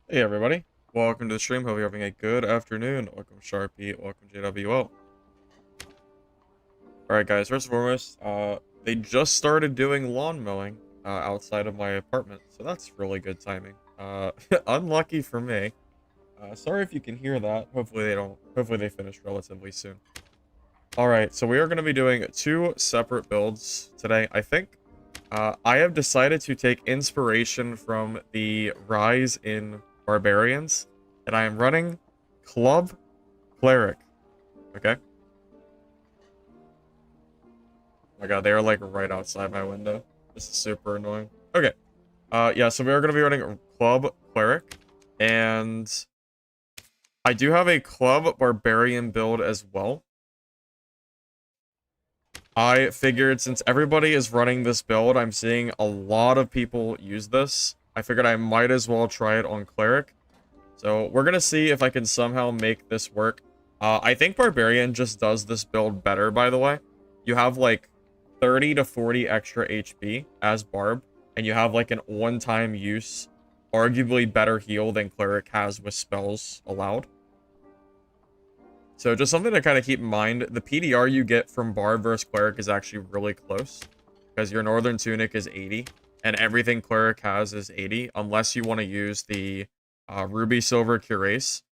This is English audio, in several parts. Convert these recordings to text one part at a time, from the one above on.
Hey everybody, welcome to the stream. Hope you're having a good afternoon. Welcome Sharpie, welcome JWL. Alright guys, first and foremost, they just started doing lawn mowing outside of my apartment, so that's really good timing. Unlucky for me. Sorry if you can hear that. Hopefully they finish relatively soon. Alright, so we are going to be doing two separate builds today, I think. I have decided to take inspiration from the rise in Barbarians, and I am running Cleric. Okay? Oh my god, they are like right outside my window. This is super annoying. Okay. Yeah, so we are going to be running Cleric, and I do have a Barbarian build as well. I figured since everybody is running this build, I'm seeing a lot of people use this. I figured I might as well try it on Cleric. So we're going to see if I can somehow make this work. I think Barbarian just does this build better, by the way. You have like 30 to 40 extra HP as Barb, and you have like an one-time use, arguably better heal than Cleric has with spells allowed. So just something to kind of keep in mind, the PDR you get from Barb versus Cleric is actually really close, because your Northern Tunic is 80, and everything Cleric has is 80, unless you want to use the Ruby Silver Cuirass.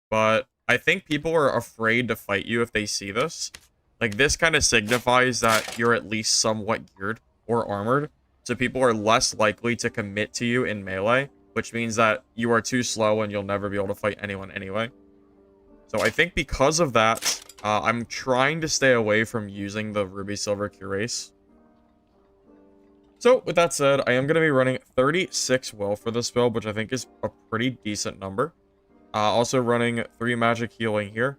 But I think people are afraid to fight you if they see this. Like, this kind of signifies that you're at least somewhat geared or armored, so people are less likely to commit to you in melee, which means that you are too slow and you'll never be able to fight anyone anyway. So I think because of that, I'm trying to stay away from using the Ruby Silver Cuirass. So with that said, I am going to be running 36 will for this build, which I think is a pretty decent number. Also running 3 magic healing here.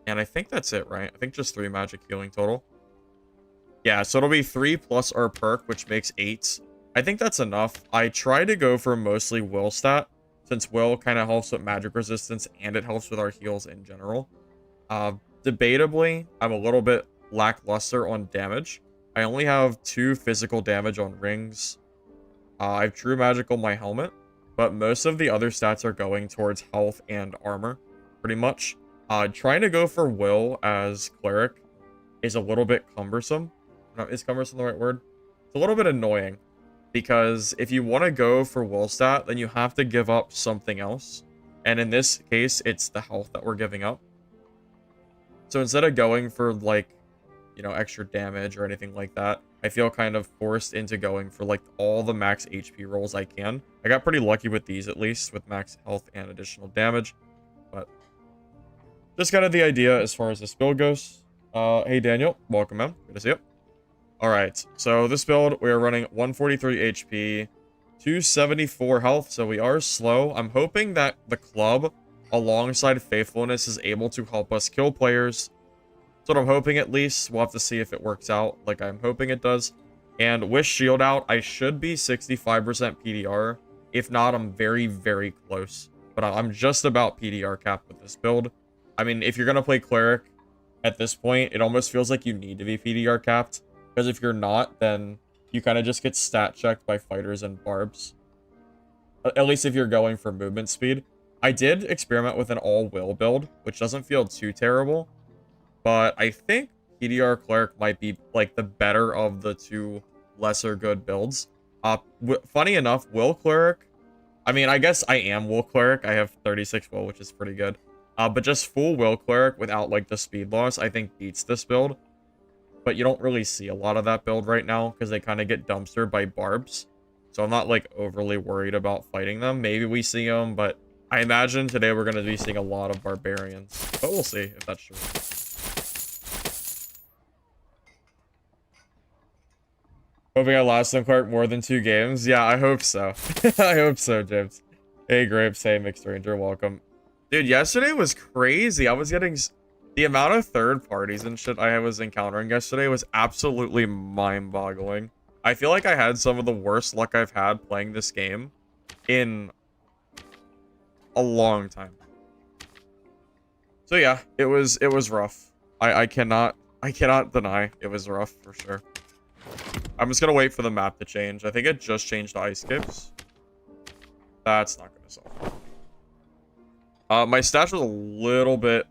And I think that's it, right? I think just 3 magic healing total. Yeah, so it'll be 3 plus our perk, which makes 8. I think that's enough. I try to go for mostly will stat, since will kind of helps with magic resistance and it helps with our heals in general. Debatably, I'm a little bit lackluster on damage. I only have 2 physical damage on rings. I have true magic on my helmet, but most of the other stats are going towards health and armor, pretty much. Trying to go for will as Cleric is a little bit cumbersome. Is cumbersome the right word? It's a little bit annoying, because if you want to go for will stat, then you have to give up something else. And in this case, it's the health that we're giving up. So instead of going for, like, you know, extra damage or anything like that, I feel kind of forced into going for, like, all the max HP rolls I can. I got pretty lucky with these, at least, with max health and additional damage. But just kind of the idea as far as this build goes. Hey, Daniel. Welcome, man. Good to see you. Alright, so this build, we are running 143 HP, 274 health, so we are slow. I'm hoping that the club, alongside Faithfulness, is able to help us kill players. That's what I'm hoping, at least. We'll have to see if it works out like I'm hoping it does. And with shield out, I should be 65% PDR. If not, I'm very, very close. But I'm just about PDR capped with this build. I mean, if you're going to play Cleric at this point, it almost feels like you need to be PDR capped. Because if you're not, then you kind of just get stat checked by fighters and barbs. At least if you're going for movement speed. I did experiment with an all-will build, which doesn't feel too terrible. But I think PDR Cleric might be, like, the better of the two lesser good builds. Funny enough, Will Cleric... I mean, I guess I am Will Cleric. I have 36 Will, which is pretty good. But just full Will Cleric without, like, the speed loss, I think beats this build. But you don't really see a lot of that build right now, because they kind of get dumpstered by barbs. So I'm not, like, overly worried about fighting them. Maybe we see them, but I imagine today we're going to be seeing a lot of barbarians. But we'll see if that's true. Hoping I last on Clark more than 2 games. Yeah, I hope so. I hope so, James. Hey, Grapes. Hey, Mixed Ranger. Welcome. Dude, yesterday was crazy. I was getting... The amount of third parties and shit I was encountering yesterday was absolutely mind-boggling. I feel like I had some of the worst luck I've had playing this game in a long time. So yeah, it was rough. I cannot deny it was rough for sure. I'm just gonna wait for the map to change. I think it just changed to ice caves. That's not gonna solve it. My stash was a little bit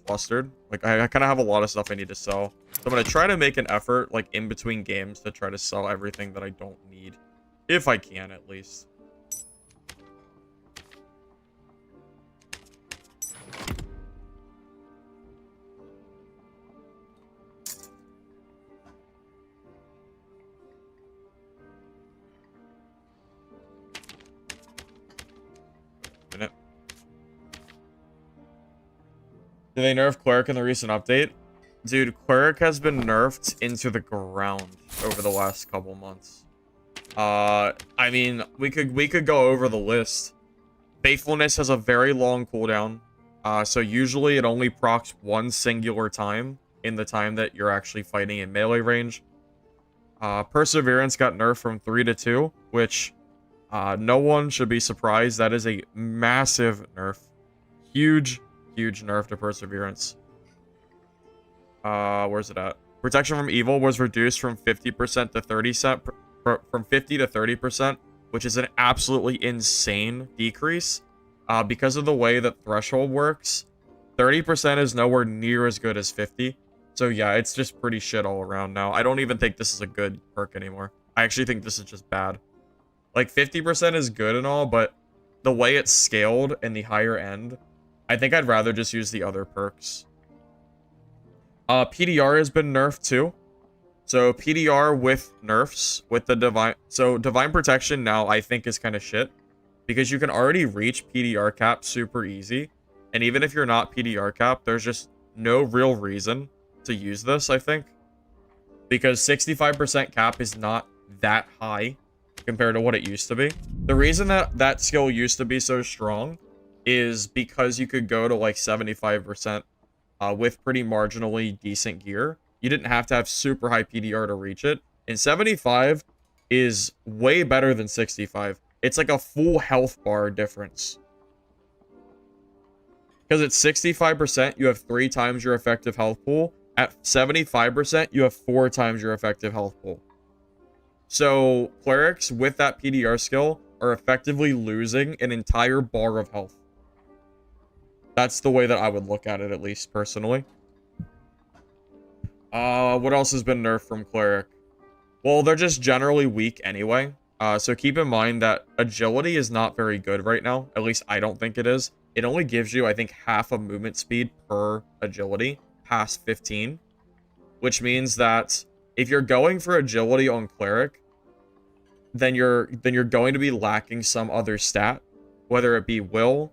clustered. Like I kind of have a lot of stuff I need to sell. So I'm gonna try to make an effort, like in between games, to try to sell everything that I don't need, if I can at least. Minute. Did they nerf Cleric in the recent update? Dude, Cleric has been nerfed into the ground over the last couple months. I mean, we could go over the list. Faithfulness has a very long cooldown. So usually it only procs one singular time in the time that you're actually fighting in melee range. Perseverance got nerfed from 3 to 2, which no one should be surprised. That is a massive nerf. Huge nerf to Perseverance. Where's it at? Protection from evil was reduced from 50% to 30%, from 50 to 30%, which is an absolutely insane decrease. Because of the way that threshold works, 30% is nowhere near as good as 50. So yeah, it's just pretty shit all around now. I don't even think this is a good perk anymore. I actually think this is just bad. Like 50% is good and all, but the way it's scaled in the higher end, I think I'd rather just use the other perks. PDR has been nerfed too. So PDR with nerfs, with the divine... So divine protection now I think is kind of shit. Because you can already reach PDR cap super easy. And even if you're not PDR cap, there's just no real reason to use this, I think. Because 65% cap is not that high compared to what it used to be. The reason that that skill used to be so strong is because you could go to like 75% with pretty marginally decent gear. You didn't have to have super high PDR to reach it. And 75 is way better than 65. It's like a full health bar difference. Because at 65%, you have 3 times your effective health pool. At 75%, you have 4 times your effective health pool. So, clerics with that PDR skill are effectively losing an entire bar of health. That's the way that I would look at it, at least, personally. What else has been nerfed from Cleric? Well, they're just generally weak anyway. So keep in mind that agility is not very good right now. At least I don't think it is. It only gives you, I think, half a movement speed per agility past 15. Which means that if you're going for agility on Cleric, then you're going to be lacking some other stat. Whether it be will,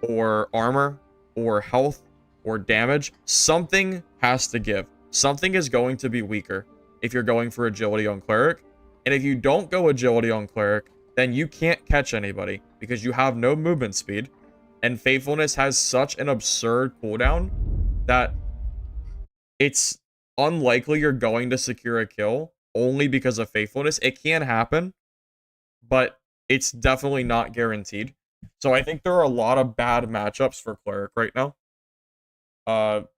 or armor, or health, or damage. Something has to give. Something is going to be weaker if you're going for agility on Cleric. And if you don't go agility on Cleric, then you can't catch anybody because you have no movement speed. And Faithfulness has such an absurd cooldown that it's unlikely you're going to secure a kill only because of Faithfulness. It can happen, but it's definitely not guaranteed. So I think there are a lot of bad matchups for Cleric right now.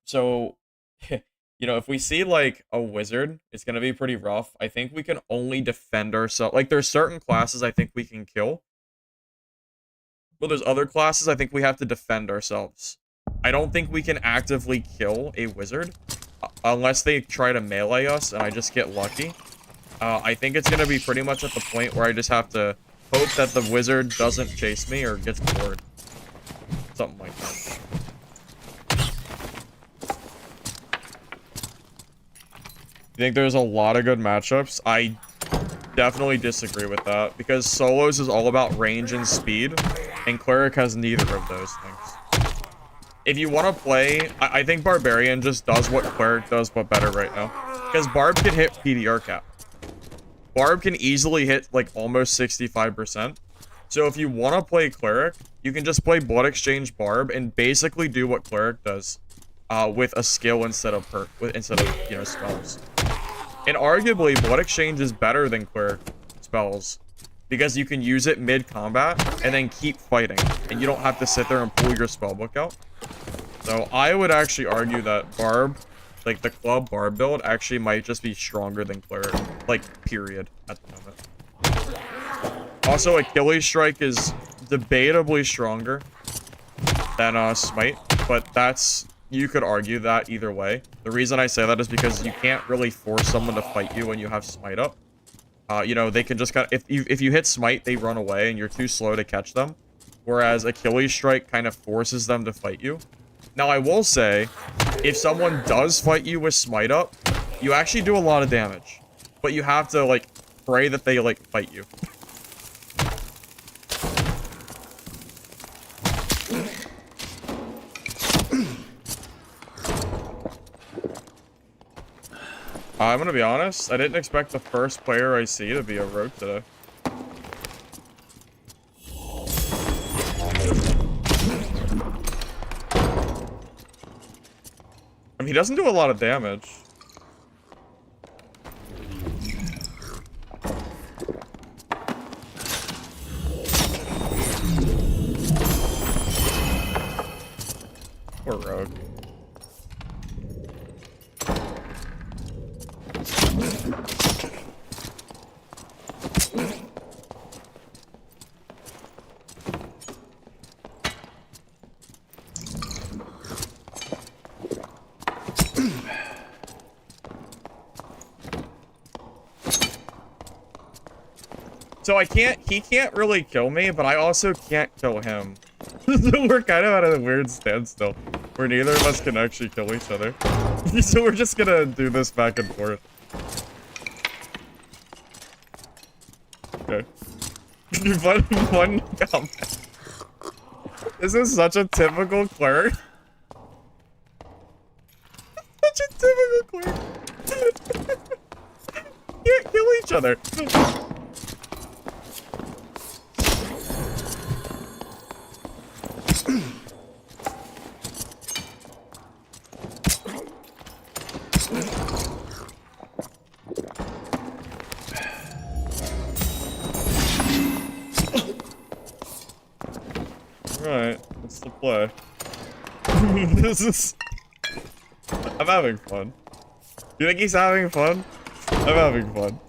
So, you know, if we see, like, a Wizard, it's going to be pretty rough. I think we can only defend ourselves. Like, there's certain classes I think we can kill. But there's other classes I think we have to defend ourselves. I don't think we can actively kill a Wizard unless they try to melee us and I just get lucky. I think it's going to be pretty much at the point where I just have to hope that the Wizard doesn't chase me or gets bored. Something like that. I think there's a lot of good matchups. I definitely disagree with that because solos is all about range and speed, and Cleric has neither of those things. If you want to play, I think Barbarian just does what Cleric does, but better right now. Because Barb can hit PDR cap. Barb can easily hit like almost 65%. So if you want to play Cleric, you can just play Blood Exchange Barb and basically do what Cleric does with a skill instead of you know, spells. And arguably, Blood Exchange is better than Cleric spells because you can use it mid-combat and then keep fighting, and you don't have to sit there and pull your spellbook out. So I would actually argue that Barb, like the club Barb build, actually might just be stronger than Cleric, like, period, at the moment. Also, Achilles Strike is debatably stronger than Smite, but that's, you could argue that either way. The reason I say that is because you can't really force someone to fight you when you have Smite up. You know, they can just kind of, if you hit Smite, they run away and you're too slow to catch them. Whereas Achilles Strike kind of forces them to fight you. Now, I will say, if someone does fight you with Smite up, you actually do a lot of damage. But you have to, like, pray that they, like, fight you. I'm gonna be honest, I didn't expect the first player I see to be a rogue today. I mean, he doesn't do a lot of damage. Poor rogue. So he can't really kill me, but I also can't kill him. So we're kind of at a weird standstill, where neither of us can actually kill each other. So we're just gonna do this back and forth. Okay. one comment. This is such a typical cleric. Such a typical cleric. Can't kill each other. Alright, what's the play? This is... I'm having fun. You think he's having fun? I'm having fun.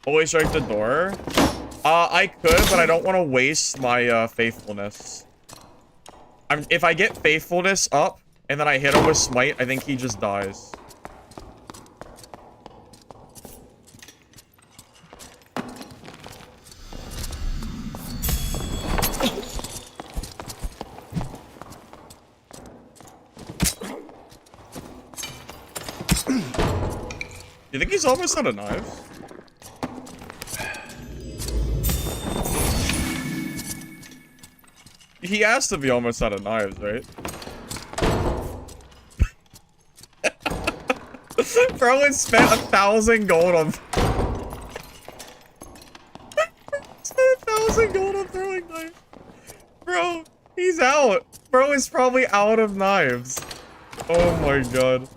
Always strike the door? I could, but I don't want to waste my, faithfulness. If I get faithfulness up, and then I hit him with smite, I think he just dies. You think he's almost out of knives? He has to be almost out of knives, right? Bro has spent 1,000 gold on... spent 1,000 gold on throwing knives. Bro, he's out. Bro is probably out of knives. Oh my god.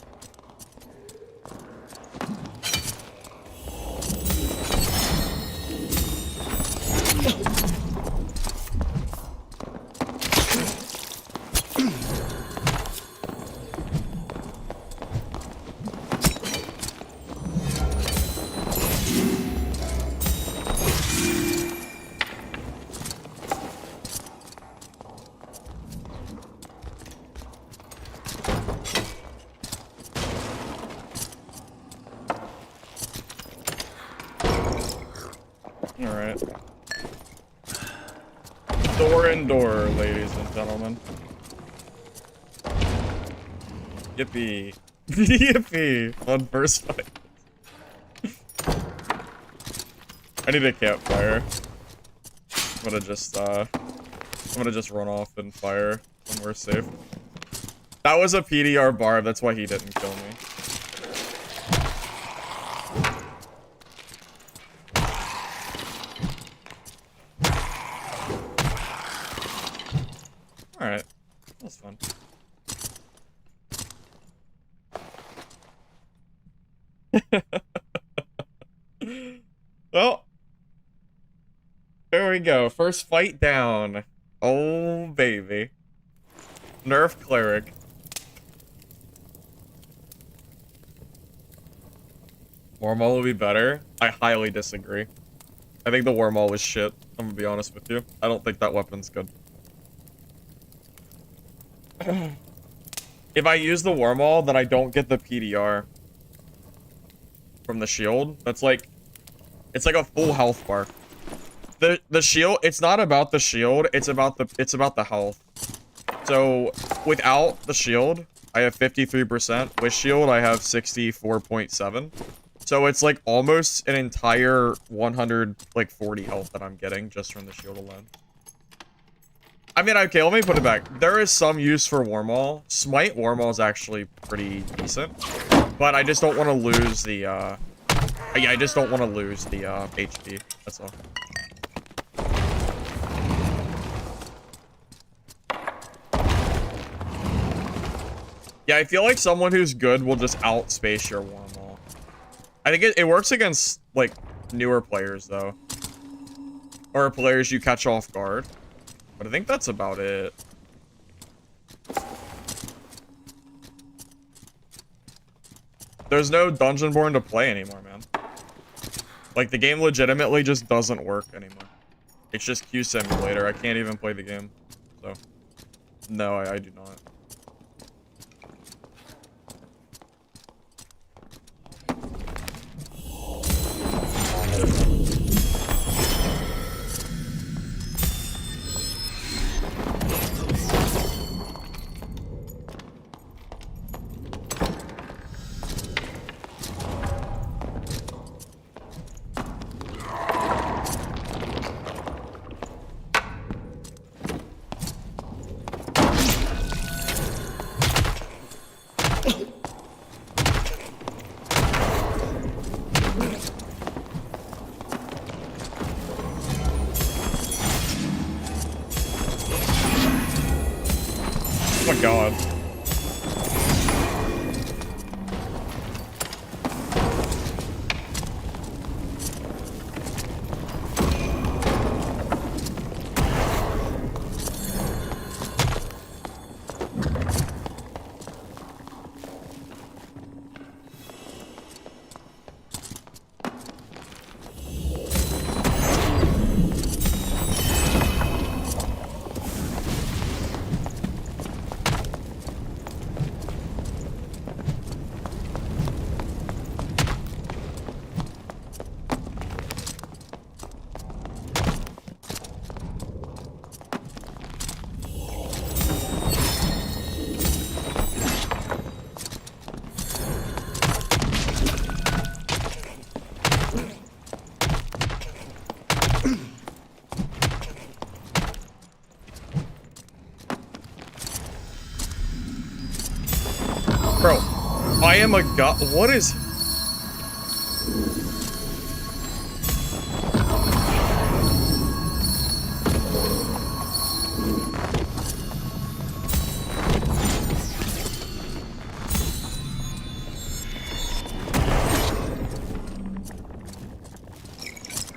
Alright. Door and door, ladies and gentlemen. Yippee. Yippee. On first fight. I need a campfire. I'm gonna just run off and fire when we're safe. That was a PDR barb, that's why he didn't kill me. Alright. That was fun. Well. There we we go. First fight down. Oh, baby. Nerf Cleric. Wormhole will be better. I highly disagree. I think the Wormhole was shit. I'm gonna be honest with you. I don't think that weapon's good. If I use the Wormhole, then I don't get the PDR from the shield. That's like... It's like a full health bar. The shield, it's not about the shield, it's about the health. So, without the shield, I have 53%. With shield, I have 64.7. So it's like almost an entire 140 health that I'm getting just from the shield alone. I mean, okay, let me put it back. There is some use for Wormhole. Smite Wormhole is actually pretty decent. But I just don't want to lose the, yeah, I just don't want to lose the, HP. That's all. Yeah, I feel like someone who's good will just outspace your Wormhole. I think it works against, like, newer players, though. Or players you catch off guard. But I think that's about it. There's no Dungeonborn to play anymore, man. Like, the game legitimately just doesn't work anymore. It's just Q Simulator. I can't even play the game. So, no, I do not. Oh my god. Bro, I am a god. What is...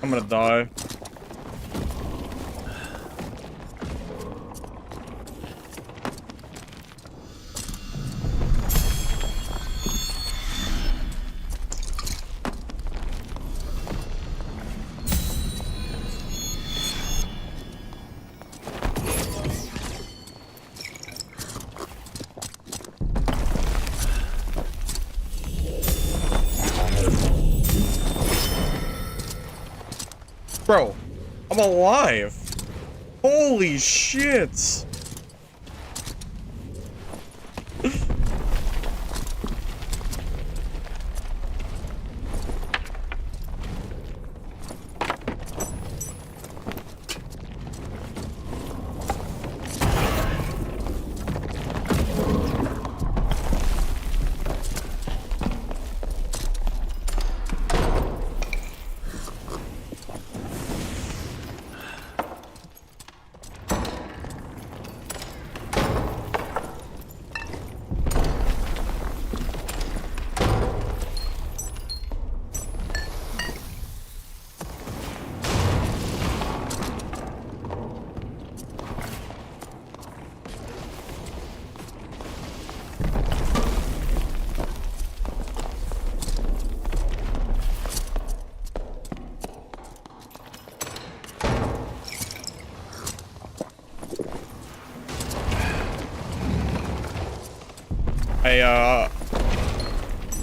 I'm gonna die. Bro, I'm alive. Holy shit.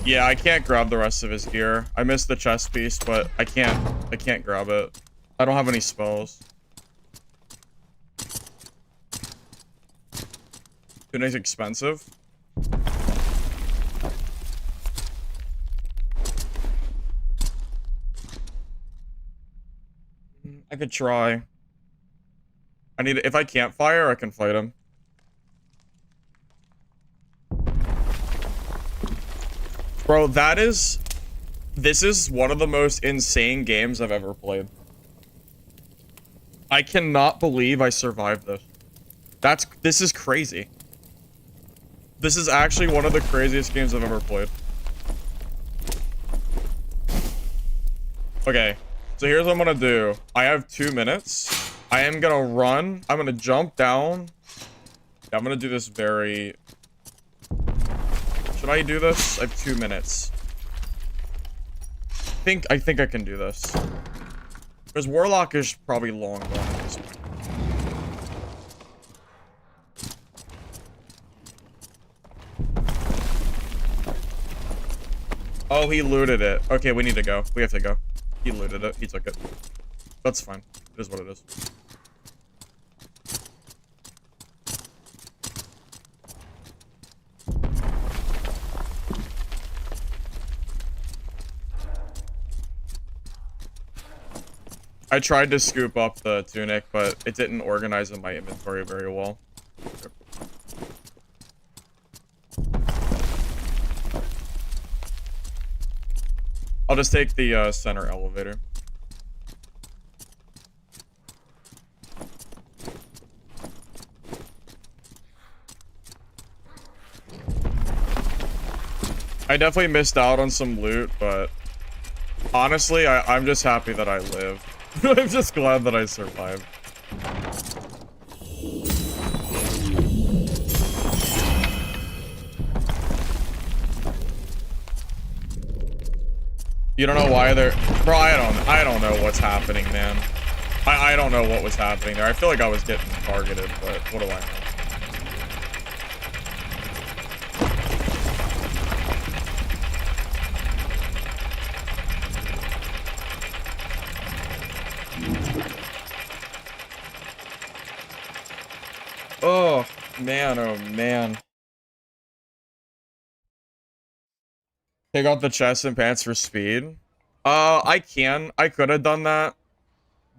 Yeah, I can't grab the rest of his gear. I missed the chest piece, but I can't grab it. I don't have any spells. Tuning's expensive. I could try. I need, if I can't fire, I can fight him. Bro, this is one of the most insane games I've ever played. I cannot believe I survived this. This is crazy. This is actually one of the craziest games I've ever played. Okay, so here's what I'm gonna do. I have 2 minutes. I am gonna run. I'm gonna jump down. Yeah, I'm gonna do this very... Should I do this? I have 2 minutes. I think I can do this. Because Warlock is probably long gone at this point. Oh, he looted it. Okay, we need to go. We have to go. He looted it. He took it. That's fine. It is what it is. I tried to scoop up the tunic, but it didn't organize in my inventory very well. I'll just take the center elevator. I definitely missed out on some loot, but honestly, I'm just happy that I lived. I'm just glad that I survived. You don't know why they're... Bro, I don't know what's happening, man. I don't know what was happening there. I feel like I was getting targeted, but what do I know? Oh, man, oh, man. Take out the chest and pants for speed. I could have done that.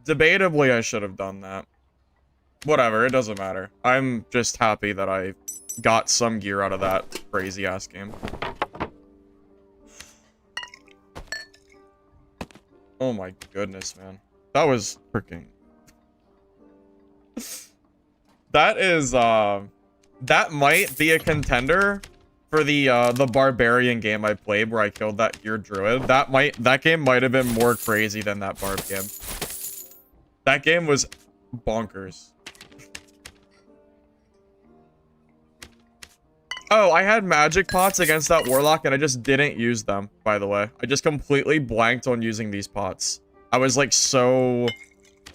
Debatably, I should have done that. Whatever, it doesn't matter. I'm just happy that I got some gear out of that crazy-ass game. Oh my goodness, man. That was freaking... That is, that might be a contender for the Barbarian game I played where I killed that gear Druid. That game might have been more crazy than that Barb game. That game was bonkers. Oh, I had magic pots against that Warlock and I just didn't use them, by the way. I just completely blanked on using these pots. I was like so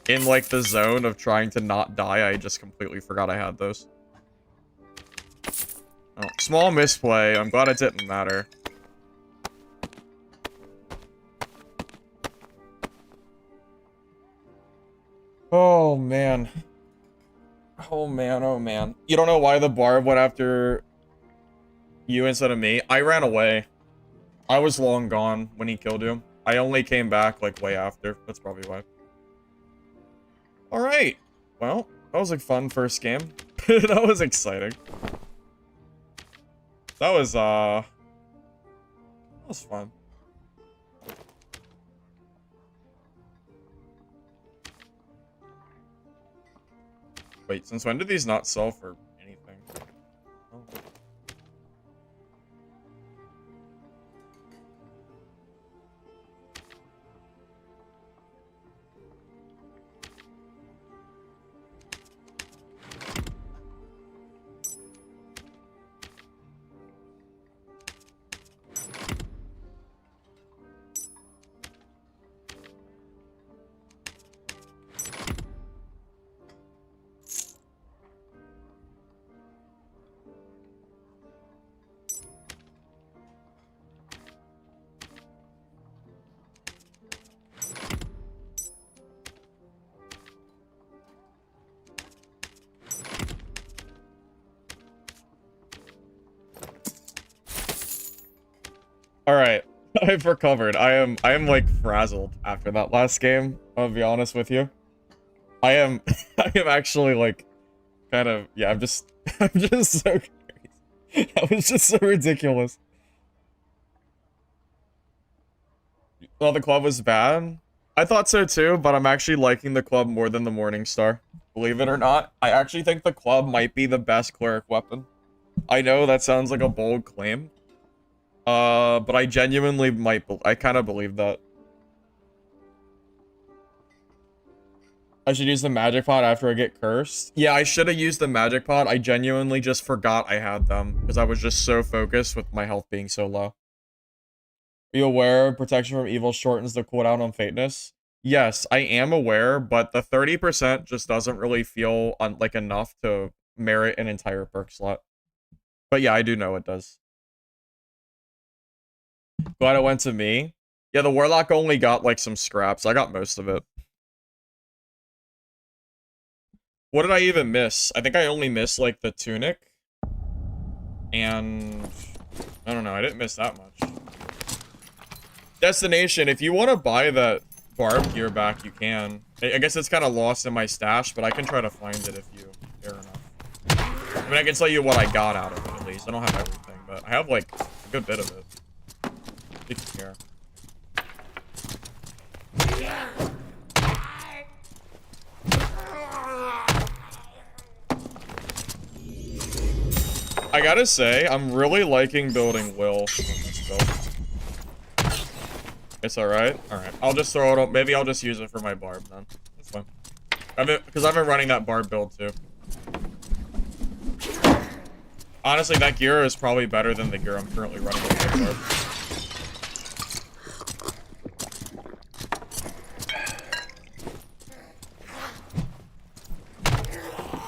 in like the zone of trying to not die, I just completely forgot I had those. Oh, small misplay. I'm glad it didn't matter. Oh, man. Oh, man. Oh, man. You don't know why the Barb went after you instead of me? I ran away. I was long gone when he killed you. I only came back, like, way after. That's probably why. Alright. Well, that was a fun first game. That was exciting. That was fun. Wait, since when did these not sell for anything? Oh. Alright. I've recovered. I am like frazzled after that last game. I'll be honest with you. I am I am actually like kind of yeah, I'm just so crazy. That was just so ridiculous. Well, the club was bad. I thought so too, but I'm actually liking the club more than the Morningstar. Believe it or not, I actually think the club might be the best cleric weapon. I know that sounds like a bold claim. But I genuinely I kind of believe that. I should use the magic pot after I get cursed. Yeah, I should have used the magic pot. I genuinely just forgot I had them because I was just so focused with my health being so low. Be aware protection from evil shortens the cooldown on faintness. Yes, I am aware, but the 30% just doesn't really feel like enough to merit an entire perk slot. But yeah, I do know it does. Glad it went to me. Yeah, the Warlock only got like some scraps. I got most of it. What did I even miss? I think I only missed like the tunic. And I don't know, I didn't miss that much. Destination, if you want to buy that barb gear back, you can. I guess it's kind of lost in my stash, but I can try to find it if you care enough. I mean, I can tell you what I got out of it, at least. I don't have everything, but I have, like, a good bit of it. If you care. I gotta say, I'm really liking building Will on this build. It's alright? Alright. I'll just throw it on. Maybe I'll just use it for my barb then. That's fine. Because I've been running that barb build too. Honestly, that gear is probably better than the gear I'm currently running with the barb.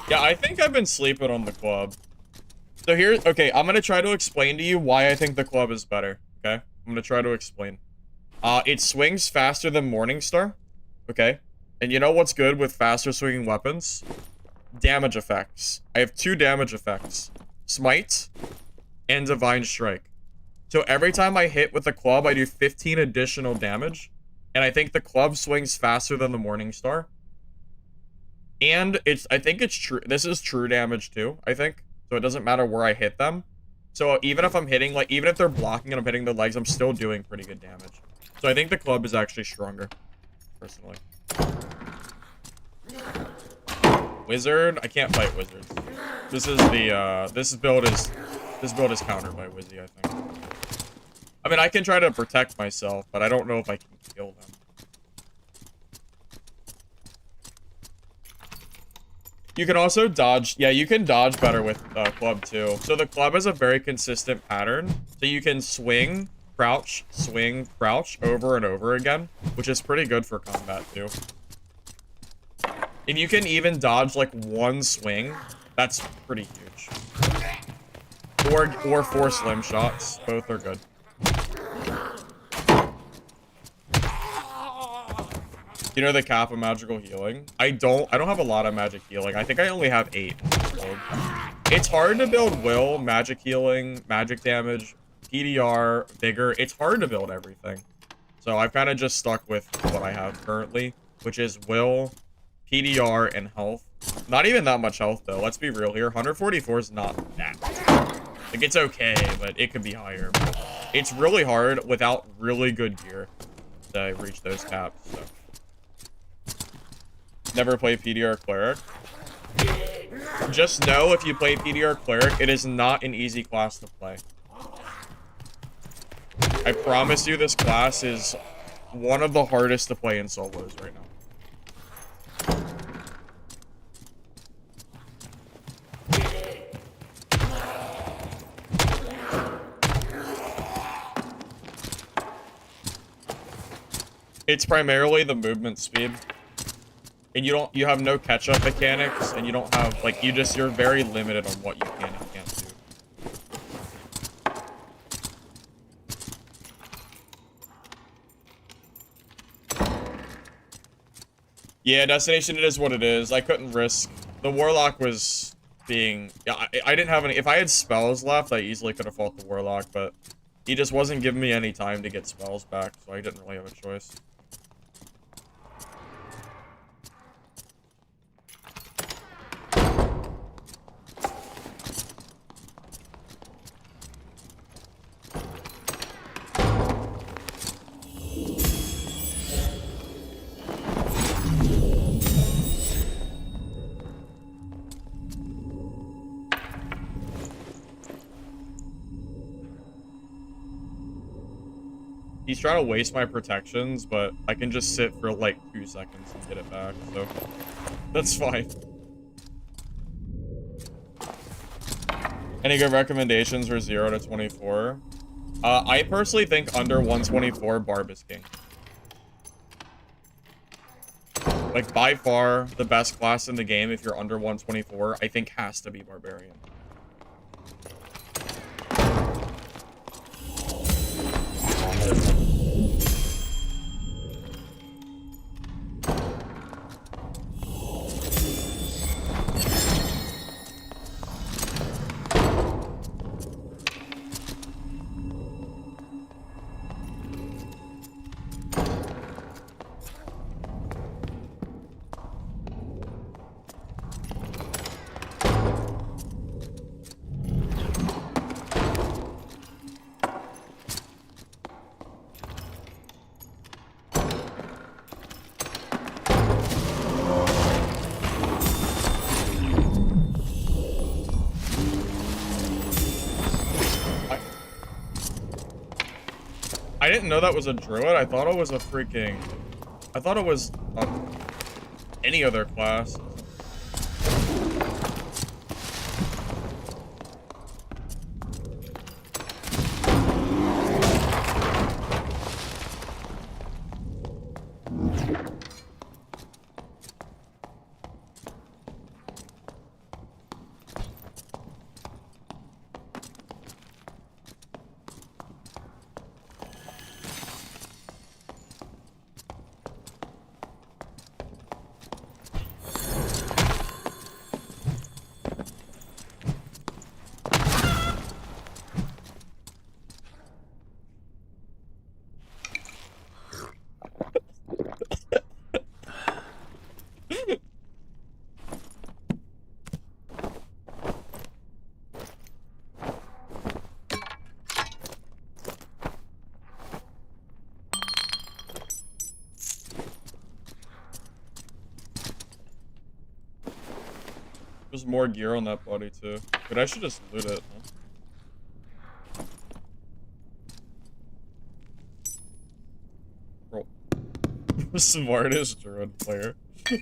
Yeah, I think I've been sleeping on the club. So here, okay, I'm gonna try to explain to you why I think the club is better, okay? I'm gonna try to explain. It swings faster than Morningstar, okay? And you know what's good with faster swinging weapons? Damage effects. I have 2 damage effects. Smite and Divine Strike. So every time I hit with the club, I do 15 additional damage. And I think the club swings faster than the Morningstar. And I think it's true. This is true damage too, I think. So it doesn't matter where I hit them. So even if I'm hitting, like, even if they're blocking and I'm hitting the legs, I'm still doing pretty good damage. So I think the club is actually stronger, personally. Wizard? I can't fight wizards. This is the, this build is countered by Wizzy, I think. I mean, I can try to protect myself, but I don't know if I can kill them. You can also dodge. Yeah, you can dodge better with club too. So the club has a very consistent pattern. So you can swing, crouch, over and over again, which is pretty good for combat too. If you can even dodge like 1 swing, that's pretty huge. Or 4 slim shots. Both are good. You know the cap of magical healing? I don't have a lot of magic healing. I think I only have 8. It's hard to build will, magic healing, magic damage, PDR, vigor. It's hard to build everything. So I've kind of just stuck with what I have currently, which is will, PDR, and health. Not even that much health though. Let's be real here. 144 is not that bad. Like, it's okay, but it could be higher. But it's really hard without really good gear to reach those caps. So. Never play PDR Cleric. Just know if you play PDR Cleric, it is not an easy class to play. I promise you this class is one of the hardest to play in solos right now. It's primarily the movement speed. And you have no catch-up mechanics, and you don't have, like, you're very limited on what you can and can't do. Yeah, Destination, it is what it is. I couldn't risk. The Warlock was being... Yeah, I didn't have any... If I had spells left, I easily could have fought the Warlock, but He just wasn't giving me any time to get spells back, so I didn't really have a choice. He's trying to waste my protections, but I can just sit for like 2 seconds and get it back, so that's fine. Any good recommendations for 0 to 24? I personally think under 124, Barb is king. Like, by far, the best class in the game, if you're under 124, I think has to be Barbarian. I didn't know that was a Druid. I thought it was a freaking... I thought it was any other class. There's more gear on that body too. But I should just loot it, huh? Bro. Smartest Druid player.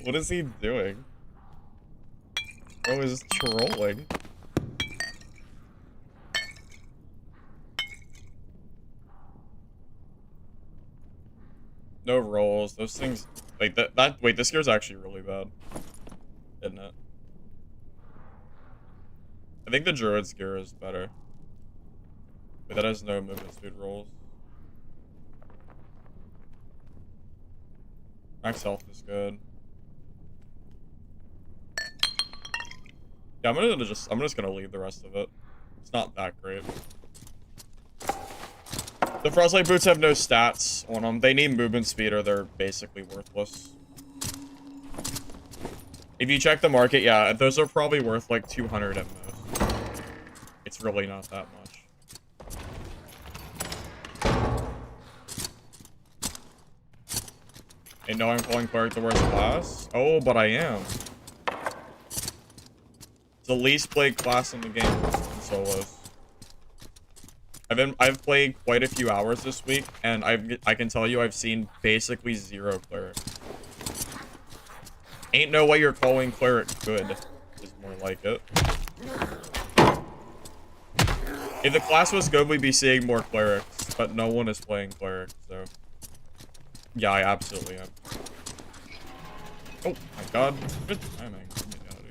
What is he doing? Bro is trolling. No rolls. Those things like that wait, this gear's actually really bad. Isn't it? I think the Druid's gear is better. But that has no movement speed rolls. Max health is good. Yeah, I'm just gonna leave the rest of it. It's not that great. The Frostlight boots have no stats on them. They need movement speed or they're basically worthless. If you check the market, yeah, those are probably worth like 200 at most. It's really not that much. And no, I'm calling Cleric the worst class? Oh, but I am. It's the least played class in the game in solos. I've played quite a few hours this week, and I can tell you I've seen basically 0 Cleric. Ain't no way you're calling Cleric good, is more like it. If the class was good, we'd be seeing more Clerics, but no one is playing Cleric, so... Yeah, I absolutely am. Oh my god, good timing. Get me out of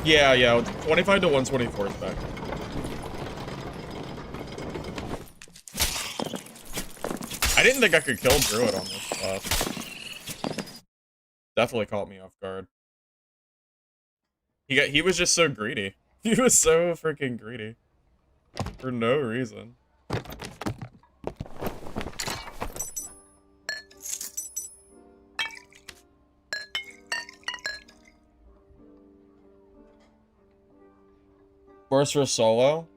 here. Yeah, 25 to 124 is back. I didn't think I could kill Druid on this class. Definitely caught me off guard. He was just so greedy. He was so freaking greedy. For no reason. Worse for solo?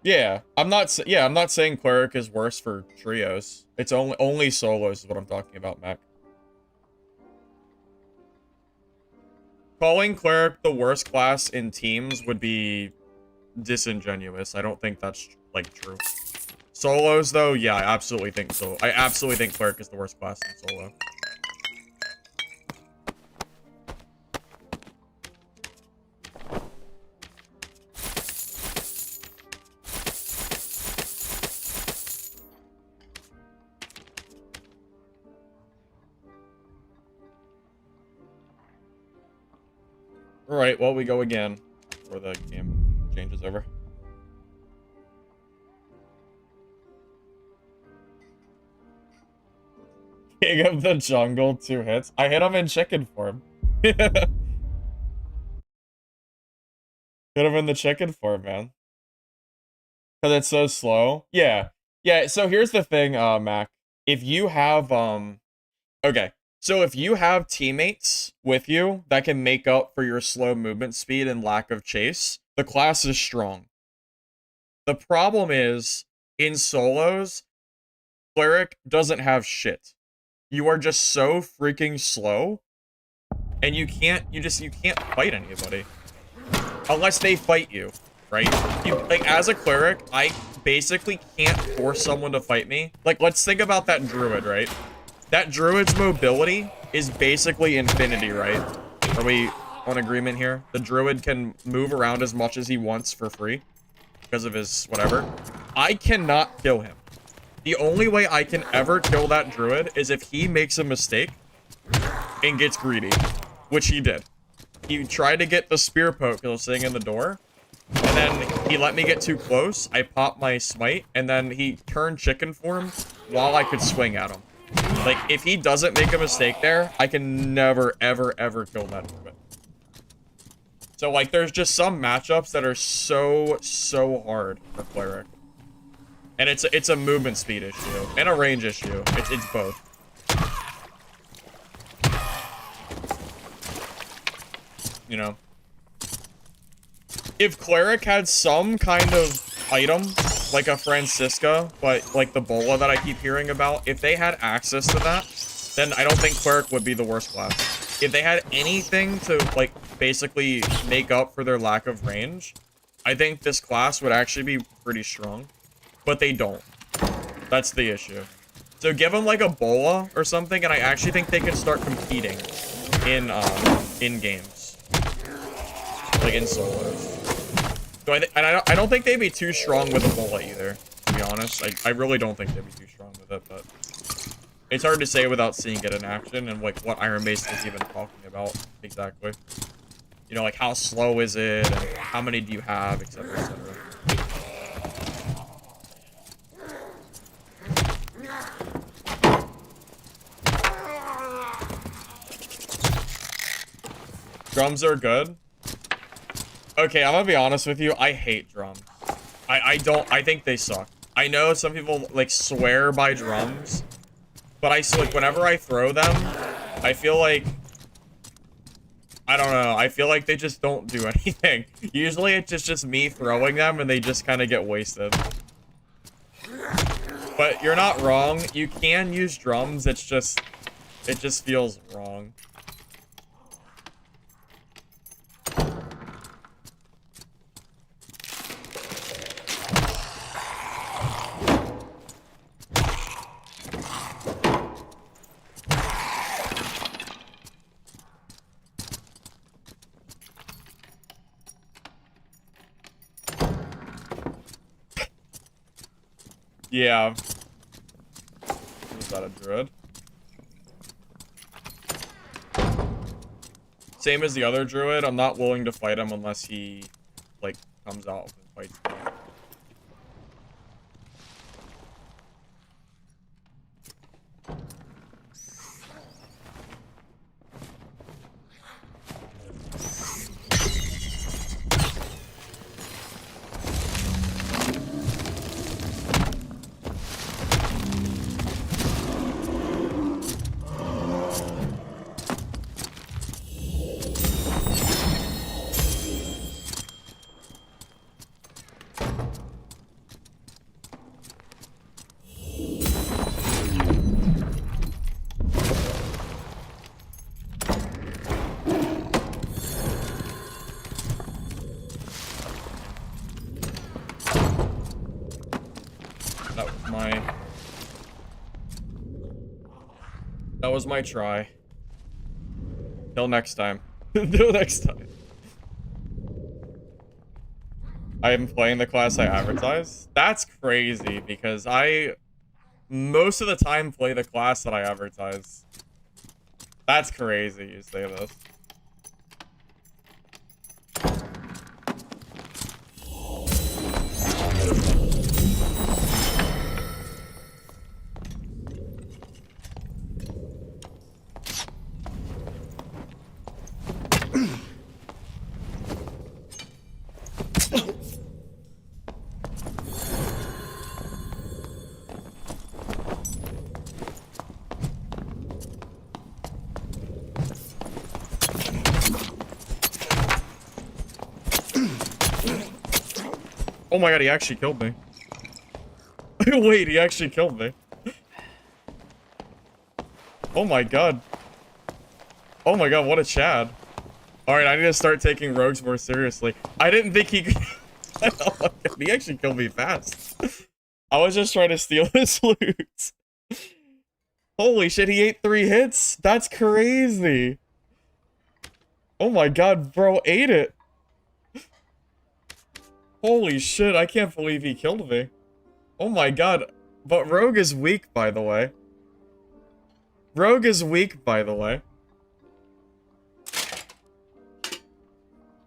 Yeah, I'm not saying Cleric is worse for trios. It's only solos is what I'm talking about, Mac. Calling Cleric the worst class in teams would be disingenuous. I don't think that's, like, true. Solos, though, yeah, I absolutely think so. I absolutely think Cleric is the worst class in solo. Alright, well, we go again before the game changes over. King of the Jungle, 2 hits. I hit him in chicken form. Hit him in the chicken form, man. Because it's so slow. Yeah. Yeah, so here's the thing, Mac. If you have, okay. So if you have teammates with you that can make up for your slow movement speed and lack of chase, the class is strong. The problem is, in solos, Cleric doesn't have shit. You are just so freaking slow, and you can't fight anybody. Unless they fight you, right? Like, as a Cleric, I basically can't force someone to fight me. Like, let's think about that Druid, right? That Druid's mobility is basically infinity, right? Are we on agreement here? The Druid can move around as much as he wants for free because of his whatever. I cannot kill him. The only way I can ever kill that Druid is if he makes a mistake and gets greedy, which he did. He tried to get the spear poke because I was sitting in the door, and then he let me get too close. I popped my smite, and then he turned chicken form while I could swing at him. Like, if he doesn't make a mistake there, I can never, ever, ever kill that Druid. So, like, there's just some matchups that are so hard for Cleric. And it's a movement speed issue and a range issue. It's both. You know, if Cleric had some kind of item, like a Francisca, but like the Bola that I keep hearing about, if they had access to that, then I don't think Cleric would be the worst class. If they had anything to, like, basically make up for their lack of range, I think this class would actually be pretty strong. But they don't. That's the issue. So give them, like, a Bola or something, and I actually think they can start competing in games. Like, in solos. So I don't think they'd be too strong with a Bola either, to be honest. I really don't think they'd be too strong with it, but it's hard to say without seeing it in action and, like, what Iron Mason is even talking about exactly. You know, like, how slow is it, and how many do you have, etc., etc. Drums are good. Okay, I'm gonna be honest with you. I hate drums. I think they suck. I know some people, like, swear by drums, but like, whenever I throw them, I feel like, I don't know, I feel like they just don't do anything. Usually it's just me throwing them and they just kind of get wasted. But you're not wrong. You can use drums. It just feels wrong. Yeah. Is that a Druid? Same as the other Druid, I'm not willing to fight him unless he, like, comes out and fights me. my try. Till next time. Till next time. I am playing the class I advertise. That's crazy because I most of the time play the class that I advertise. That's crazy you say this. Oh my god, he actually killed me. Wait, he actually killed me. Oh my god. Oh my god, what a Chad. Alright, I need to start taking rogues more seriously. I didn't think he could... He actually killed me fast. I was just trying to steal his loot. Holy shit, he ate 3 hits? That's crazy. Oh my god, bro, ate it. Holy shit, I can't believe he killed me. Oh my god. But Rogue is weak, by the way. Rogue is weak, by the way.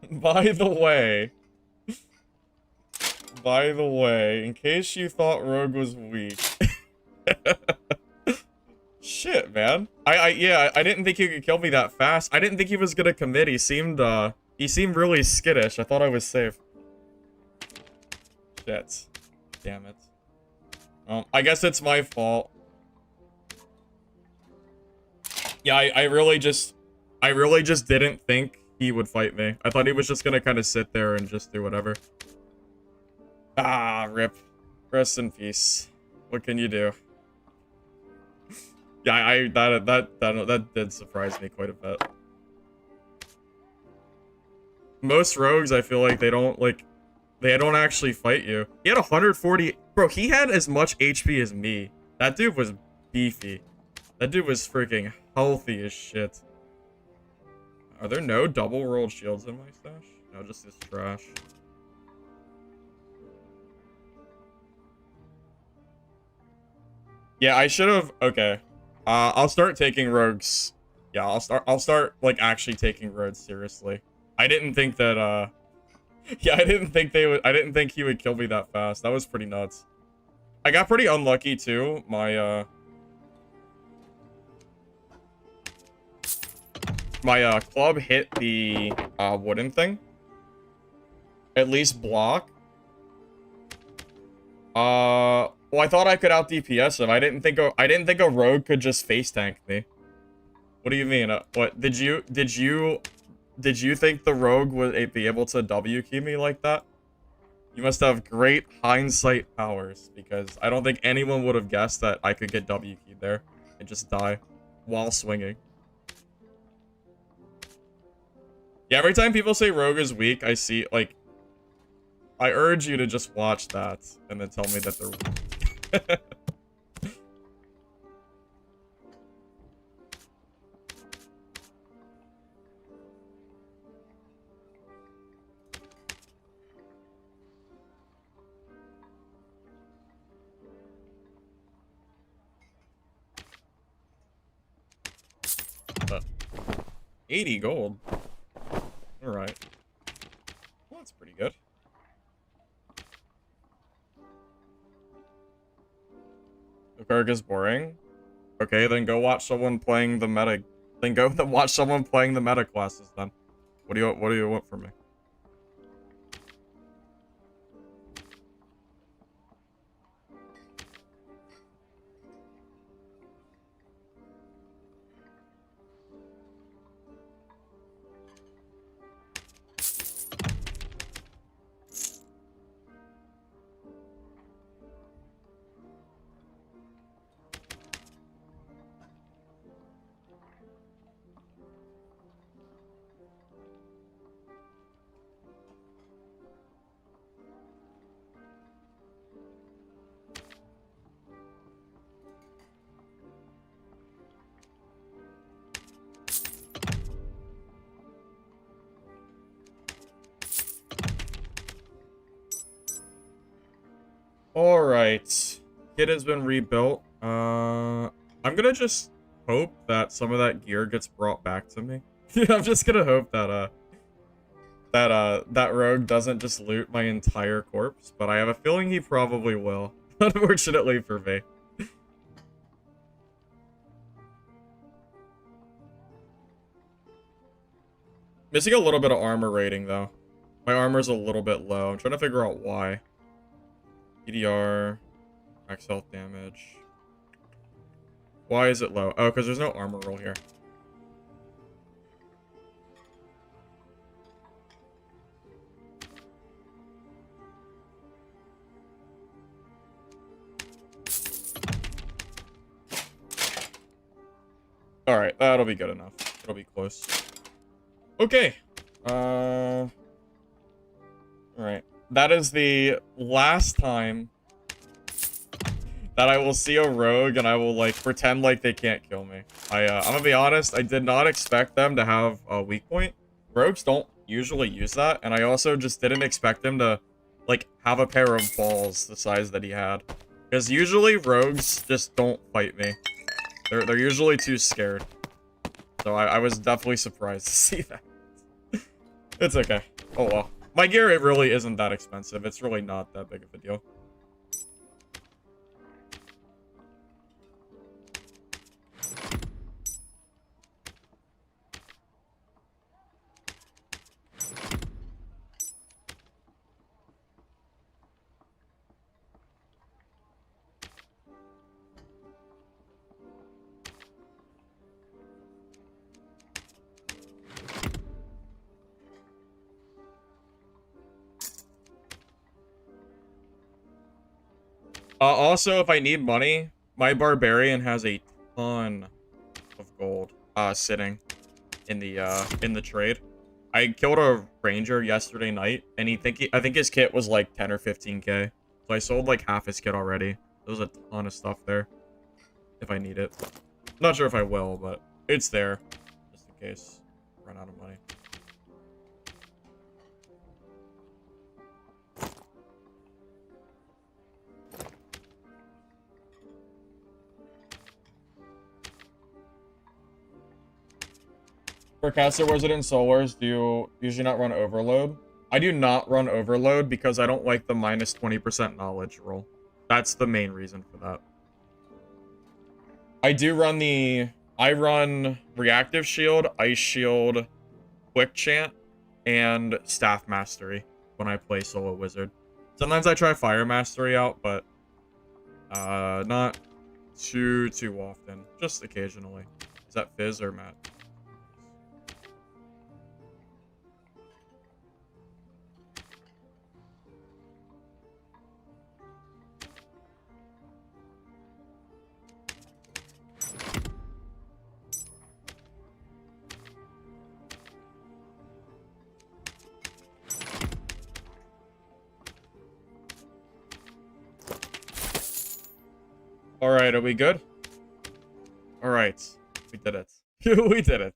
By the way, in case you thought Rogue was weak. Shit, man. Yeah, I didn't think he could kill me that fast. I didn't think he was gonna commit. He seemed really skittish. I thought I was safe. Shit. Damn it. I guess it's my fault. Yeah, I really just didn't think he would fight me. I thought he was just gonna kind of sit there and just do whatever. Ah, rip. Rest in peace. What can you do? Yeah, that did surprise me quite a bit. Most rogues, I feel like they don't actually fight you. He had 140. Bro, he had as much HP as me. That dude was beefy. That dude was freaking healthy as shit. Are there no double rolled shields in my stash? No, just this trash. Yeah, I should have. Okay. I'll start taking rogues. Yeah, I'll start like actually taking rogues seriously. I didn't think that yeah, I didn't think he would kill me that fast. That was pretty nuts. I got pretty unlucky too. My club hit the wooden thing. At least block. Well, I thought I could out DPS him. I didn't think a rogue could just face tank me. What do you mean? What did you think the rogue would be able to W key me like that? You must have great hindsight powers, because I don't think anyone would have guessed that I could get W keyed there and just die while swinging. Yeah, every time people say rogue is weak, I see, like, I urge you to just watch that and then tell me that they're weak. But 80 gold. Alright. Well, that's pretty good. The Cleric is boring. Okay, then go watch someone playing the meta. Then go watch someone playing the meta classes then. What do you want from me? Alright. Kit has been rebuilt. I'm gonna just hope that some of that gear gets brought back to me. I'm just gonna hope that, that rogue doesn't just loot my entire corpse, but I have a feeling he probably will, unfortunately for me. Missing a little bit of armor rating, though. My armor's a little bit low. I'm trying to figure out why. PDR, max health damage. Why is it low? Oh, because there's no armor roll here. Alright, that'll be good enough. It'll be close. Okay. Alright. That is the last time that I will see a rogue and I will, like, pretend like they can't kill me. I'm gonna be honest, I did not expect them to have a weak point. Rogues don't usually use that, and I also just didn't expect him to, like, have a pair of balls the size that he had. Because usually rogues just don't fight me. They're usually too scared. So I was definitely surprised to see that. It's okay. Oh well. My gear, it really isn't that expensive. It's really not that big of a deal. Also, if I need money, my Barbarian has a ton of gold sitting in the trade. I killed a ranger yesterday night, and I think his kit was like 10 or 15k. So I sold like half his kit already. There's a ton of stuff there if I need it. Not sure if I will, but it's there just in case I run out of money. For Caster Wizard and Solars, do you usually not run Overload? I do not run Overload because I don't like the minus 20% knowledge roll. That's the main reason for that. I run Reactive Shield, Ice Shield, Quick Chant, and Staff Mastery when I play Solo Wizard. Sometimes I try Fire Mastery out, but not too often. Just occasionally. Is that Fizz or Matt? Alright, are we good? Alright, we did it. We did it.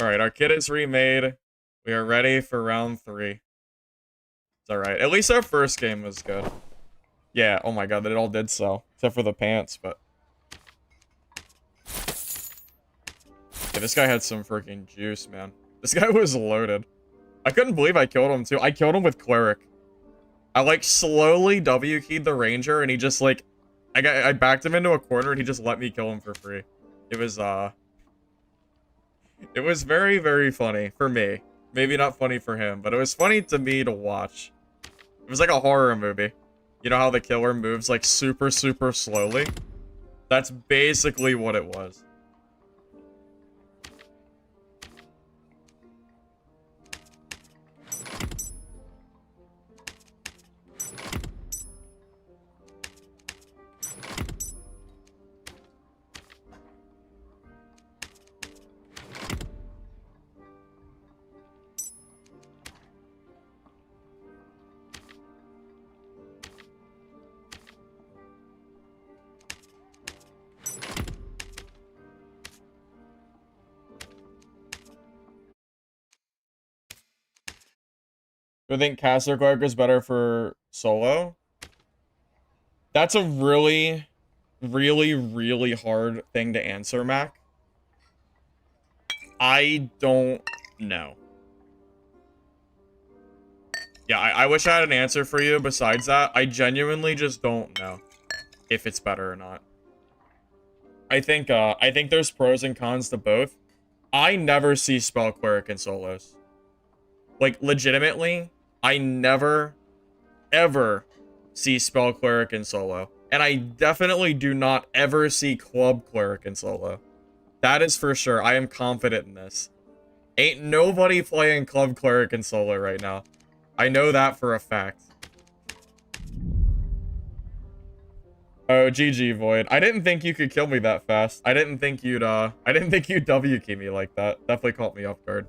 Alright, our kit is remade. We are ready for round 3. It's alright. At least our first game was good. Yeah, oh my god, it all did so. Except for the pants, but... Yeah, this guy had some freaking juice, man. This guy was loaded. I couldn't believe I killed him, too. I killed him with Cleric. I, like, slowly W-keyed the Ranger, and he just, like... I backed him into a corner, and he just let me kill him for free. It was very, very funny for me. Maybe not funny for him, but it was funny to me to watch. It was like a horror movie. You know how the killer moves, like, super, super slowly? That's basically what it was. Do you think Caster Cleric is better for solo? That's a really, really, really hard thing to answer, Mac. I don't know. Yeah, I wish I had an answer for you besides that. I genuinely just don't know if it's better or not. I think there's pros and cons to both. I never see Spell Cleric in solos. Like, legitimately, I never, ever see Spell Cleric in solo. And I definitely do not ever see Club Cleric in solo. That is for sure. I am confident in this. Ain't nobody playing Club Cleric in solo right now. I know that for a fact. Oh, GG, Void. I didn't think you could kill me that fast. I didn't think you'd W key me like that. Definitely caught me off guard.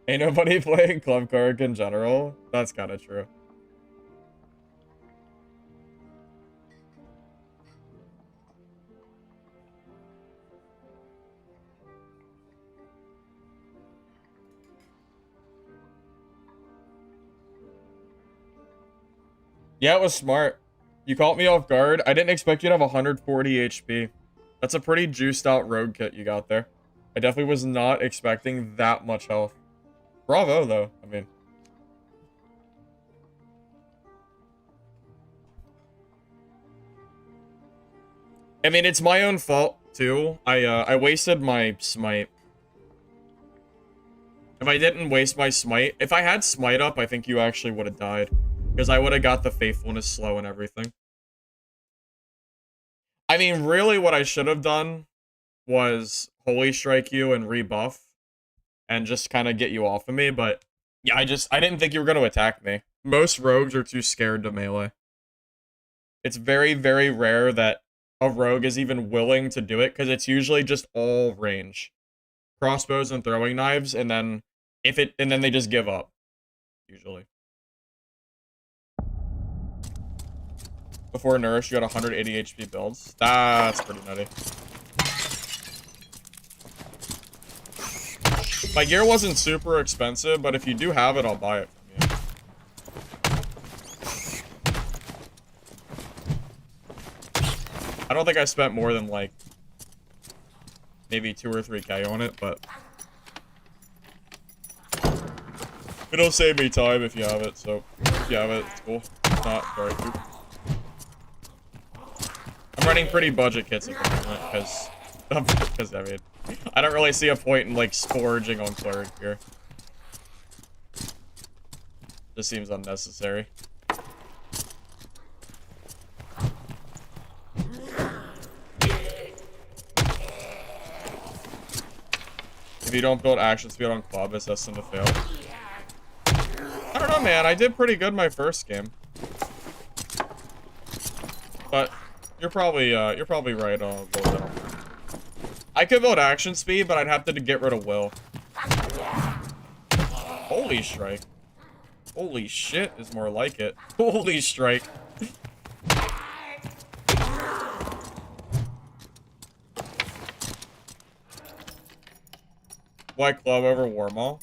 Ain't nobody playing Club Cleric in general? That's kind of true. Yeah, it was smart. You caught me off guard. I didn't expect you to have 140 HP. That's a pretty juiced out rogue kit you got there. I definitely was not expecting that much health. Bravo, though. I mean... it's my own fault, too. I wasted my smite. If I didn't waste my smite... If I had smite up, I think you actually would have died. Because I would have got the faithfulness slow and everything. I mean, really what I should have done was Holy Strike you and rebuff. And just kind of get you off of me, but... Yeah, I didn't think you were going to attack me. Most rogues are too scared to melee. It's very, very rare that a rogue is even willing to do it, because it's usually just all range. Crossbows and throwing knives, and then then they just give up. Usually. Before Nourish, you had 180 HP builds. That's pretty nutty. My gear wasn't super expensive, but if you do have it, I'll buy it from you. I don't think I spent more than, like, maybe 2 or 3K on it, but... It'll save me time if you have it, so... If you have it, it's cool. If not, sorry, poop. I'm running pretty budget kits at the moment, because, I mean... I don't really see a point in, like, splurging on Cleric here. Just seems unnecessary. If you don't build action speed on Club, it's destined to fail. I don't know, man. I did pretty good my first game. But you're probably right on a little bit. I could build action speed, but I'd have to get rid of will. Holy strike. Holy shit is more like it. Holy strike. Why Club over Warmaul?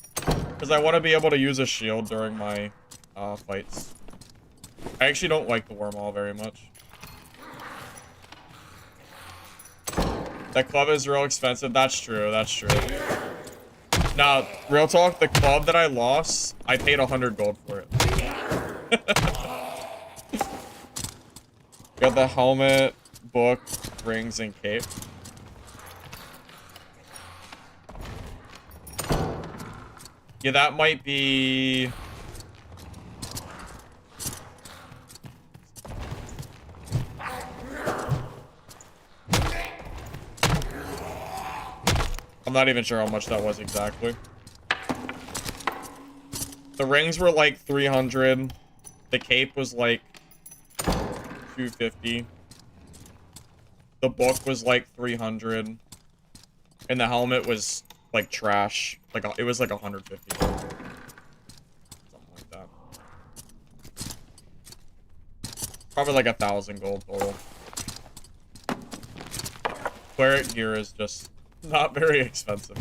Because I want to be able to use a shield during my fights. I actually don't like the Warmaul very much. That club is real expensive. That's true. That's true. Now, real talk, the club that I lost, I paid 100 gold for it. Got the helmet, book, rings, and cape. Yeah, that might be... I'm not even sure how much that was exactly. The rings were like 300. The cape was like 250. The book was like 300. And the helmet was like trash. Like it was like 150. Something like that. Probably like 1,000 gold total. Cleric gear is just not very expensive.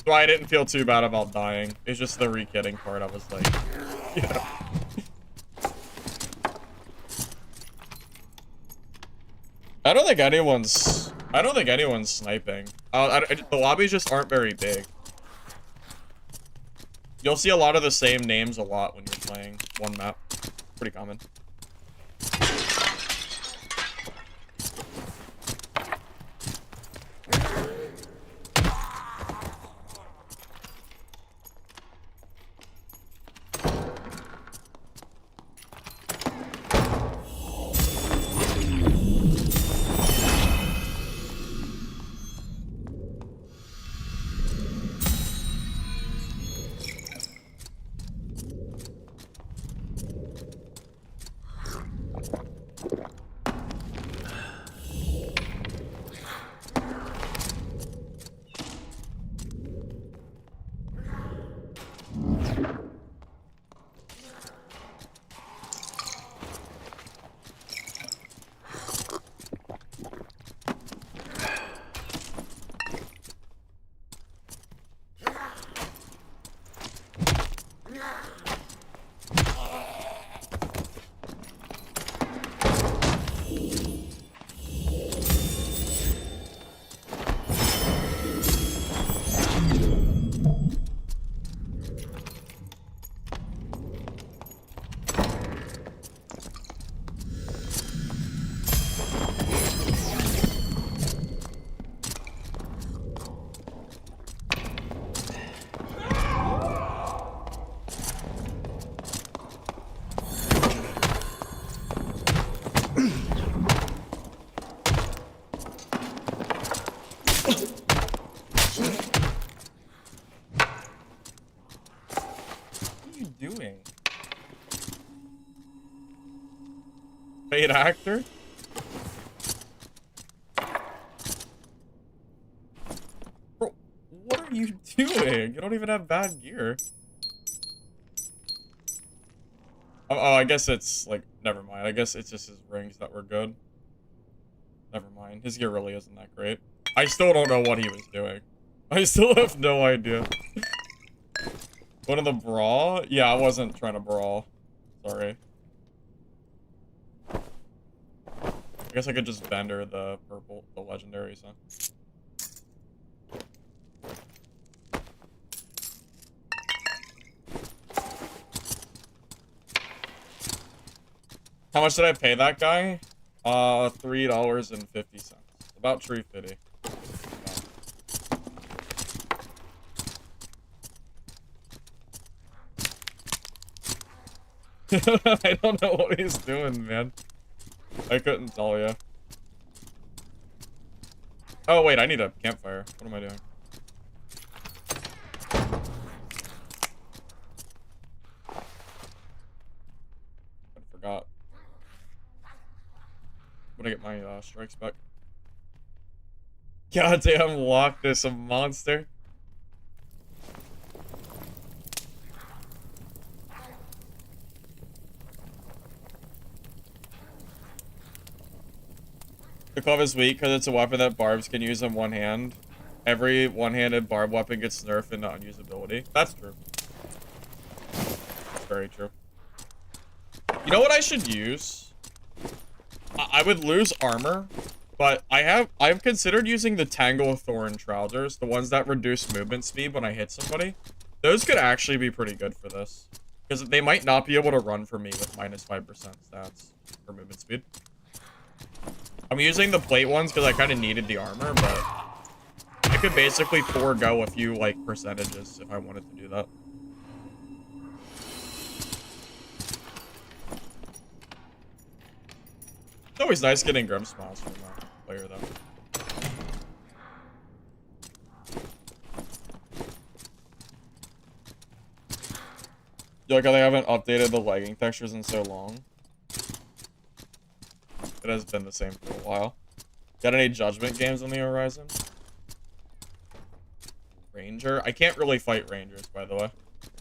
So I didn't feel too bad about dying. It's just the re-kitting part. I was like, yeah. I don't think anyone's sniping. The lobbies just aren't very big. You'll see a lot of the same names a lot when you're playing one map. Pretty common. Paid actor? Bro, what are you doing? You don't even have bad gear. Oh, I guess it's like, never mind. I guess it's just his rings that were good. Never mind. His gear really isn't that great. I still don't know what he was doing. I still have no idea. One of the brawl? Yeah, I wasn't trying to brawl. Sorry. I guess I could just vendor the purple, the legendaries, huh? How much did I pay that guy? $3.50. About $3.50. I don't know what he's doing, man. I couldn't tell you. Oh, wait, I need a campfire. What am I doing? I forgot. I'm gonna get my strikes back. Goddamn, Loch is a monster. The club is weak because it's a weapon that barbs can use in one hand. Every one-handed barb weapon gets nerfed into unusability. That's true. That's very true. You know what I should use? I would lose armor, but I've considered using the Tangle Thorn trousers, the ones that reduce movement speed when I hit somebody. Those could actually be pretty good for this. Because they might not be able to run for me with minus 5% stats for movement speed. I'm using the plate ones because I kind of needed the armor, but I could basically forego a few, like, percentages if I wanted to do that. It's always nice getting Grim Smiles from a player, though. You like how they haven't updated the legging textures in so long? It has been the same for a while. Got any Judgment games on the horizon? Ranger? I can't really fight Rangers, by the way.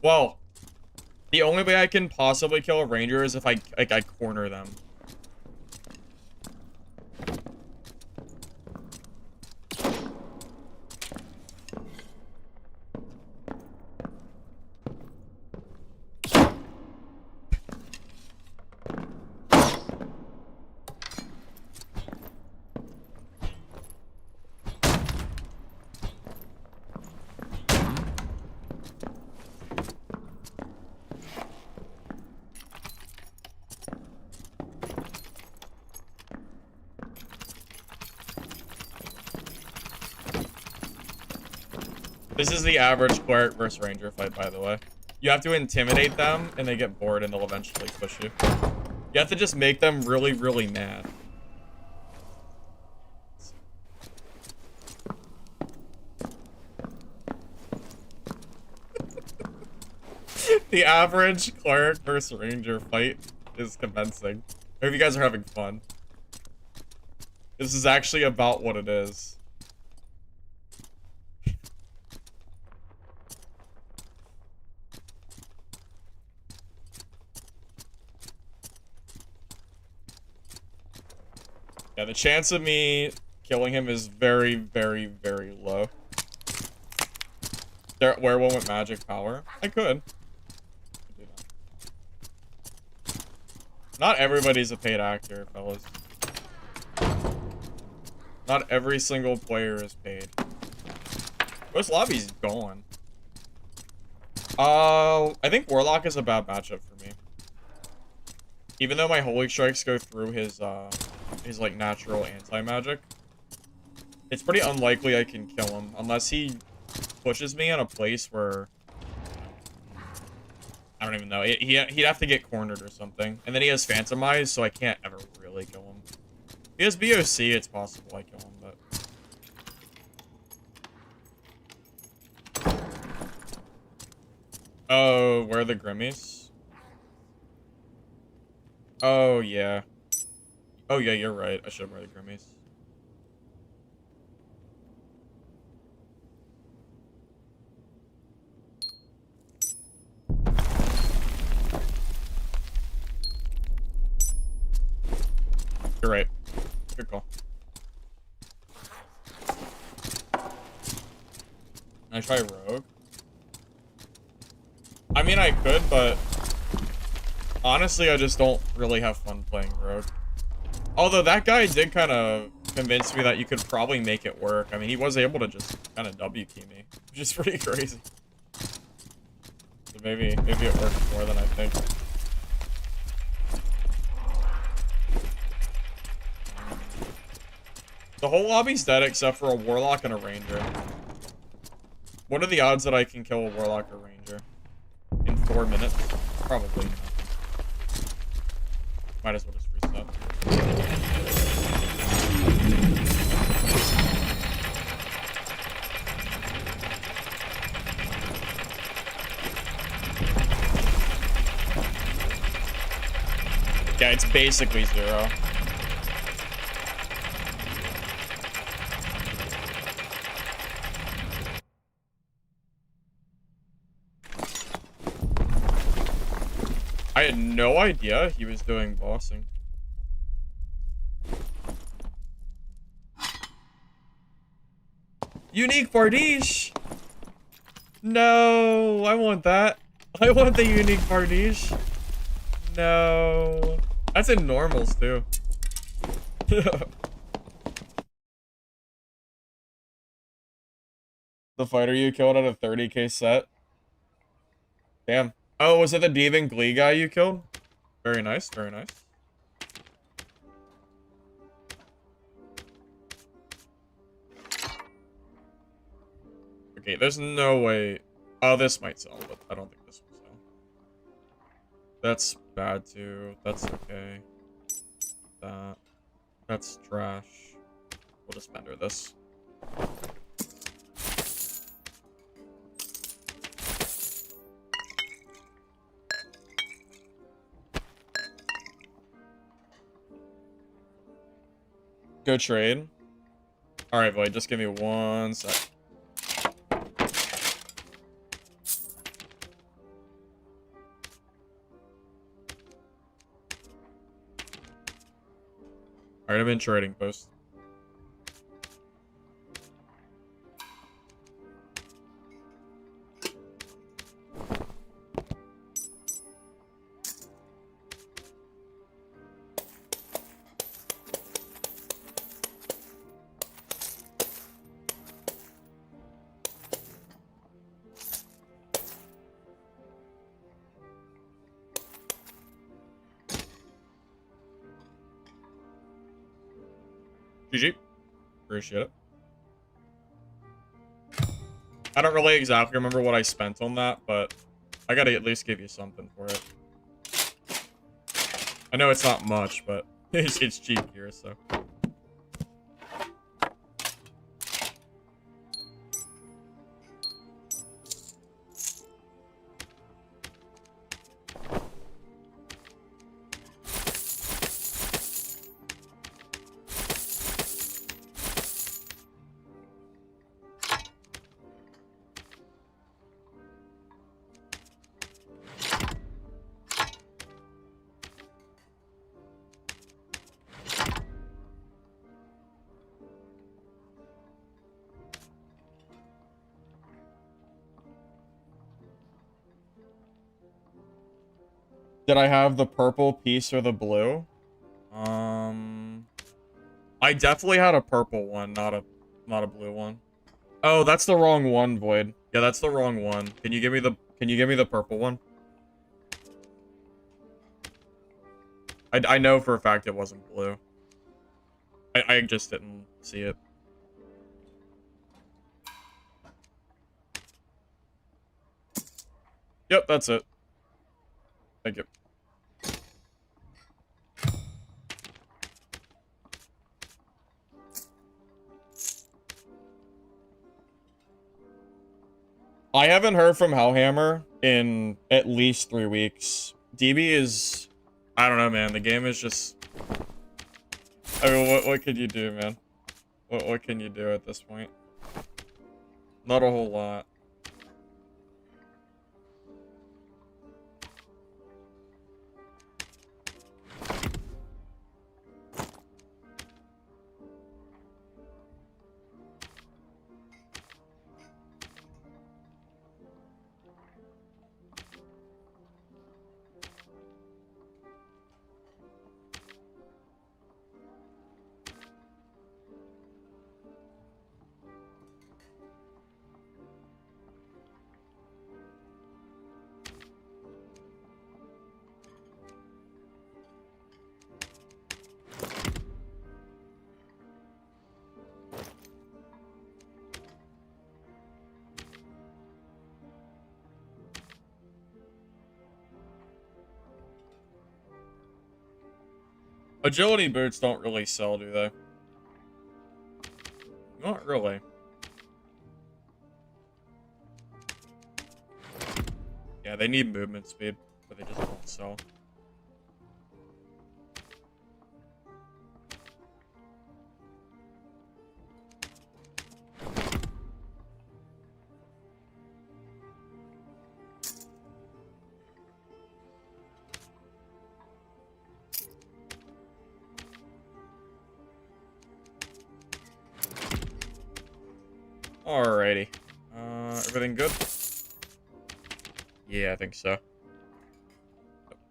Well, The only way I can possibly kill a ranger is if I corner them. This is the average cleric versus ranger fight, by the way. You have to intimidate them, and they get bored, and they'll eventually push you. You have to just make them really, really mad. The average cleric versus ranger fight is commencing. I hope you guys are having fun. This is actually about what it is. Yeah, the chance of me killing him is very, very, very low. There, wear one with magic power? I could. Not everybody's a paid actor, fellas. Not every single player is paid. This lobby's gone. I think Warlock is a bad matchup for me. Even though my Holy Strikes go through his like natural anti-magic, it's pretty unlikely I can kill him unless he pushes me in a place where I don't even know. He'd have to get cornered or something, and then he has Phantom Eyes, so I can't ever really kill him. If he has BOC, it's possible I kill him, but oh, where are the Grimmies? Oh yeah. Oh yeah, you're right. I should wear the Grimmies. You're right. Good call. Can I try Rogue? I mean, I could, but honestly, I just don't really have fun playing Rogue. Although that guy did kind of convince me that you could probably make it work. I mean, he was able to just kind of W key me, which is pretty crazy. So maybe it works more than I think. The whole lobby's dead except for a Warlock and a Ranger. What are the odds that I can kill a Warlock or Ranger in 4 minutes? Probably nothing. Might as well just reset. Yeah, it's basically 0. I had no idea he was doing bossing. Unique Bardiche! No, I want that. I want the unique Bardiche. No. That's in normals, too. The fighter you killed at a 30k set? Damn. Oh, was it the Demon Glee guy you killed? Very nice, very nice. Okay, there's no way. Oh, this might sell, but I don't think this will sell. That's bad too. That's okay. That's trash. We'll just vendor this. Go trade. Alright, boy, just give me 1 sec. Alright, I'm in trading post. GG. Appreciate it. I don't really exactly remember what I spent on that, but I gotta at least give you something for it. I know it's not much, but it's cheap here, so. Did I have the purple piece or the blue? I definitely had a purple one, not a blue one. Oh, that's the wrong one, Void. Yeah, that's the wrong one. Can you give me the purple one? I know for a fact it wasn't blue. I just didn't see it. Yep, that's it. Thank you. I haven't heard from Hellhammer in at least 3 weeks. DB is... I don't know, man. The game is just... I mean, what can you do, man? What can you do at this point? Not a whole lot. Agility boots don't really sell, do they? Not really. Yeah, they need movement speed, but they just won't sell. Alrighty. Everything good? Yeah, I think so.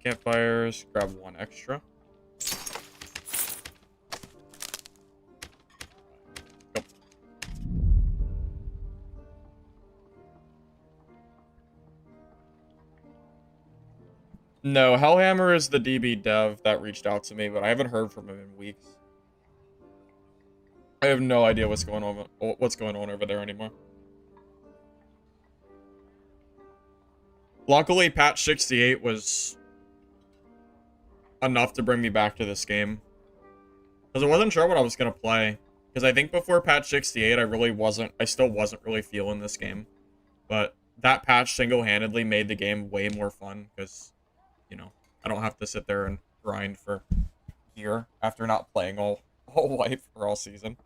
Campfires, grab 1 extra. Go. No, Hellhammer is the DB dev that reached out to me, but I haven't heard from him in weeks. I have no idea what's going on over there anymore. Luckily, patch 68 was enough to bring me back to this game. Because I wasn't sure what I was going to play. Because I think before patch 68, I still wasn't really feeling this game. But that patch single-handedly made the game way more fun. Because, you know, I don't have to sit there and grind for a year after not playing all life or all season.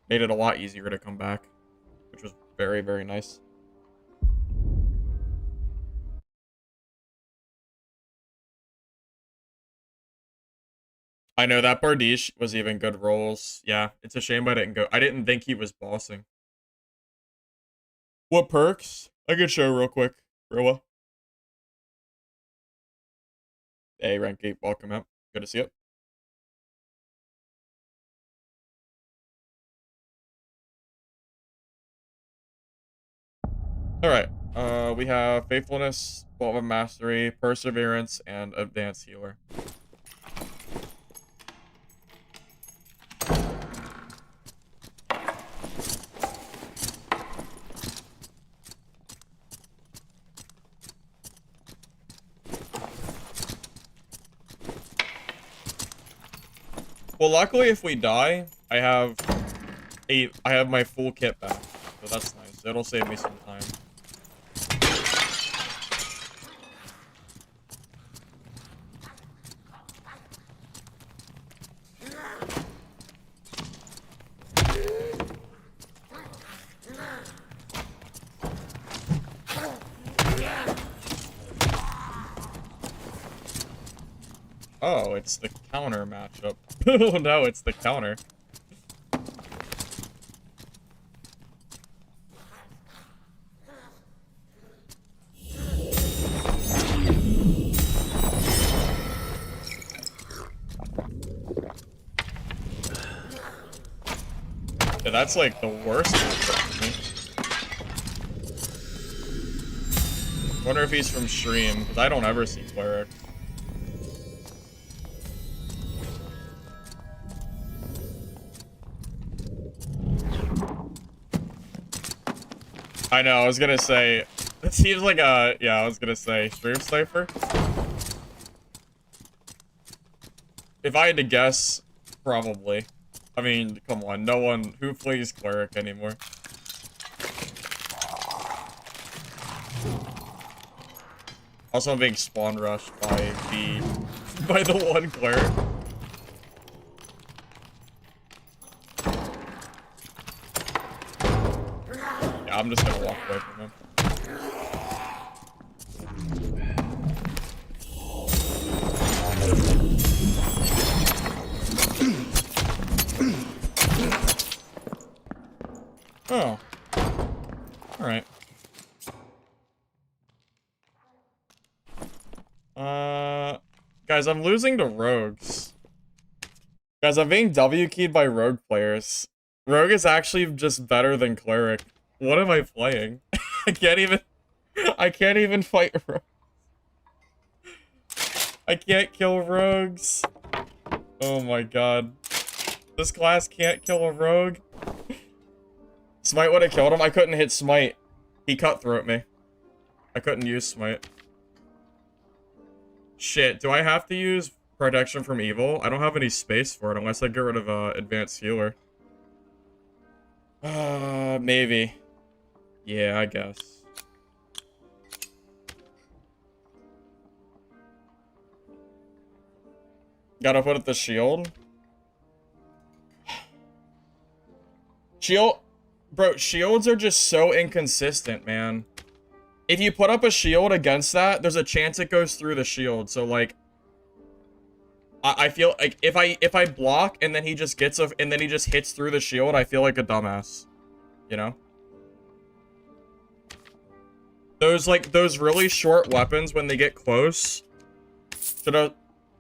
Made it a lot easier to come back. Which was very, very nice. I know that Bardiche was even good rolls. Yeah, it's a shame I didn't go. I didn't think he was bossing. What perks? I could show real quick. Rilla. Hey, rank 8, welcome out. Good to see you. Alright. We have Faithfulness, 12 of Mastery, Perseverance, and Advanced Healer. Well, luckily, if we die, I have my full kit back, so that's nice. It'll save me some time. Oh, it's the counter matchup. Oh no, it's the counter. Yeah, that's like the worst matchup for me. Wonder if he's from stream, because I don't ever see Cleric. I know, I was gonna say, it seems like a, yeah, I was gonna say, stream sniper? If I had to guess, probably. I mean, come on, no one, who plays Cleric anymore? Also, I'm being spawn rushed by the one Cleric. Yeah, I'm just gonna walk away from him. Oh. Alright. Guys, I'm losing to rogues. Guys, I'm being W-keyed by rogue players. Rogue is actually just better than Cleric. What am I playing? I can't even fight rogues. I can't kill rogues. Oh my god. This class can't kill a rogue. Smite would have killed him. I couldn't hit Smite. He cutthroat me. I couldn't use Smite. Shit, do I have to use Protection from Evil? I don't have any space for it unless I get rid of Advanced Healer. Maybe. Yeah, I guess. Gotta put up the shield. Bro, shields are just so inconsistent, man. If you put up a shield against that, there's a chance it goes through the shield. So like, I feel like if I block and then he just hits through the shield, I feel like a dumbass. You know? Those really short weapons when they get close. No,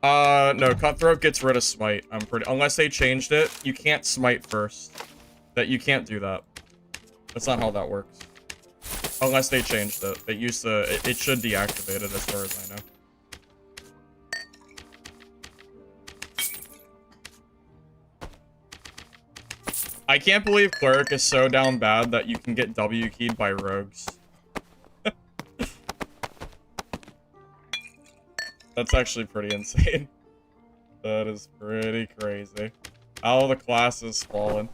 Cutthroat gets rid of Smite. Unless they changed it, you can't Smite first. You can't do that. That's not how that works. Unless they changed it. It should deactivate it as far as I know. I can't believe Cleric is so down bad that you can get W-keyed by rogues. That's actually pretty insane. That is pretty crazy. How the class has fallen.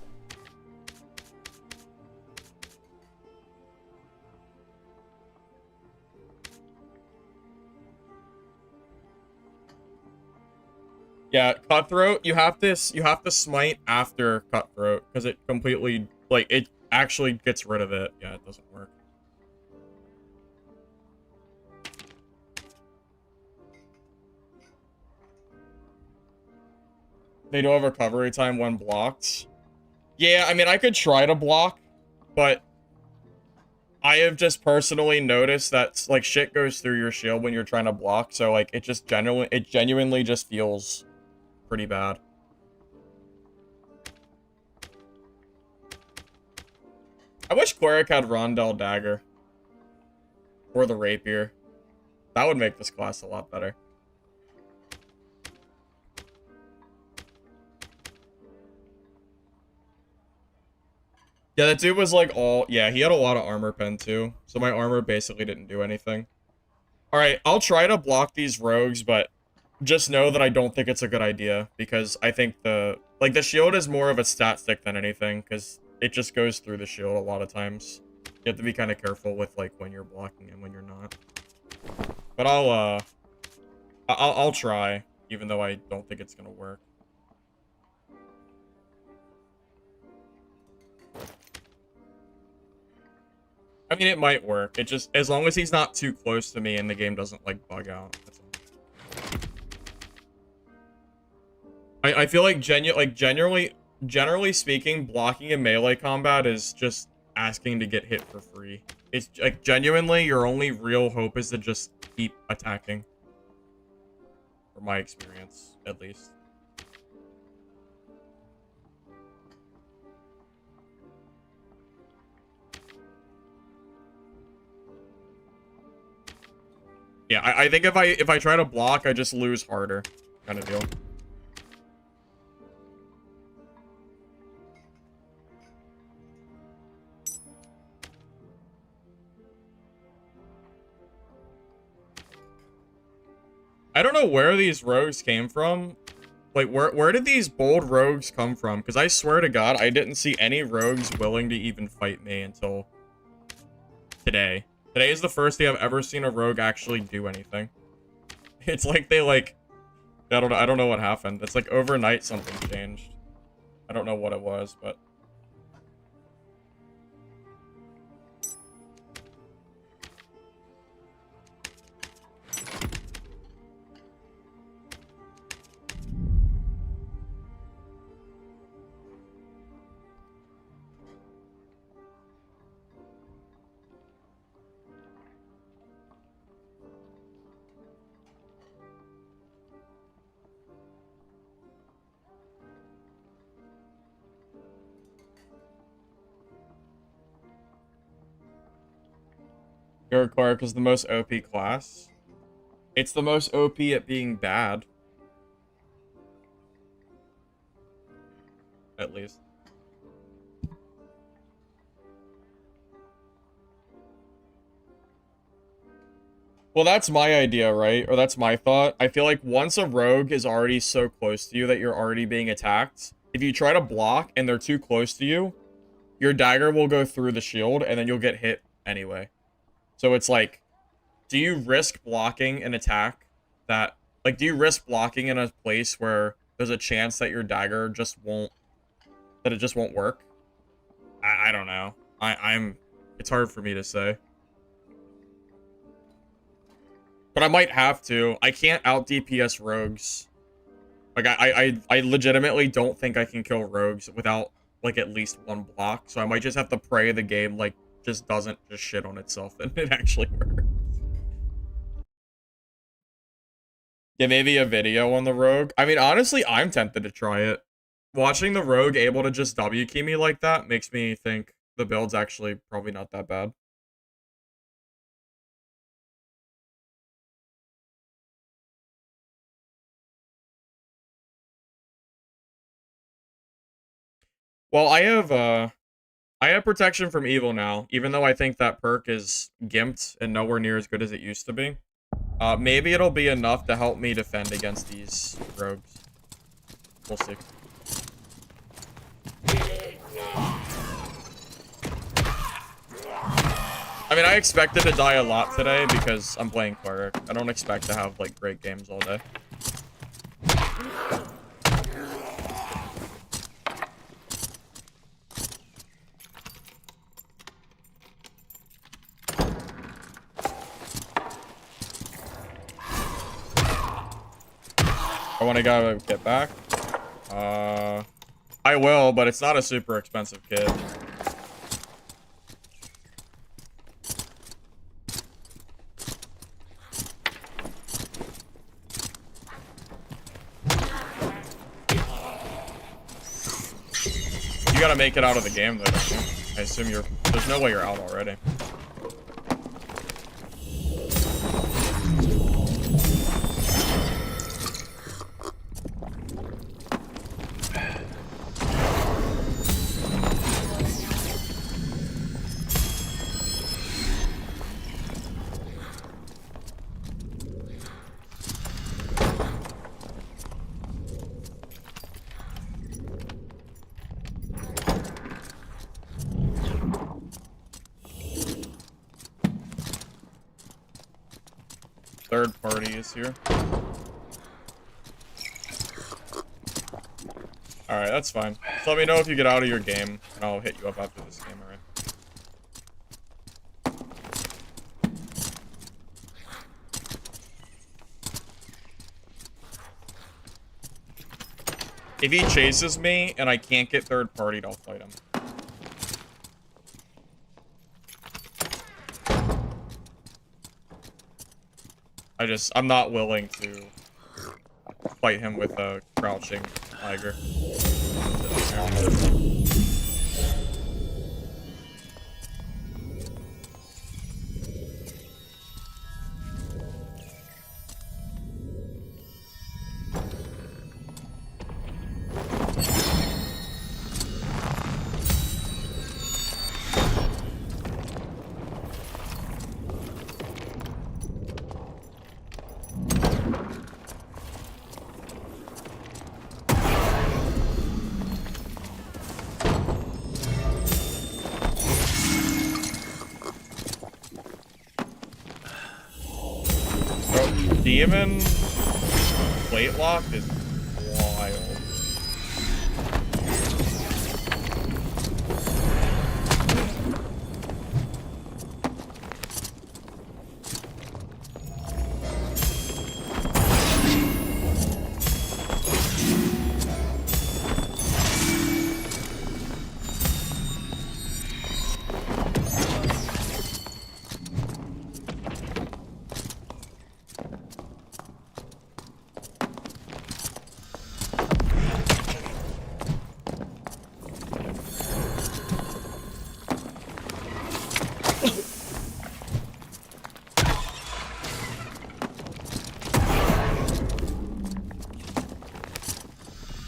Yeah, Cutthroat, you have to smite after Cutthroat because it completely it actually gets rid of it. Yeah, it doesn't work. They don't have recovery time when blocked. Yeah, I mean, I could try to block, but I have just personally noticed that, like, shit goes through your shield when you're trying to block, so, like, it genuinely just feels pretty bad. I wish Cleric had Rondell Dagger. Or the Rapier. That would make this class a lot better. Yeah, that dude was like all... Yeah, he had a lot of armor pen too. So my armor basically didn't do anything. Alright, I'll try to block these rogues, but just know that I don't think it's a good idea. Because I think the... Like, the shield is more of a stat stick than anything. Because it just goes through the shield a lot of times. You have to be kind of careful with, like, when you're blocking and when you're not. But I'll try, even though I don't think it's gonna work. I mean, it might work. It just, as long as he's not too close to me and the game doesn't, like, bug out. That's all. I feel like generally speaking, blocking in melee combat is just asking to get hit for free. It's, like, genuinely, your only real hope is to just keep attacking. From my experience, at least. Yeah, I think if I try to block, I just lose harder, kind of deal. I don't know where these rogues came from. Like, where did these bold rogues come from? Because I swear to God, I didn't see any rogues willing to even fight me until today. Today is the first day I've ever seen a rogue actually do anything. It's like they, like... I don't know what happened. It's like overnight something changed. I don't know what it was, but... Your Cleric is the most OP class. It's the most OP at being bad. At least. Well, that's my idea, right? Or that's my thought. I feel like once a rogue is already so close to you that you're already being attacked, if you try to block and they're too close to you, your dagger will go through the shield and then you'll get hit anyway. So it's like, do you risk blocking an attack that... Like, do you risk blocking in a place where there's a chance that your dagger just won't... That it just won't work? I don't know. It's hard for me to say. But I might have to. I can't out DPS rogues. Like, I legitimately don't think I can kill rogues without, like, at least one block. So I might just have to pray the game, like, just doesn't just shit on itself and it actually works. Yeah, maybe a video on the rogue. I mean, honestly, I'm tempted to try it. Watching the rogue able to just W key me like that makes me think the build's actually probably not that bad. Well, I have protection from evil now, even though I think that perk is gimped and nowhere near as good as it used to be. Maybe it'll be enough to help me defend against these rogues. We'll see. I mean, I expected to die a lot today because I'm playing Cleric. I don't expect to have, like, great games all day. I want to go get back. I will, but it's not a super expensive kit. You gotta make it out of the game, though, don't you? I assume you're... There's no way you're out already. Third party is here. Alright, that's fine. Just let me know if you get out of your game, and I'll hit you up after this game, alright? If he chases me and I can't get third partied, I'll fight him. I'm not willing to fight him with a crouching tiger. Demon plate lock is wild.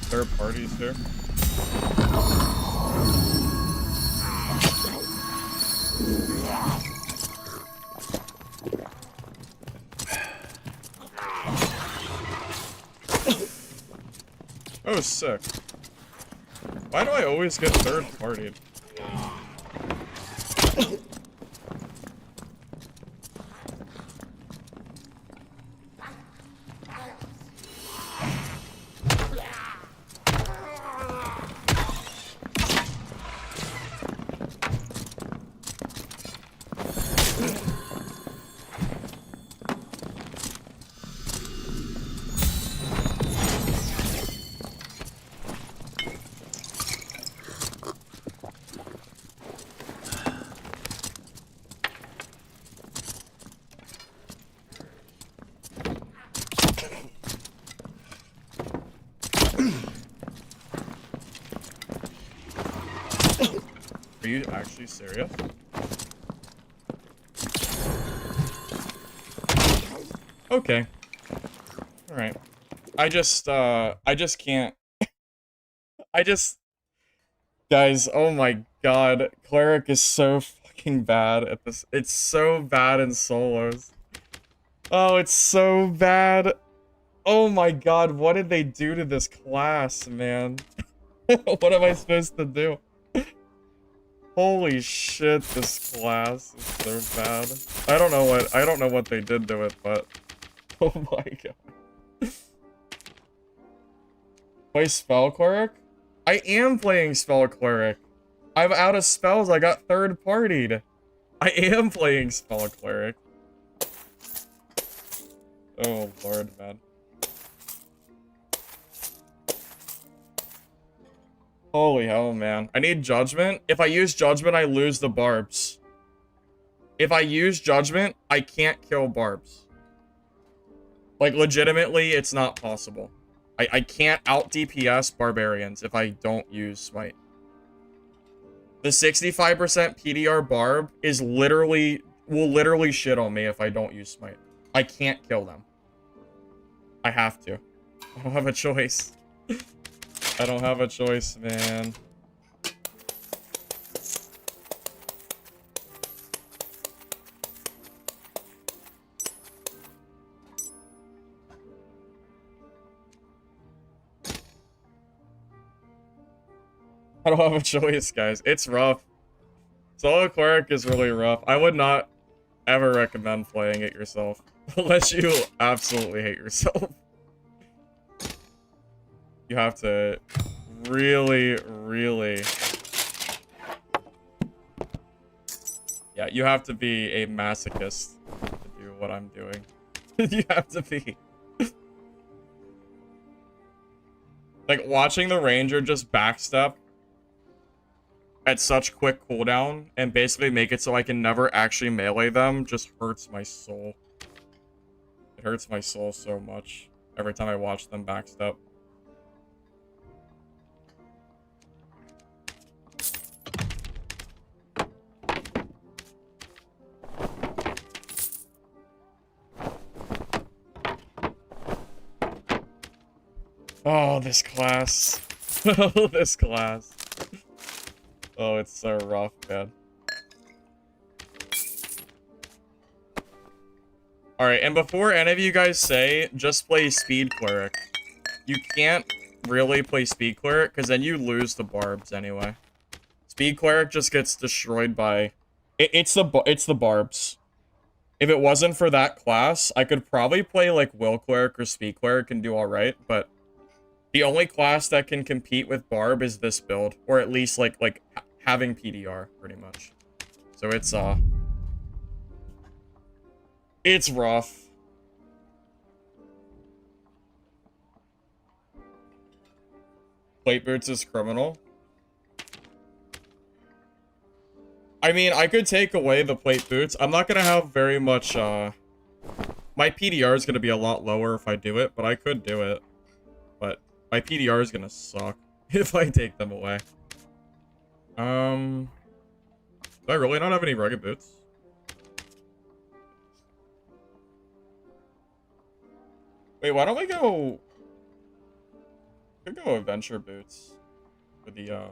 Third parties here. Oh, sick. Why do I always get third partied? Are you actually serious? Okay. Alright. I just can't. Guys, oh my god. Cleric is so fucking bad at this. It's so bad in solos. Oh, it's so bad. Oh my god, what did they do to this class, man? What am I supposed to do? Holy shit, this class is so bad. I don't know what they did to it, but oh my god. Play Spell Cleric? I am playing Spell Cleric. I'm out of spells, I got third partied. I am playing Spell Cleric. Oh lord, man. Holy hell, man. I need Judgment. If I use Judgment, I lose the Barbs. If I use Judgment, I can't kill Barbs. Like, legitimately, it's not possible. I can't out DPS Barbarians if I don't use Smite. The 65% PDR Barb is literally, will literally shit on me if I don't use Smite. I can't kill them. I have to. I don't have a choice. I don't have a choice, man. I don't have a choice, guys. It's rough. Solo Cleric is really rough. I would not ever recommend playing it yourself. Unless you absolutely hate yourself. You have to really, really... Yeah, you have to be a masochist to do what I'm doing. You have to be. Like, watching the Ranger just backstep at such quick cooldown and basically make it so I can never actually melee them just hurts my soul. It hurts my soul so much every time I watch them backstep. Oh, this class. Oh, this class. Oh, it's so rough, man. Alright, and before any of you guys say, just play Speed Cleric. You can't really play Speed Cleric, because then you lose the Barbs anyway. Speed Cleric just gets destroyed by... It's the Barbs. If it wasn't for that class, I could probably play, like, Will Cleric or Speed Cleric and do alright, but... The only class that can compete with Barb is this build, or at least, like having PDR, pretty much. So it's rough. Plate boots is criminal. I mean, I could take away the plate boots. I'm not gonna have very much, my PDR is gonna be a lot lower if I do it, but I could do it. But my PDR is gonna suck if I take them away. Do I really not have any rugged boots? Wait, why don't we go... We could go adventure boots. For the,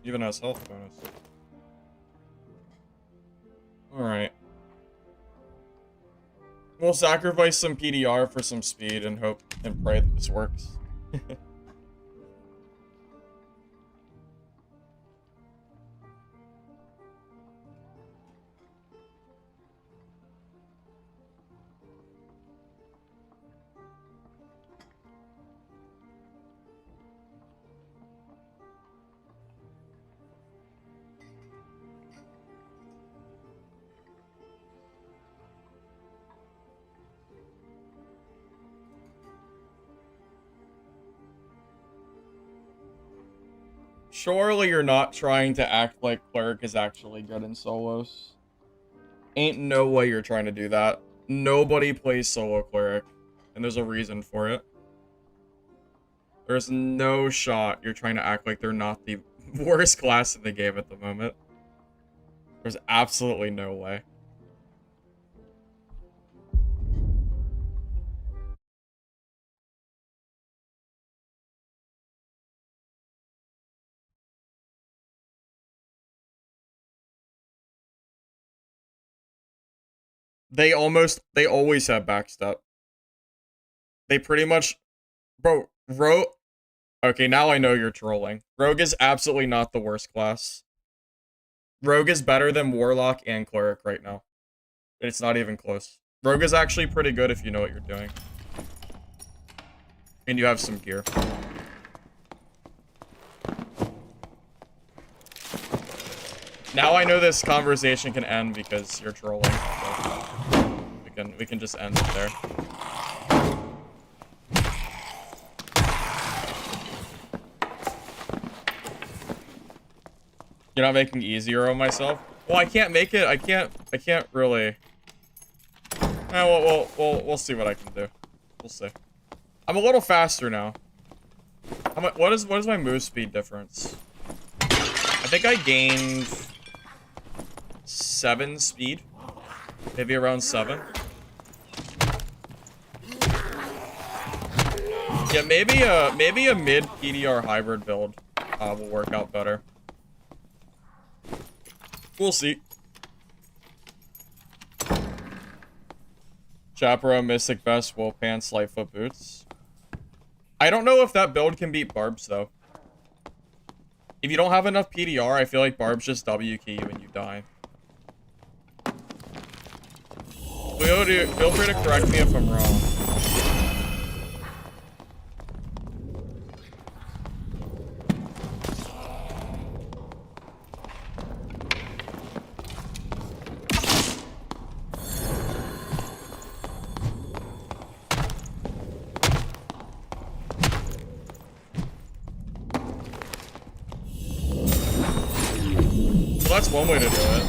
Even has health bonus. Alright. We'll sacrifice some PDR for some speed and hope and pray that this works. Surely you're not trying to act like Cleric is actually good in solos. Ain't no way you're trying to do that. Nobody plays solo Cleric, and there's a reason for it. There's no shot you're trying to act like they're not the worst class in the game at the moment. There's absolutely no way. They always have backstep. They pretty much, bro, Rogue, okay, now I know you're trolling. Rogue is absolutely not the worst class. Rogue is better than Warlock and Cleric right now. It's not even close. Rogue is actually pretty good if you know what you're doing. And you have some gear. Now I know this conversation can end because you're trolling. So we can just end it there. You're not making easier on myself? Well, I can't make it. I can't really. We'll see what I can do. We'll see. I'm a little faster now. What is my move speed difference? I think I gained 7 speed. Maybe around 7. Yeah, maybe a mid PDR hybrid build will work out better. We'll see. Chaparral, Mystic Vest, Wool Pants, Lightfoot Boots. I don't know if that build can beat Barbs, though. If you don't have enough PDR, I feel like Barbs just W key you and you die. Feel free to correct me if I'm wrong. That's one way to do it.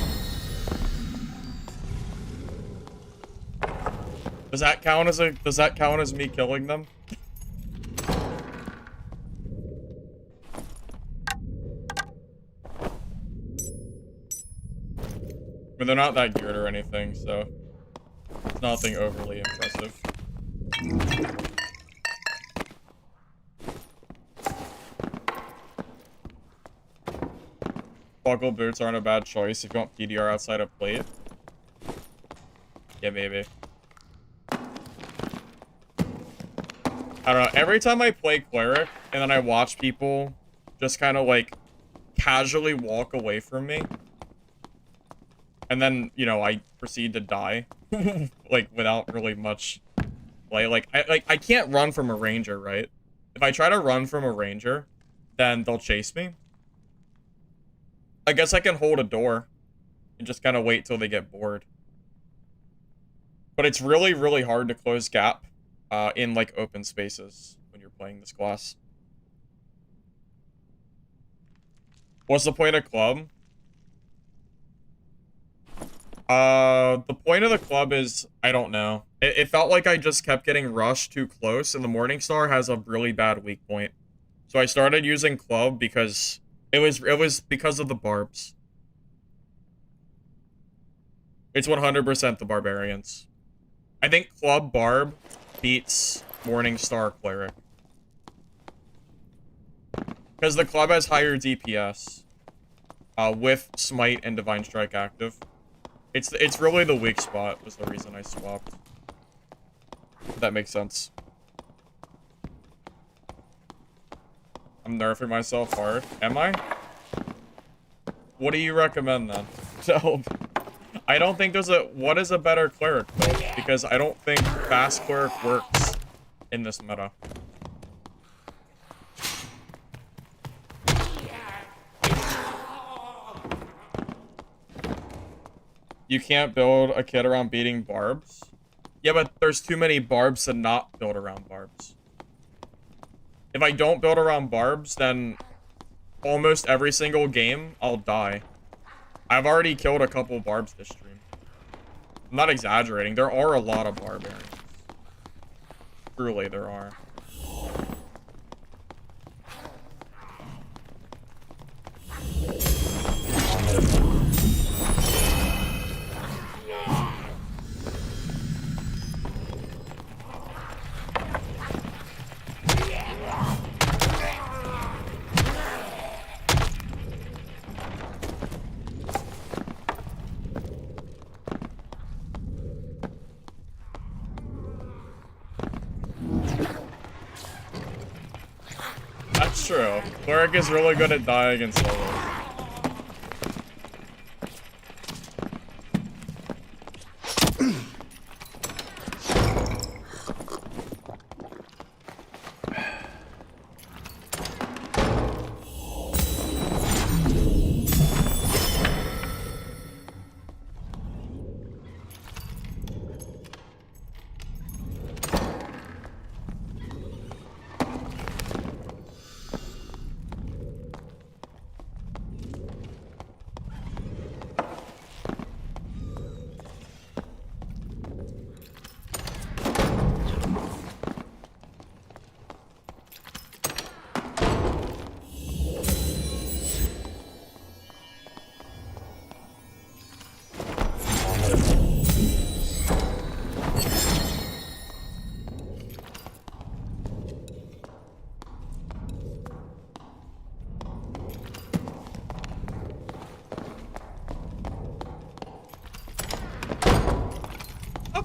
Does that count as me killing them? I mean, they're not that geared or anything, so it's nothing overly impressive. Buckle boots aren't a bad choice if you want PDR outside of plate. Yeah, maybe. I don't know. Every time I play Cleric and then I watch people just kind of like casually walk away from me, and then, you know, I proceed to die like without really much play. Like I can't run from a ranger, right? If I try to run from a ranger, then they'll chase me. I guess I can hold a door and just kind of wait till they get bored. But it's really, really hard to close gap in, like, open spaces when you're playing this class. What's the point of club? The point of the club is, I don't know. It felt like I just kept getting rushed too close, and the Morningstar has a really bad weak point. So I started using club because it was because of the barbs. It's 100% the barbarians. I think club barb beats Morningstar Cleric. Because the club has higher DPS. With Smite and Divine Strike active. It's really the weak spot was the reason I swapped. If that makes sense. I'm nerfing myself hard. Am I? What do you recommend then? So, I don't think there's a... What is a better Cleric build? Because I don't think fast Cleric works in this meta. You can't build a kit around beating barbs? Yeah, but there's too many barbs to not build around barbs. If I don't build around barbs, then almost every single game, I'll die. I've already killed a couple barbs this stream. I'm not exaggerating. There are a lot of barbarians. Truly, there are. That's true. Cleric is really good at dying in solo.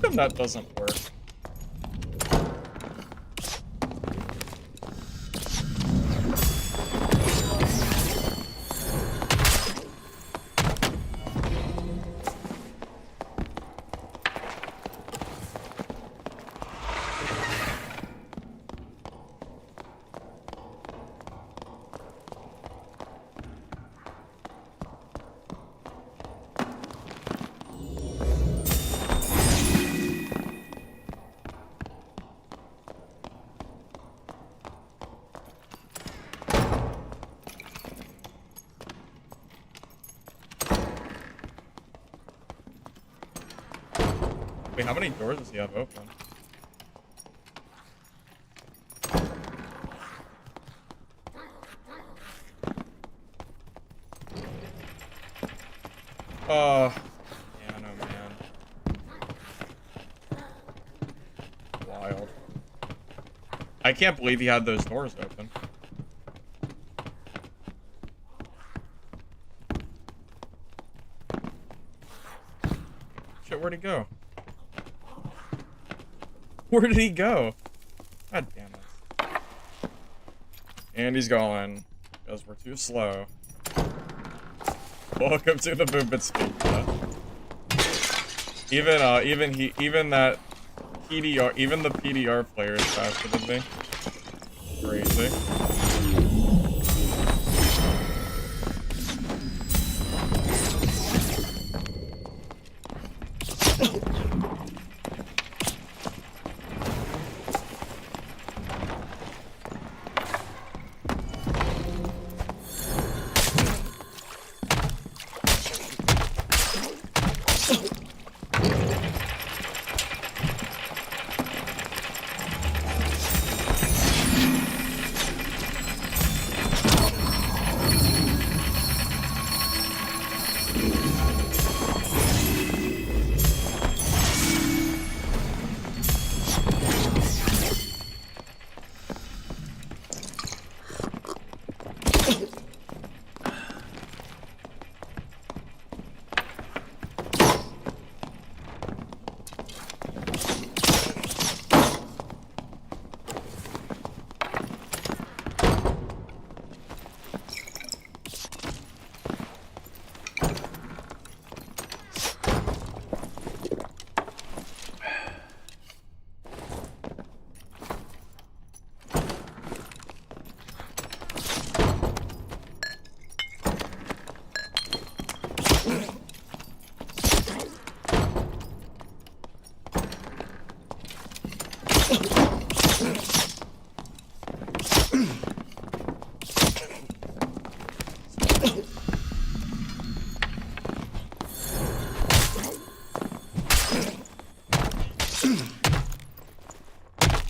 come that doesn't work? Wait, how many doors does he have open? Yeah, no, man. Wild. I can't believe he had those doors open. Shit, where'd he go? Where did he go? God damn it. And he's going. Because we're too slow. Welcome to the movement speed, yeah. Even that PDR, even the PDR player is faster than me. Crazy.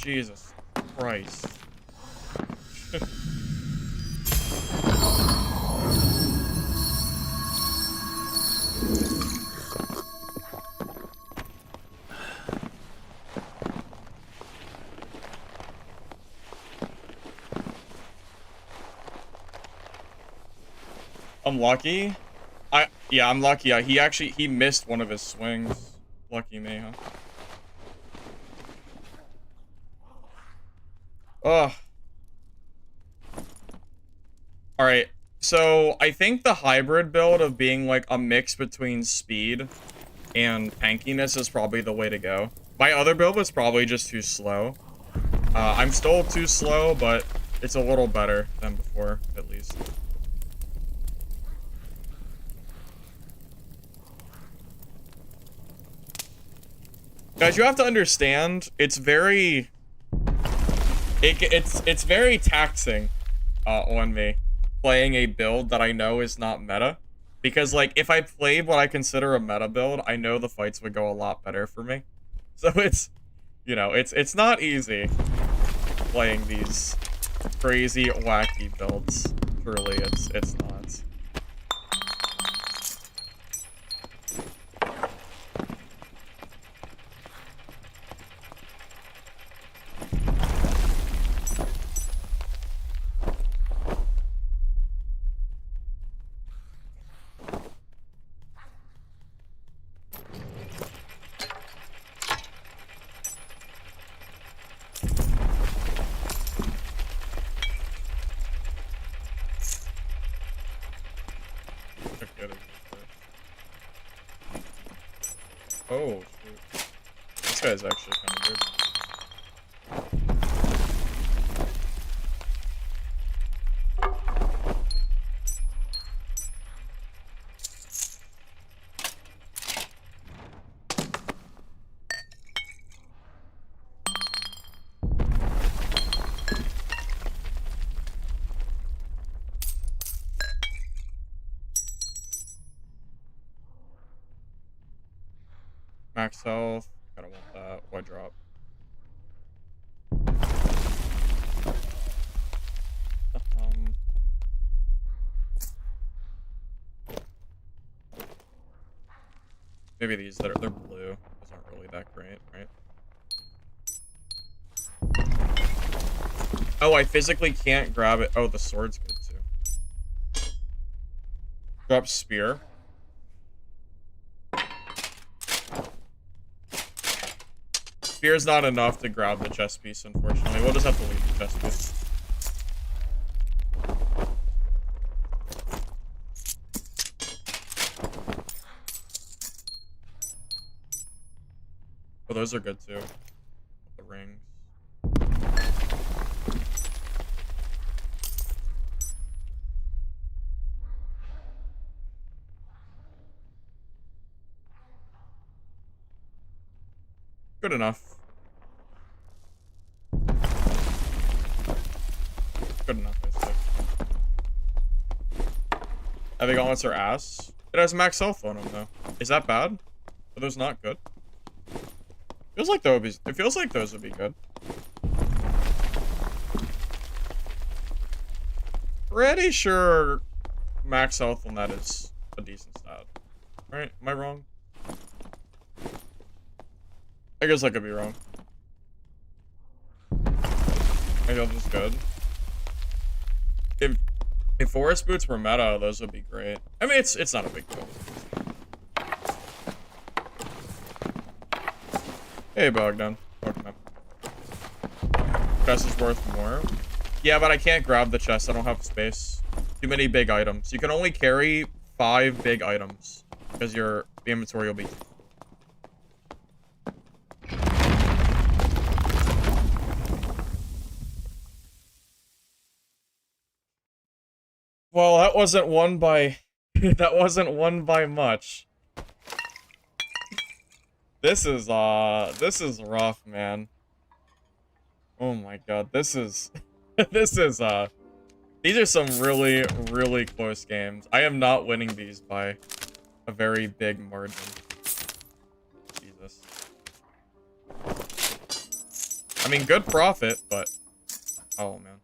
Jesus Christ. I'm lucky. Yeah, I'm lucky. He missed one of his swings. Lucky me, huh? Ugh. Alright, so I think the hybrid build of being like a mix between speed and tankiness is probably the way to go. My other build was probably just too slow. I'm still too slow, but it's a little better than before, at least. Guys, you have to understand, it's very... It's very taxing on me playing a build that I know is not meta. Because, like, if I played what I consider a meta build, I know the fights would go a lot better for me. So it's, you know, it's not easy playing these crazy, wacky builds. Truly, it's not. Oh, shoot. This guy's actually kind of good. Max health. Kinda want that. Why drop? Um, maybe these that are they're blue. Those aren't really that great, right? Oh, I physically can't grab it. Oh, the sword's good too. Drop spear. Spear's not enough to grab the chest piece, unfortunately. We'll just have to leave the chest piece. Oh, those are good too. The rings. Good enough. Good enough, I think. I think gauntlets are ass. It has max health on them though. Is that bad? Are those not good? Feels like it feels like those would be good. Pretty sure max health on that is a decent stat. Right? Am I wrong? I guess I could be wrong. My health is good. If forest boots were meta, those would be great. I mean, it's not a big deal. Hey, Bogdan. Welcome up. Chest is worth more. Yeah, but I can't grab the chest. I don't have space. Too many big items. You can only carry 5 big items because your inventory will be. Well, that wasn't won by that wasn't won by much. This is rough, man. Oh my god, this is this is these are some really, really close games. I am not winning these by a very big margin. Jesus. I mean, good profit, but oh man.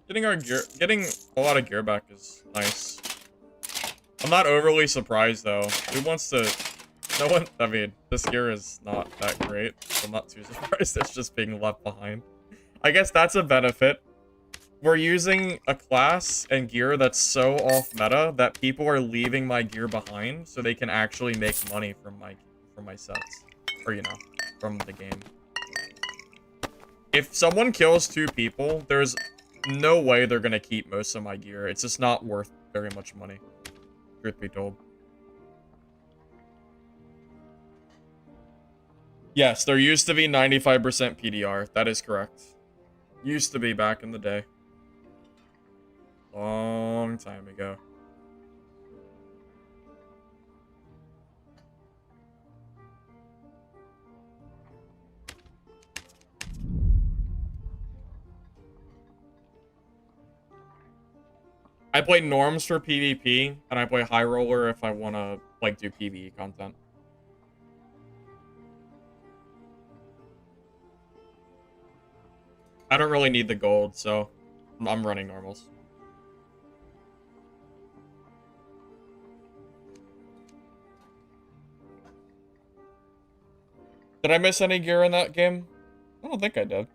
Getting a lot of gear back is nice. I'm not overly surprised though. Who wants to? No one. I mean, this gear is not that great. So I'm not too surprised. It's just being left behind. I guess that's a benefit. We're using a class and gear that's so off meta that people are leaving my gear behind so they can actually make money from my sets, or you know, from the game. If someone kills 2 people, there's no way they're gonna keep most of my gear. It's just not worth very much money, truth be told. Yes, there used to be 95% PDR. That is correct. Used to be back in the day. Long time ago. I play norms for PvP, and I play high roller if I want to like do PvE content. I don't really need the gold, so I'm running normals. Did I miss any gear in that game? I don't think I did.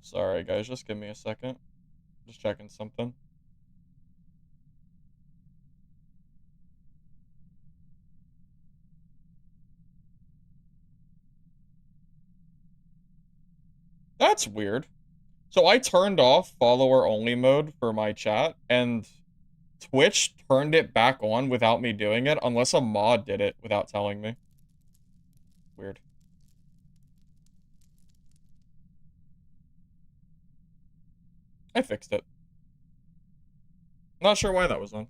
Sorry, guys. Just give me a second. Just checking something. That's weird. So I turned off follower only mode for my chat, and Twitch turned it back on without me doing it, unless a mod did it without telling me. Weird. I fixed it. Not sure why that was on.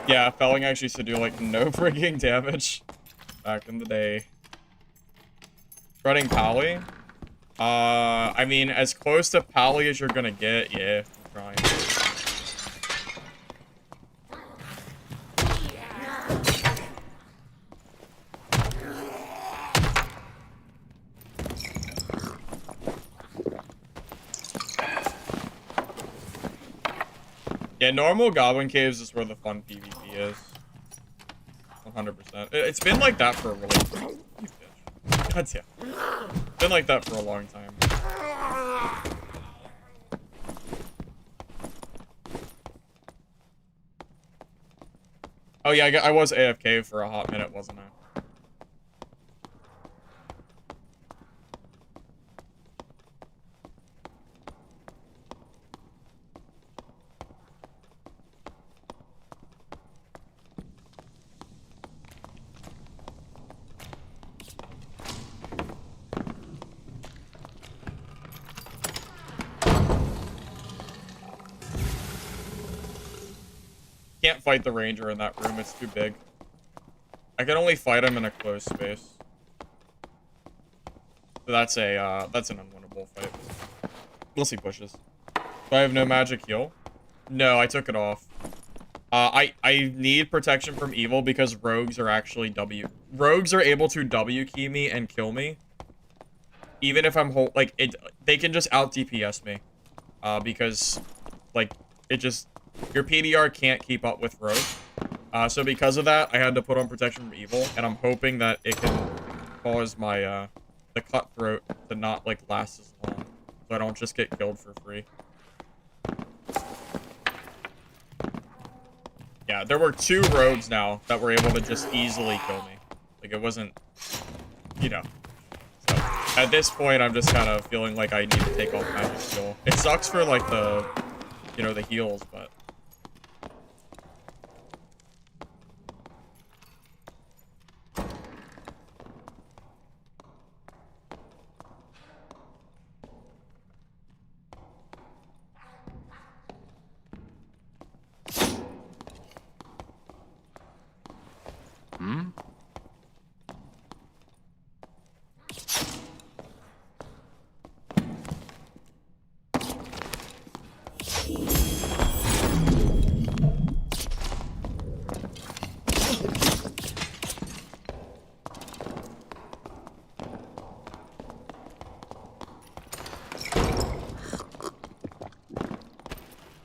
Yeah, felling actually used to do, like, no frigging damage back in the day. Shredding Pally? I mean, as close to Pally as you're gonna get, yeah, I'm trying. Yeah, normal Goblin Caves is where the fun PvP is. 100%. It's been like that for a really... You bitch. God damn. It's been like that for a long time. Oh yeah, I was AFK for a hot minute, wasn't I? Can't fight the ranger in that room, it's too big. I can only fight him in a closed space. So that's an unwinnable fight. We'll see pushes. Do I have no magic heal? No, I took it off. I need protection from evil because rogues are actually rogues are able to W key me and kill me. Even if I'm they can just out DPS me. Because like your PDR can't keep up with rogue. So because of that, I had to put on protection from evil, and I'm hoping that it can cause my the cutthroat to not like last as long, so I don't just get killed for free. Yeah, there were 2 rogues now that were able to just easily kill me. Like, it wasn't, you know. So, at this point, I'm just kind of feeling like I need to take off magic skill. It sucks for, like, the, you know, the heals, but... Hmm?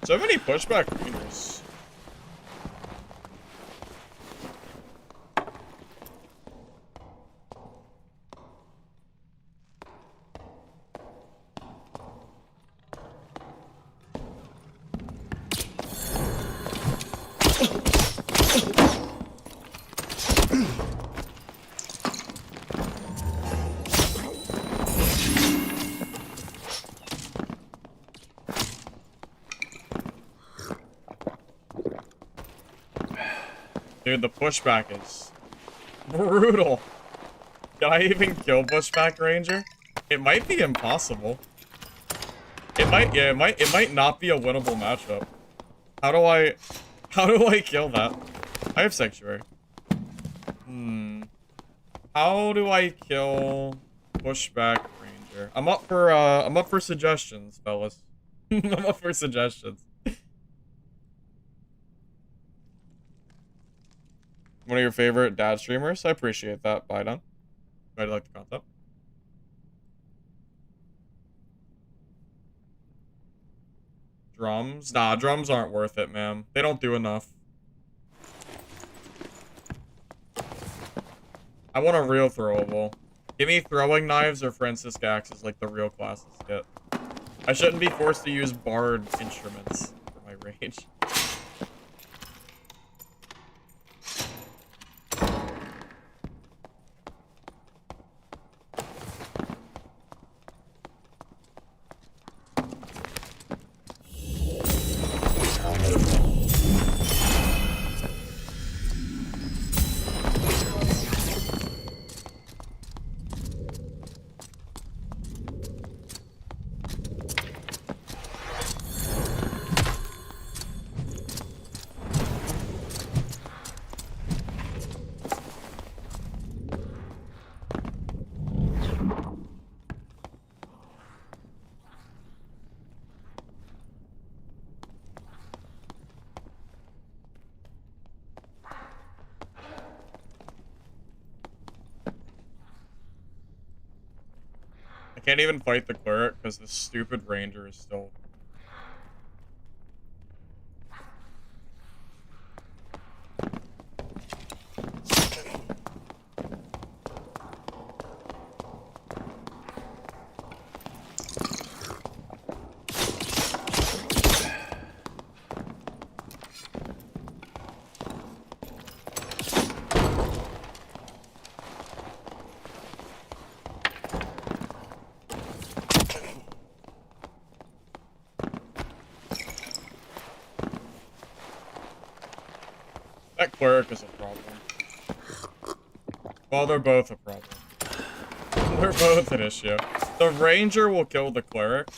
So many pushback rangers. Dude, the pushback is brutal. Can I even kill pushback ranger? It might be impossible. It might not be a winnable matchup. How do I kill that? I have sanctuary. How do I kill pushback ranger? I'm up for suggestions, fellas. I'm up for suggestions. One of your favorite dad streamers. I appreciate that. Bye, done. I like the content. Drums? Nah, drums aren't worth it, man. They don't do enough. I want a real throwable. Give me throwing knives or Francisca axes like the real classes get. I shouldn't be forced to use bard instruments for my rage. I can't even fight the cleric because the stupid ranger is still... That cleric is a problem. Well, they're both a problem. They're both an issue. The ranger will kill the cleric,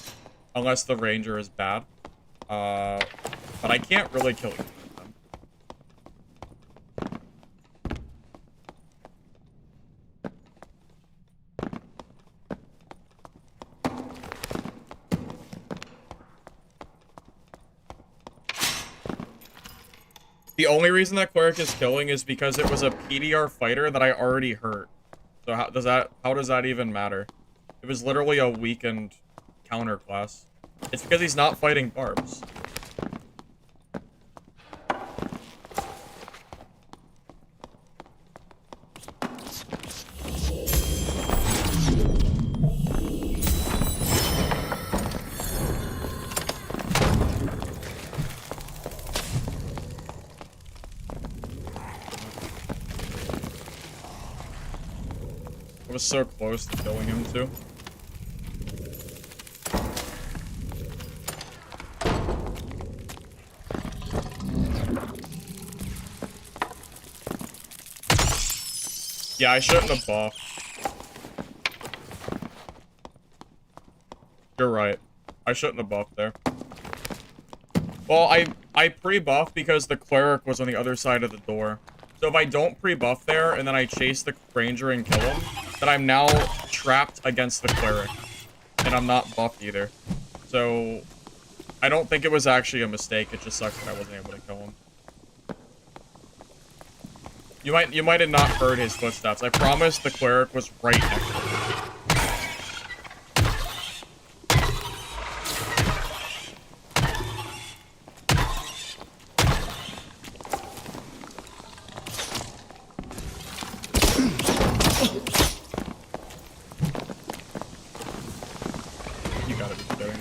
unless the ranger is bad. But I can't really kill either of them. The only reason that cleric is killing is because it was a PDR fighter that I already hurt. So how does that even matter? It was literally a weakened counter class. It's because he's not fighting barbs. I was so close to killing him too. Yeah, I shouldn't have buffed. You're right. I shouldn't have buffed there. Well, I pre-buffed because the cleric was on the other side of the door. So if I don't pre-buff there, and then I chase the ranger and kill him, then I'm now trapped against the cleric. And I'm not buffed either. So, I don't think it was actually a mistake, it just sucks that I wasn't able to kill him. You might have not heard his footsteps. I promise the cleric was right next to him. You gotta be kidding me.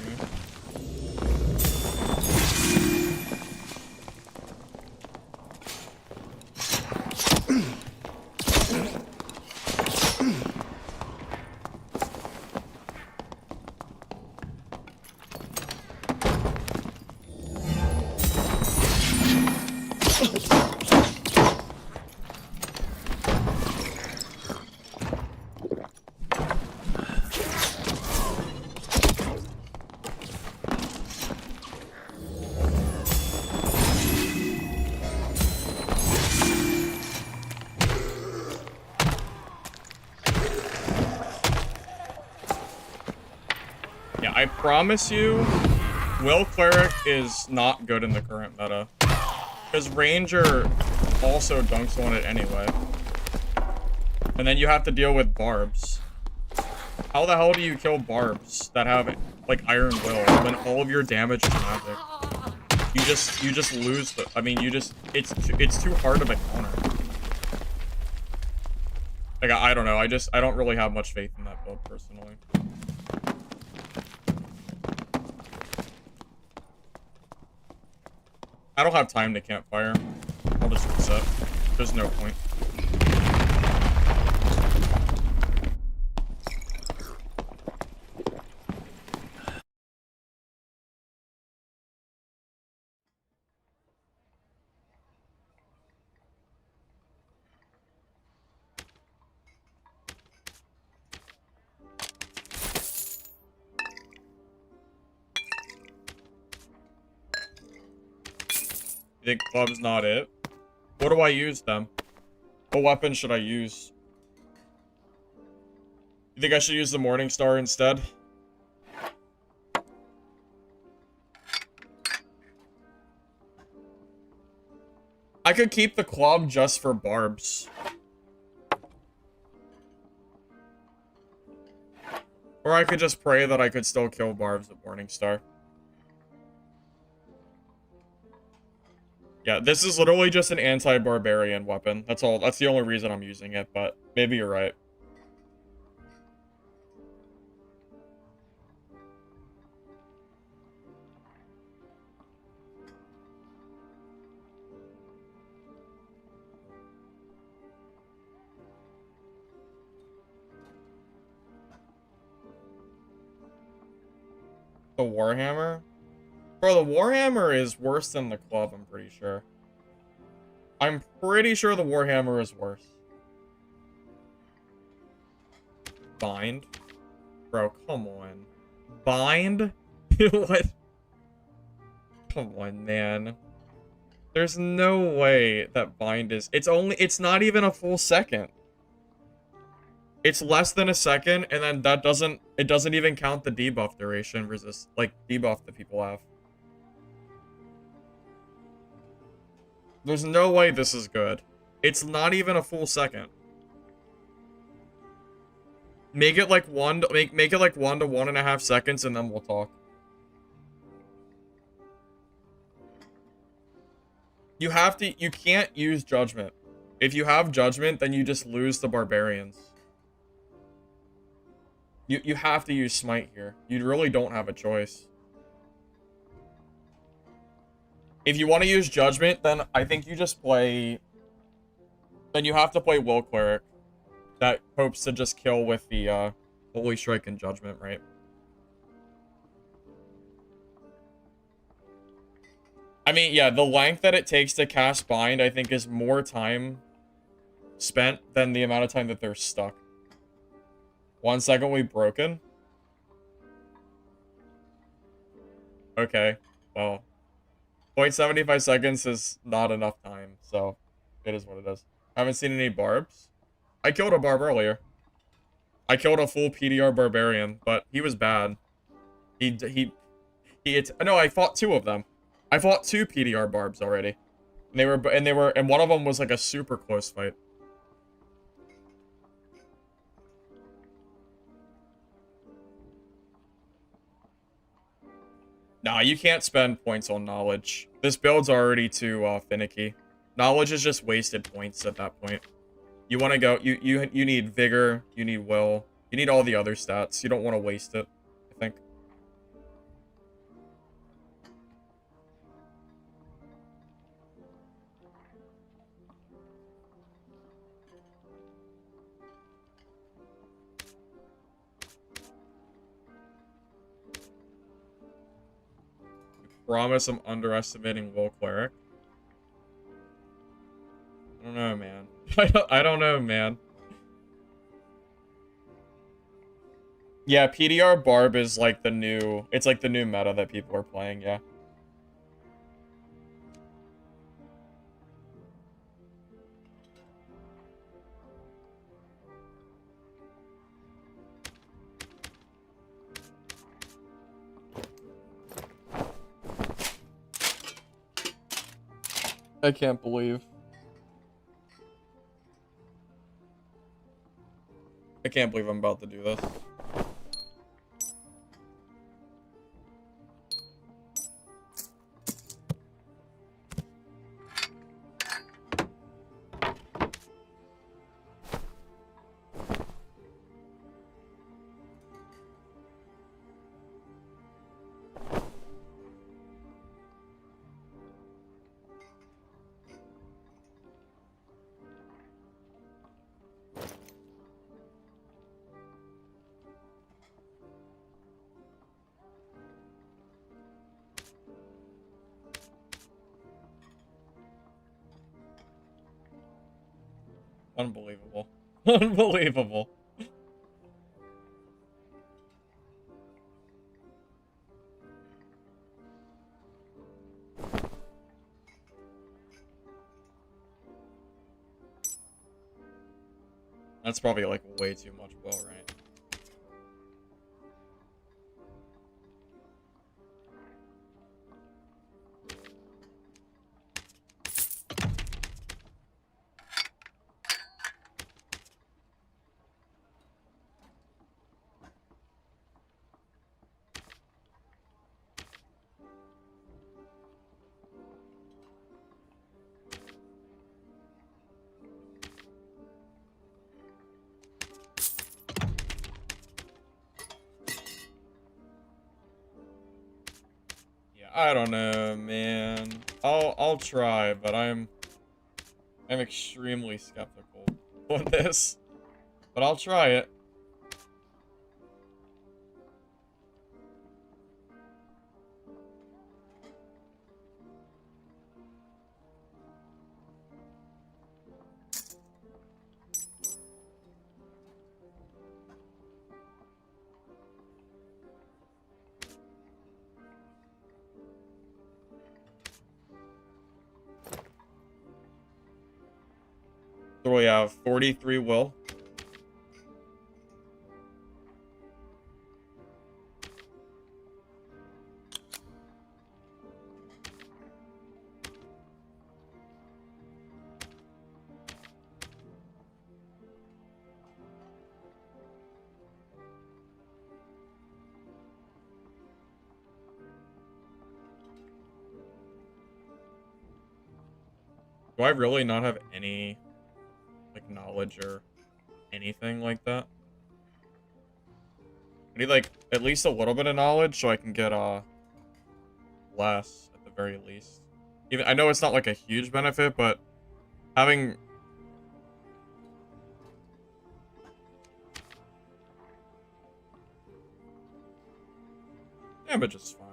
Yeah, I promise you, Will Cleric is not good in the current meta. Because Ranger also dunks on it anyway. And then you have to deal with barbs. How the hell do you kill barbs that have, like, Iron Will when all of your damage is magic? You just lose the, I mean, it's too hard of a counter. Like, I don't know, I don't really have much faith in that build, personally. I don't have time to campfire. I'll just reset. There's no point. You think club's not it? What do I use then? What weapon should I use? You think I should use the Morning Star instead? I could keep the club just for barbs. Or I could just pray that I could still kill barbs with Morning Star. Yeah, this is literally just an anti-barbarian weapon. That's all. That's the only reason I'm using it, but maybe you're right. The Warhammer? Bro, the Warhammer is worse than the club, I'm pretty sure. I'm pretty sure the Warhammer is worse. Bind? Bro, come on. Bind? What? Come on, man. There's no way that bind is... It's not even a full second. It's less than a second, and then it doesn't even count the debuff duration versus, like, debuff that people have. There's no way this is good. It's not even a full second. Make it like make it like 1 to 1.5 seconds, and then we'll talk. You can't use Judgment. If you have Judgment, then you just lose the Barbarians. You have to use Smite here. You really don't have a choice. If you want to use Judgment, then I think you just play... Then you have to play Will Cleric. That hopes to just kill with the Holy Strike and Judgment, right? I mean, yeah, the length that it takes to cast Bind, I think, is more time spent than the amount of time that they're stuck. 1 second, we've broken. Okay, well... 0.75 seconds is not enough time, so it is what it is. Haven't seen any barbs. I killed a barb earlier. I killed a full PDR Barbarian, but he was bad. No, I fought 2 of them. I fought 2 PDR barbs already. And one of them was like a super close fight. Nah, you can't spend points on knowledge. This build's already too finicky. Knowledge is just wasted points at that point. You want to go... You need vigor. You need will. You need all the other stats. You don't want to waste it, I think. Promise I'm underestimating Will Cleric. I don't know, man. I don't know, man. Yeah, PDR Barb is like the new... It's like the new meta that people are playing, yeah. I can't believe. I can't believe I'm about to do this. Unbelievable. Unbelievable. That's probably like way too much will, right? I don't know, man. I'll try, but I'm extremely skeptical on this. But I'll try it. So we have 43 will. Do I really not have any, like, knowledge or anything like that? I need, like, at least a little bit of knowledge so I can get, less, at the very least. Even, I know it's not, like, a huge benefit, but having... damage is fine.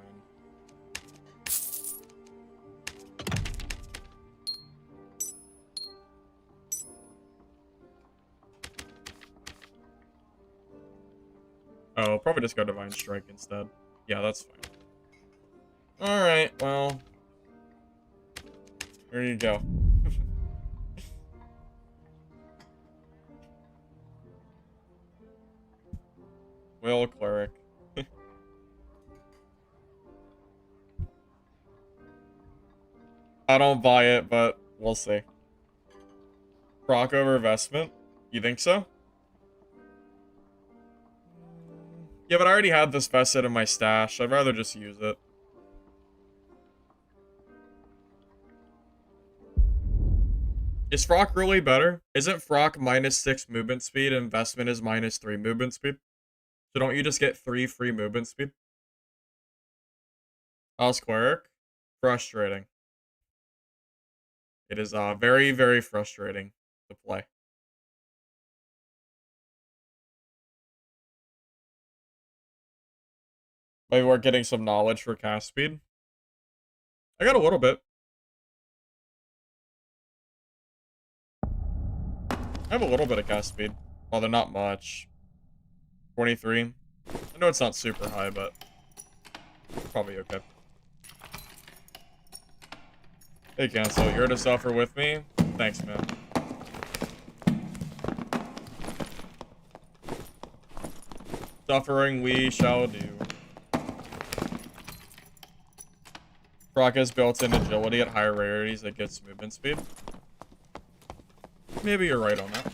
Oh, probably just go Divine Strike instead. Yeah, that's fine. Alright, well. There you go. Will Cleric. I don't buy it, but we'll see. Proc over Vestment? You think so? Yeah, but I already had this vested in my stash. I'd rather just use it. Is Frock really better? Isn't Frock -6 movement speed and Vestment is -3 movement speed? So don't you just get 3 free movement speed? Cleric? Frustrating. It is very, very frustrating to play. Maybe we're getting some knowledge for cast speed. I got a little bit. I have a little bit of cast speed. Although not much. 23. I know it's not super high, but probably okay. Hey, Cancel, you're to suffer with me? Thanks, man. Suffering we shall do. Proc has built-in agility at higher rarities that gets movement speed. Maybe you're right on that.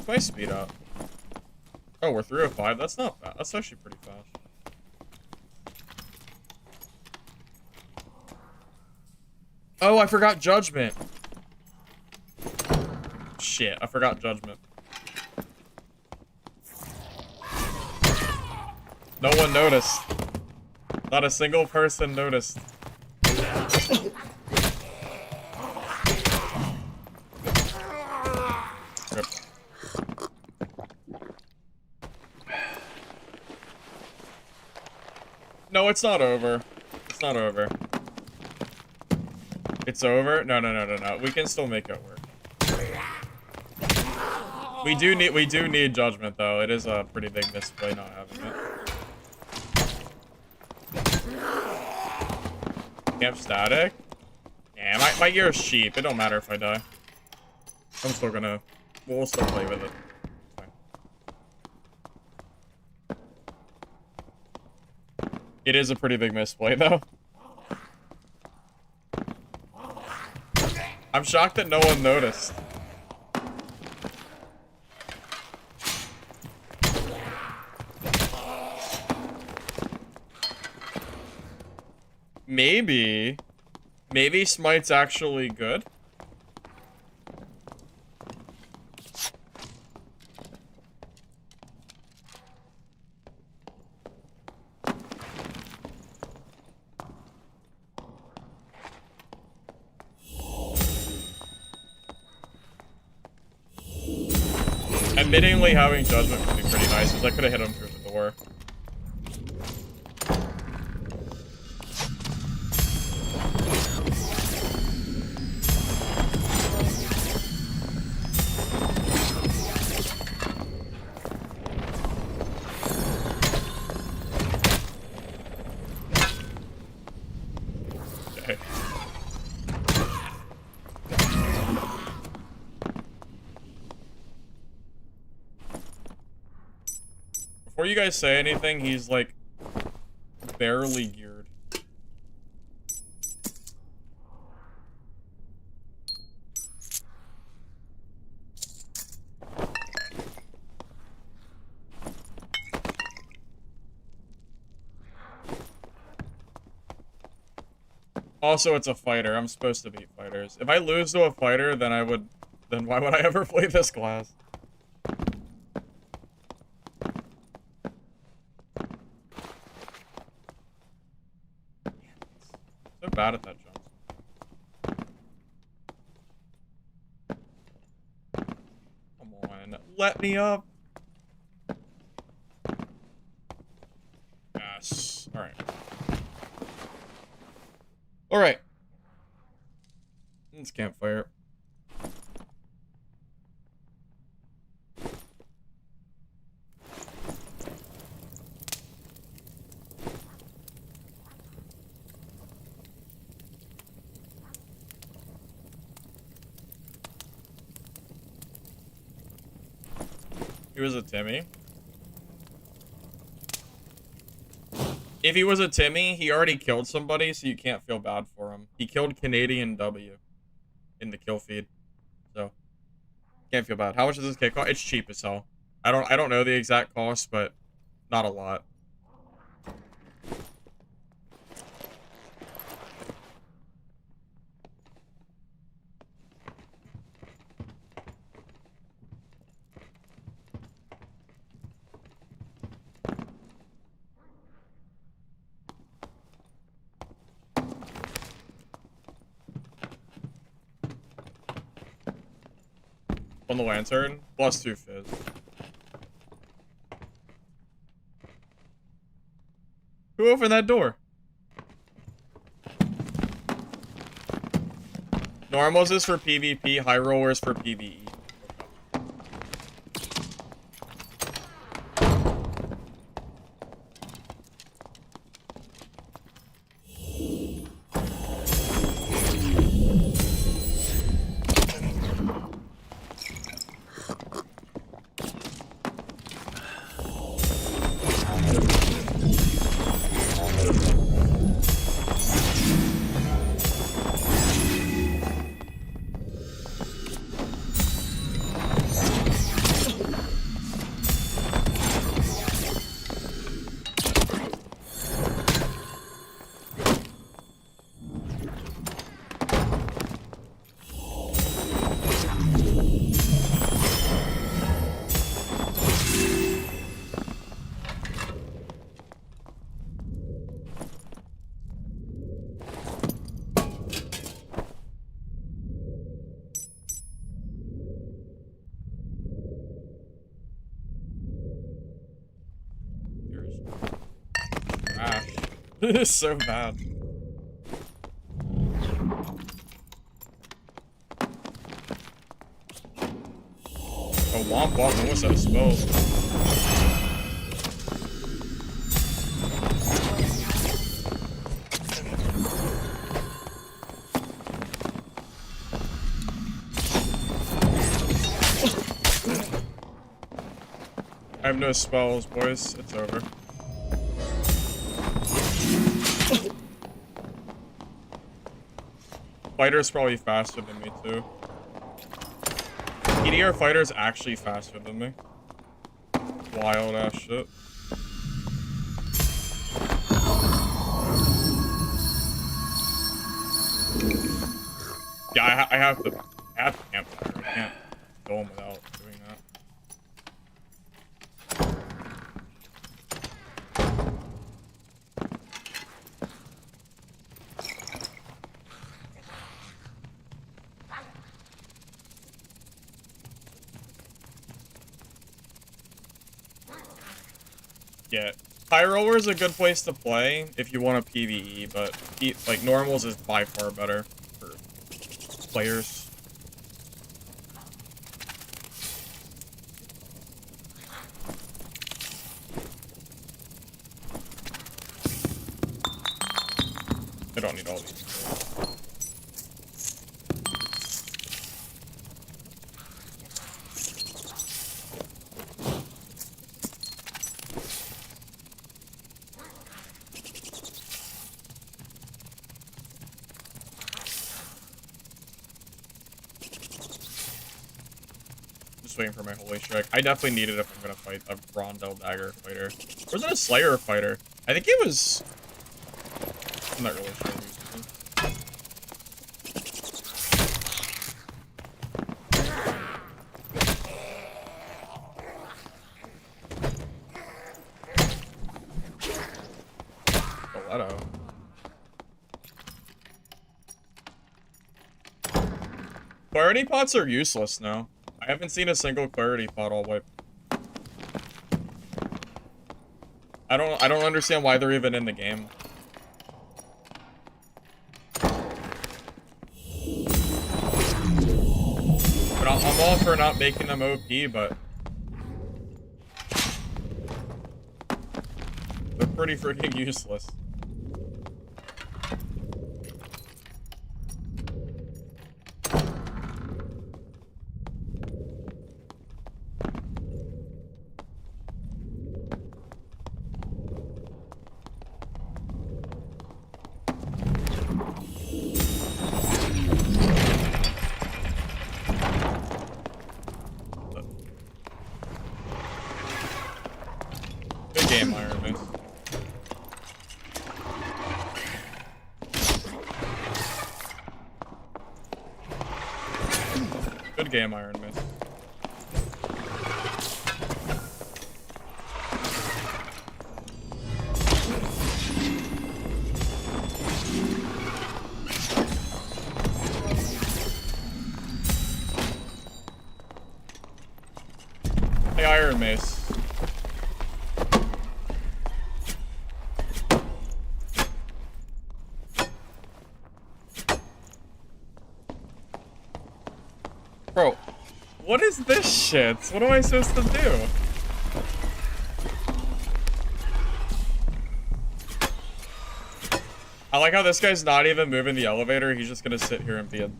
What's my speed up? Oh, we're 305. That's not bad. That's actually pretty fast. Oh, I forgot Judgment. Shit, I forgot Judgment. No one noticed. Not a single person noticed. Rip. No, it's not over. It's not over. It's over? No. We can still make it work. We do need Judgment though. It is a pretty big misplay not having it. Camp static? Yeah, my gear is cheap. It don't matter if I die. I'm still gonna... We'll still play with it. Fine. It is a pretty big misplay, though. I'm shocked that no one noticed. Maybe Smite's actually good. Admittingly, having Judgment would be pretty nice, because I could have hit him through the door. Okay. Before you guys say anything, he's like barely geared. Also, it's a fighter. I'm supposed to beat fighters. If I lose to a fighter, then why would I ever play this class? So bad at that jump. Come on, let me up. Yes. All right. All right. It's campfire. He was a Timmy. If he was a Timmy, he already killed somebody, so you can't feel bad for him. He killed Canadian W in the kill feed, so can't feel bad. How much does this kit cost? It's cheap as hell. I don't know the exact cost, but not a lot. On the lantern, +2 fizz. Who opened that door? Normals is for PvP, high rollers for PvE. It is so bad. Oh, womp womp, almost out of spells. I have no spells, boys. It's over. Fighter's probably faster than me, too. PDR fighter's actually faster than me. Wild ass shit. Yeah, I have to campfire. I can't go him without doing that. Yeah, high roller is a good place to play if you want a PvE, but like normals is by far better for players. I don't need all these. Just waiting for my holy strike. I definitely need it if I'm gonna fight a Rondel dagger fighter. Or is it a Slayer fighter? I think it was. I'm not really sure. Stiletto. Clarity pots are useless now. I haven't seen a single clarity pot all wipe. I don't understand why they're even in the game. But I'm all for not making them OP, but they're pretty freaking useless. Good game, Iron Man. Good game, Iron Man. Hey, Iron Mace. Bro, what is this shit? What am I supposed to do? I like how this guy's not even moving the elevator. He's just gonna sit here and be a...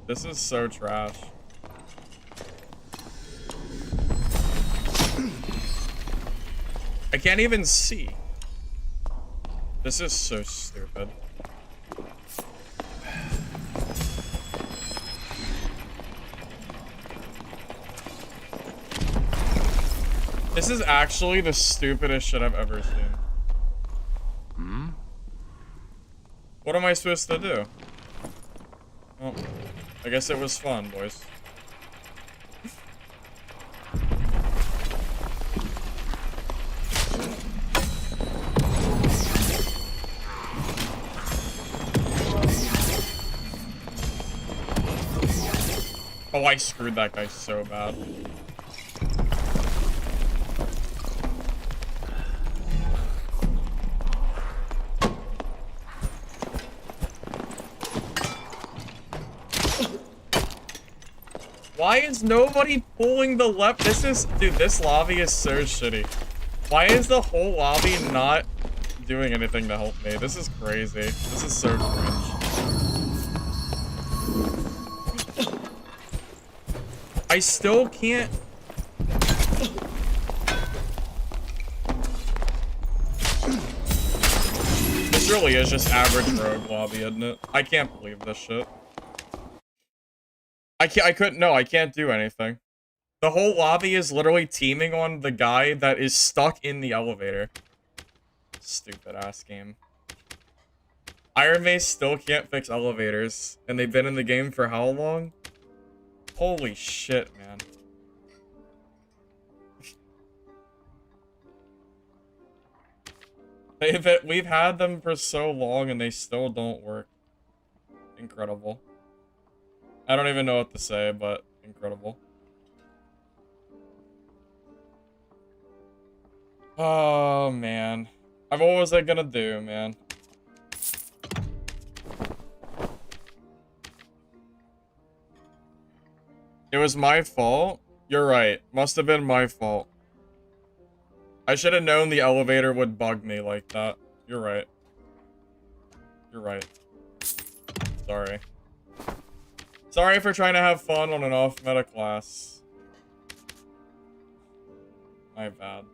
This is so trash. I can't even see. This is so stupid. This is actually the stupidest shit I've ever seen. Hmm? What am I supposed to do? Well, I guess it was fun, boys. Oh, I screwed that guy so bad. Why is nobody pulling the left? This is... Dude, this lobby is so shitty. Why is the whole lobby not doing anything to help me? This is crazy. This is so cringe. I still can't... This really is just average rogue lobby, isn't it? I can't believe this shit. I can't do anything. The whole lobby is literally teaming on the guy that is stuck in the elevator. Stupid ass game. Iron Mace still can't fix elevators, and they've been in the game for how long? Holy shit, man. We've had them for so long and they still don't work. Incredible. I don't even know what to say, but incredible. Oh, man. What was I gonna do, man? It was my fault? You're right. Must have been my fault. I should have known the elevator would bug me like that. You're right. You're right. Sorry. Sorry for trying to have fun on an off-meta class. My bad.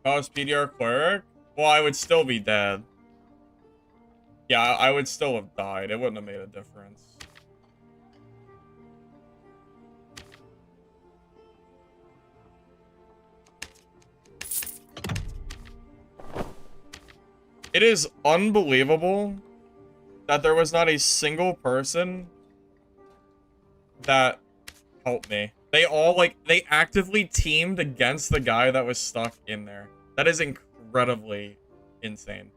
If I was PDR Cleric, well, I would still be dead. Yeah, I would still have died. It wouldn't have made a difference. It is unbelievable that there was not a single person that helped me. They all, like, they actively teamed against the guy that was stuck in there. That is incredibly insane.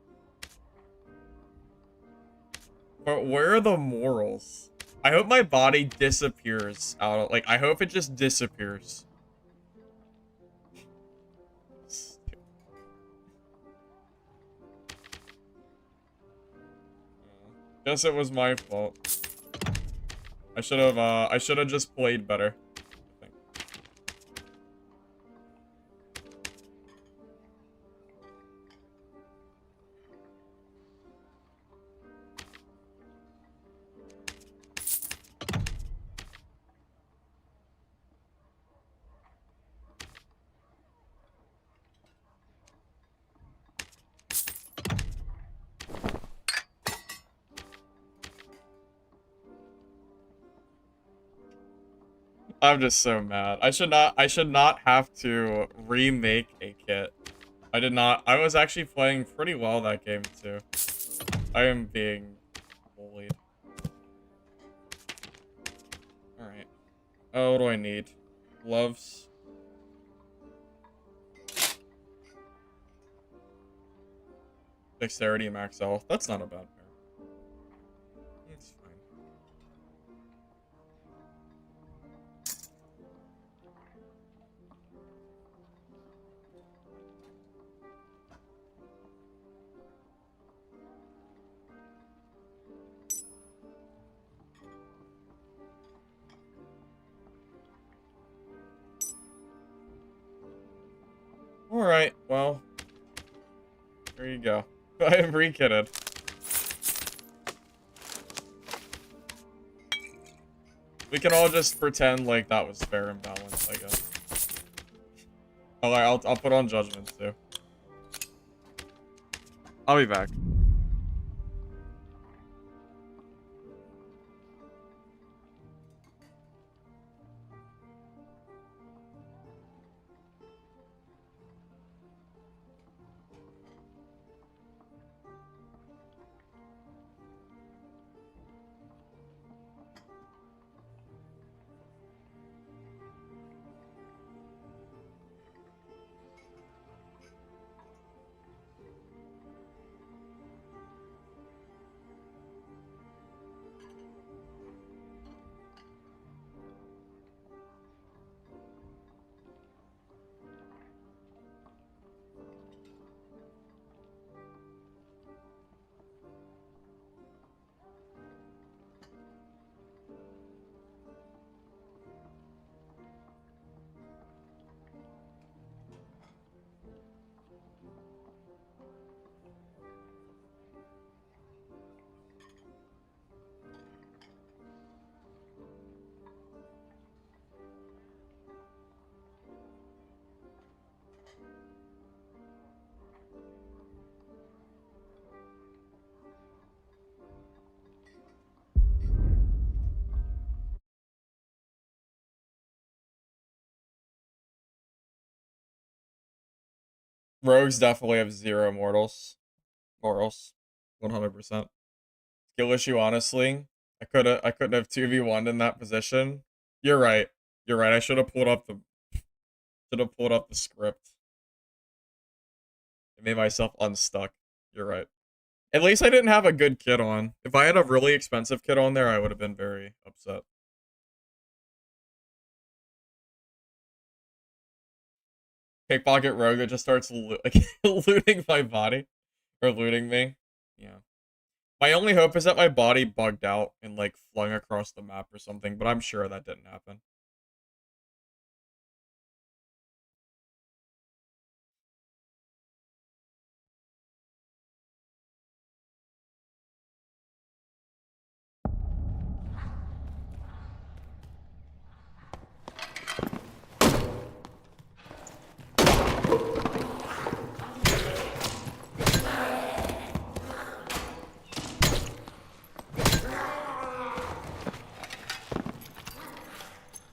But where are the morals? I hope my body disappears out of, like, I hope it just disappears. Guess it was my fault. I should have just played better. I think. I'm just so mad. I should not have to remake a kit. I did not. I was actually playing pretty well that game too. I am being bullied. Alright. Oh, what do I need? Gloves. Dexterity max health. That's not a bad pair. It's fine. Alright, well. There you go. I am re-kitted. We can all just pretend like that was fair and balanced, I guess. Alright, I'll put on judgment too. I'll be back. Rogues definitely have zero mortals. Morals. 100%. Skill issue, honestly. I couldn't have 2v1'd in that position. You're right. You're right. I should have pulled up the script. It made myself unstuck. You're right. At least I didn't have a good kit on. If I had a really expensive kit on there, I would have been very upset. Pickpocket rogue that just starts looting my body. Or looting me. Yeah. My only hope is that my body bugged out and like flung across the map or something, but I'm sure that didn't happen.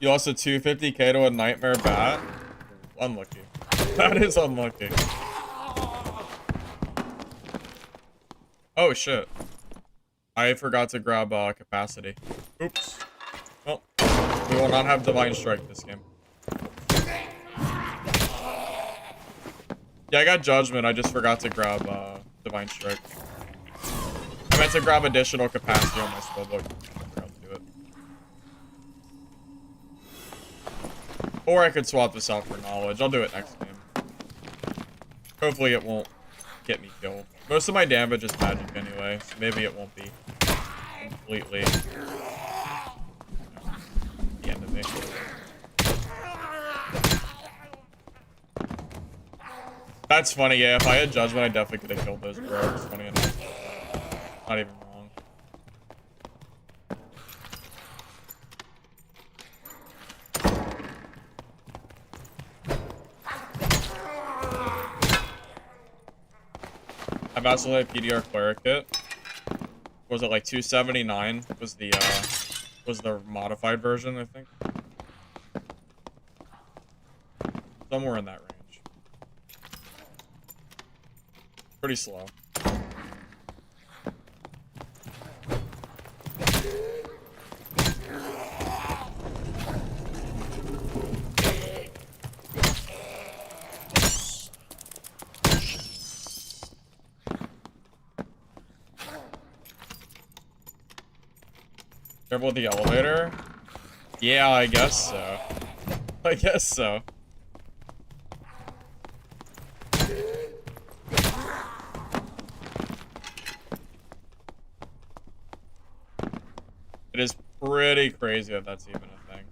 You lost a 250k to a nightmare bat? Unlucky. That is unlucky. Oh shit. I forgot to grab capacity. Oops. Well, we will not have Divine Strike this game. Yeah, I got Judgment. I just forgot to grab Divine Strike. I meant to grab additional capacity on my spellbook. I forgot to do it. Or I could swap this out for knowledge. I'll do it next game. Hopefully it won't get me killed. Most of my damage is magic anyway, so maybe it won't be completely the end of me. That's funny, yeah. If I had Judgment, I definitely could have killed those rogues. Funny enough. Not even wrong. I've also had PDR Cleric kit. Was it like 279? Was the modified version, I think. Somewhere in that range. Pretty slow. Careful with the elevator? Yeah, I guess so. I guess so. It is pretty crazy that that's even a thing.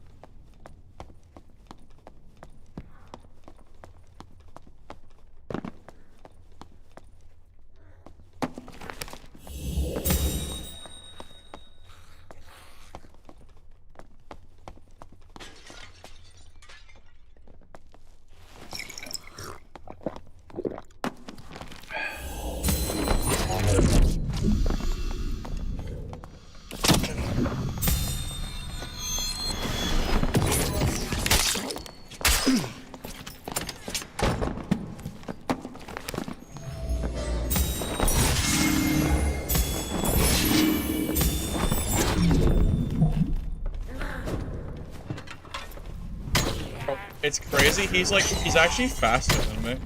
It's crazy, he's actually faster than me.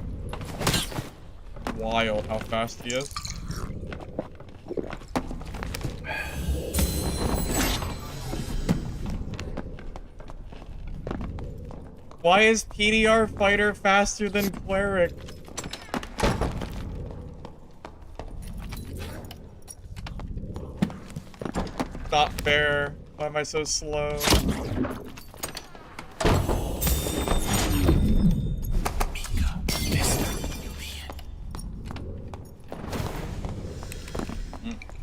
Wild how fast he is. Why is PDR fighter faster than Cleric? Not fair. Why am I so slow?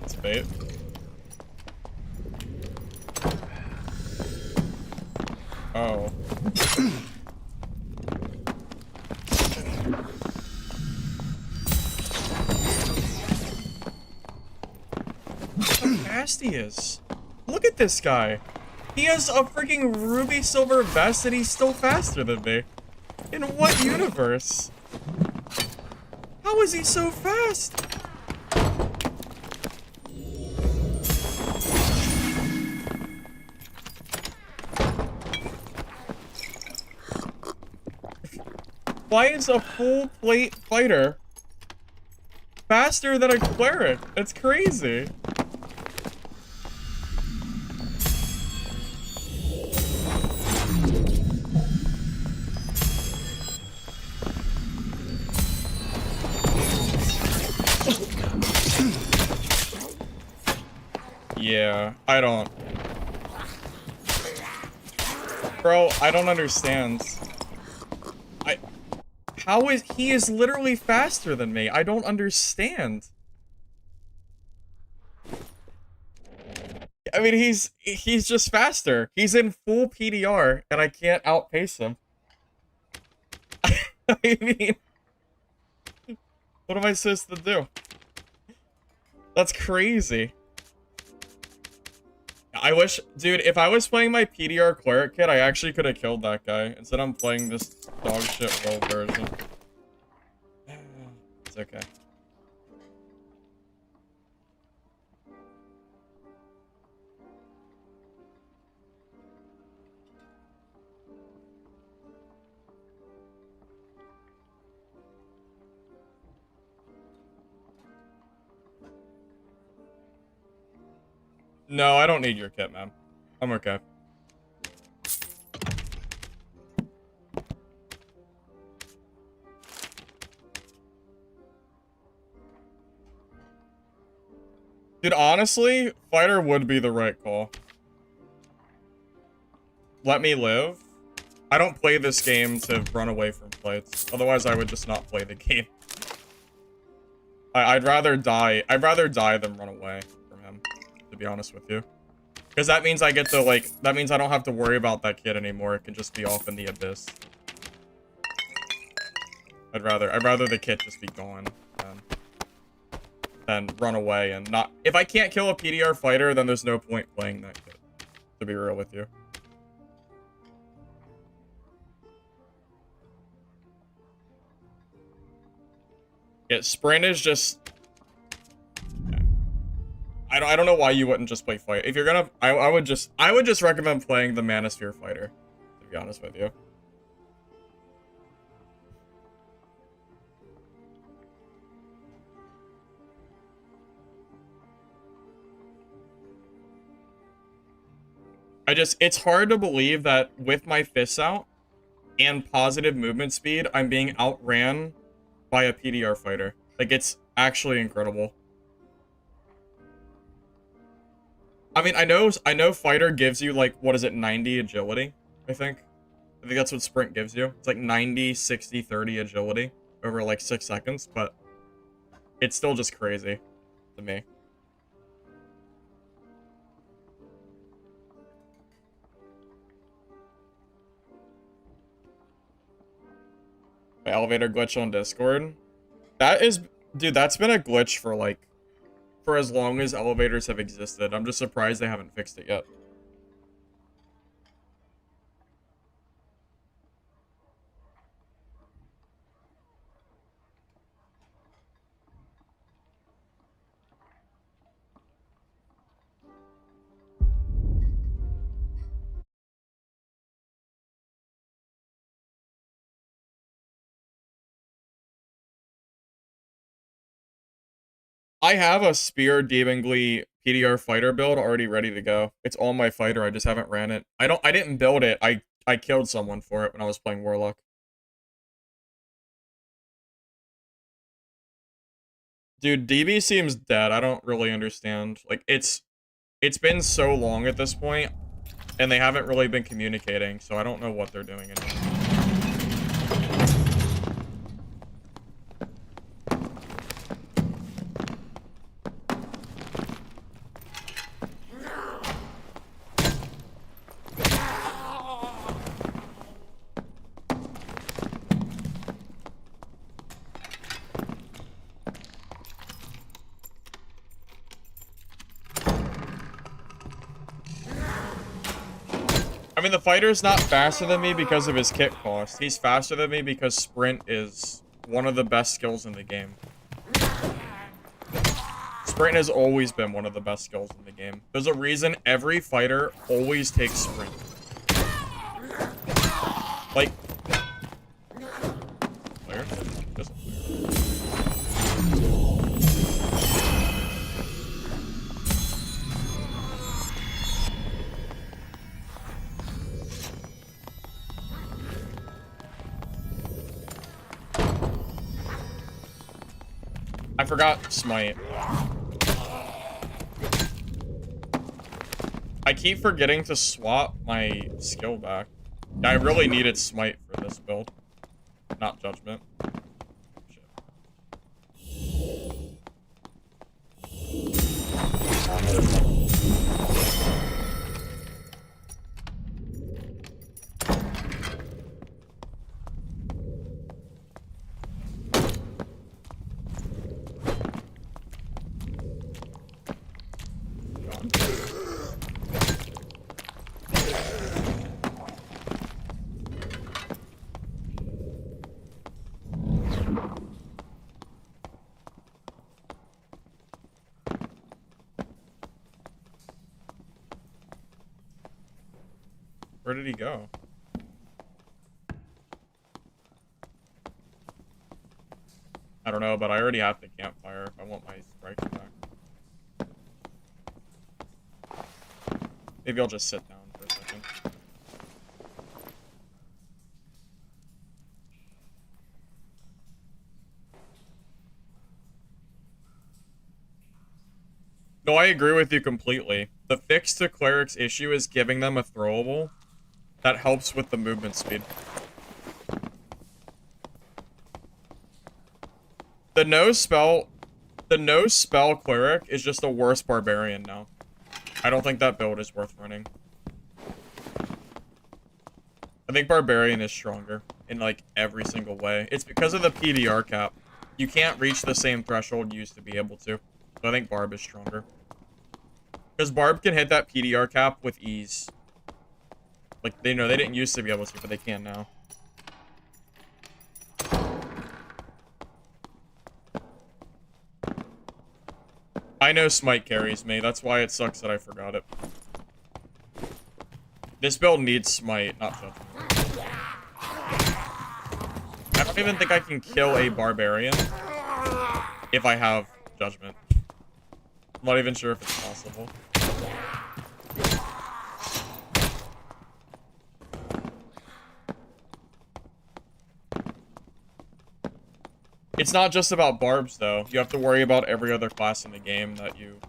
It's bait. Oh. Look how fast he is. Look at this guy. He has a freaking ruby silver vest and he's still faster than me. In what universe? How is he so fast? Why is a full plate fighter faster than a cleric? It's crazy. Yeah, I don't. Bro, I don't understand. How is he is literally faster than me? I don't understand. I mean, he's just faster. He's in full PDR, and I can't outpace him. I mean, what am I supposed to do? That's crazy. I wish, dude, if I was playing my PDR Cleric kit, I actually could have killed that guy. Instead, I'm playing this dog shit roll version. It's okay. No, I don't need your kit, man. I'm okay. Dude, honestly, fighter would be the right call. Let me live. I don't play this game to run away from plates. Otherwise, I would just not play the game. I'd rather die. I'd rather die than run away from him, to be honest with you. Because that means I get to, like, that means I don't have to worry about that kid anymore. It can just be off in the abyss. I'd rather the kid just be gone than run away and not... If I can't kill a PDR fighter, then there's no point playing that kid, to be real with you. Yeah, sprint is just... I don't know why you wouldn't just play fight. If you're gonna... I would just recommend playing the Manosphere fighter, to be honest with you. It's hard to believe that with my fists out and positive movement speed, I'm being outran by a PDR fighter. Like, it's actually incredible. I mean, I know fighter gives you, like, what is it, 90 agility, I think that's what sprint gives you. It's like 90, 60, 30 agility over, like, 6 seconds, but it's still just crazy to me. My elevator glitch on Discord. That is, dude, that's been a glitch for, like, for as long as elevators have existed. I'm just surprised they haven't fixed it yet. I have a Spear Demongly PDR fighter build already ready to go. It's on my fighter, I just haven't ran it. I didn't build it, I killed someone for it when I was playing Warlock. Dude, DB seems dead. I don't really understand. Like, it's been so long at this point, and they haven't really been communicating, so I don't know what they're doing anymore. I mean, the fighter's not faster than me because of his kit cost. He's faster than me because sprint is one of the best skills in the game. Sprint has always been one of the best skills in the game. There's a reason every fighter always takes sprint. Like, player? Just I forgot smite. I keep forgetting to swap my skill back. I really needed smite for this build, not judgment. Shit. Where did he go? I don't know, but I already have the campfire if I want my strikes back. Maybe I'll just sit down for a second. No, I agree with you completely. The fix to Cleric's issue is giving them a throwable that helps with the movement speed. The no spell Cleric is just the worst Barbarian now. I don't think that build is worth running. I think Barbarian is stronger in like every single way. It's because of the PDR cap. You can't reach the same threshold you used to be able to. So I think Barb is stronger. Because Barb can hit that PDR cap with ease. Like, they know they didn't used to be able to, but they can now. I know smite carries me. That's why it sucks that I forgot it. This build needs smite, not judgment. I don't even think I can kill a barbarian if I have judgment. I'm not even sure if it's possible. It's not just about barbs, though. You have to worry about every other class in the game that you...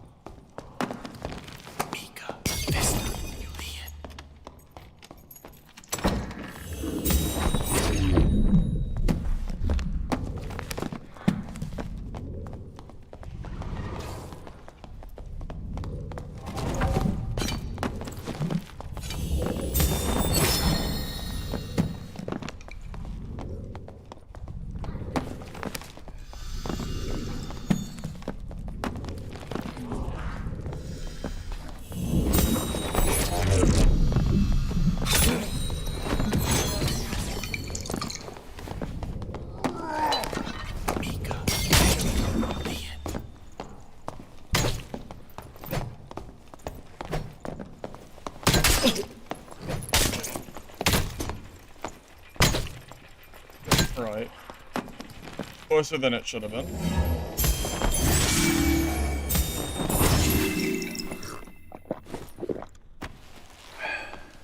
Right. Closer than it should have been.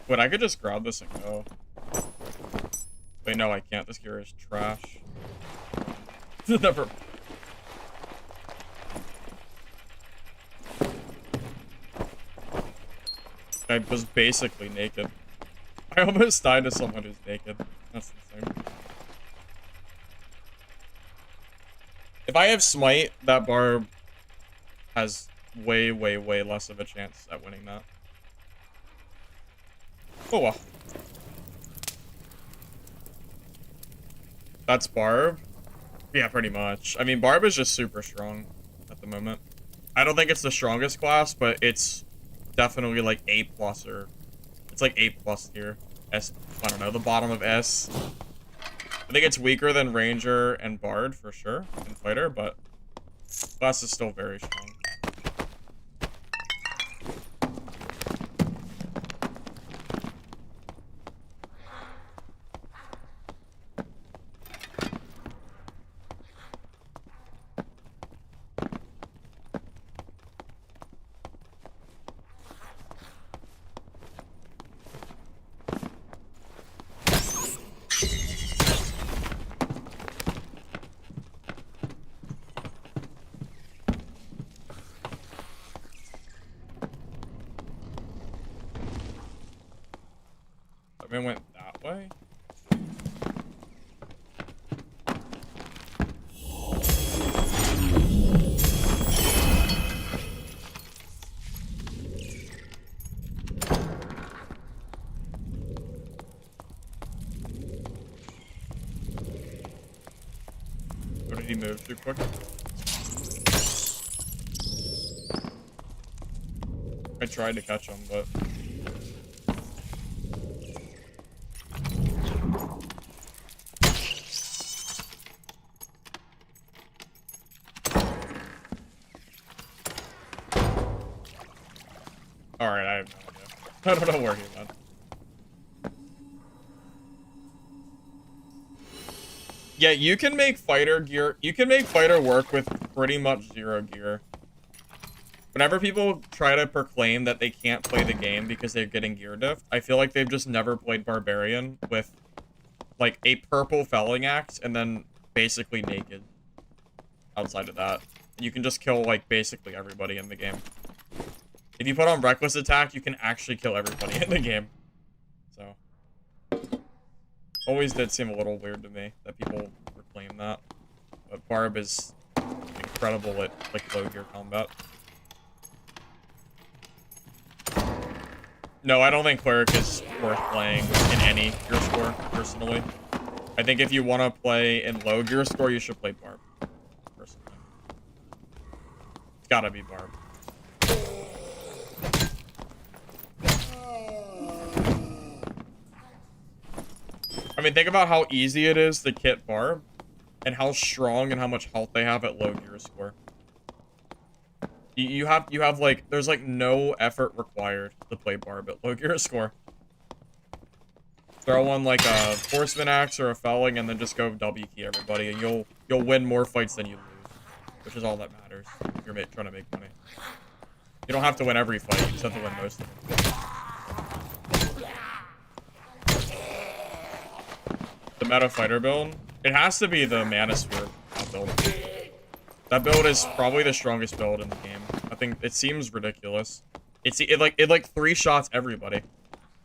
Wait, I could just grab this and go. Wait, no, I can't. This gear is trash. Never. I was basically naked. I almost died to someone who's naked. That's insane. If I have smite, that barb has way, way, way less of a chance at winning that. Oh, well. That's Barb? Yeah, pretty much. I mean, Barb is just super strong at the moment. I don't think it's the strongest class, but it's definitely like A+ or... It's like A+ tier. S, I don't know, the bottom of S. I think it's weaker than Ranger and Bard for sure, and Fighter, but class is still very strong. I went that way. Or did he move too quick? I tried to catch him, but... Alright, I have no idea. I don't know where he went. Yeah, you can make fighter gear. You can make fighter work with pretty much 0 gear. Whenever people try to proclaim that they can't play the game because they're getting gear diff, I feel like they've just never played Barbarian with, like, a purple felling axe and then basically naked. Outside of that, you can just kill, like, basically everybody in the game. If you put on Reckless Attack, you can actually kill everybody in the game. So, always did seem a little weird to me that people proclaim that. But Barb is incredible at, like, low gear combat. No, I don't think Cleric is worth playing in any gear score, personally. I think if you want to play in low gear score, you should play Barb, personally. It's gotta be Barb. I mean, think about how easy it is to kit Barb, and how strong and how much health they have at low gear score. You have like, there's like no effort required to play Barb at low gear score. Throw on like a Horseman Axe or a Felling, and then just go W key everybody, and you'll win more fights than you lose, which is all that matters if you're trying to make money. You don't have to win every fight, you just have to win most of them. The meta fighter build, it has to be the Manosphere build. That build is probably the strongest build in the game. I think it seems ridiculous. It like 3-shots everybody.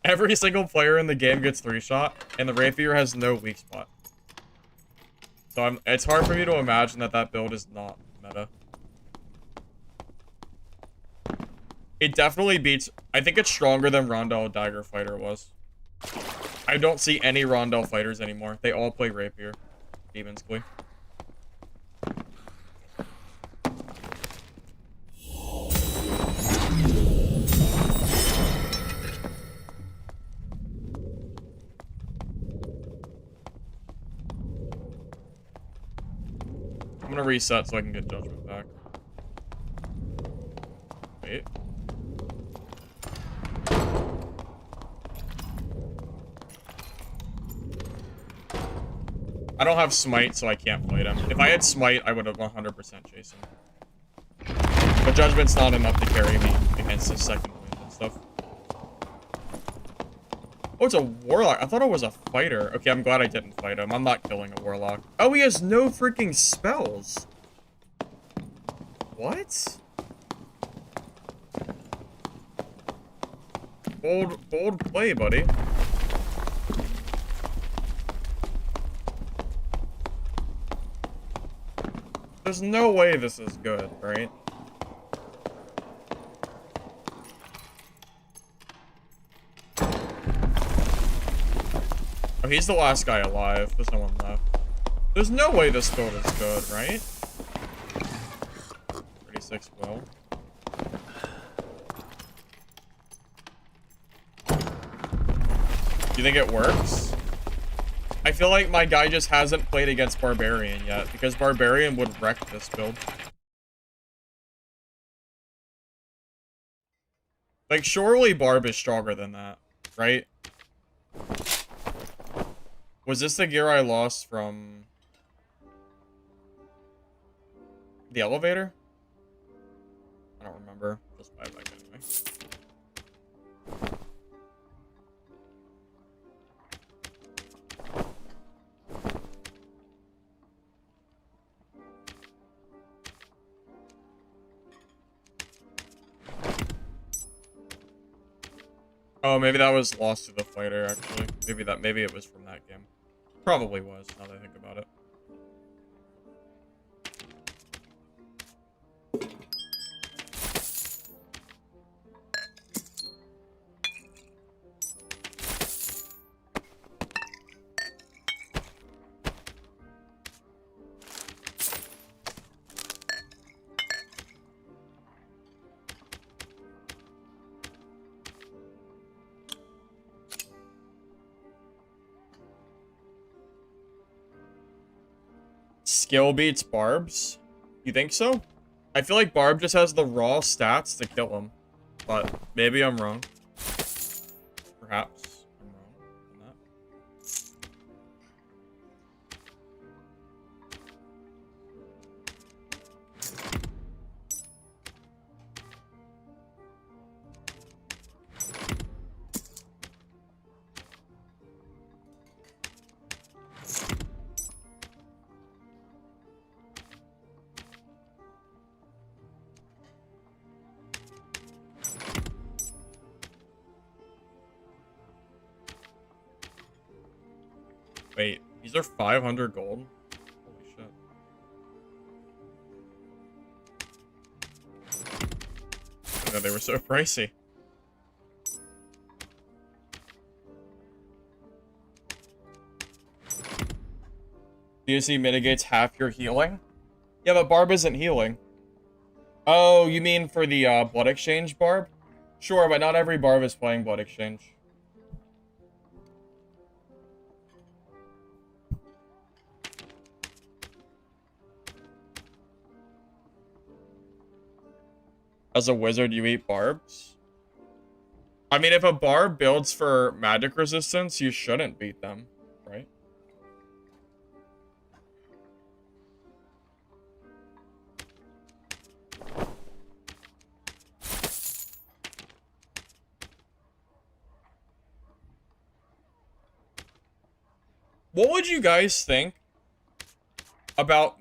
Every single player in the game gets 3-shot, and the Rapier has no weak spot. So it's hard for me to imagine that build is not meta. It definitely beats. I think it's stronger than Rondell Dagger Fighter was. I don't see any Rondell fighters anymore. They all play Rapier. Demon's Glee. I'm gonna reset so I can get Judgment back. Wait. I don't have Smite, so I can't fight him. If I had Smite, I would have 100% chased him. But Judgment's not enough to carry me against his second wind and stuff. Oh, it's a Warlock. I thought it was a fighter. Okay, I'm glad I didn't fight him. I'm not killing a Warlock. Oh, he has no freaking spells. What? Bold play, buddy. There's no way this is good, right? Oh, he's the last guy alive. There's no one left. There's no way this build is good, right? 36 will. Do you think it works? I feel like my guy just hasn't played against Barbarian yet, because Barbarian would wreck this build. Like, surely Barb is stronger than that, right? Was this the gear I lost from the elevator? I don't remember. Just buy it back anyway. Oh, maybe that was lost to the fighter, actually. Maybe it was from that game. Probably was, now that I think about it. Skill beats Barb's? You think so? I feel like Barb just has the raw stats to kill him. But maybe I'm wrong. Perhaps I'm wrong on that. Wait, these are 500 gold? Holy shit. I didn't know they were so pricey. DSC mitigates half your healing? Yeah, but Barb isn't healing. Oh, you mean for the Blood Exchange Barb? Sure, but not every Barb is playing Blood Exchange. As a wizard, you eat barbs? I mean, if a barb builds for magic resistance, you shouldn't beat them, right? What would you guys think about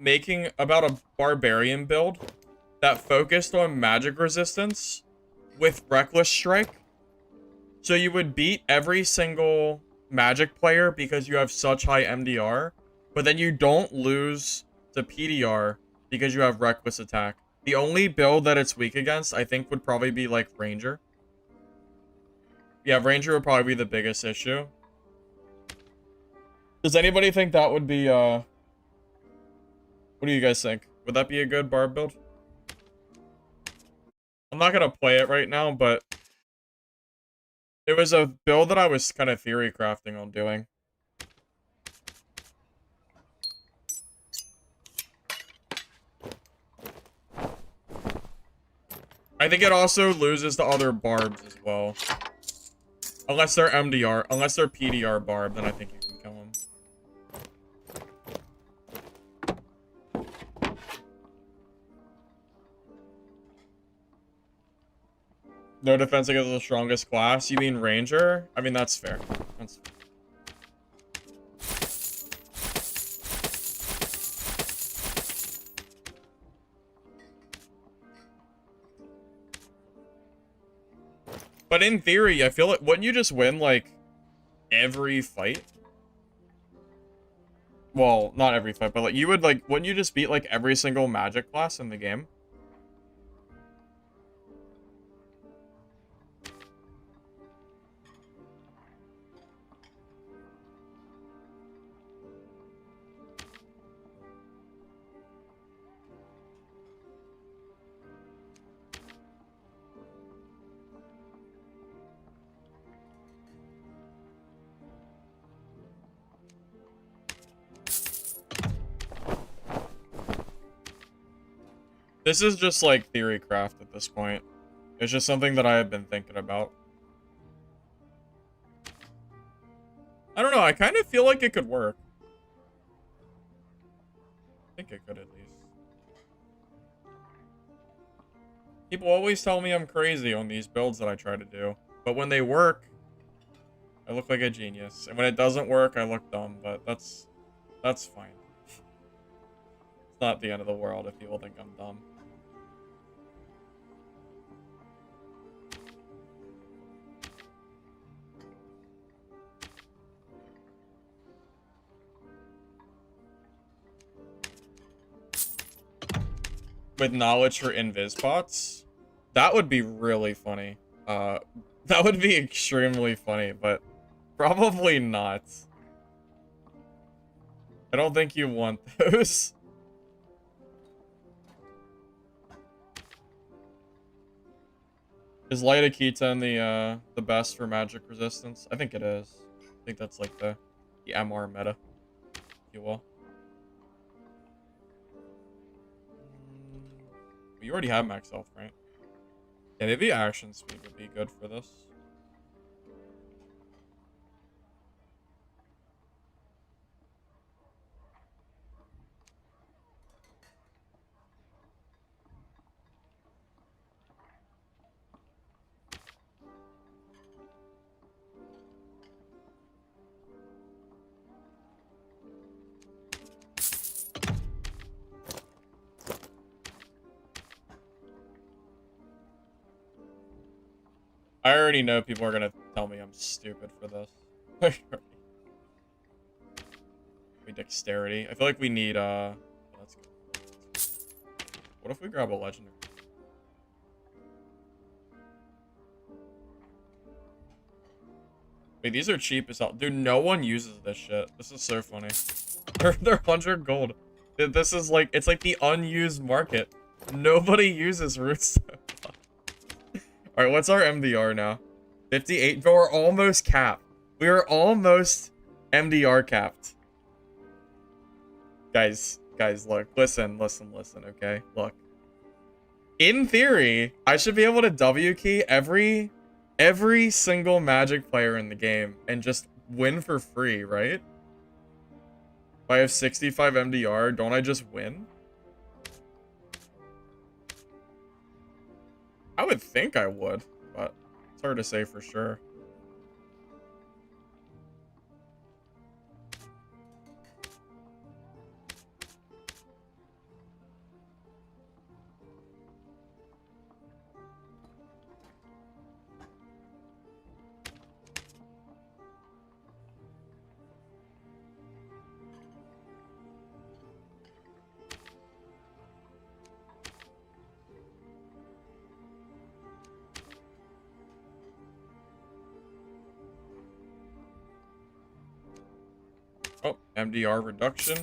about a barbarian build that focused on magic resistance with Reckless Strike? So you would beat every single magic player because you have such high MDR, but then you don't lose to PDR because you have Reckless Attack. The only build that it's weak against, I think, would probably be like Ranger. Yeah, Ranger would probably be the biggest issue. Does anybody think that would be, what do you guys think? Would that be a good barb build? I'm not gonna play it right now, but it was a build that I was kind of theory crafting on doing. I think it also loses to other barbs as well. Unless they're MDR, unless they're PDR barb, then I think you can kill them. No defense against the strongest class? You mean Ranger? I mean, that's fair. That's fair. But in theory, I feel like, wouldn't you just win, like, every fight? Well, not every fight, but, like, you would, like, wouldn't you just beat, like, every single magic class in the game? This is just like theory craft at this point. It's just something that I have been thinking about. I don't know, I kind of feel like it could work. I think it could at least. People always tell me I'm crazy on these builds that I try to do. But when they work, I look like a genius. And when it doesn't work, I look dumb. But that's fine. It's not the end of the world if people think I'm dumb. With knowledge for invis bots, that would be really funny. That would be extremely funny, but probably not. I don't think you want those. Is Light Akita the best for magic resistance? I think it is. I think that's like the MR meta, if you will. You already have max health, right? Yeah, maybe action speed would be good for this. I already know people are gonna tell me I'm stupid for this. We dexterity. I feel like we need let's go. What if we grab a legendary? Wait, these are cheap as hell. Dude, no one uses this shit. This is so funny. They're 100 gold. This is like, it's like the unused market. Nobody uses Rootstone. Alright, what's our MDR now? 58, but we're almost capped. We are almost MDR capped. Guys, look. Listen, okay? Look. In theory, I should be able to W key every single Magic player in the game and just win for free, right? If I have 65 MDR, don't I just win? I would think I would, but it's hard to say for sure. Oh, MDR reduction.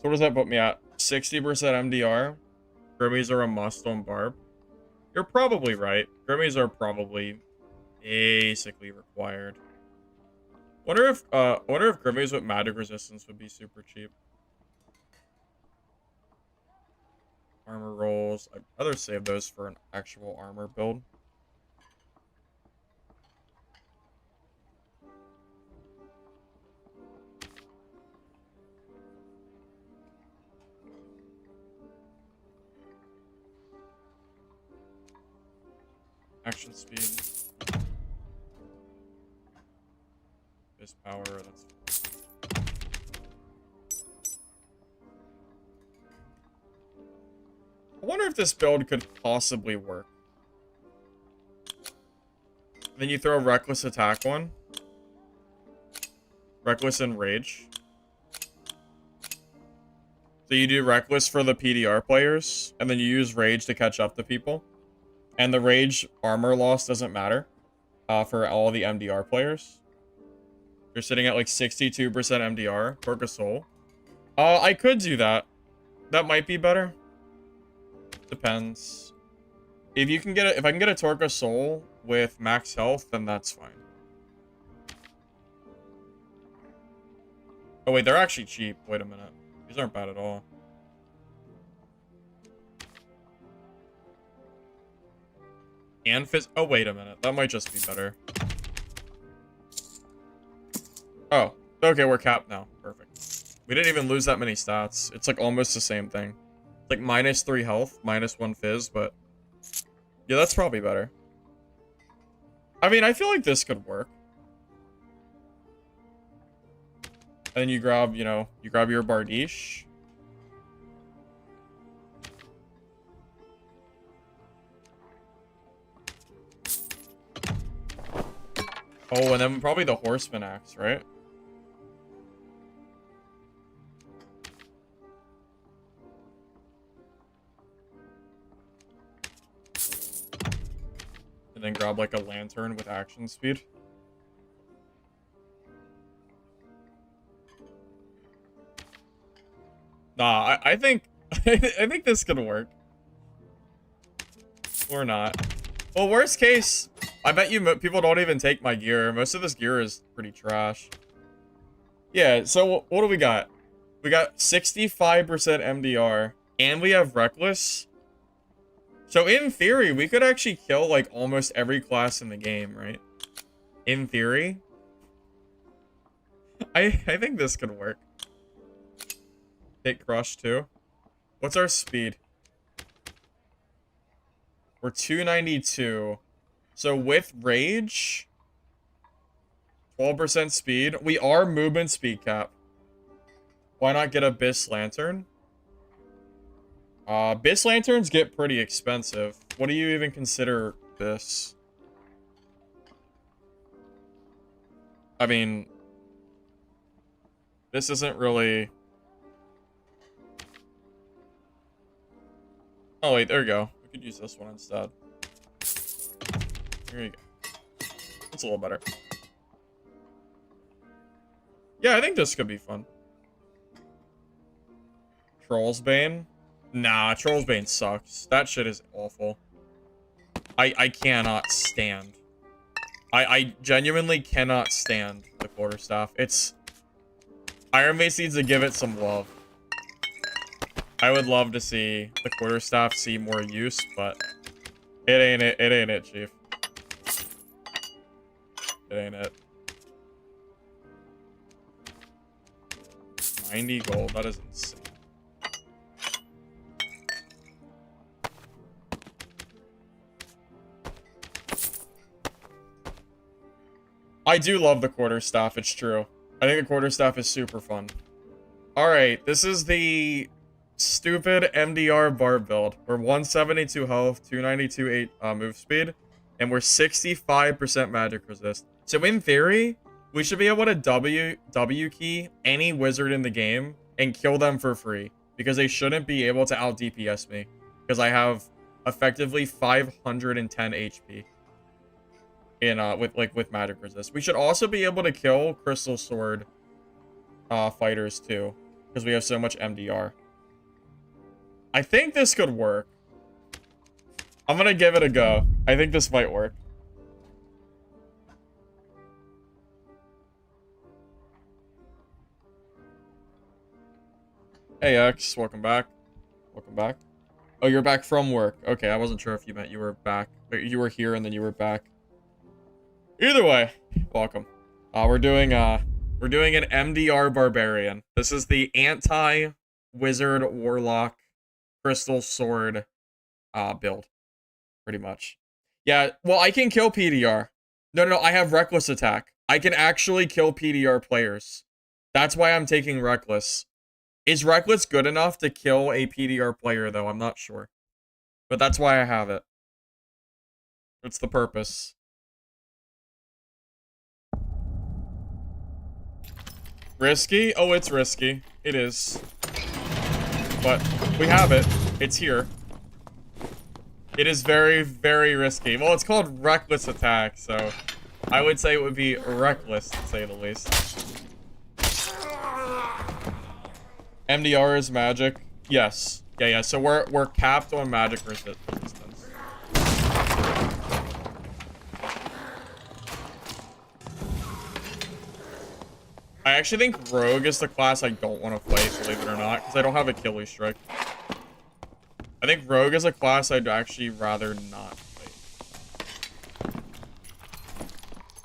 So what does that put me at? 60% MDR? Grimmies are a must on Barb? You're probably right. Grimmies are probably basically required. Wonder if Grimmies with magic resistance would be super cheap. Armor rolls. I'd rather save those for an actual armor build. Action speed. This power, that's... I wonder if this build could possibly work. Then you throw a reckless attack one. Reckless and rage. So you do Reckless for the PDR players, and then you use Rage to catch up to people. And the Rage armor loss doesn't matter for all the MDR players. You're sitting at like 62% MDR, Torque of Soul. I could do that. That might be better. Depends. If I can get a Torque of Soul with max health, then that's fine. Oh wait, they're actually cheap. Wait a minute. These aren't bad at all. And oh, wait a minute. That might just be better. Oh, okay, we're capped now. Perfect. We didn't even lose that many stats. It's like almost the same thing. Like -3 health, -1 fizz, but yeah, that's probably better. I mean, I feel like this could work. And then you grab, you grab your Bardiche. Oh, and then probably the Horseman Axe, right? And then grab like a Lantern with action speed. Nah, I think I think this could work. Or not. Well, worst case, I bet you people don't even take my gear. Most of this gear is pretty trash. Yeah, so what do we got? We got 65% MDR, and we have Reckless. So in theory, we could actually kill like almost every class in the game, right? In theory. I think this could work. Hit Crush too. What's our speed? We're 292. So with Rage, 12% speed. We are movement speed cap. Why not get a Abyss Lantern? Abyss Lanterns get pretty expensive. What do you even consider this? I mean, this isn't really... Oh wait, there you go. We could use this one instead. There you go. That's a little better. Yeah, I think this could be fun. Troll's Bane? Nah, Troll's Bane sucks. That shit is awful. I cannot stand. I genuinely cannot stand the Quarterstaff. It's... Iron Mace needs to give it some love. I would love to see the Quarterstaff see more use, but it ain't it. It ain't it, Chief. It ain't it. 90 gold. That is insane. I do love the Quarterstaff. It's true. I think the Quarterstaff is super fun. Alright, this is the stupid MDR Barb build. We're 172 health, 292 move speed, and we're 65% magic resist. So in theory, we should be able to W key any wizard in the game and kill them for free, because they shouldn't be able to out DPS me, because I have effectively 510 HP in with magic resist. We should also be able to kill Crystal Sword fighters too, because we have so much MDR. I think this could work. I'm gonna give it a go. I think this might work. Hey X, welcome back. Welcome back. Oh, you're back from work. Okay, I wasn't sure if you meant you were back. You were here and then you were back. Either way, welcome. We're doing an MDR Barbarian. This is the anti-wizard warlock crystal sword build, pretty much. Yeah, well, I can kill PDR. No, I have reckless attack. I can actually kill PDR players. That's why I'm taking reckless. Is reckless good enough to kill a PDR player, though? I'm not sure. But that's why I have it. It's the purpose. Risky? Oh, it's risky. It is. but we have it. It's here. It is very, very risky. Well, it's called reckless attack, so I would say it would be reckless, to say the least. MDR is magic. Yes. Yeah. So we're capped on magic resistance. I actually think Rogue is the class I don't want to play, believe it or not, because I don't have Achilles Strike. I think Rogue is a class I'd actually rather not play.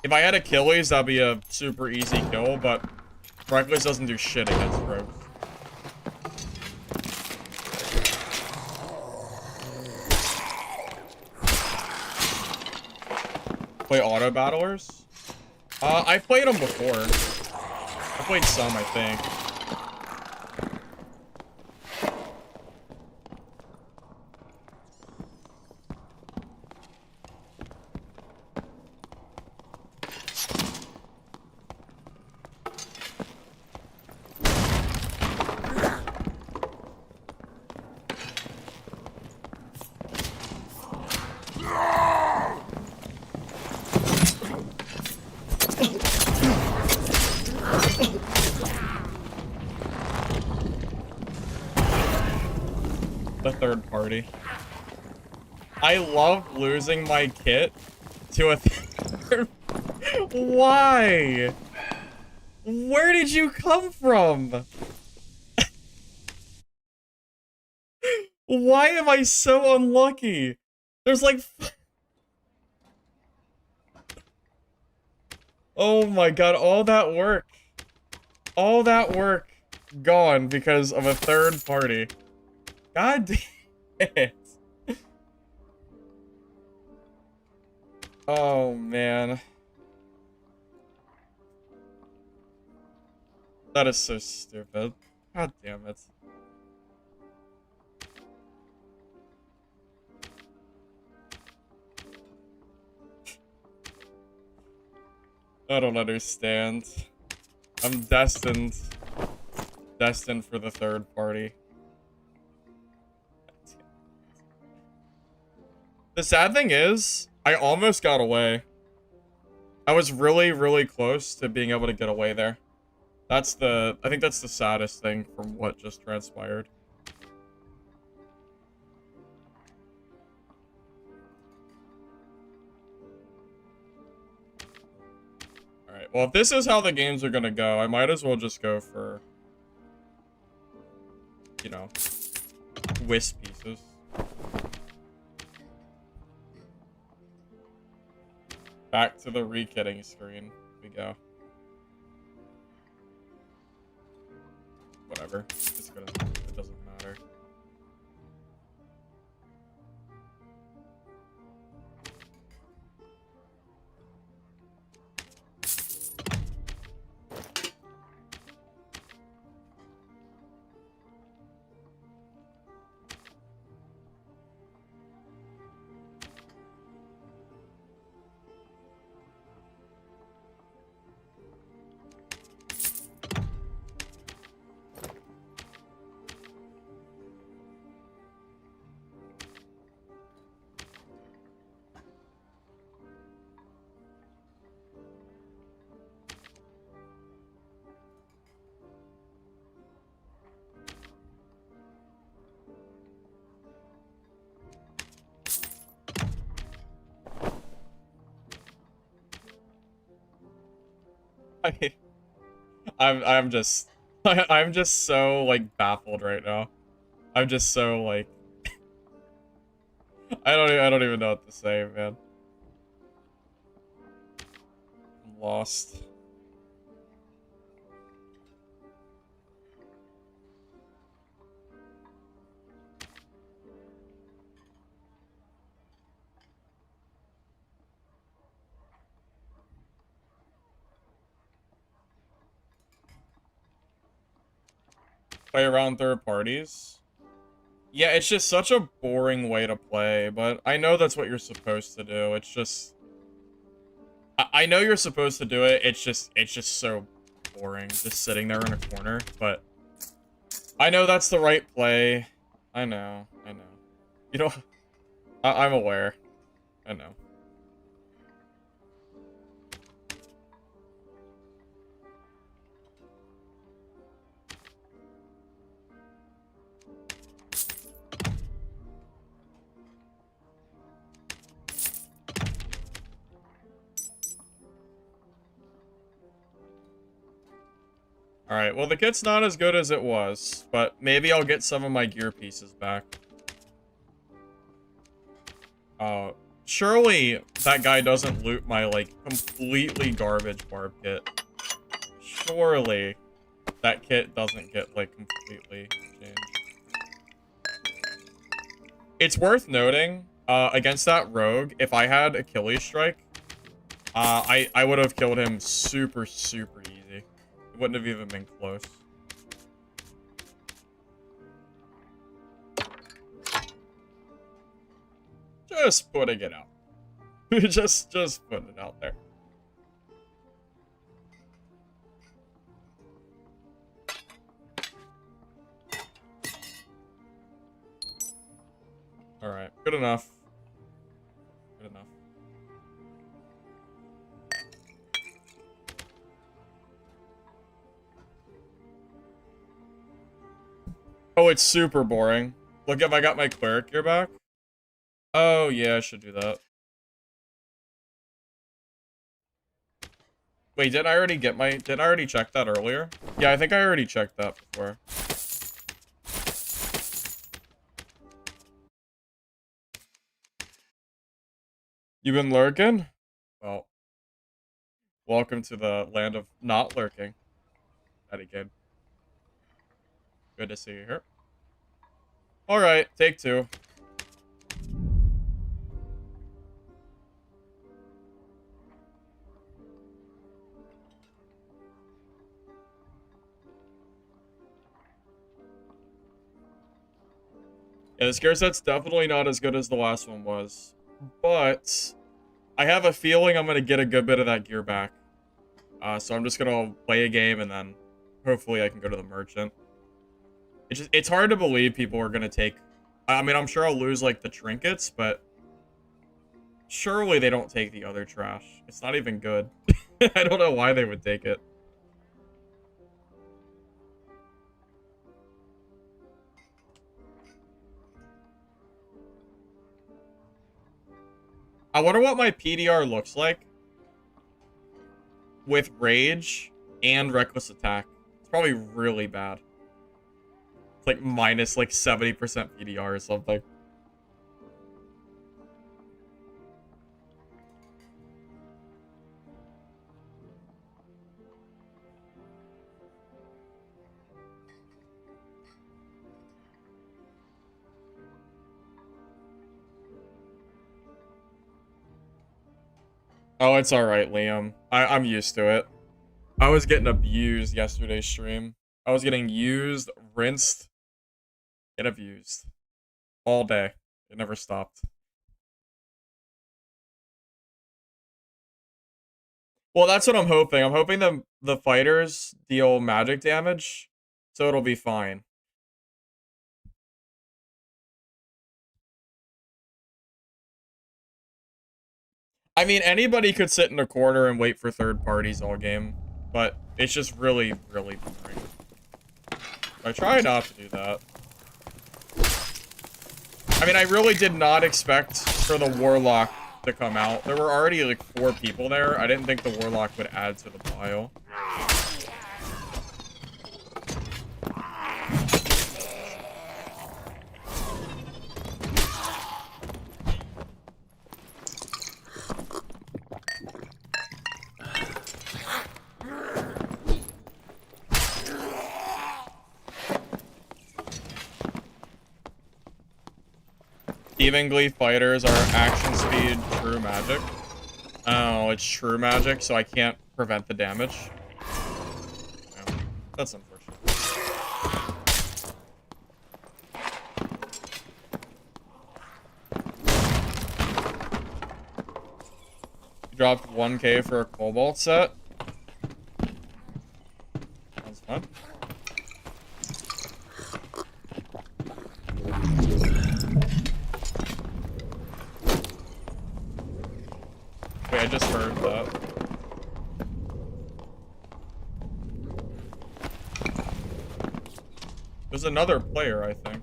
If I had Achilles, that'd be a super easy kill, but Reckless doesn't do shit against Rogue. Play auto battlers? I played them before. I played some, I think. The third party. I love losing my kit to a third. Why? Where did you come from? Why am I so unlucky? There's like... Oh my god, all that work. All that work gone because of a third party. God damn it. Oh, man. That is so stupid. God damn it. I don't understand. I'm destined for the third party. The sad thing is, I almost got away. I was really, really close to being able to get away there. I think that's the saddest thing from what just transpired. Alright, well, if this is how the games are gonna go, I might as well just go for, you know, wisp pieces. Back to the re-kitting screen we go. Whatever. It doesn't matter. I'm just I'm just so like baffled right now. I'm just so like I don't even know what to say, man. I'm lost. Play around third parties. Yeah, it's just such a boring way to play, but I know that's what you're supposed to do. It's just... I know you're supposed to do it, it's just so boring, just sitting there in a corner, but... I know that's the right play. I know. You know, I'm aware. I know. Alright, well the kit's not as good as it was, but maybe I'll get some of my gear pieces back. Surely that guy doesn't loot my, like, completely garbage barb kit. Surely that kit doesn't get, like, completely changed. It's worth noting, against that rogue, if I had Achilles Strike, I would have killed him super, super easy. It wouldn't have even been close. Just putting it out. just putting it out there. Alright, good enough. Good enough. Oh, it's super boring. Look, if I got my Cleric gear back. Oh, yeah, I should do that. Wait, did I already get my... Did I already check that earlier? Yeah, I think I already checked that before. You been lurking? Well, welcome to the land of not lurking. That again. Good to see you here. Alright, take two. Yeah, this gear set's definitely not as good as the last one was. But I have a feeling I'm going to get a good bit of that gear back. So I'm just going to play a game and then hopefully I can go to the merchant. It's hard to believe people are going to take... I mean, I'm sure I'll lose, like, the trinkets, but... Surely they don't take the other trash. It's not even good. I don't know why they would take it. I wonder what my PDR looks like with Rage and Reckless Attack. It's probably really bad. It's like minus like 70% PDR or something. Oh, it's alright, Liam. I'm used to it. I was getting abused yesterday's stream. I was getting used, rinsed, and abused. All day. It never stopped. Well, that's what I'm hoping. I'm hoping the fighters deal magic damage, so it'll be fine. I mean, anybody could sit in a corner and wait for third parties all game, but it's just really, really boring. I try not to do that. I mean, I really did not expect for the Warlock to come out. There were already like 4 people there. I didn't think the Warlock would add to the pile. Evenly fighters are action speed, true magic. Oh, it's true magic, so I can't prevent the damage. Yeah, that's unfortunate. You dropped 1K for a Cobalt set. Sounds fun. There's another player, I think.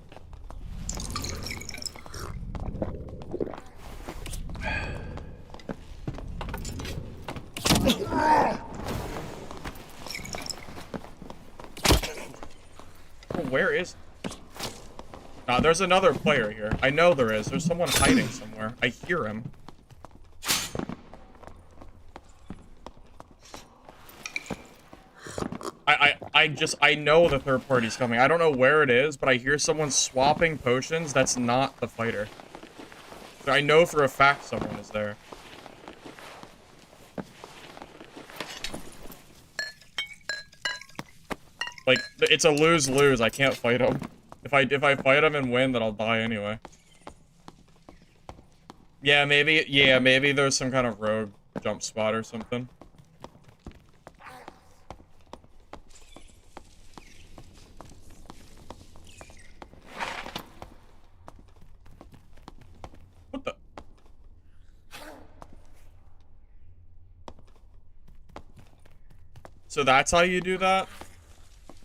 Oh, where is... Nah, there's another player here. I know there is. There's someone hiding somewhere. I hear him. I know the third party's coming. I don't know where it is, but I hear someone swapping potions. That's not the fighter. I know for a fact someone is there. Like, it's a lose-lose. I can't fight him. If I fight him and win, then I'll die anyway. Yeah, maybe there's some kind of rogue jump spot or something. What the? So that's how you do that?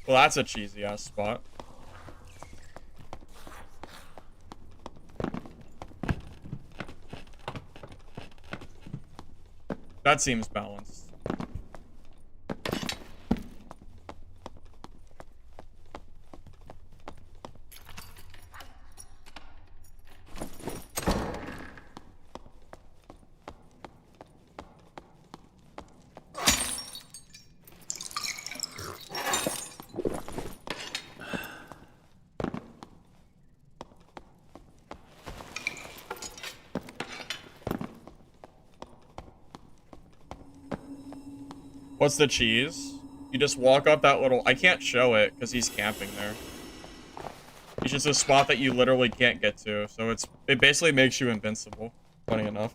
Well, that's a cheesy-ass spot. That seems balanced. What's the cheese? You just walk up that little... I can't show it because he's camping there. It's just a spot that you literally can't get to. So it basically makes you invincible. Funny enough.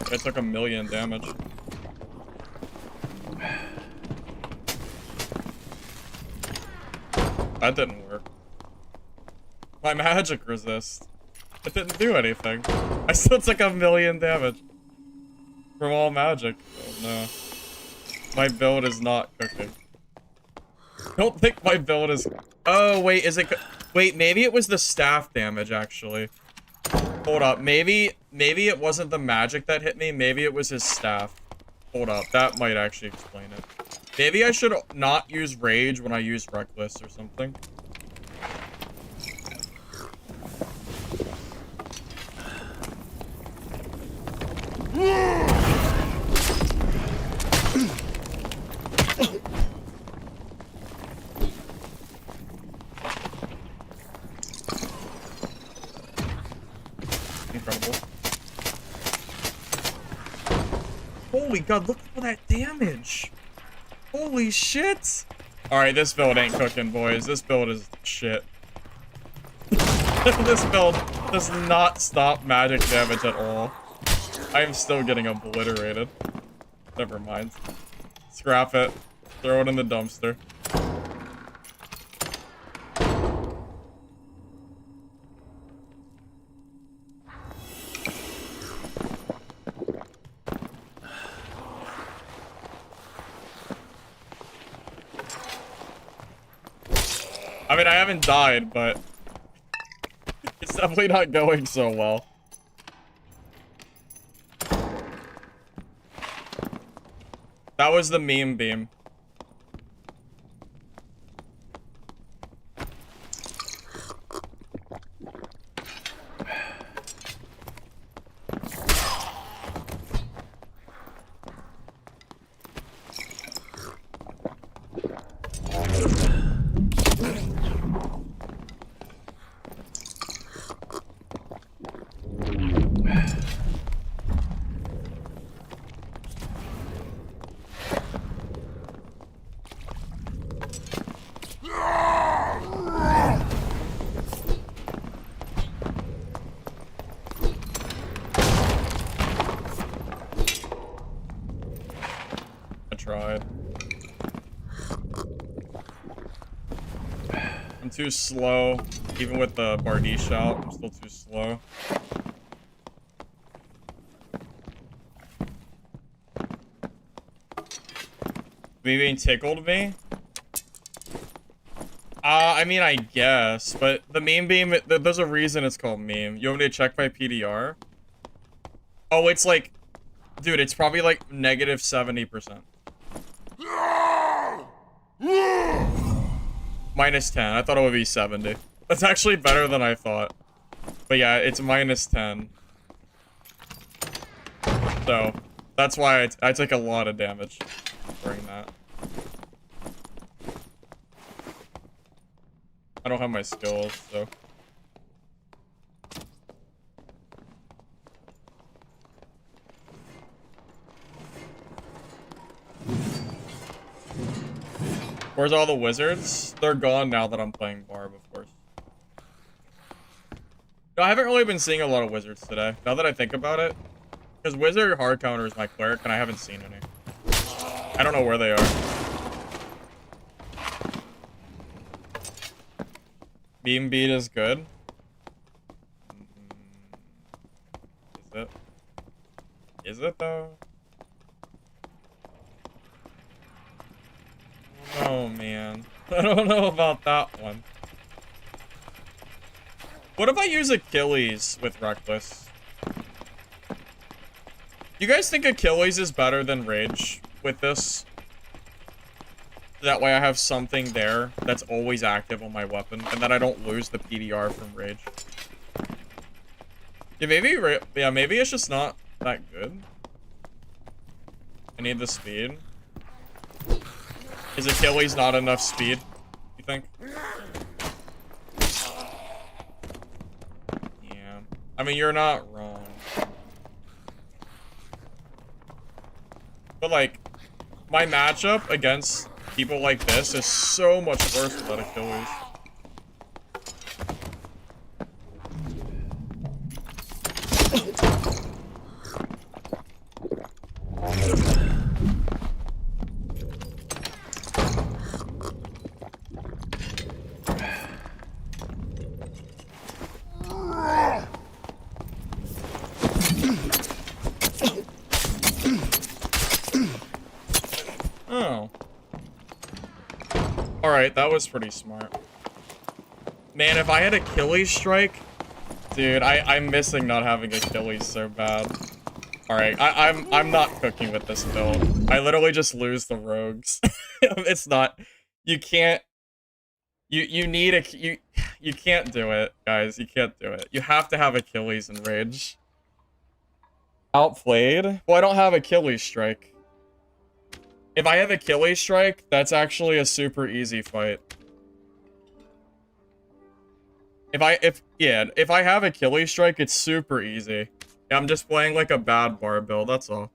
It took 1,000,000 damage. That didn't work. My magic resist. It didn't do anything. I still took 1,000,000 damage. From all magic. Oh no. My build is not cooking. I don't think my build is... Oh, wait, is it... Wait, maybe it was the staff damage, actually. Hold up, maybe it wasn't the magic that hit me, maybe it was his staff. Hold up, that might actually explain it. Maybe I should not use rage when I use reckless or something. Incredible. Holy god, look at all that damage! Holy shit! Alright, this build ain't cooking, boys. This build is shit. This build does not stop magic damage at all. I am still getting obliterated. Never mind. Scrap it. Throw it in the dumpster. I mean, I haven't died, but it's definitely not going so well. That was the meme beam. too slow. Even with the Bardiche out, I'm still too slow. Being tickled me? I mean, I guess, but the meme beam, there's a reason it's called meme. You want me to check my PDR? Oh, it's like, dude, it's probably like negative 70%. Minus 10. I thought it would be 70. That's actually better than I thought. But yeah, it's minus 10. So, that's why I take a lot of damage during that. I don't have my skills, so. Where's all the wizards? They're gone now that I'm playing Barb, of course. No, I haven't really been seeing a lot of wizards today, now that I think about it. Because wizard hard counter is my cleric, and I haven't seen any. I don't know where they are. Beam beat is good. Is it? Is it though? Oh man. I don't know about that one. What if I use Achilles with Reckless? You guys think Achilles is better than Rage with this? That way I have something there that's always active on my weapon, and that I don't lose the PDR from Rage. Yeah, maybe it's just not that good. I need the speed. Is Achilles not enough speed, you think? Yeah. I mean, you're not wrong. But, like, my matchup against people like this is so much worse without Achilles. Oh. Alright, that was pretty smart. Man, if I had Achilles strike... Dude, I'm missing not having Achilles so bad. Alright, I'm not cooking with this build. I literally just lose the rogues. It's not... You can't... You need a... You can't do it, guys. You can't do it. You have to have Achilles and Rage. Outplayed? Well, I don't have Achilles strike. If I have Achilles strike, that's actually a super easy fight. If I have Achilles strike, it's super easy. Yeah, I'm just playing like a bad bar build, that's all.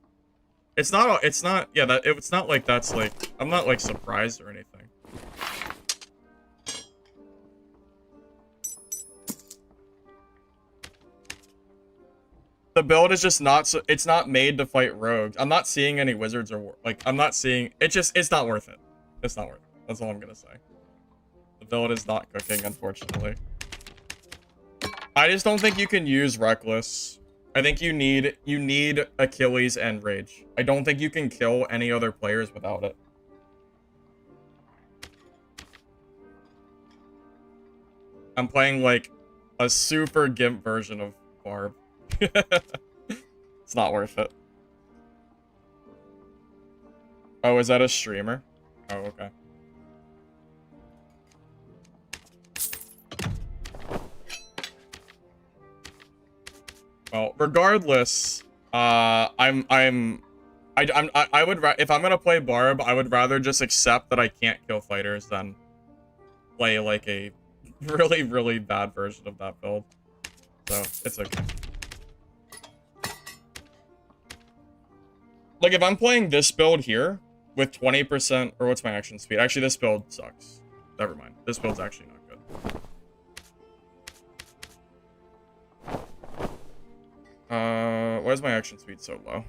It's not like that's like, I'm not like surprised or anything. The build is just not, it's not made to fight rogues. I'm not seeing any wizards or, like, I'm not seeing, it's not worth it. It's not worth it. That's all I'm gonna say. The build is not cooking, unfortunately. I just don't think you can use Reckless. I think you need Achilles and Rage. I don't think you can kill any other players without it. I'm playing, like, a super gimp version of Barb. It's not worth it. Oh, is that a streamer? Oh, okay. Well, regardless, I would if I'm gonna play Barb, I would rather just accept that I can't kill fighters than play like a really, really bad version of that build. So it's okay. Like, if I'm playing this build here with 20%, or what's my action speed? Actually, this build sucks. Never mind. This build's actually not good. Why is my action speed so low?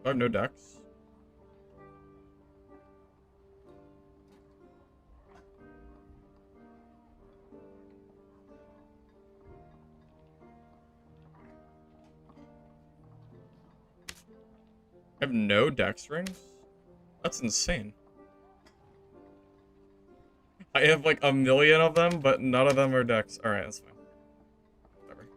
I have no decks. I have no dex rings? That's insane. I have like a million of them, but none of them are decks. Alright, that's fine. Whatever.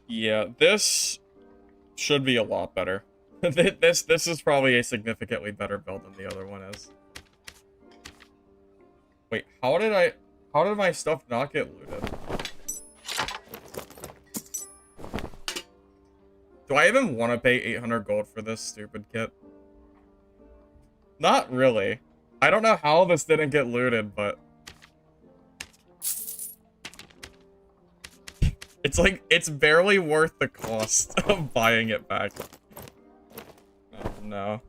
Yeah, this should be a lot better. This is probably a significantly better build than the other one is. Wait, how did my stuff not get looted? Do I even want to pay 800 gold for this stupid kit? Not really. I don't know how this didn't get looted, but it's like, it's barely worth the cost of buying it back. Oh, no.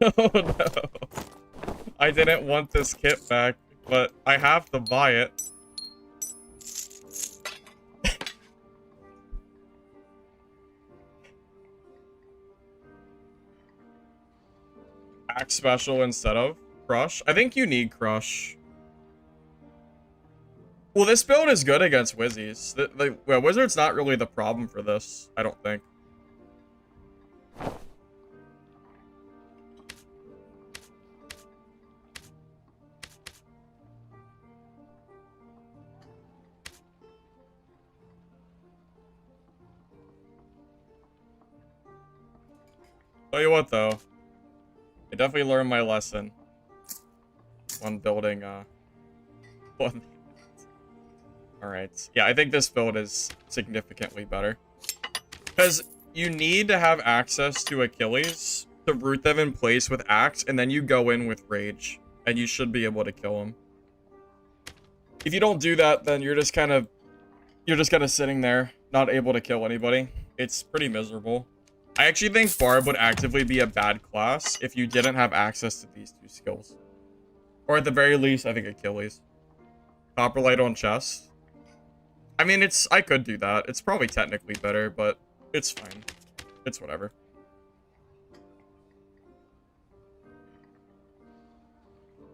Oh, no. I didn't want this kit back, but I have to buy it. Axe special instead of Crush? I think you need Crush. Well, this build is good against Wizzies. Well, Wizard's not really the problem for this, I don't think. Tell you what, though. I definitely learned my lesson when building, one. Alright. Yeah, I think this build is significantly better. Because you need to have access to Achilles to root them in place with Axe, and then you go in with Rage, and you should be able to kill them. If you don't do that, then you're just kind of sitting there, not able to kill anybody. It's pretty miserable. I actually think Barb would actively be a bad class if you didn't have access to these two skills. Or at the very least, I think Achilles. Copperlight on chest. I mean, I could do that. It's probably technically better, but it's fine. It's whatever.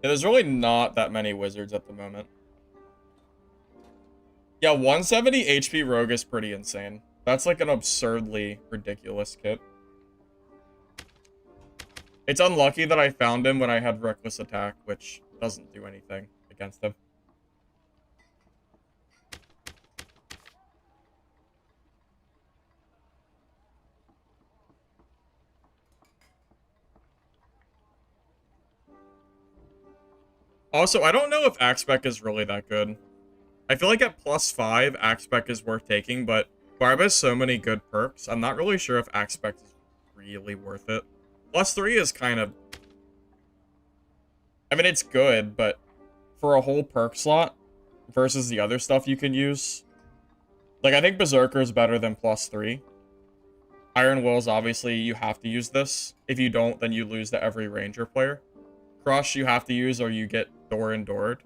Yeah, there's really not that many wizards at the moment. Yeah, 170 HP Rogue is pretty insane. That's like an absurdly ridiculous kit. It's unlucky that I found him when I had Reckless Attack, which doesn't do anything against him. Also, I don't know if Axe-Spec is really that good. I feel like at +5, Axe-Spec is worth taking, but Barb has so many good perks. I'm not really sure if Axe-Spec is really worth it. +3 is kind of... I mean, it's good, but for a whole perk slot versus the other stuff you can use... Like, I think Berserker is better than +3. Iron Wills, obviously, you have to use this. If you don't, then you lose to every Ranger player. Crush, you have to use, or you get Door Endured.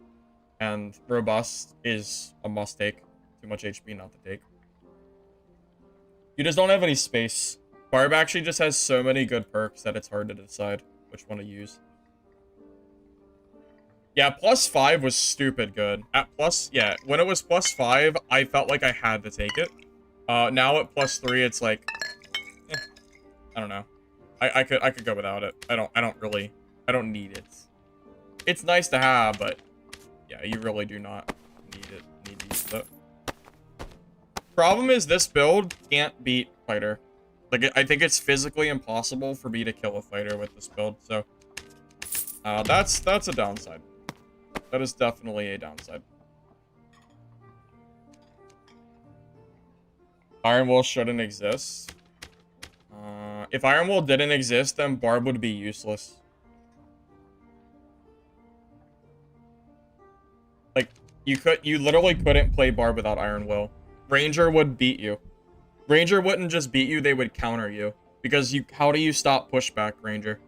And Robust is a must-take. Too much HP not to take. You just don't have any space. Barb actually just has so many good perks that it's hard to decide which one to use. Yeah, +5 was stupid good. Yeah, when it was +5, I felt like I had to take it. Now at +3, it's like, I don't know. I could go without it. I don't need it. It's nice to have, but yeah, you really do not need to use it. Problem is, this build can't beat Fighter. Like, I think it's physically impossible for me to kill a Fighter with this build, so... that's a downside. That is definitely a downside. Iron Will shouldn't exist. If Iron Will didn't exist, then Barb would be useless. Like, you literally couldn't play Barb without Iron Will. Ranger would beat you. Ranger wouldn't just beat you, they would counter you. Because how do you stop pushback, Ranger?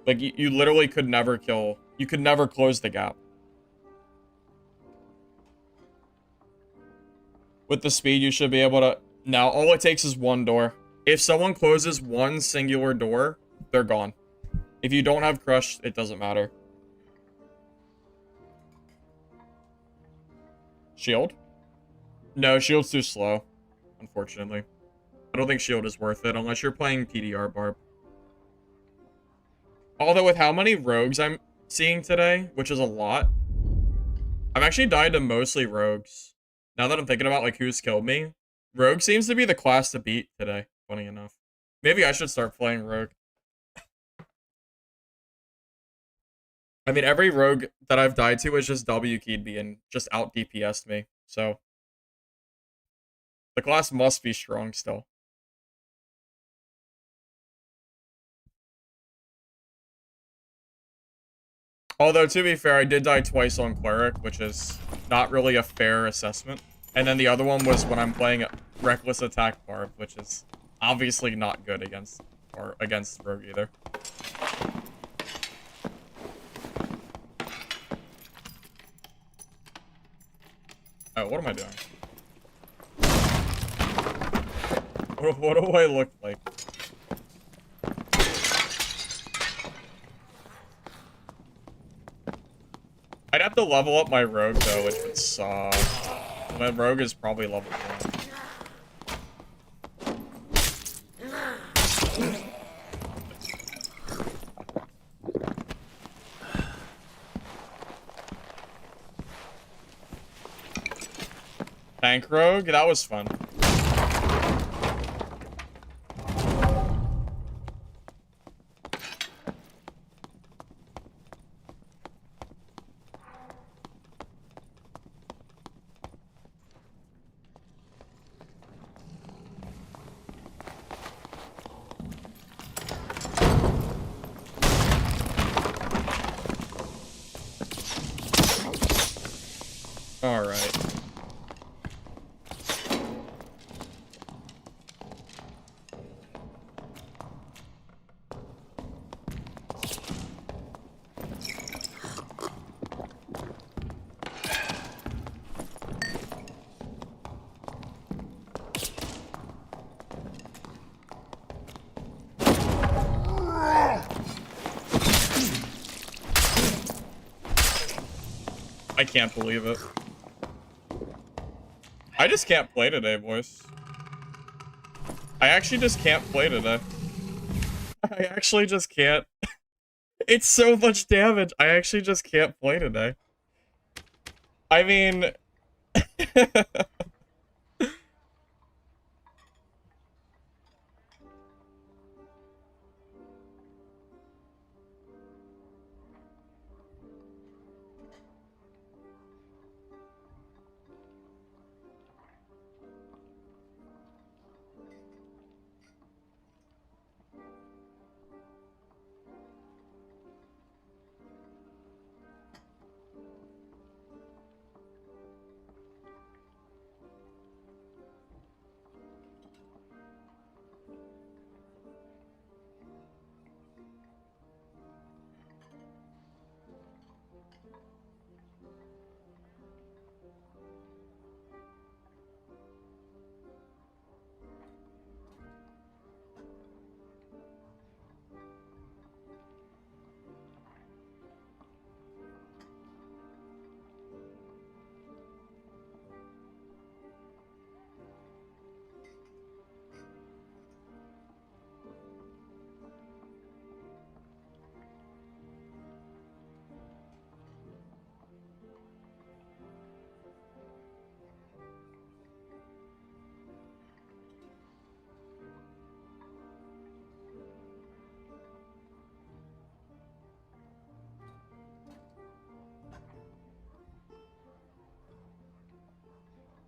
Like, you literally could never kill. You could never close the gap. With the speed, you should be able to... Now, all it takes is one door. If someone closes one singular door, they're gone. If you don't have Crush, it doesn't matter. Shield? No, Shield's too slow, unfortunately. I don't think Shield is worth it unless you're playing PDR Barb. Although with how many rogues I'm seeing today, which is a lot, I've actually died to mostly rogues. Now that I'm thinking about like who's killed me, Rogue seems to be the class to beat today, funny enough. Maybe I should start playing Rogue. I mean, every Rogue that I've died to has just W-keyed me and just out DPS'd me, so... The class must be strong still. Although, to be fair, I did die twice on Cleric, which is not really a fair assessment. And then the other one was when I'm playing Reckless Attack Barb, which is obviously not good against Rogue either. Oh, what am I doing? What do I look like? I'd have to level up my Rogue, though, which would suck. My Rogue is probably level 1. Tank Rogue? That was fun. Alright. I can't believe it. I just can't play today, boys. I actually just can't play today. I actually just can't. It's so much damage. I actually just can't play today. I mean...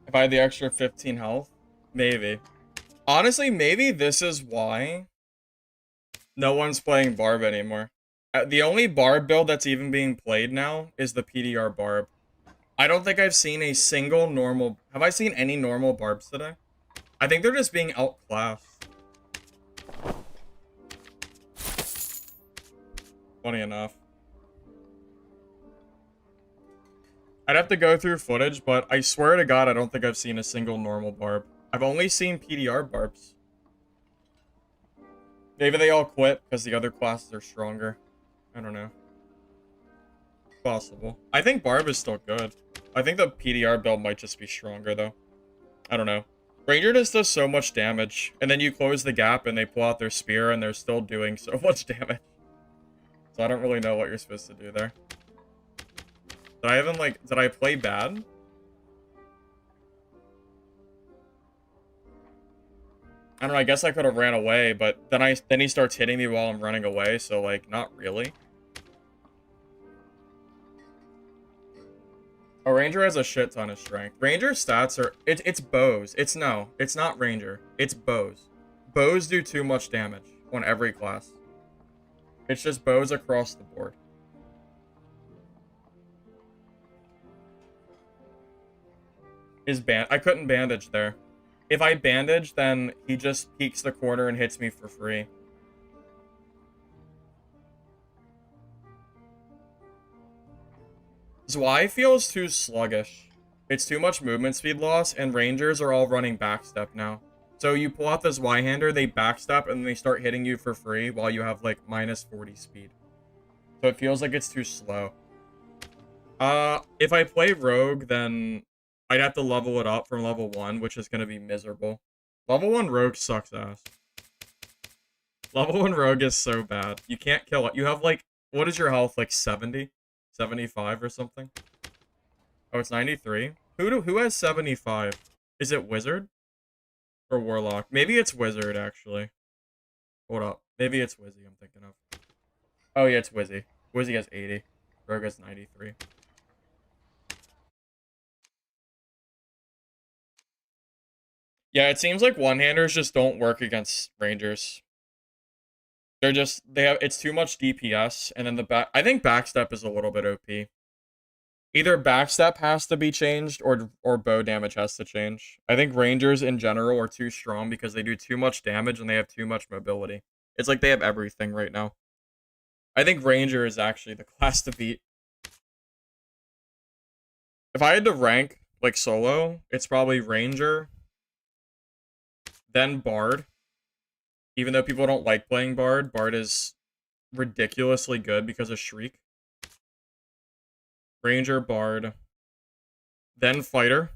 If I had the extra 15 health, maybe. Honestly, maybe this is why no one's playing Barb anymore. The only Barb build that's even being played now is the PDR Barb. I don't think I've seen a single normal... Have I seen any normal Barbs today? I think they're just being outclassed. Funny enough. I'd have to go through footage, but I swear to God, I don't think I've seen a single normal Barb. I've only seen PDR Barbs. Maybe they all quit because the other classes are stronger. I don't know. Possible. I think Barb is still good. I think the PDR build might just be stronger, though. I don't know. Ranger just does so much damage, and then you close the gap and they pull out their spear and they're still doing so much damage. So I don't really know what you're supposed to do there. Did I play bad? I don't know, I guess I could have ran away, but then he starts hitting me while I'm running away, so like, not really. Oh, Ranger has a shit ton of strength. Ranger stats are... It's bows. It's not Ranger. It's bows. Bows do too much damage on every class. It's just bows across the board. I couldn't bandage there. If I bandage, then he just peeks the corner and hits me for free. Zwei feels too sluggish. It's too much movement speed loss, and Rangers are all running backstep now. So you pull out this Y-hander, they backstep, and they start hitting you for free while you have, like, minus 40 speed. So it feels like it's too slow. If I play Rogue, then I'd have to level it up from level 1, which is going to be miserable. Level 1 Rogue sucks ass. Level 1 Rogue is so bad. You can't kill it. You have, like, what is your health? Like, 70? 75 or something? Oh, it's 93? Who has 75? Is it Wizard? Or Warlock? Maybe it's Wizard, actually. Hold up. Maybe it's Wizzy I'm thinking of. Oh, yeah, it's Wizzy. Wizzy has 80. Rogue has 93. Yeah, it seems like one-handers just don't work against Rangers. It's too much DPS, and then I think backstep is a little bit OP. Either backstep has to be changed, or bow damage has to change. I think Rangers in general are too strong because they do too much damage and they have too much mobility. It's like they have everything right now. I think Ranger is actually the class to beat. If I had to rank, like, solo, it's probably Ranger, then Bard. Even though people don't like playing Bard, Bard is ridiculously good because of Shriek. Ranger, Bard, then Fighter,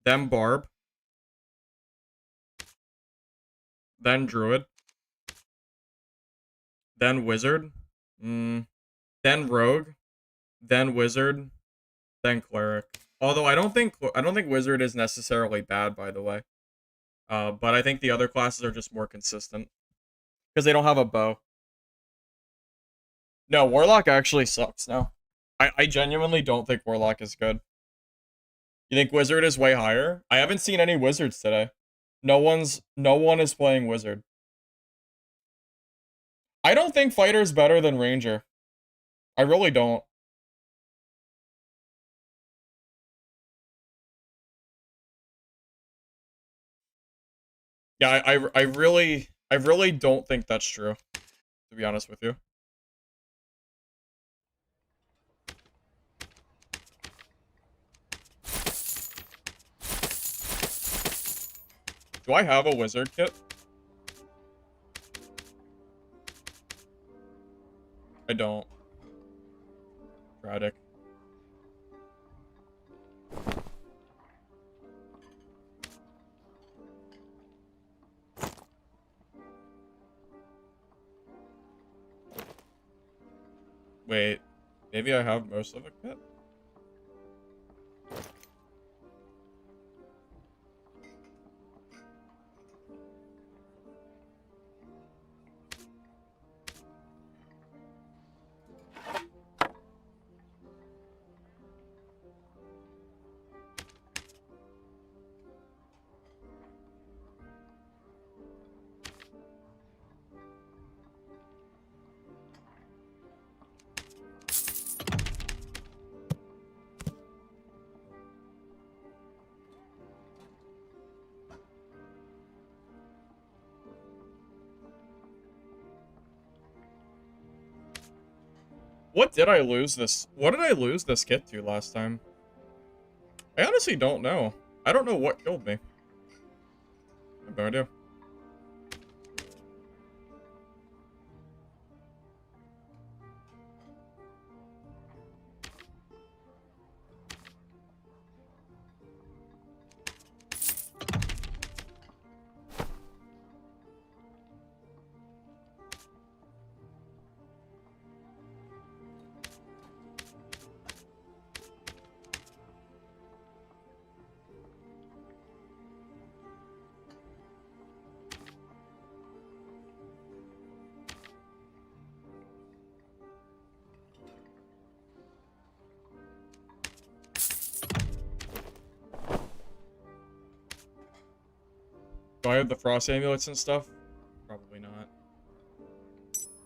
then Barb, then Druid, then Wizard, then Rogue, then Wizard, then Cleric. Although I don't think Wizard is necessarily bad, by the way. But I think the other classes are just more consistent because they don't have a bow. No, Warlock actually sucks now. I genuinely don't think Warlock is good. You think Wizard is way higher? I haven't seen any Wizards today. No one is playing Wizard. I don't think Fighter's better than Ranger. I really don't. Yeah, I really don't think that's true, to be honest with you. Do I have a Wizard kit? I don't. Tragic. Wait, maybe I have most of a kit? What did I lose this? What did I lose this kit to last time? I honestly don't know. I don't know what killed me. I have no idea. Do I have the frost amulets and stuff? Probably not.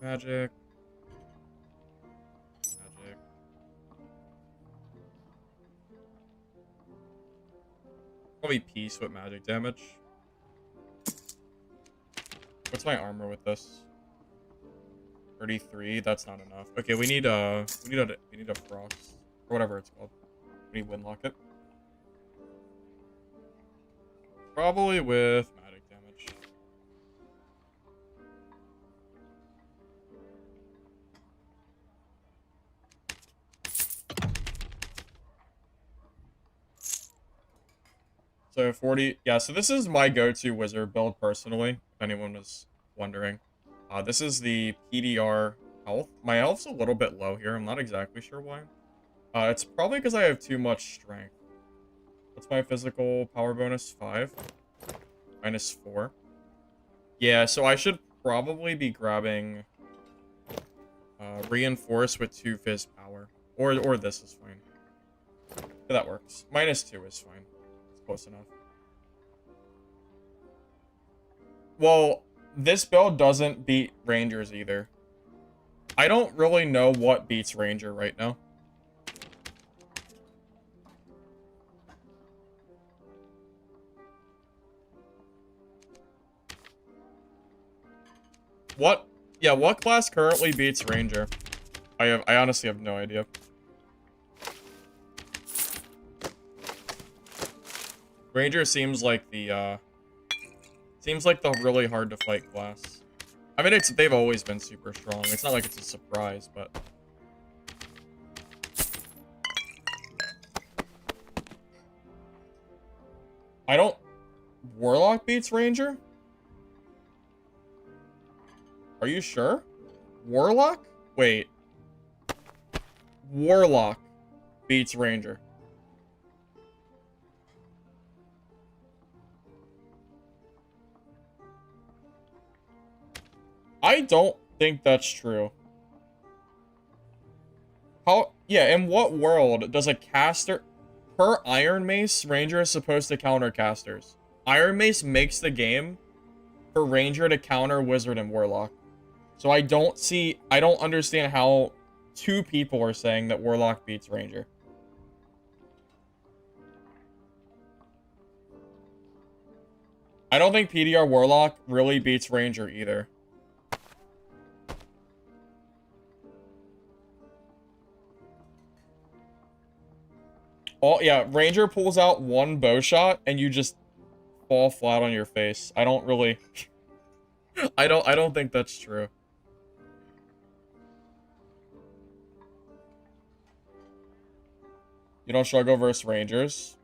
Magic. Magic. Probably peace with magic damage. What's my armor with this? 33. That's not enough. Okay, we need a frost or whatever it's called. We need windlock it. Probably with magic damage. So 40, yeah, so this is my go-to wizard build personally, if anyone was wondering. This is the PDR health. My health's a little bit low here. I'm not exactly sure why. It's probably because I have too much strength. What's my physical power bonus? 5. Minus 4. Yeah, so I should probably be grabbing reinforce with 2 fizz power. Or this is fine. Yeah, that works. Minus 2 is fine. It's close enough. Well, this build doesn't beat Rangers either. I don't really know what beats Ranger right now. What? Yeah, what class currently beats Ranger? I honestly have no idea. Ranger seems like the really hard to fight class. I mean, they've always been super strong. It's not like it's a surprise, but I don't. Warlock beats Ranger? Are you sure? Warlock? Wait. Warlock beats Ranger. I don't think that's true. How? Yeah, in what world does a caster... Per Iron Mace, Ranger is supposed to counter casters. Iron Mace makes the game for Ranger to counter Wizard and Warlock. So I don't understand how 2 people are saying that Warlock beats Ranger. I don't think PDR Warlock really beats Ranger either. Yeah, Ranger pulls out 1 bow shot and you just fall flat on your face. I don't really I don't think that's true. You don't struggle versus Rangers?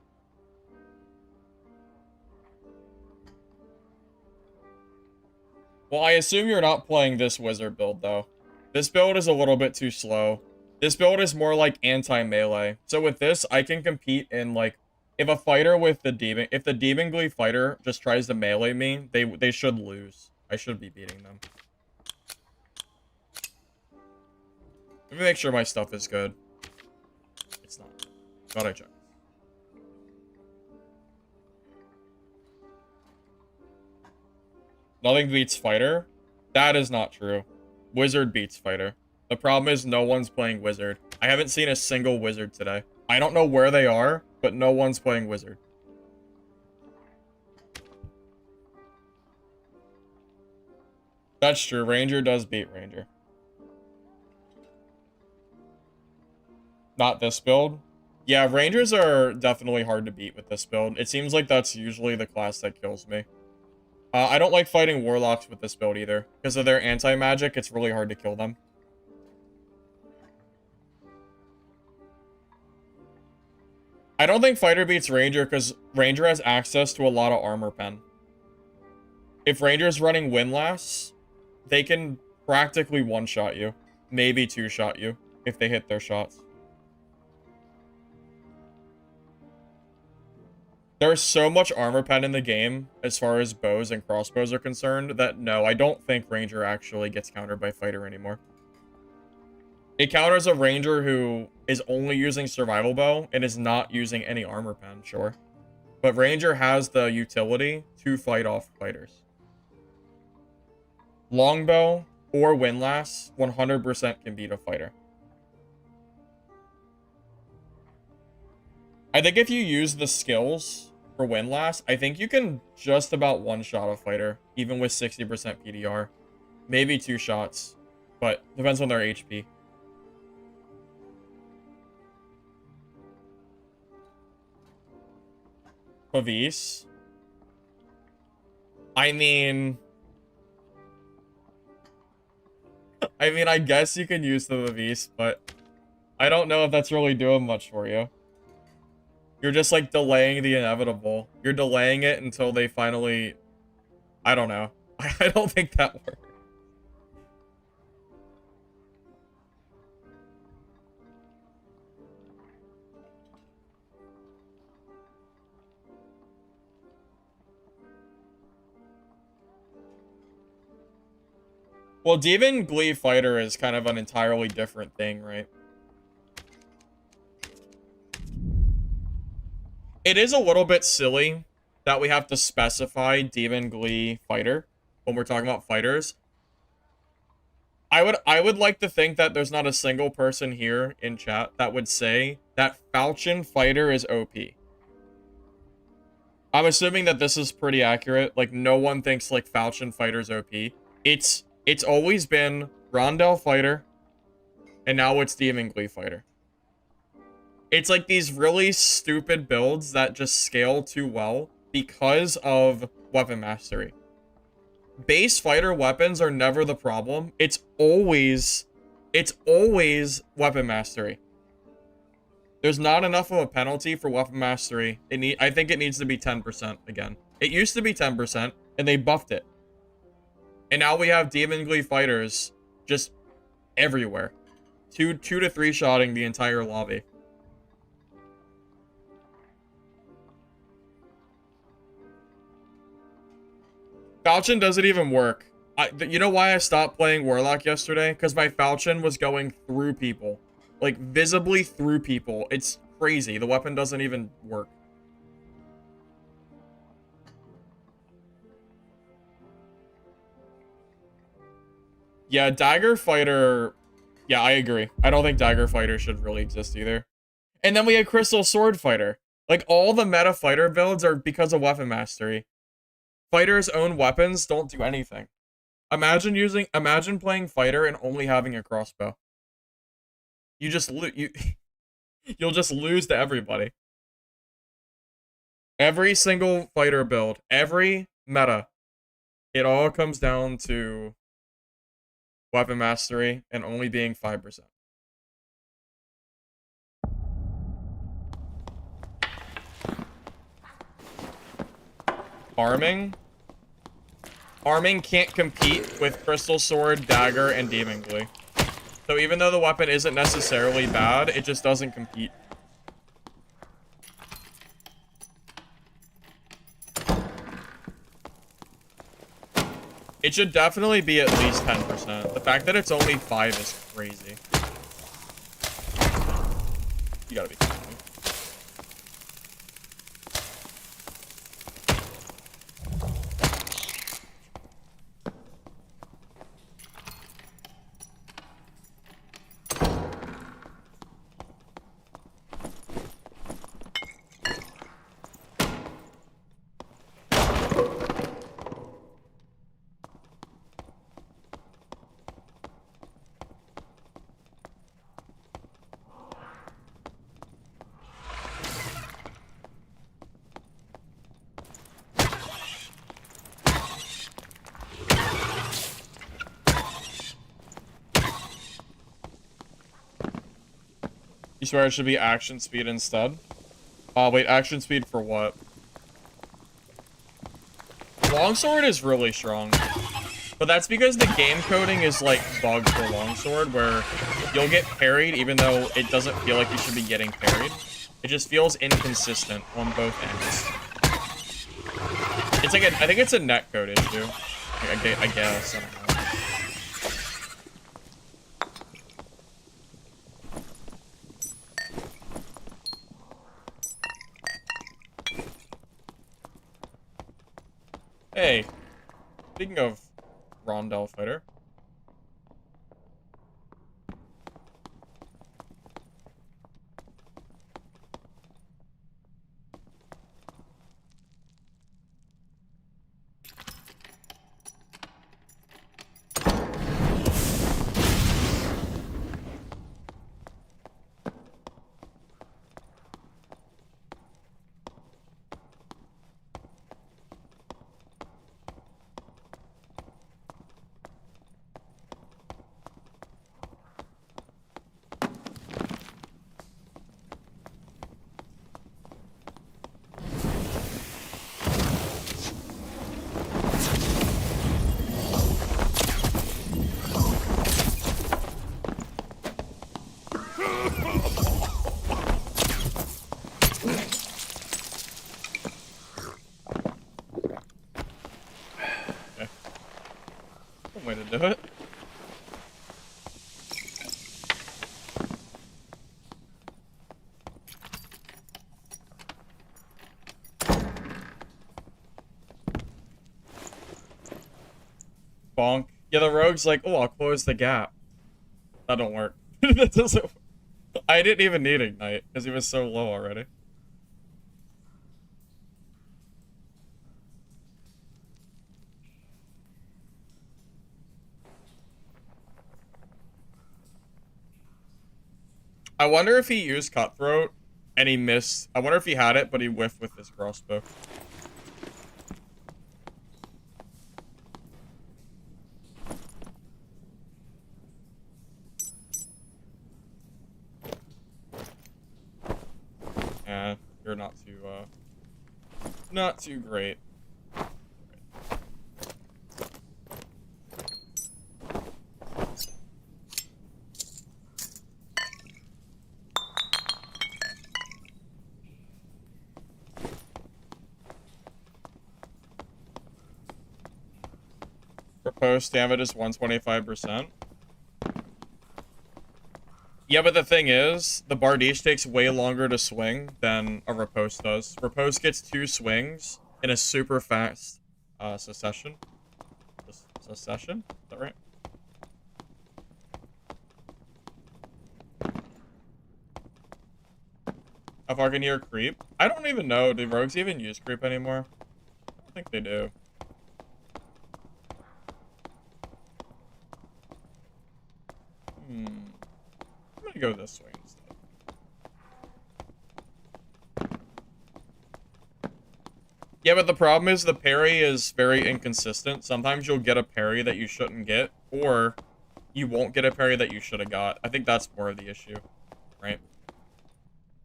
Well, I assume you're not playing this wizard build, though. This build is a little bit too slow. This build is more like anti-melee. So with this, I can compete in, like, if a fighter with the Demon... If the Demon Glee fighter just tries to melee me, they should lose. I should be beating them. Let me make sure my stuff is good. It's not. Thought I checked. Nothing beats fighter? That is not true. Wizard beats fighter. The problem is no one's playing wizard. I haven't seen a single wizard today. I don't know where they are, but no one's playing wizard. That's true. Ranger does beat Ranger. Not this build. Yeah, Rangers are definitely hard to beat with this build. It seems like that's usually the class that kills me. I don't like fighting Warlocks with this build either. Because of their anti-magic, it's really hard to kill them. I don't think Fighter beats Ranger because Ranger has access to a lot of armor pen. If Ranger's running Windlass, they can practically one-shot you. Maybe two-shot you if they hit their shots. There's so much armor pen in the game as far as bows and crossbows are concerned that no, I don't think Ranger actually gets countered by Fighter anymore. It counters a Ranger who is only using survival bow and is not using any armor pen, sure. But Ranger has the utility to fight off fighters. Longbow or Windlass 100% can beat a fighter. I think if you use the skills for Windlass, I think you can just about one-shot a fighter, even with 60% PDR. Maybe two shots, but depends on their HP. Pavis. I mean, I guess you can use the Pavis, but I don't know if that's really doing much for you. You're just, like, delaying the inevitable. You're delaying it until they finally... I don't know. I don't think that works. Well, Demon Glee Fighter is kind of an entirely different thing, right? It is a little bit silly that we have to specify Demon Glee Fighter when we're talking about fighters. I would like to think that there's not a single person here in chat that would say that Falchion Fighter is OP. I'm assuming that this is pretty accurate. Like, no one thinks, like, Falchion Fighter's OP. It's always been Rondel Fighter, and now it's Demon Glee Fighter. It's like these really stupid builds that just scale too well because of weapon mastery. Base fighter weapons are never the problem. It's always weapon mastery. There's not enough of a penalty for weapon mastery. I think it needs to be 10% again. It used to be 10%, and they buffed it. And now we have Demon Glee fighters just everywhere. Two to three shotting the entire lobby. Falchion doesn't even work. You know why I stopped playing Warlock yesterday? Because my Falchion was going through people. Like, visibly through people. It's crazy. The weapon doesn't even work. Yeah, Dagger Fighter... Yeah, I agree. I don't think Dagger Fighter should really exist either. And then we had Crystal Sword Fighter. Like, all the meta fighter builds are because of weapon mastery. Fighters' own weapons don't do anything. Imagine playing fighter and only having a crossbow. You'll just lose to everybody. Every single fighter build, every meta, it all comes down to weapon mastery and only being 5%. Arming can't compete with Crystal Sword, Dagger, and Demon Glee. So even though the weapon isn't necessarily bad, it just doesn't compete. It should definitely be at least 10%. The fact that it's only 5 is crazy. You gotta be kidding me. swear it should be action speed instead. Oh, wait, action speed for what? Longsword is really strong. But that's because the game coding is, like, bugged for Longsword, where you'll get parried even though it doesn't feel like you should be getting parried. It just feels inconsistent on both ends. It's like I think it's a netcode issue. I guess. I don't know. Hey, speaking of Rondell Fighter. Way to do it. Bonk. Yeah, the rogue's like, oh, I'll close the gap. That don't work. That doesn't work. I didn't even need Ignite, because he was so low already. I wonder if he used Cutthroat and he missed. I wonder if he had it, but he whiffed with his crossbow. Yeah, you're not too great. Proposed damage is 125%. Yeah, but the thing is, the Bardiche takes way longer to swing than a Riposte does. Riposte gets 2 swings in a super fast succession. Succession? Is that right? How far can you hear creep? I don't even know. Do rogues even use creep anymore? I don't think they do. I'm gonna go this way instead. Yeah, but the problem is the parry is very inconsistent. Sometimes you'll get a parry that you shouldn't get, or you won't get a parry that you should have got. I think that's more of the issue, right?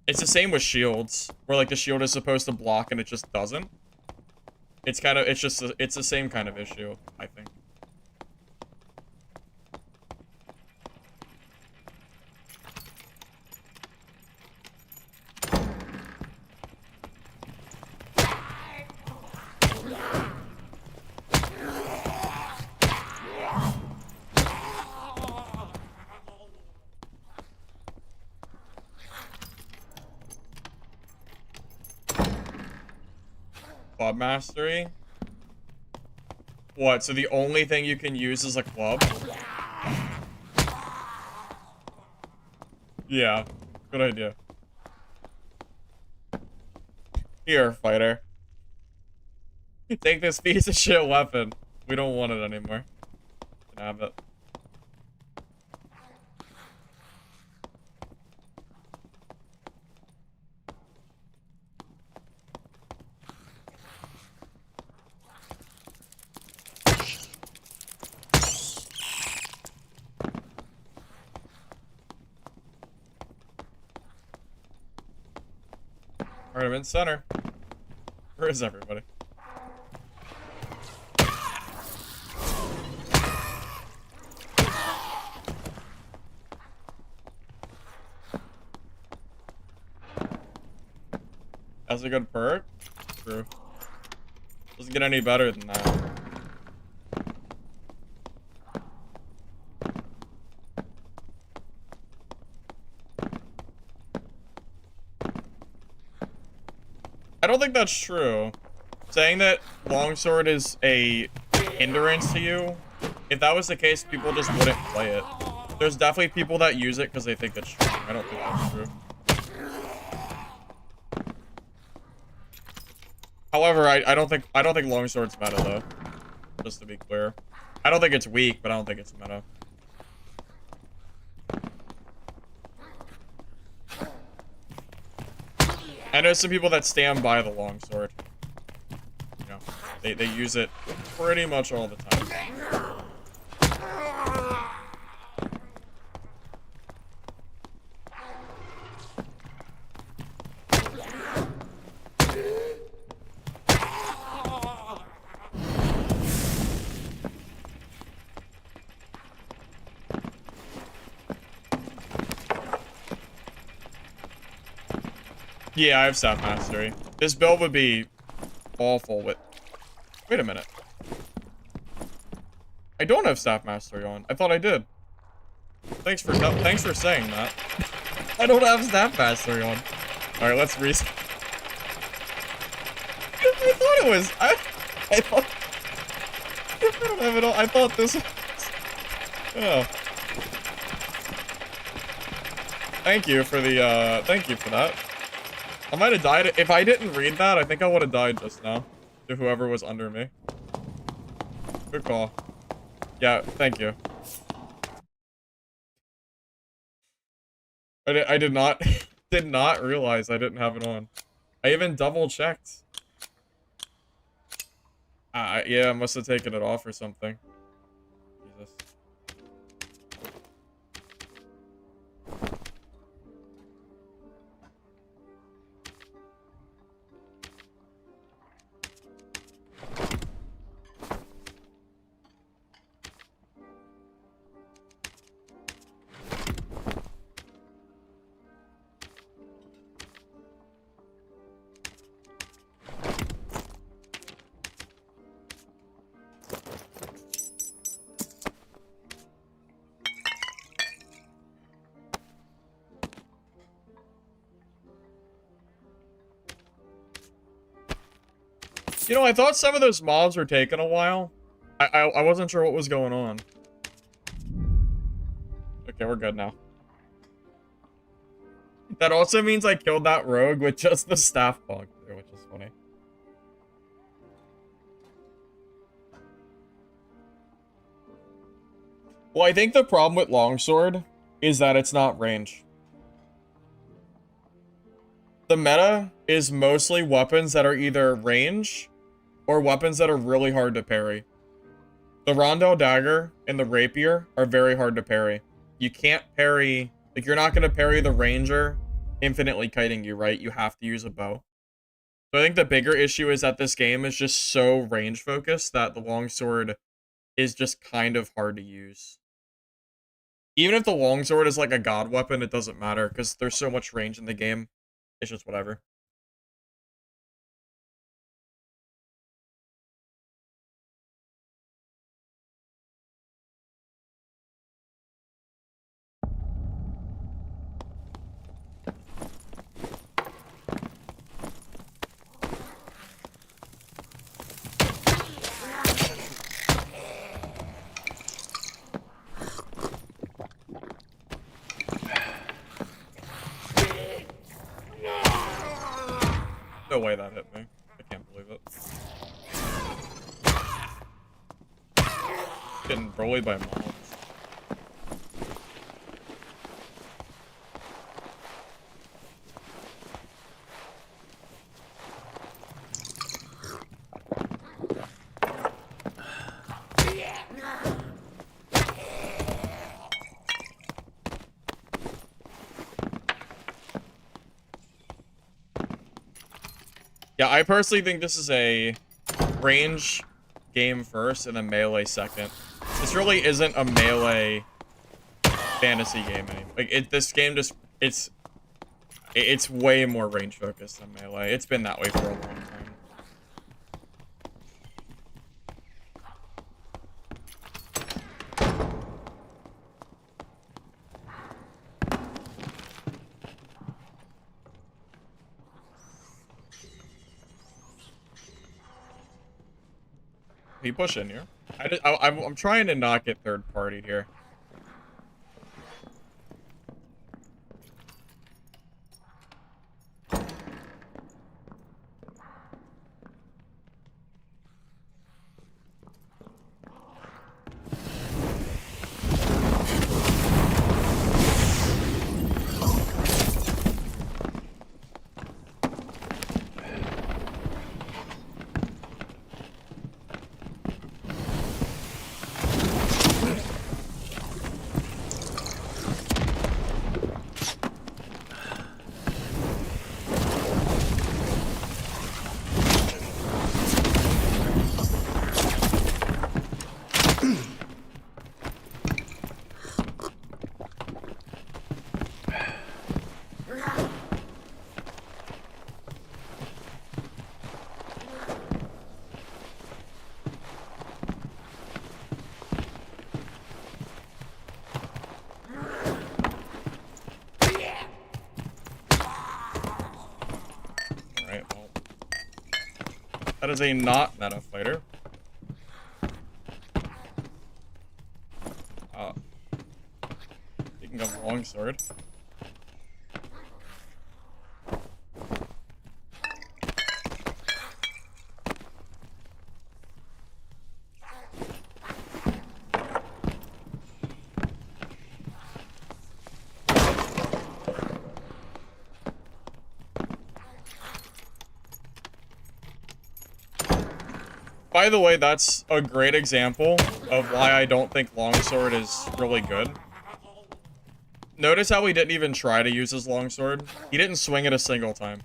It's the same with shields, where like the shield is supposed to block and it just doesn't. It's the same kind of issue, I think. Club mastery? What, so the only thing you can use is a club? Yeah, good idea. Here, fighter. Take this piece of shit weapon. We don't want it anymore. You can have it. Alright, I'm in center. Where is everybody? That's a good perk? True. Doesn't get any better than that. I don't think that's true. Saying that longsword is a hindrance to you, if that was the case, people just wouldn't play it. There's definitely people that use it because they think it's strong. I don't think that's true. However, I don't think longsword's meta though. Just to be clear. I don't think it's weak, but I don't think it's meta. I know some people that stand by the longsword. You know, they use it pretty much all the time. Yeah, I have staff mastery. This build would be awful with... Wait a minute. I don't have staff mastery on. I thought I did. Thanks for saying that. I don't have staff mastery on. All right, let's reset. I thought it was. I thought. I don't have it on. I thought this was. Oh. Thank you for the. Thank you for that. I might have died. If I didn't read that, I think I would have died just now. To whoever was under me. Good call. Yeah, thank you. I did not did not realize I didn't have it on. I even double checked. Yeah, I must have taken it off or something. Jesus. You know, I thought some of those mobs were taking a while. I wasn't sure what was going on. Okay, we're good now. That also means I killed that rogue with just the staff bug, which is funny. Well, I think the problem with longsword is that it's not range. The meta is mostly weapons that are either range or weapons that are really hard to parry. The Rondel Dagger and the Rapier are very hard to parry. You can't parry, like you're not going to parry the Ranger infinitely kiting you, right? You have to use a bow. So I think the bigger issue is that this game is just so range focused that the longsword is just kind of hard to use. Even if the longsword is like a god weapon, it doesn't matter because there's so much range in the game. It's just whatever. No way that hit me. I can't believe it. Getting bullied by mobs. Yeah, I personally think this is a range game first and a melee second. This really isn't a melee fantasy game anymore. Like this game just it's way more range focused than melee. It's been that way for a long time. He push in here. I'm trying to not get third party here. That is a not meta fighter. Speaking of longsword. By the way, that's a great example of why I don't think longsword is really good. Notice how he didn't even try to use his longsword. He didn't swing it a single time.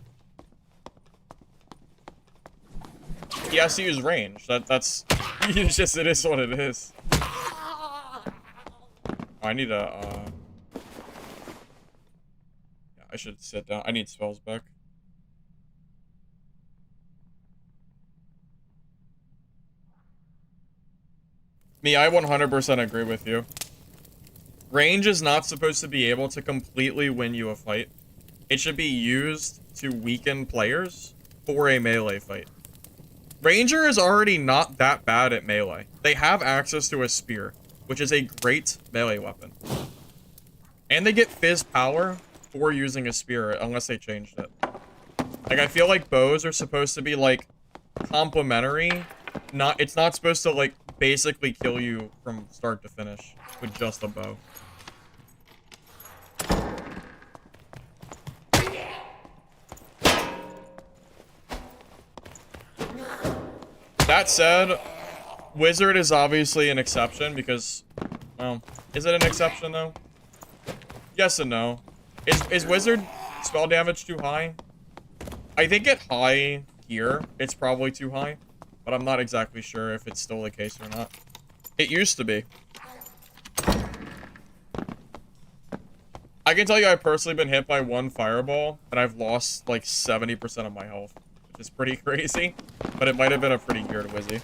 He has to use range. That's it's just, it is what it is. Oh, I need a yeah, I should sit down. I need spells back. Me, I 100% agree with you. Range is not supposed to be able to completely win you a fight. It should be used to weaken players for a melee fight. Ranger is already not that bad at melee. They have access to a spear, which is a great melee weapon. And they get fizz power for using a spear, unless they changed it. Like, I feel like bows are supposed to be, like, complementary. It's not supposed to, like, basically kill you from start to finish with just a bow. That said, Wizard is obviously an exception because, well, is it an exception though? Yes and no. Is Wizard spell damage too high? I think at high here, it's probably too high, but I'm not exactly sure if it's still the case or not. It used to be. I can tell you I've personally been hit by one fireball, and I've lost like 70% of my health, which is pretty crazy, but it might have been a pretty geared Wizzy.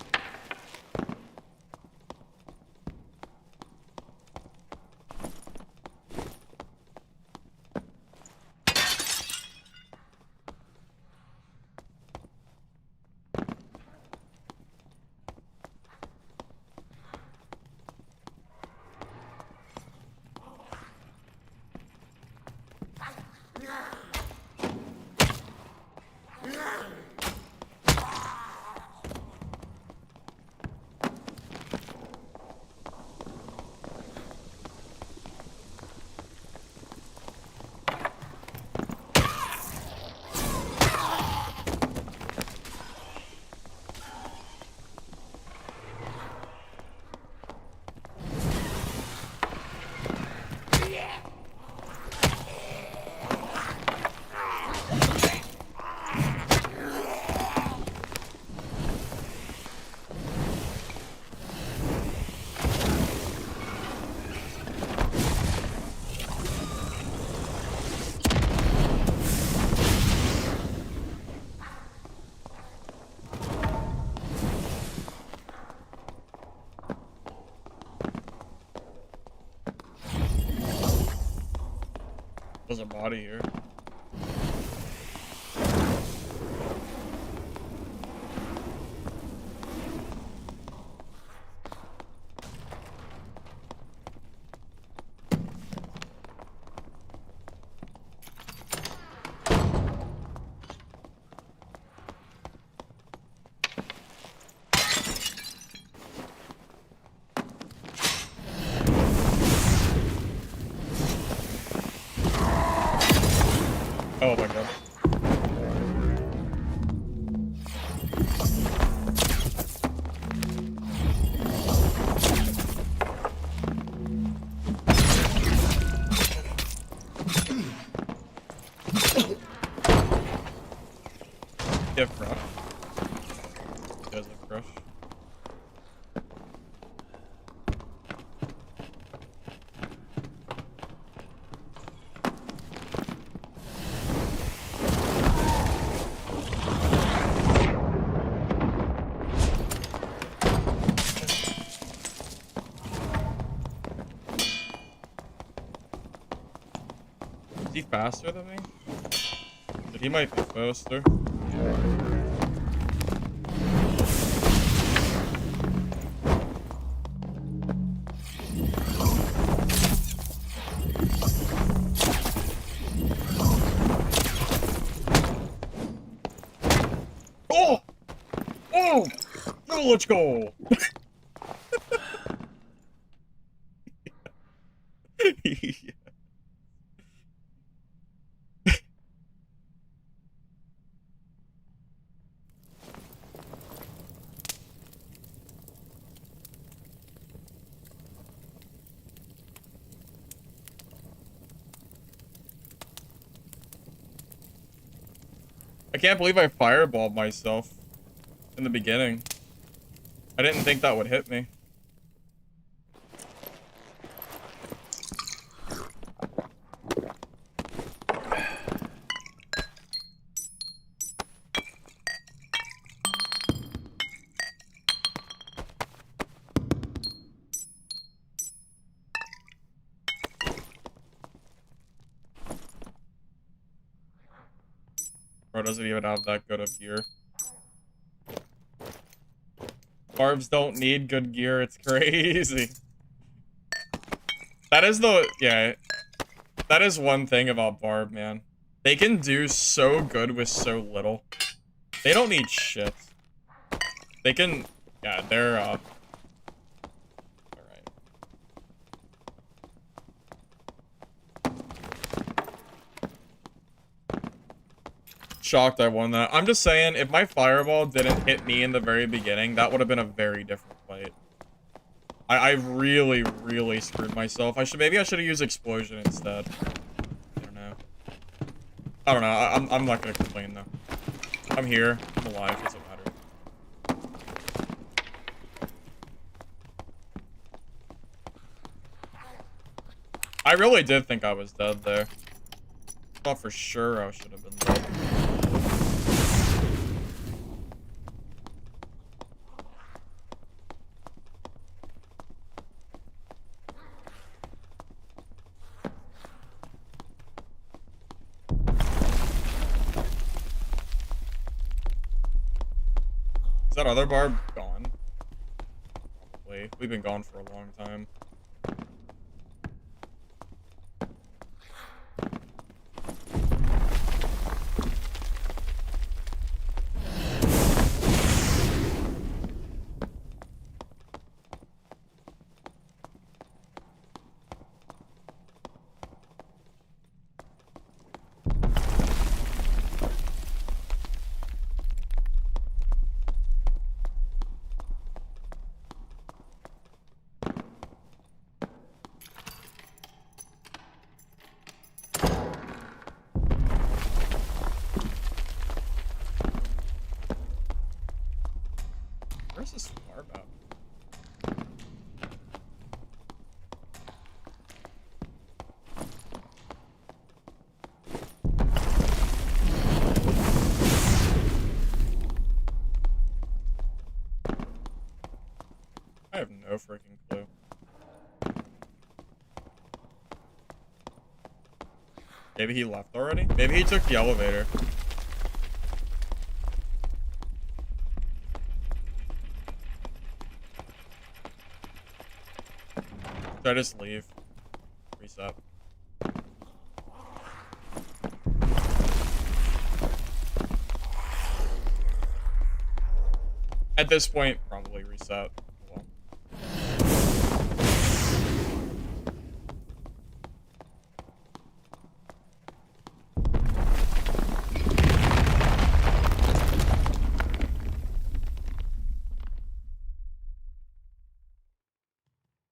There's a body here. Oh my god. You have crush? You guys have crush? Is he faster than me? But he might be faster. Oh! Oh! Oh, let's go! Yeah. I can't believe I fireballed myself in the beginning. I didn't think that would hit me. Bro doesn't even have that good of gear. Barbs don't need good gear, it's crazy. That is yeah. That is one thing about Barb, man. They can do so good with so little. They don't need shit. They can, yeah, they're, alright. Shocked I won that. I'm just saying, if my fireball didn't hit me in the very beginning, that would have been a very different fight. I really, really screwed myself. Maybe I should have used explosion instead. I don't know. I don't know. I'm not gonna complain though. I'm here. I'm alive. Doesn't matter. I really did think I was dead there. Thought for sure I should have been dead. Is that other barb gone? Probably. We've been gone for a long time. Where's this barb at? I have no freaking clue. Maybe he left already? Maybe he took the elevator. Should I just leave? Reset. At this point, probably reset. Well.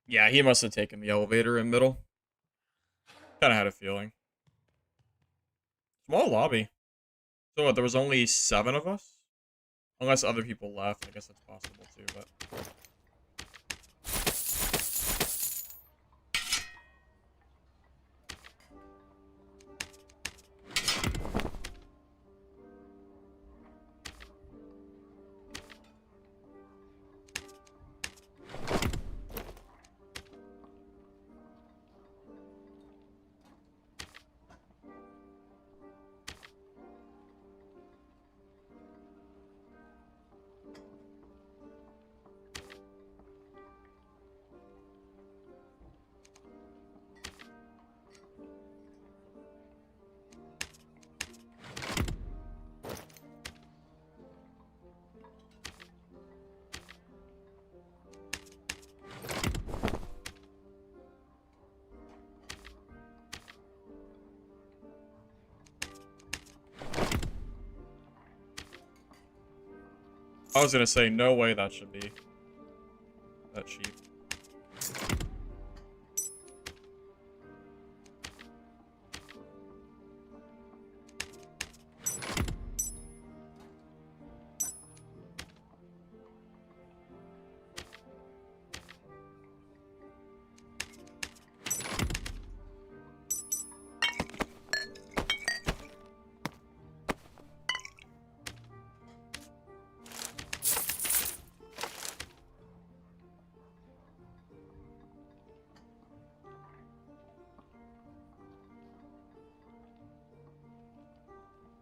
Yeah, he must have taken the elevator in middle. Kinda had a feeling. Small lobby. So what, there was only 7 of us? Unless other people left. I guess that's possible too, but... I was gonna say, no way that should be that cheap.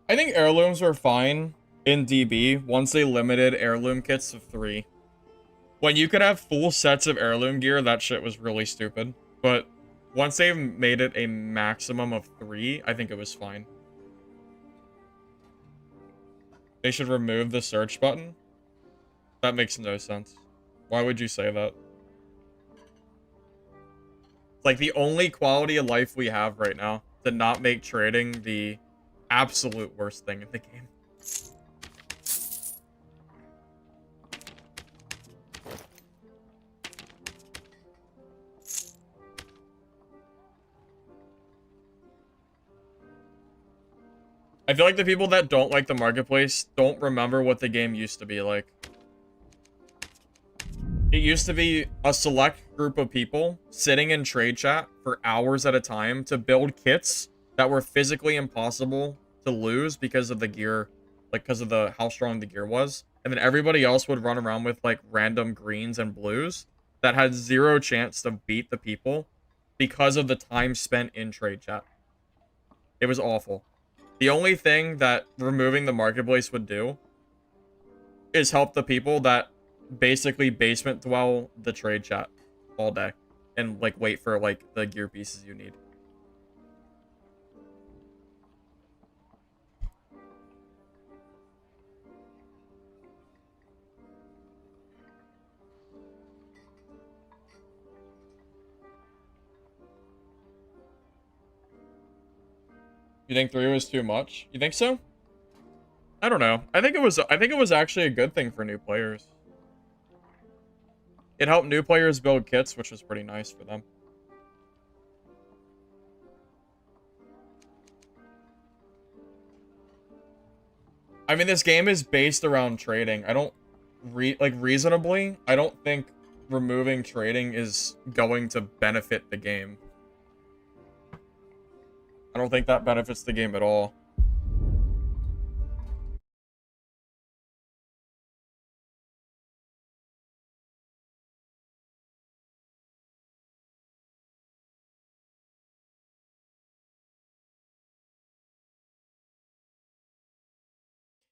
I think heirlooms were fine in DB once they limited heirloom kits to 3. When you could have full sets of heirloom gear, that shit was really stupid. But once they made it a maximum of 3, I think it was fine. They should remove the search button. That makes no sense. Why would you say that? Like, the only quality of life we have right now to not make trading the absolute worst thing in the game. I feel like the people that don't like the marketplace don't remember what the game used to be like. It used to be a select group of people sitting in trade chat for hours at a time to build kits that were physically impossible to lose because of the gear, like because of how strong the gear was. And then everybody else would run around with like random greens and blues that had 0 chance to beat the people because of the time spent in trade chat. It was awful. The only thing that removing the marketplace would do is help the people that basically basement dwell the trade chat all day and like wait for like the gear pieces you need. You think 3 was too much? You think so? I don't know. I think it was actually a good thing for new players. It helped new players build kits, which was pretty nice for them. I mean, this game is based around trading. I don't reasonably, I don't think removing trading is going to benefit the game. I don't think that benefits the game at all.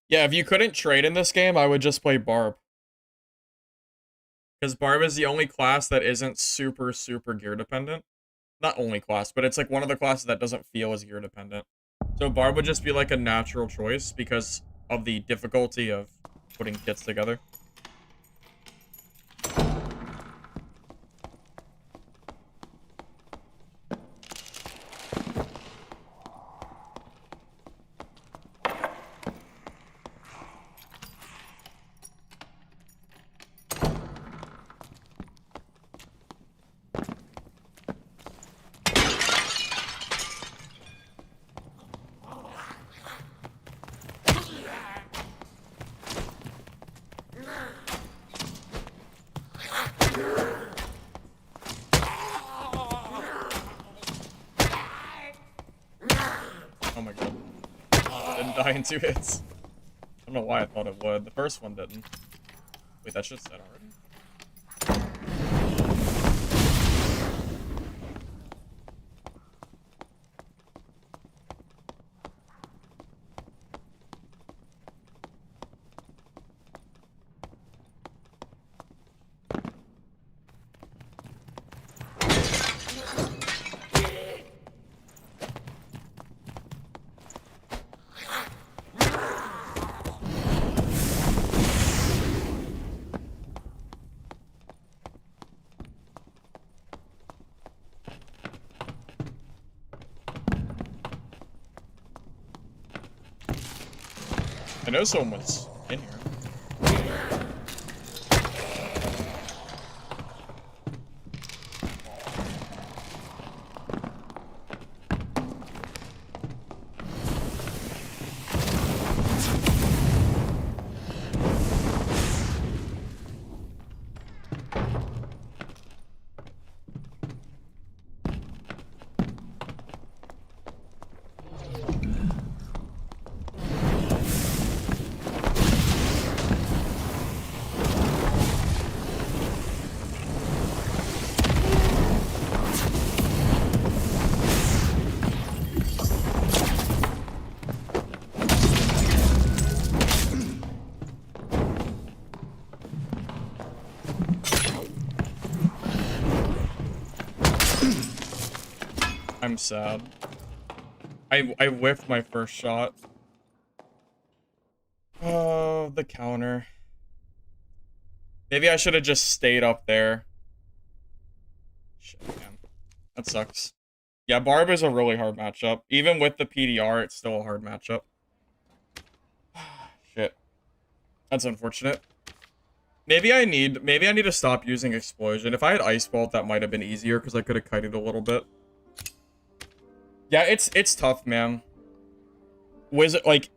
Yeah, if you couldn't trade in this game, I would just play Barb. Because Barb is the only class that isn't super, super gear dependent. Not only class, but it's like one of the classes that doesn't feel as gear dependent. So Barb would just be like a natural choice because of the difficulty of putting kits together. Oh my god. Didn't die in 2 hits. I don't know why I thought it would. The first one didn't. Wait, that shit's dead already? I know someone was in here. I'm sad. I whiffed my first shot. Oh, the counter. Maybe I should have just stayed up there. Shit, man. That sucks. Yeah, Barb is a really hard matchup. Even with the PDR, it's still a hard matchup. Shit. That's unfortunate. Maybe I need to stop using Explosion. If I had Ice Bolt, that might have been easier because I could have kited a little bit. Yeah, it's tough, man. Wizard, like,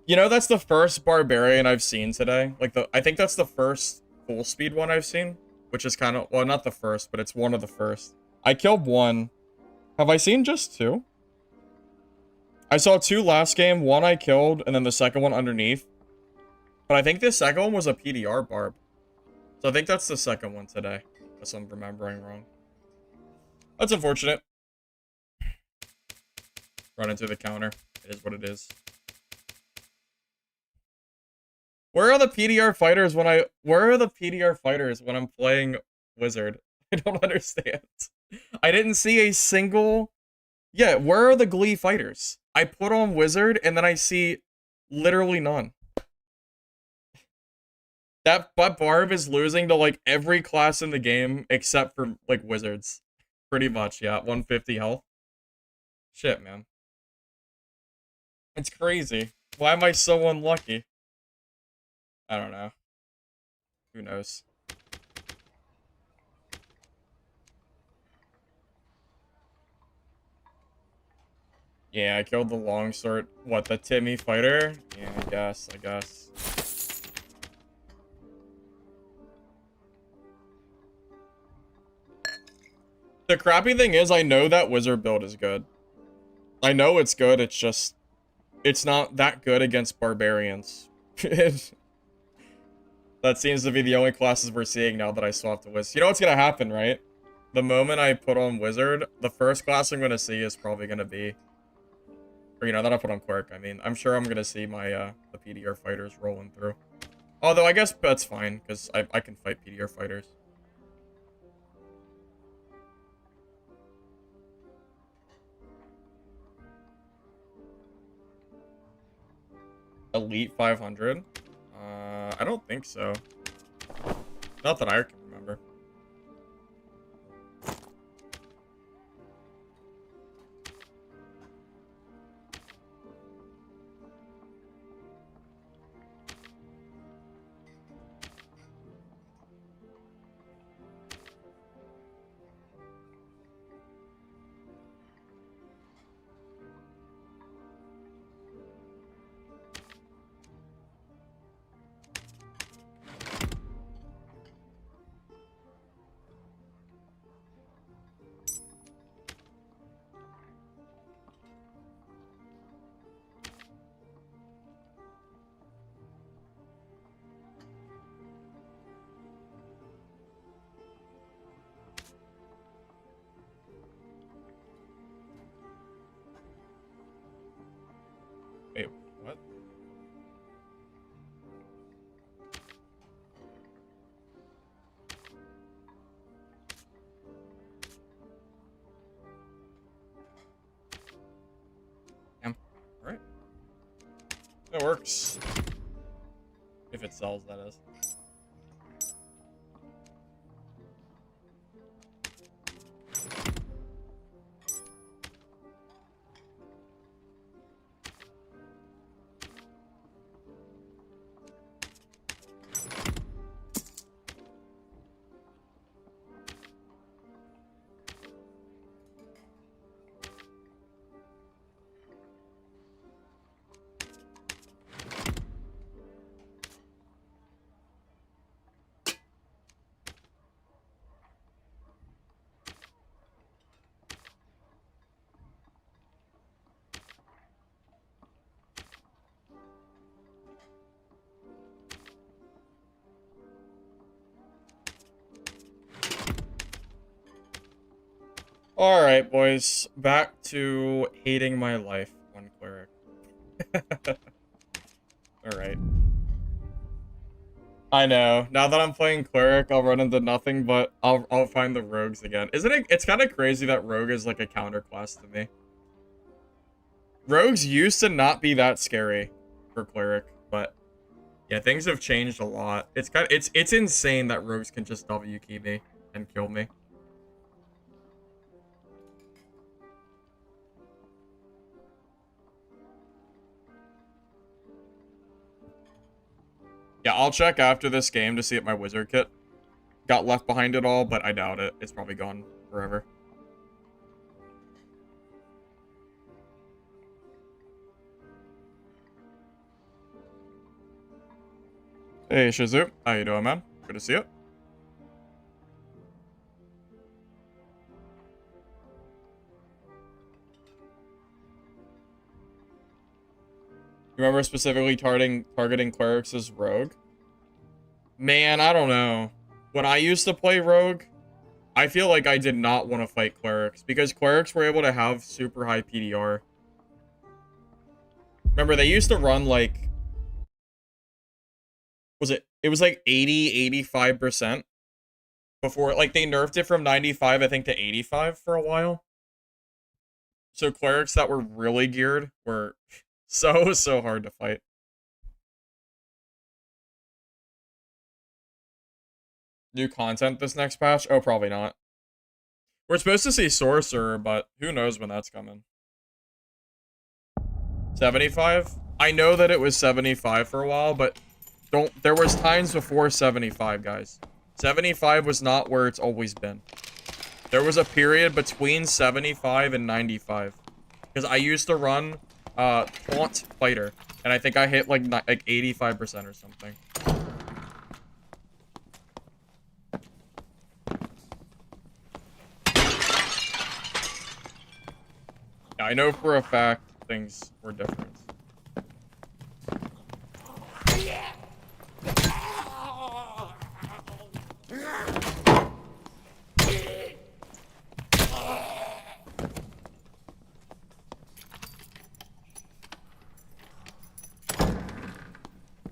you know, that's the first Barbarian I've seen today. Like, I think that's the first full speed one I've seen, which is kind of, well, not the first, but it's one of the first. I killed one. Have I seen just 2? I saw 2 last game. One I killed, and then the second one underneath. But I think the second one was a PDR Barb. So I think that's the second one today, unless I'm remembering wrong. That's unfortunate. Run into the counter. It is what it is. Where are the PDR fighters when I'm playing Wizard? I don't understand. I didn't see a single... Yeah, where are the Glee fighters? I put on Wizard and then I see literally none. That Barb is losing to like every class in the game except for like Wizards. Pretty much, yeah. 150 health. Shit, man. It's crazy. Why am I so unlucky? I don't know. Who knows? Yeah, I killed the longsword. What, the Timmy fighter? Yeah, I guess. The crappy thing is, I know that wizard build is good. I know it's good, it's just... It's not that good against barbarians. That seems to be the only classes we're seeing now that I swapped to wizard. You know what's gonna happen, right? The moment I put on wizard, the first class I'm gonna see is probably gonna be... Or, you know, that I put on Cleric, I mean. I'm sure I'm gonna see my, the PDR fighters rolling through. Although I guess that's fine, because I can fight PDR fighters. Elite 500? I don't think so. Not that I can remember. Wait, what? Damn. Alright. That works. If it sells, that is. Alright, boys. Back to hating my life on Cleric. Alright. I know. Now that I'm playing Cleric, I'll run into nothing, but I'll find the rogues again. Isn't it? It's kind of crazy that rogue is like a counter class to me. Rogues used to not be that scary for Cleric, but yeah, things have changed a lot. It's insane that rogues can just W key me and kill me. Yeah, I'll check after this game to see if my wizard kit got left behind at all, but I doubt it. It's probably gone forever. Hey, Shizu. How you doing, man? Good to see you. You remember specifically targeting clerics as rogue? Man, I don't know. When I used to play rogue, I feel like I did not want to fight clerics because clerics were able to have super high PDR. Remember, they used to run like... It was like 80, 85% before, like, they nerfed it from 95, I think, to 85 for a while. So clerics that were really geared were so hard to fight. New content this next patch? Oh, probably not. We're supposed to see Sorcerer, but who knows when that's coming. 75? I know that it was 75 for a while, but there was times before 75, guys. 75 was not where it's always been. There was a period between 75 and 95. Because I used to run Taunt Fighter, and I think I hit like 85% or something. Yeah, I know for a fact things were different.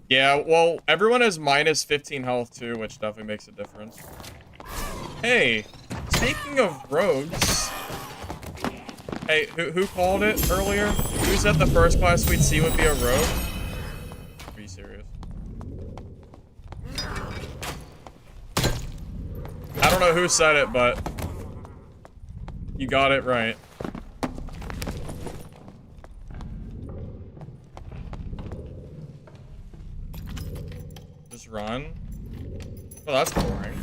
Yeah, well, everyone has minus 15 health too, which definitely makes a difference. Hey, speaking of rogues... Hey, who called it earlier? Who said the first class we'd see would be a rogue? Are you serious? I don't know who said it, but... You got it right. Just run. Oh, that's boring.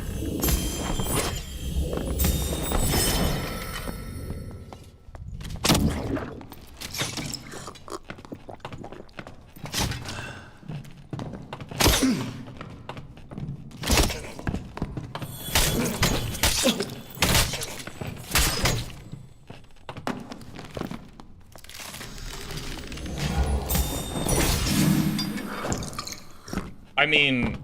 I mean,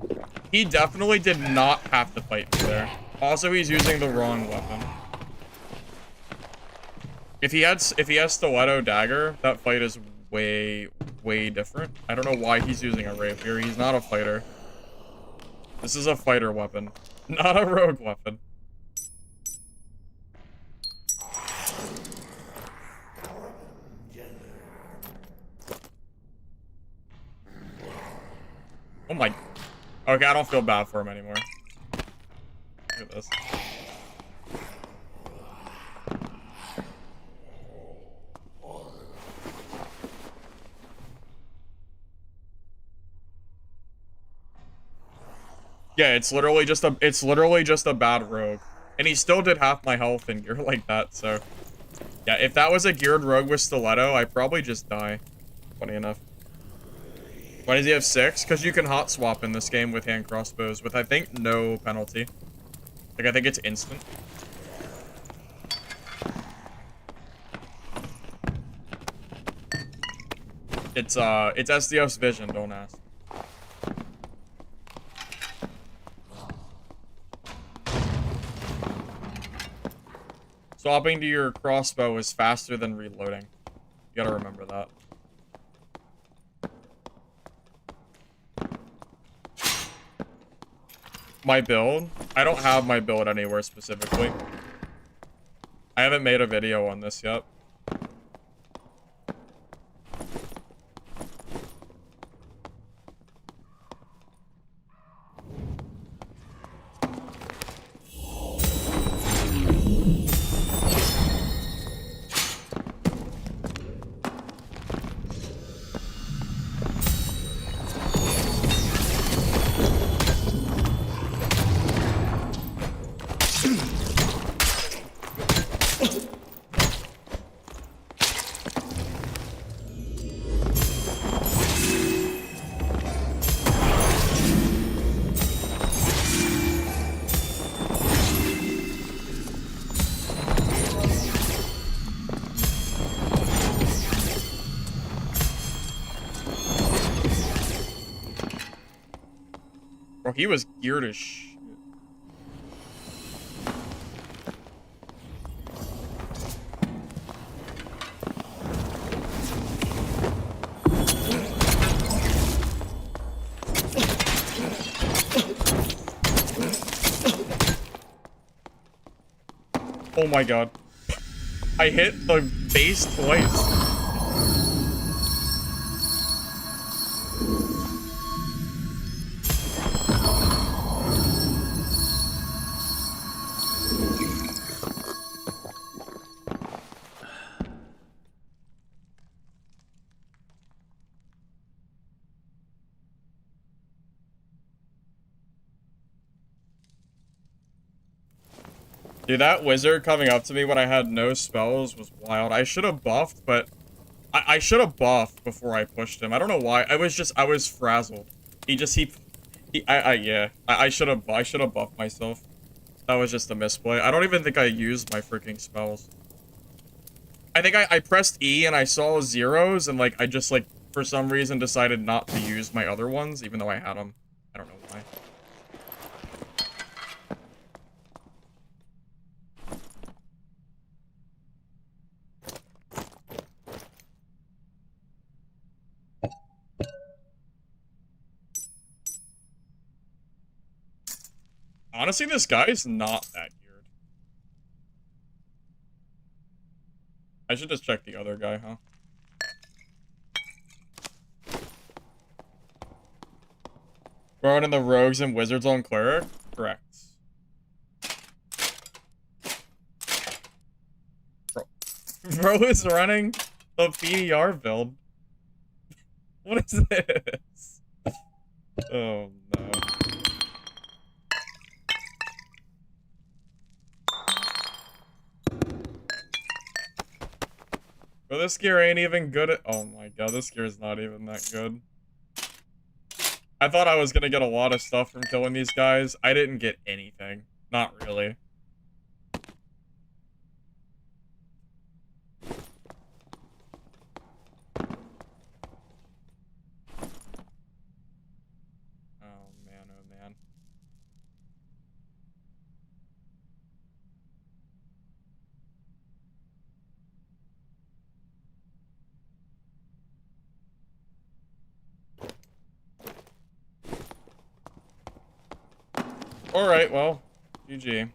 he definitely did not have to fight me there. Also, he's using the wrong weapon. If he has Stiletto Dagger, that fight is way different. I don't know why he's using a rapier. He's not a fighter. This is a fighter weapon, not a rogue weapon. Oh my... Okay, I don't feel bad for him anymore. Look at this. Yeah, it's literally just a bad rogue. And he still did half my health in gear like that, so... Yeah, if that was a geared rogue with Stiletto, I'd probably just die. Funny enough. Why does he have 6? Because you can hot swap in this game with hand crossbows with, I think, no penalty. Like, I think it's instant. It's SDF's vision, don't ask. Swapping to your crossbow is faster than reloading. You gotta remember that. My build? I don't have my build anywhere specifically. I haven't made a video on this yet. Bro, he was geared as shit. Oh my god. I hit the base twice. Dude, that wizard coming up to me when I had no spells was wild. I should have buffed, but I should have buffed before I pushed him. I don't know why. I was frazzled. Yeah. I should have buffed myself. That was just a misplay. I don't even think I used my freaking spells. I think I pressed E and I saw zeros and like I just like for some reason decided not to use my other ones even though I had them. I don't know why. Honestly, this guy is not that geared. I should just check the other guy, huh? Throwing in the rogues and wizards on cleric? Correct. Bro is running a PDR build. What is this? Oh no. Bro, this gear ain't even good at— oh my god, this gear is not even that good. I thought I was gonna get a lot of stuff from killing these guys. I didn't get anything. Not really. Oh man, oh man. Alright, well, GG.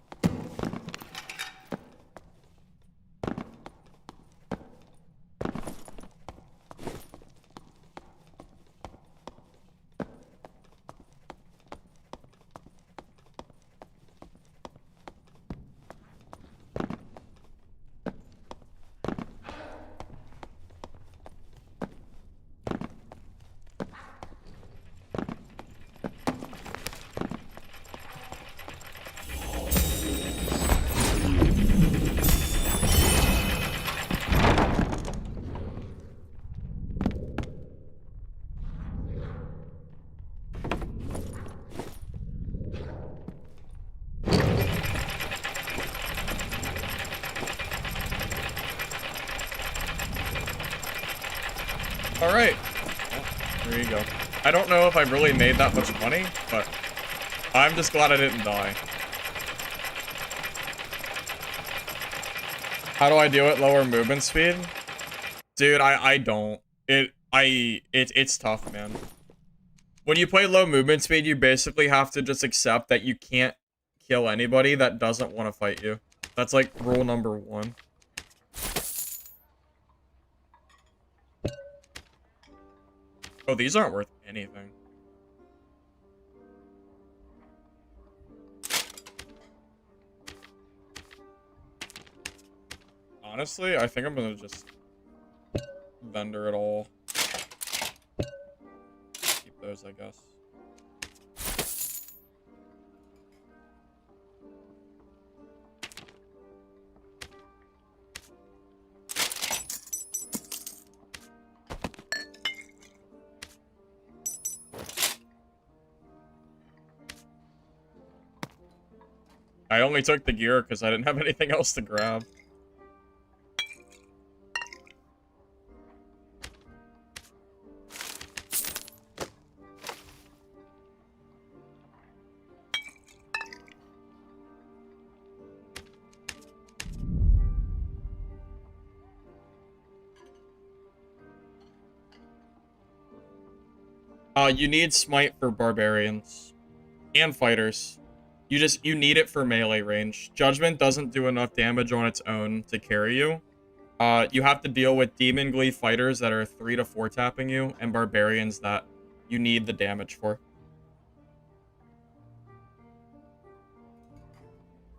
Alright. Well, there you go. I don't know if I really made that much money, but I'm just glad I didn't die. How do I do it? Lower movement speed? Dude, I don't. It's tough, man. When you play low movement speed, you basically have to just accept that you can't kill anybody that doesn't want to fight you. That's like rule number 1. Oh, these aren't worth anything. Honestly, I think I'm gonna just vendor it all. Keep those, I guess. I only took the gear because I didn't have anything else to grab. You need smite for barbarians and fighters. You need it for melee range. Judgment doesn't do enough damage on its own to carry you. You have to deal with Demon Glee fighters that are 3 to 4 tapping you, and barbarians that you need the damage for.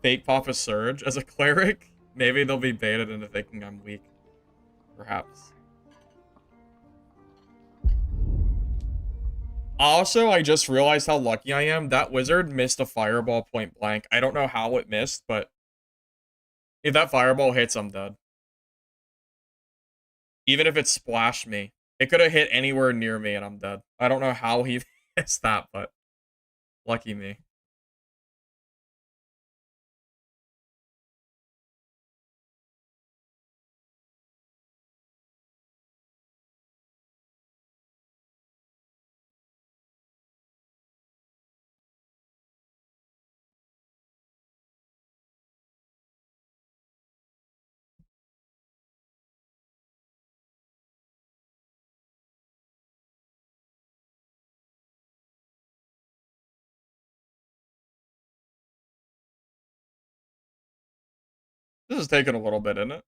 Fake Papa Surge as a cleric? Maybe they'll be baited into thinking I'm weak. Perhaps. Also, I just realized how lucky I am. That wizard missed a fireball point blank. I don't know how it missed, but if that fireball hits, I'm dead. Even if it splashed me. It could have hit anywhere near me and I'm dead. I don't know how he missed that, but lucky me. This is taking a little bit, isn't it?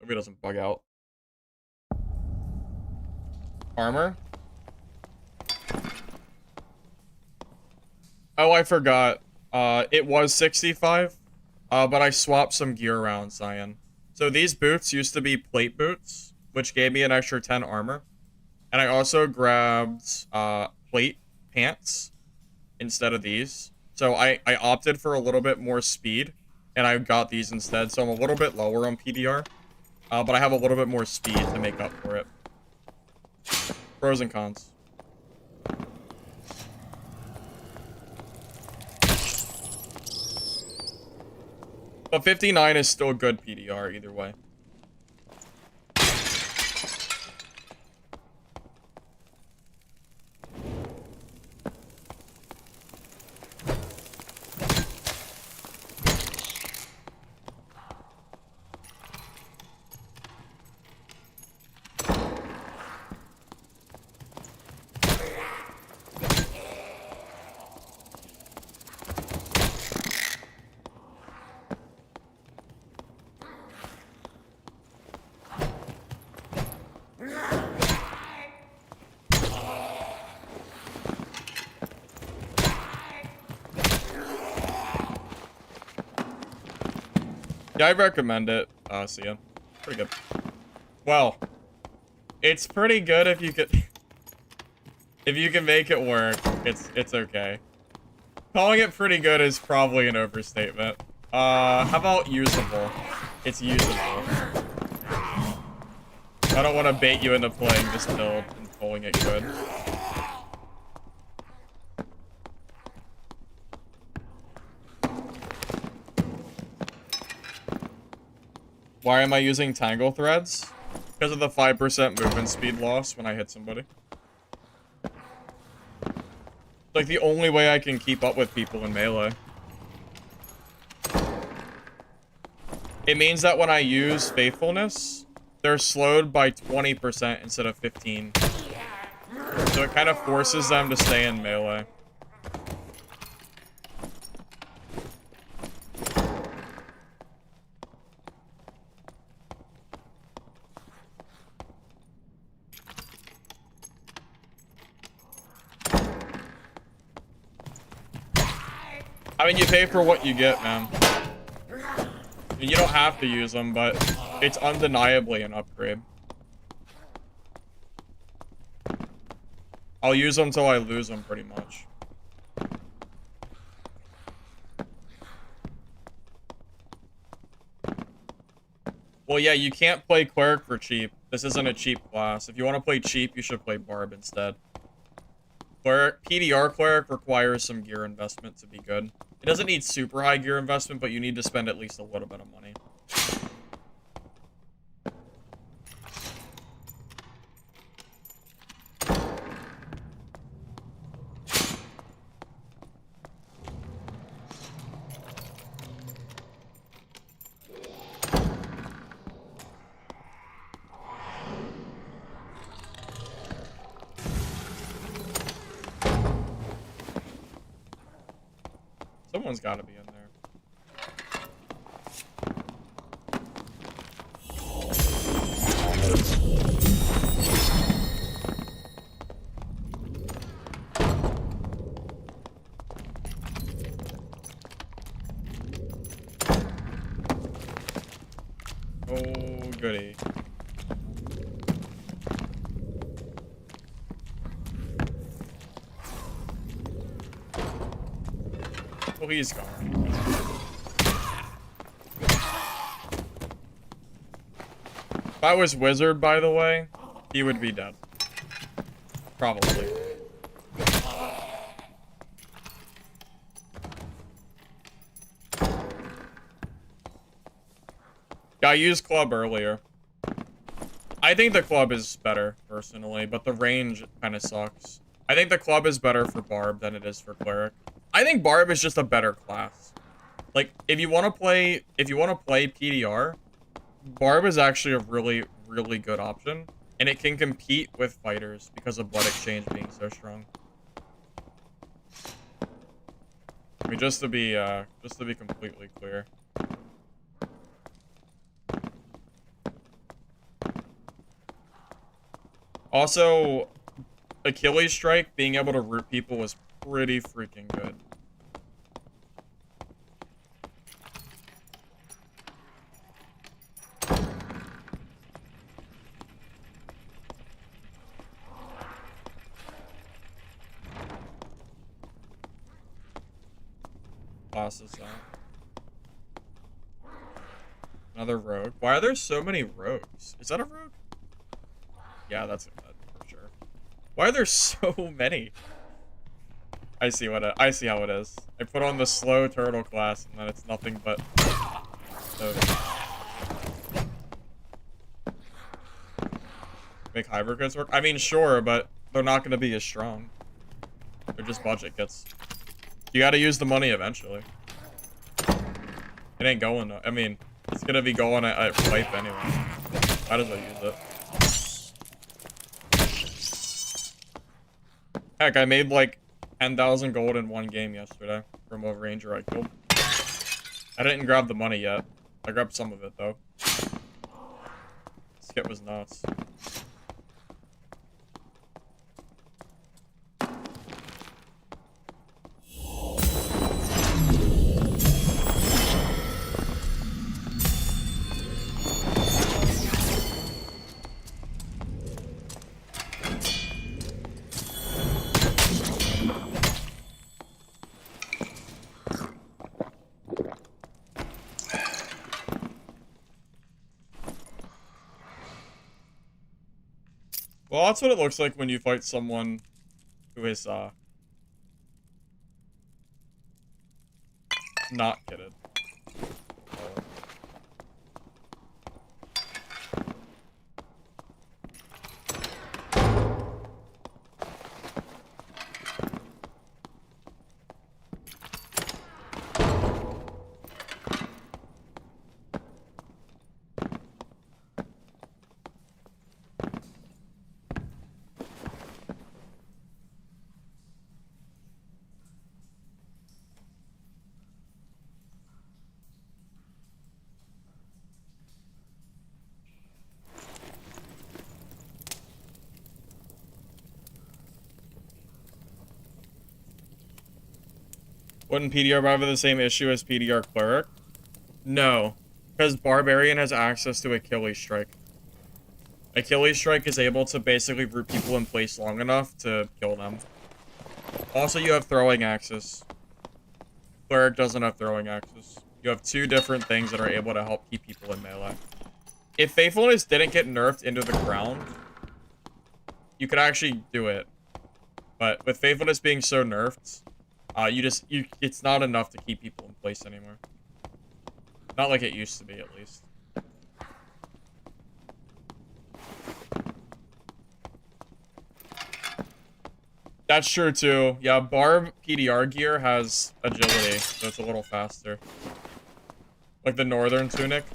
Maybe it doesn't bug out. Armor. Oh, I forgot. It was 65. But I swapped some gear around, Cyan. So these boots used to be plate boots, which gave me an extra 10 armor. And I also grabbed plate pants instead of these. So I opted for a little bit more speed, and I got these instead. So I'm a little bit lower on PDR, but I have a little bit more speed to make up for it. Pros and cons. But 59 is still good PDR either way. Yeah, I recommend it, Sia. Pretty good. Well, it's pretty good if you could... if you can make it work, it's okay. Calling it pretty good is probably an overstatement. How about usable? It's usable. I don't want to bait you into playing this build and calling it good. Why am I using tangle threads? Because of the 5% movement speed loss when I hit somebody. It's like the only way I can keep up with people in melee. It means that when I use faithfulness, they're slowed by 20% instead of 15. So it kind of forces them to stay in melee. I mean, you pay for what you get, man. You don't have to use them, but it's undeniably an upgrade. I'll use them until I lose them, pretty much. Well, yeah, you can't play Cleric for cheap. This isn't a cheap class. If you want to play cheap, you should play Barb instead. Cleric, PDR Cleric requires some gear investment to be good. It doesn't need super high gear investment, but you need to spend at least a little bit of money. Someone's got to be in there. Oh, goody. Well, he's gone. If I was Wizard, by the way, he would be dead. Probably. Yeah, I used club earlier. I think the club is better, personally, but the range kind of sucks. I think the club is better for Barb than it is for Cleric. I think Barb is just a better class. Like, if you want to play PDR, Barb is actually a really, really good option, and it can compete with fighters because of Blood Exchange being so strong. I mean, just to be completely clear. Also, Achilles Strike, being able to root people was pretty freaking good. Bosses out. Another rogue. Why are there so many rogues? Is that a rogue? Yeah, that's a med for sure. Why are there so many? I see how it is. I put on the slow turtle class and then it's nothing but make hybrid kits work. I mean, sure, but they're not going to be as strong. They're just budget kits. You got to use the money eventually. It ain't going. I mean, it's gonna be going at wipe anyway. Might as well use it. Heck, I made like 10,000 gold in one game yesterday from a ranger I killed. I didn't grab the money yet. I grabbed some of it though. Skip was nuts. Well, that's what it looks like when you fight someone who is, not kitted. Wouldn't PDR have the same issue as PDR Cleric? No, because Barbarian has access to Achilles Strike. Achilles Strike is able to basically root people in place long enough to kill them. Also, you have throwing axis. Cleric doesn't have throwing axis. You have two different things that are able to help keep people in melee. If Faithfulness didn't get nerfed into the ground, you could actually do it. But with Faithfulness being so nerfed, it's not enough to keep people in place anymore. Not like it used to be, at least. That's true, too. Yeah, Barb PDR gear has agility, so it's a little faster. Like the Northern Tunic.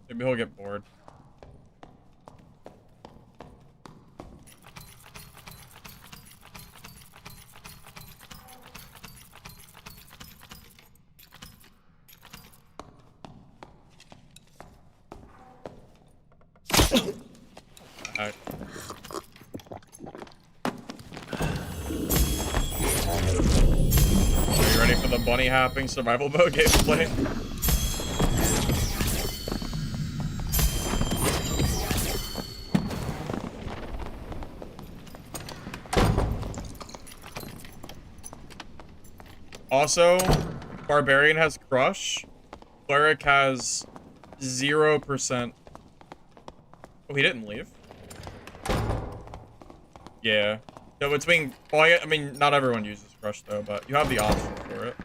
Maybe he'll get bored. Heck. Are you ready for the bunny hopping survival mode gameplay? Also, Barbarian has Crush. Cleric has 0%. Oh, he didn't leave. Yeah. So between... Well, I mean, not everyone uses Crush, though, but you have the option for it.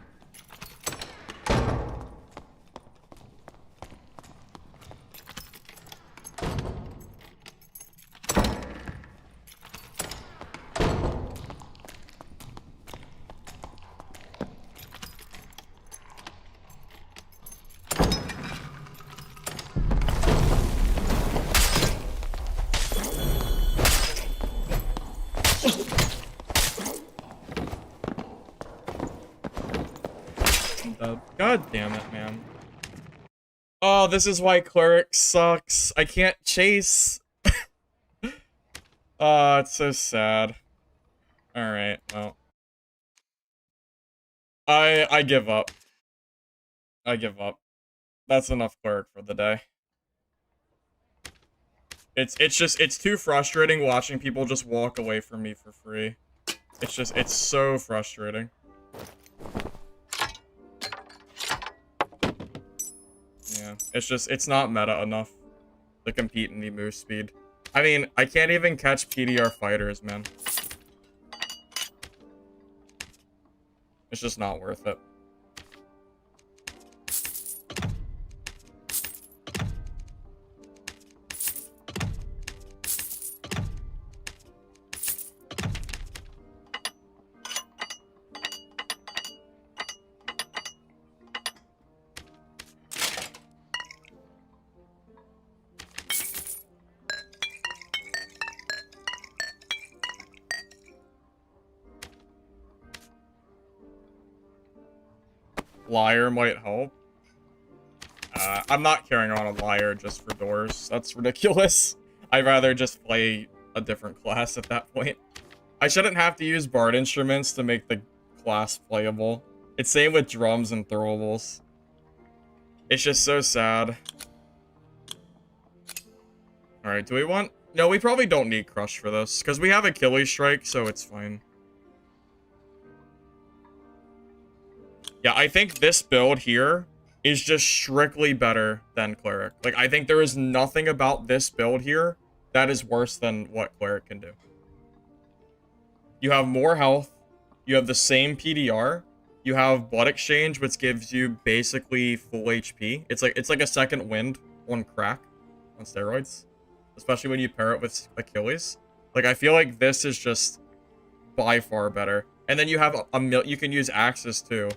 damn it, man. Oh, this is why Cleric sucks. I can't chase. Oh, it's so sad. Alright, well. I give up. I give up. That's enough Cleric for the day. It's too frustrating watching people just walk away from me for free. It's so frustrating. Yeah, it's not meta enough to compete in the move speed. I mean, I can't even catch PDR fighters, man. It's just not worth it. Liar might help. I'm not carrying on a liar just for doors. That's ridiculous. I'd rather just play a different class at that point. I shouldn't have to use bard instruments to make the class playable. It's same with drums and throwables. It's just so sad. Alright, do we want... No, we probably don't need Crush for this, because we have Achilles Strike, so it's fine. Yeah, I think this build here is just strictly better than Cleric. Like, I think there is nothing about this build here that is worse than what Cleric can do. You have more health. You have the same PDR. You have Blood Exchange, which gives you basically full HP. It's like a second wind on crack, on steroids. Especially when you pair it with Achilles. Like, I feel like this is just by far better. And then you have you can use axes too.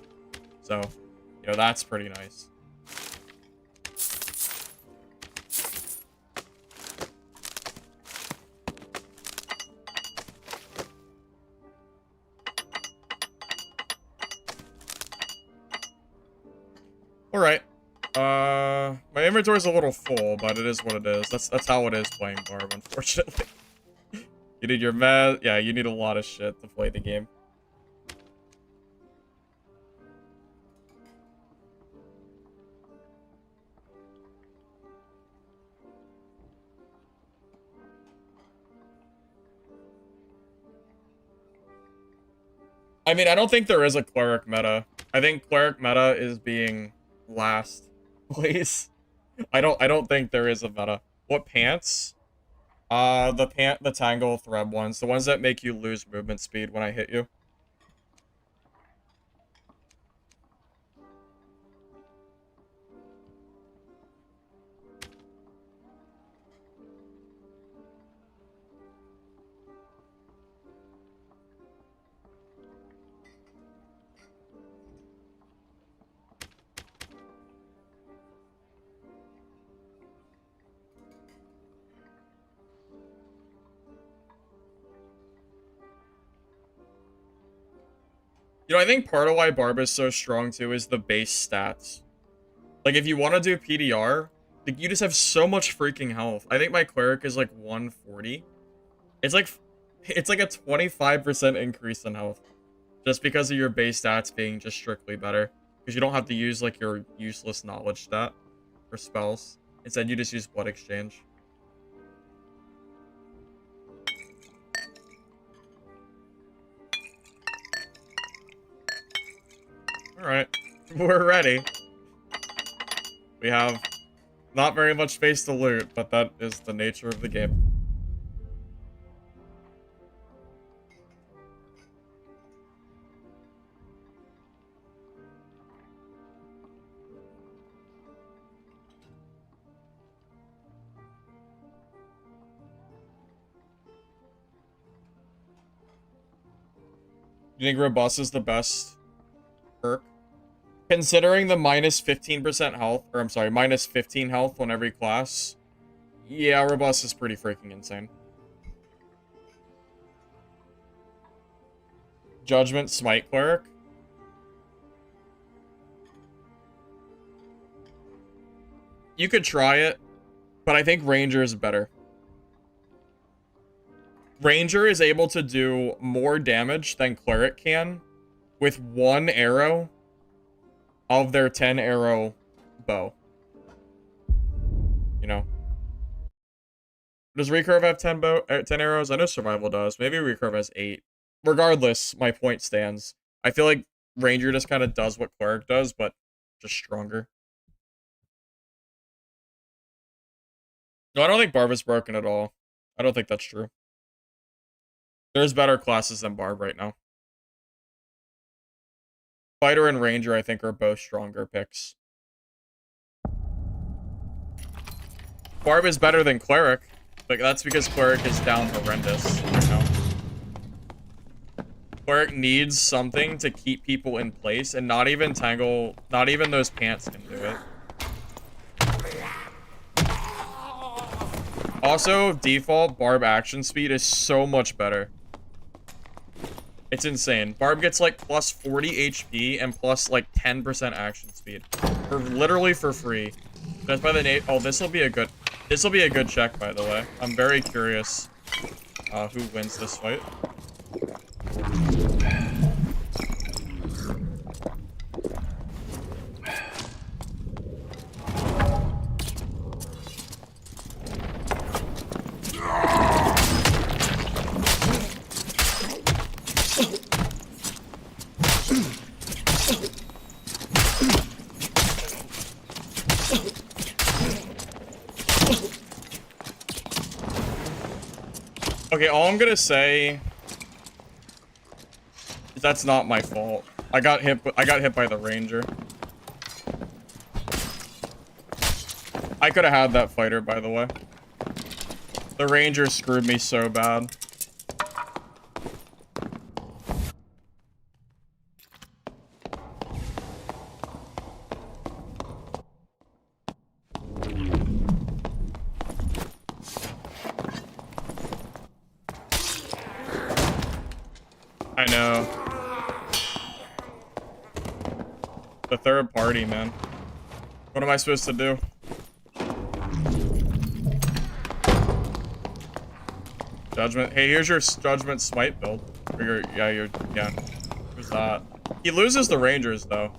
So, you know, that's pretty nice. Alright. My inventory's a little full, but it is what it is. That's how it is playing Barb, unfortunately. You need your med. Yeah, you need a lot of shit to play the game. I mean, I don't think there is a Cleric meta. I think Cleric meta is being last place. I don't think there is a meta. What pants? The Tangle Thread ones. The ones that make you lose movement speed when I hit you. You know, I think part of why Barb is so strong, too, is the base stats. Like, if you want to do PDR, like, you just have so much freaking health. I think my Cleric is, like, 140. It's like a 25% increase in health. Just because of your base stats being just strictly better. Because you don't have to use, like, your useless knowledge stat for spells. Instead, you just use Blood Exchange. Alright, we're ready. We have not very much space to loot, but that is the nature of the game. You think Robust is the best perk? Considering the minus 15% health, or I'm sorry, minus 15 health on every class, yeah, Robust is pretty freaking insane. Judgment Smite Cleric. You could try it, but I think Ranger is better. Ranger is able to do more damage than Cleric can with one arrow of their 10 arrow bow. You know? Does Recurve have 10 arrows? I know Survival does. Maybe Recurve has 8. Regardless, my point stands. I feel like Ranger just kind of does what Cleric does, but just stronger. No, I don't think Barb is broken at all. I don't think that's true. There's better classes than Barb right now. Fighter and Ranger, I think, are both stronger picks. Barb is better than Cleric. But that's because Cleric is down horrendous right now. Cleric needs something to keep people in place, and not even Tangle, not even those pants can do it. Also, default Barb action speed is so much better. It's insane. Barb gets like plus 40 HP and plus like 10% action speed. Literally for free. That's by the name. Oh, this will be a good check, by the way. I'm very curious who wins this fight. Okay, all I'm gonna say is that's not my fault. I got hit by the Ranger. I could have had that fighter, by the way. The Ranger screwed me so bad. I know. The third party, man. What am I supposed to do? Judgment. Hey, here's your Judgment Smite build. Or yeah. Who's that? He loses the Rangers, though.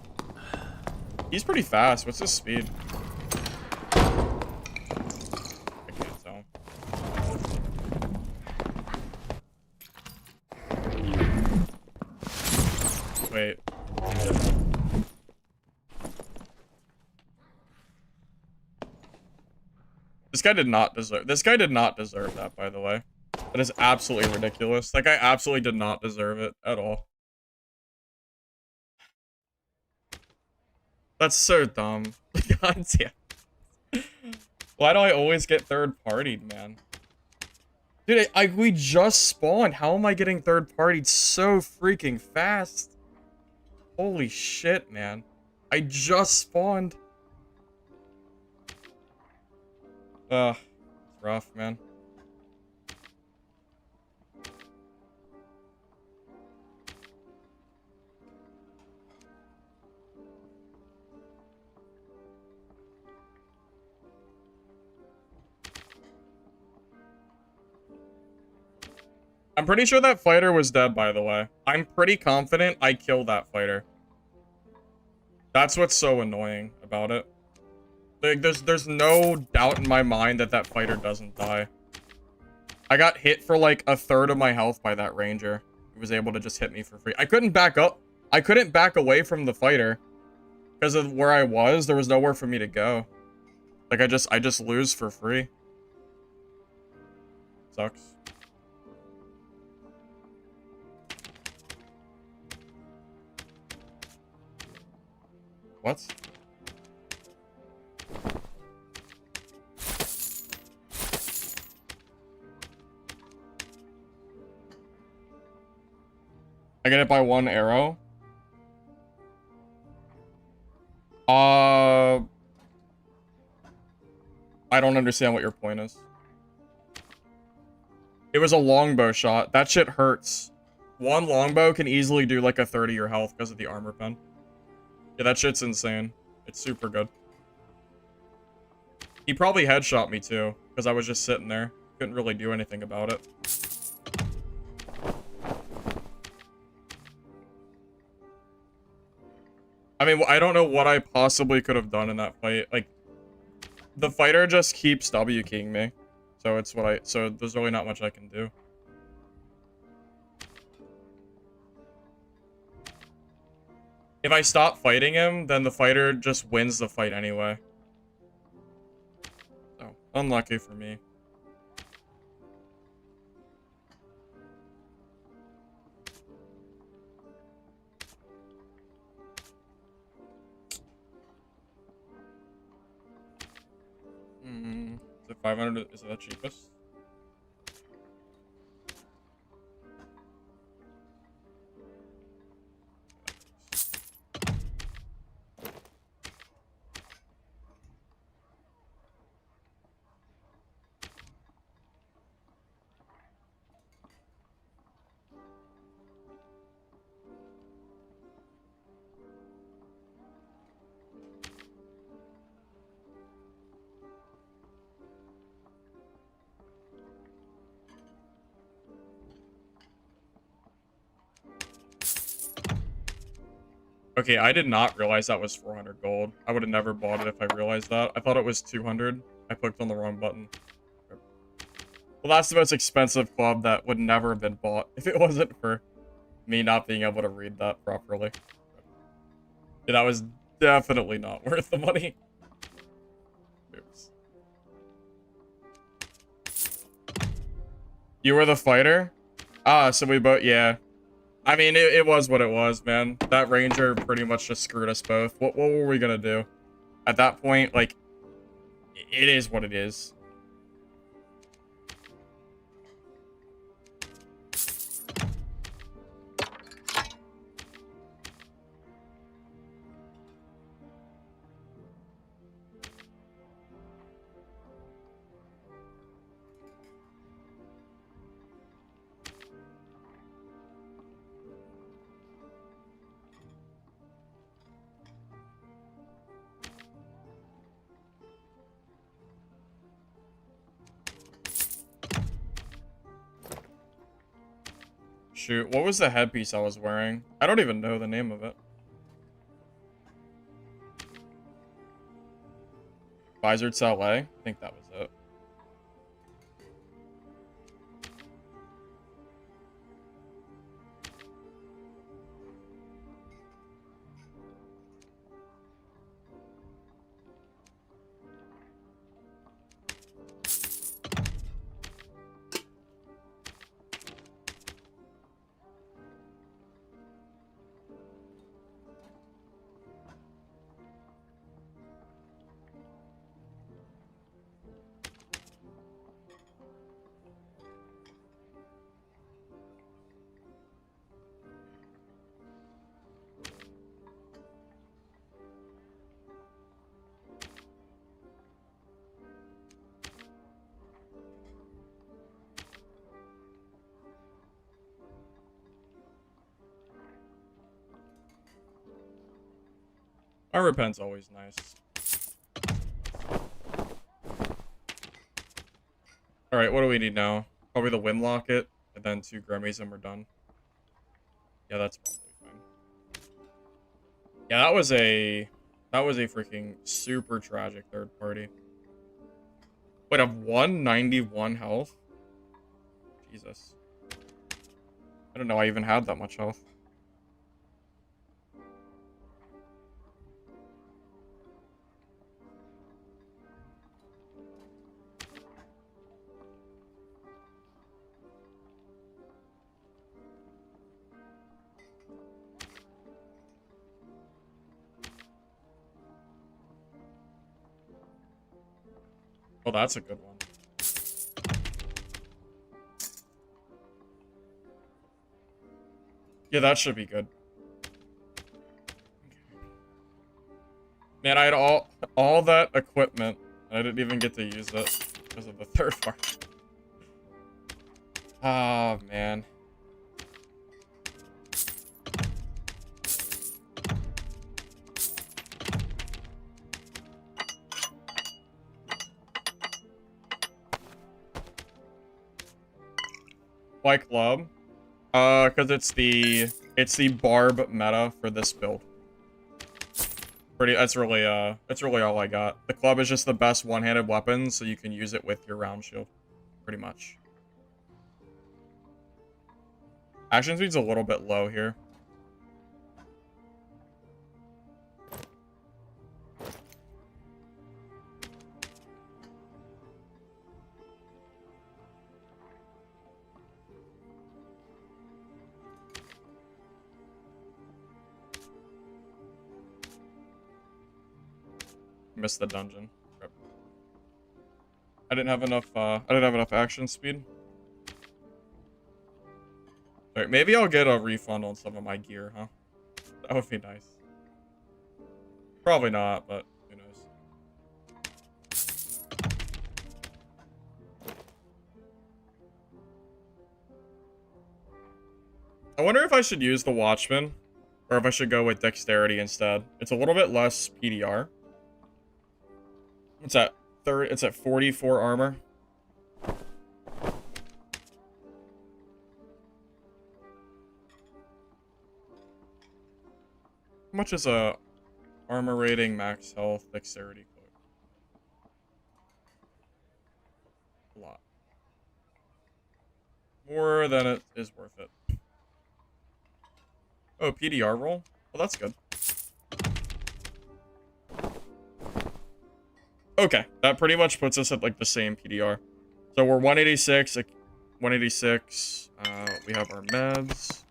He's pretty fast. What's his speed? I can't tell. Wait. This guy did not deserve that, by the way. That is absolutely ridiculous. That guy absolutely did not deserve it at all. That's so dumb. God damn. Why do I always get third-partied, man? Dude, we just spawned. How am I getting third-partied so freaking fast? Holy shit, man. I just spawned. Ugh. It's rough, man. I'm pretty sure that fighter was dead, by the way. I'm pretty confident I killed that fighter. That's what's so annoying about it. Like, there's no doubt in my mind that that fighter doesn't die. I got hit for like a third of my health by that Ranger. He was able to just hit me for free. I couldn't back up. I couldn't back away from the fighter. Because of where I was, there was nowhere for me to go. Like, I just lose for free. Sucks. What? I get it by one arrow? I don't understand what your point is. It was a longbow shot. That shit hurts. One longbow can easily do like a 30 of your health because of the armor pen. Yeah, that shit's insane. It's super good. He probably headshot me too, because I was just sitting there. Couldn't really do anything about it. I mean, I don't know what I possibly could have done in that fight. Like, the fighter just keeps W keying me. So it's what so there's really not much I can do. If I stop fighting him, then the fighter just wins the fight anyway. So, unlucky for me. Is it 500? Is it the cheapest? Okay, I did not realize that was 400 gold. I would have never bought it if I realized that. I thought it was 200. I clicked on the wrong button. Well, that's the most expensive club that would never have been bought if it wasn't for me not being able to read that properly. Yeah, that was definitely not worth the money. Oops. You were the fighter? Ah, so we both, yeah. I mean, it was what it was, man. That ranger pretty much just screwed us both. What were we gonna do? At that point, like, it is what it is. Shoot, what was the headpiece I was wearing? I don't even know the name of it. Visored Saleh? I think that was it. Our repent's always nice. Alright, what do we need now? Probably the wind locket, and then 2 Grimmies and we're done. Yeah, that's probably fine. Yeah, that was a freaking super tragic third party. Wait, I have 191 health? Jesus. I don't know I even had that much health. Oh, that's a good one. Yeah, that should be good. Man, I had all that equipment. I didn't even get to use it because of the third party. Oh, man. Why club? Because it's the barb meta for this build. That's really all I got. The club is just the best one-handed weapon, so you can use it with your round shield, pretty much. Action speed's a little bit low here. Missed the dungeon. Rip. I didn't have enough action speed. Alright, maybe I'll get a refund on some of my gear, huh? That would be nice. Probably not, but who knows. I wonder if I should use the Watchman, or if I should go with Dexterity instead. It's a little bit less PDR. It's at it's at 44 armor. How much is a armor rating, max health, dexterity cloak? A lot. More than it is worth it. Oh, PDR roll? Well, that's good. Okay, that pretty much puts us at like the same PDR. So we're 186, 186. We have our meds.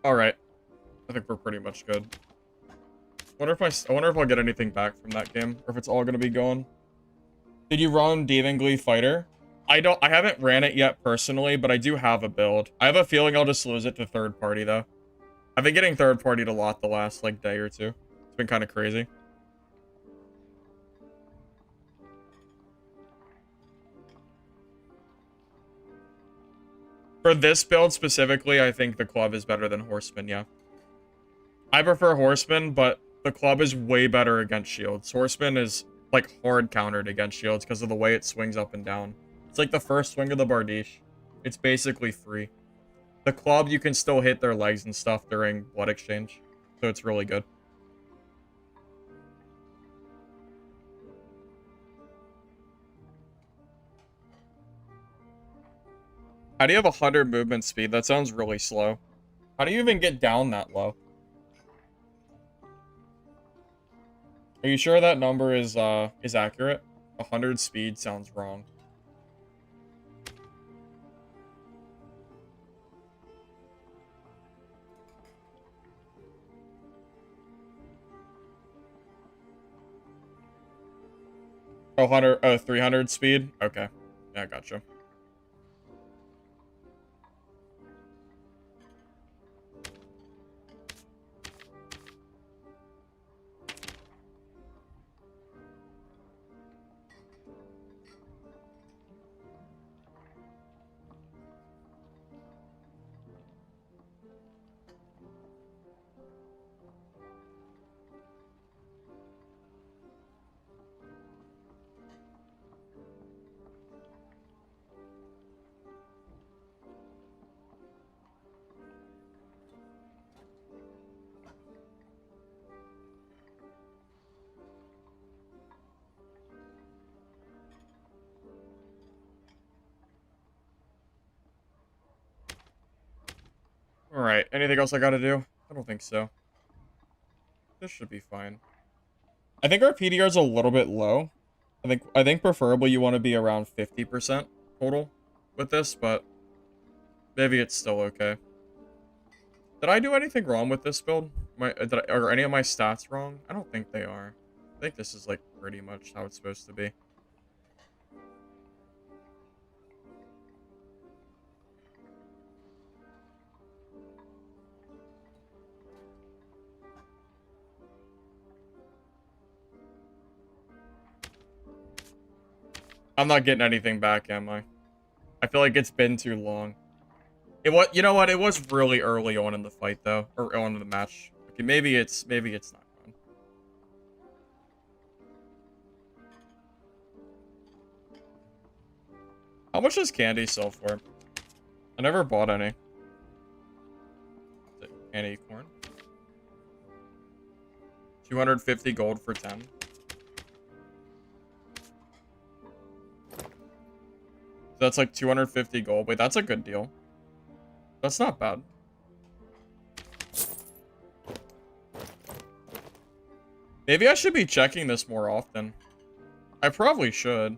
All right, I think we're pretty much good. I wonder if I'll get anything back from that game, or if it's all gonna be gone. Did you run Demon Fighter? I haven't ran it yet personally, but I do have a build. I have a feeling I'll just lose it to third party though. I've been getting third partied a lot the last like day or two. It's been kind of crazy. For this build specifically, I think the club is better than Horseman, yeah. I prefer Horseman, but the club is way better against shields. Horseman is like hard countered against shields because of the way it swings up and down. It's like the first swing of the Bardiche. It's basically free. The club, you can still hit their legs and stuff during blood exchange, so it's really good. How do you have 100 movement speed? That sounds really slow. How do you even get down that low? Are you sure that number is accurate? 100 speed sounds wrong. Oh, 300 speed? Okay. Yeah, gotcha. Alright, anything else I gotta do? I don't think so. This should be fine. I think our PDR is a little bit low. I think preferably you want to be around 50% total with this, but maybe it's still okay. Did I do anything wrong with this build? Are any of my stats wrong? I don't think they are. I think this is like pretty much how it's supposed to be. I'm not getting anything back, am I? I feel like it's been too long. It was, you know what? It was really early on in the fight, though, or on in the match. Okay, maybe it's not fun. How much does candy sell for? I never bought any. Is it candy corn? 250 gold for 10. That's like 250 gold. Wait, that's a good deal. That's not bad. Maybe I should be checking this more often. I probably should.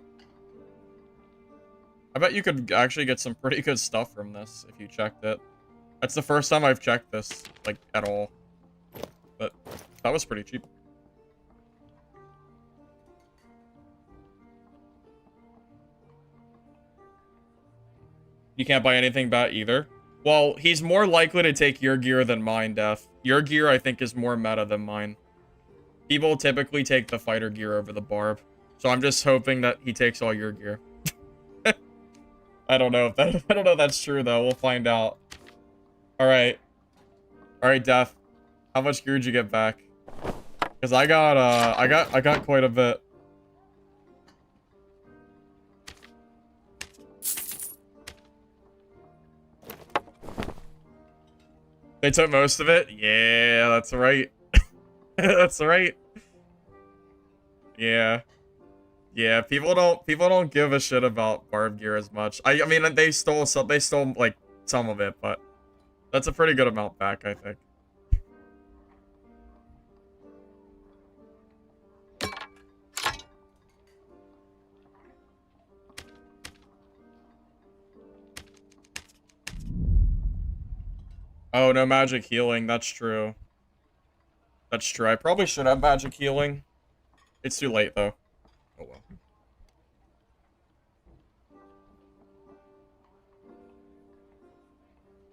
I bet you could actually get some pretty good stuff from this if you checked it. That's the first time I've checked this, like, at all. But that was pretty cheap. You can't buy anything bad either. Well, he's more likely to take your gear than mine, Def. Your gear, I think, is more meta than mine. People typically take the fighter gear over the barb. So I'm just hoping that he takes all your gear. I don't know if that's true though. We'll find out. Alright. Alright, Def. How much gear did you get back? Because I got quite a bit. They took most of it? Yeah, that's right. That's right. Yeah. Yeah, people don't give a shit about barb gear as much. I mean, they stole like some of it, but that's a pretty good amount back, I think. Oh, no magic healing. That's true. That's true. I probably should have magic healing. It's too late, though. Oh, well.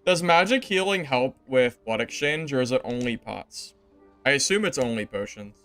Does magic healing help with blood exchange, or is it only pots? I assume it's only potions.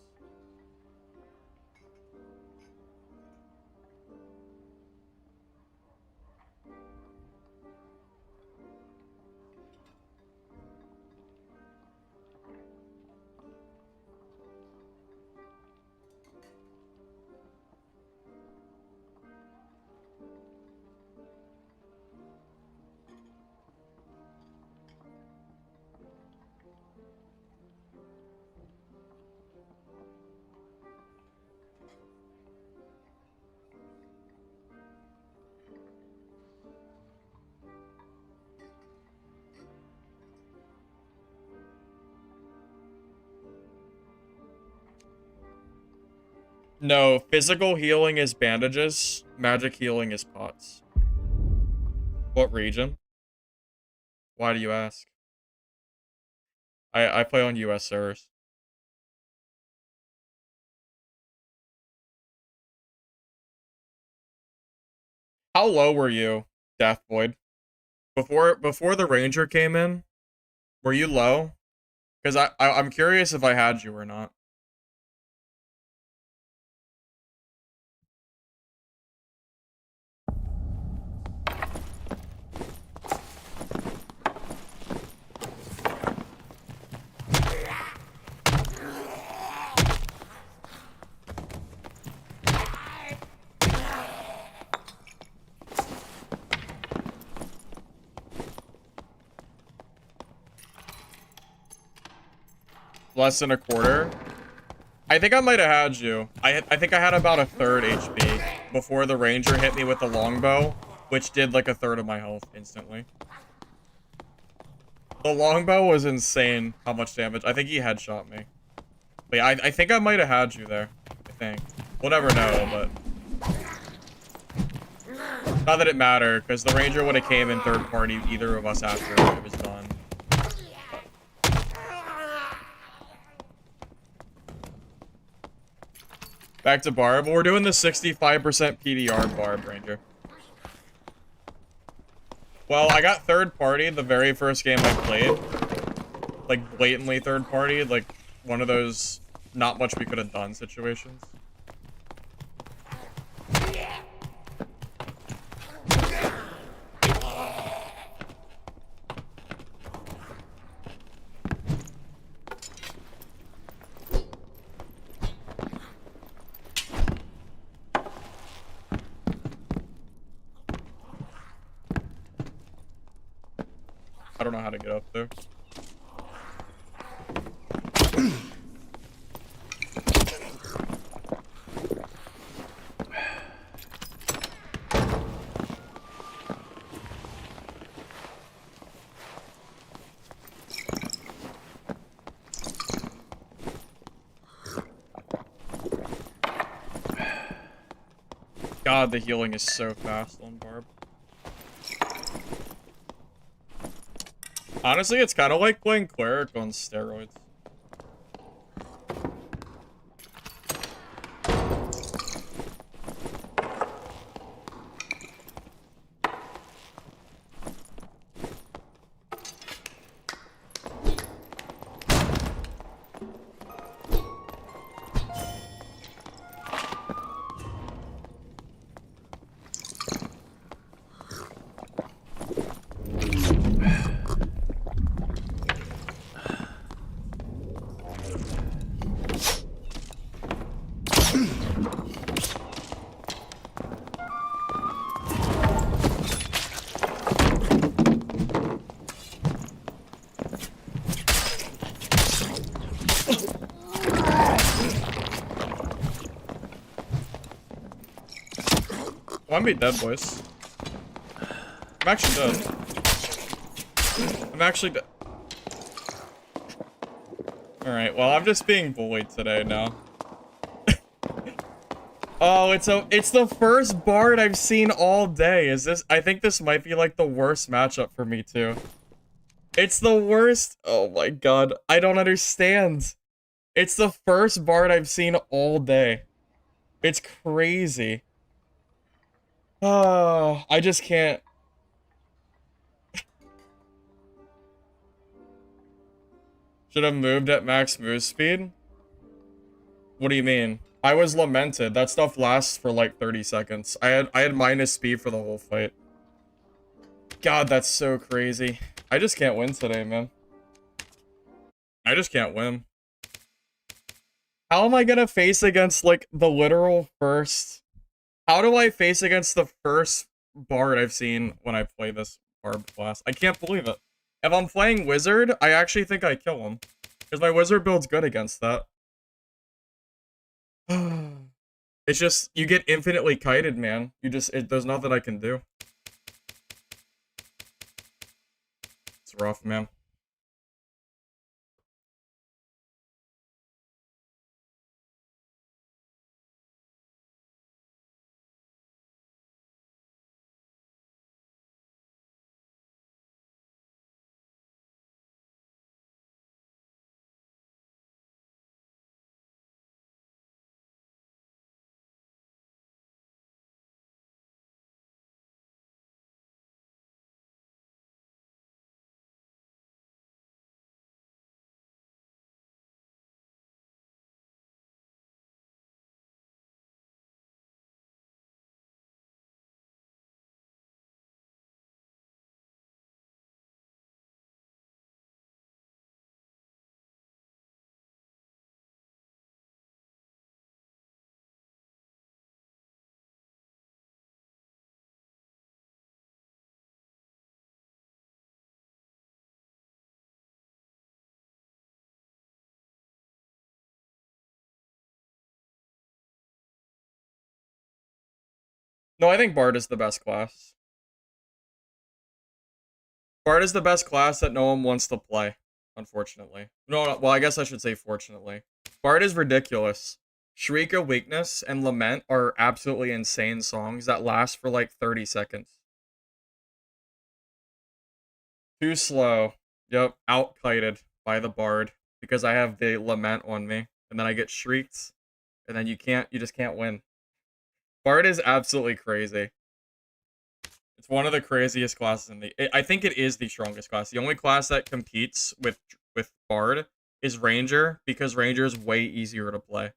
No, physical healing is bandages. Magic healing is pots. What region? Why do you ask? I play on US servers. How low were you, Death Void? Before the Ranger came in, were you low? Because I'm curious if I had you or not. Less than a quarter? I think I might have had you. I think I had about a third HP before the Ranger hit me with the longbow, which did like a third of my health instantly. The longbow was insane how much damage. I think he headshot me. But yeah, I think I might have had you there. I think. We'll never know, but... Not that it mattered, because the Ranger would have came in third party either of us after it was done. Back to Barb. We're doing the 65% PDR Barb, Ranger. Well, I got third party the very first game I played. Like, blatantly third party. Like, one of those not much we could have done situations. I don't know how to get up there. God, the healing is so fast on Barb. Honestly, it's kind of like playing Cleric on steroids. I'm be dead, boys. I'm actually dead. I'm actually dead. Alright, well, I'm just being bullied today now. Oh, it's the first Bard I've seen all day. I think this might be like the worst matchup for me too. It's the worst. Oh my god. I don't understand. It's the first Bard I've seen all day. It's crazy. Oh, I just can't. Should have moved at max move speed? What do you mean? I was lamented. That stuff lasts for like 30 seconds. I had minus speed for the whole fight. God, that's so crazy. I just can't win today, man. I just can't win. How am I gonna face against like the literal first? How do I face against the first Bard I've seen when I play this Barb class? I can't believe it. If I'm playing Wizard, I actually think I kill him. Because my Wizard build's good against that. It's just, you get infinitely kited, man. There's nothing I can do. It's rough, man. No, I think Bard is the best class. Bard is the best class that no one wants to play, unfortunately. No, well, I guess I should say fortunately. Bard is ridiculous. Shriek of Weakness and Lament are absolutely insane songs that last for like 30 seconds. Too slow. Yep, out-kited by the Bard because I have the Lament on me. And then I get shrieked. And then you just can't win. Bard is absolutely crazy. It's one of the craziest classes in I think it is the strongest class. The only class that competes with Bard is Ranger because Ranger is way easier to play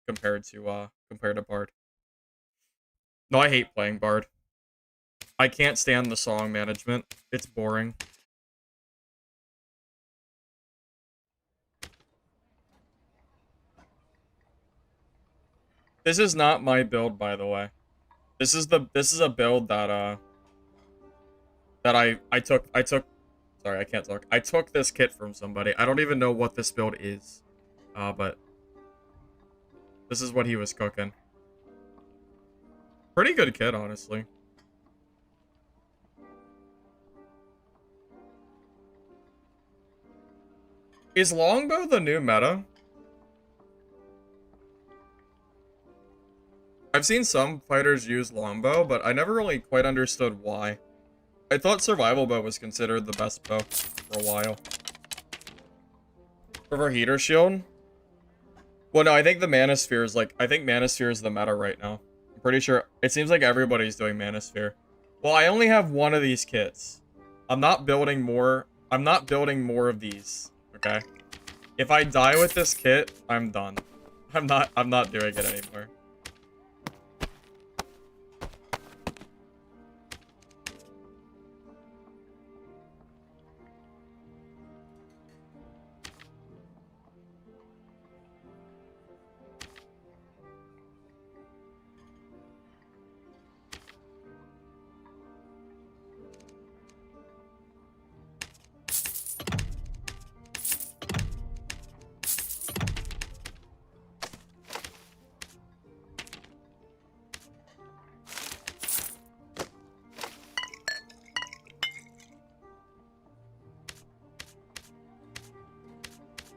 compared to Bard. No, I hate playing Bard. I can't stand the song management. It's boring. This is not my build, by the way. This is a build that I took Sorry, I can't talk. I took this kit from somebody. I don't even know what this build is. But this is what he was cooking. Pretty good kit, honestly. Is longbow the new meta? I've seen some fighters use longbow, but I never really quite understood why. I thought survival bow was considered the best bow for a while. For heater shield? Well, no, I think the Manosphere is like, I think Manosphere is the meta right now. I'm pretty sure, it seems like everybody's doing Manosphere. Well, I only have one of these kits. I'm not building more of these, okay? If I die with this kit, I'm done. I'm not doing it anymore.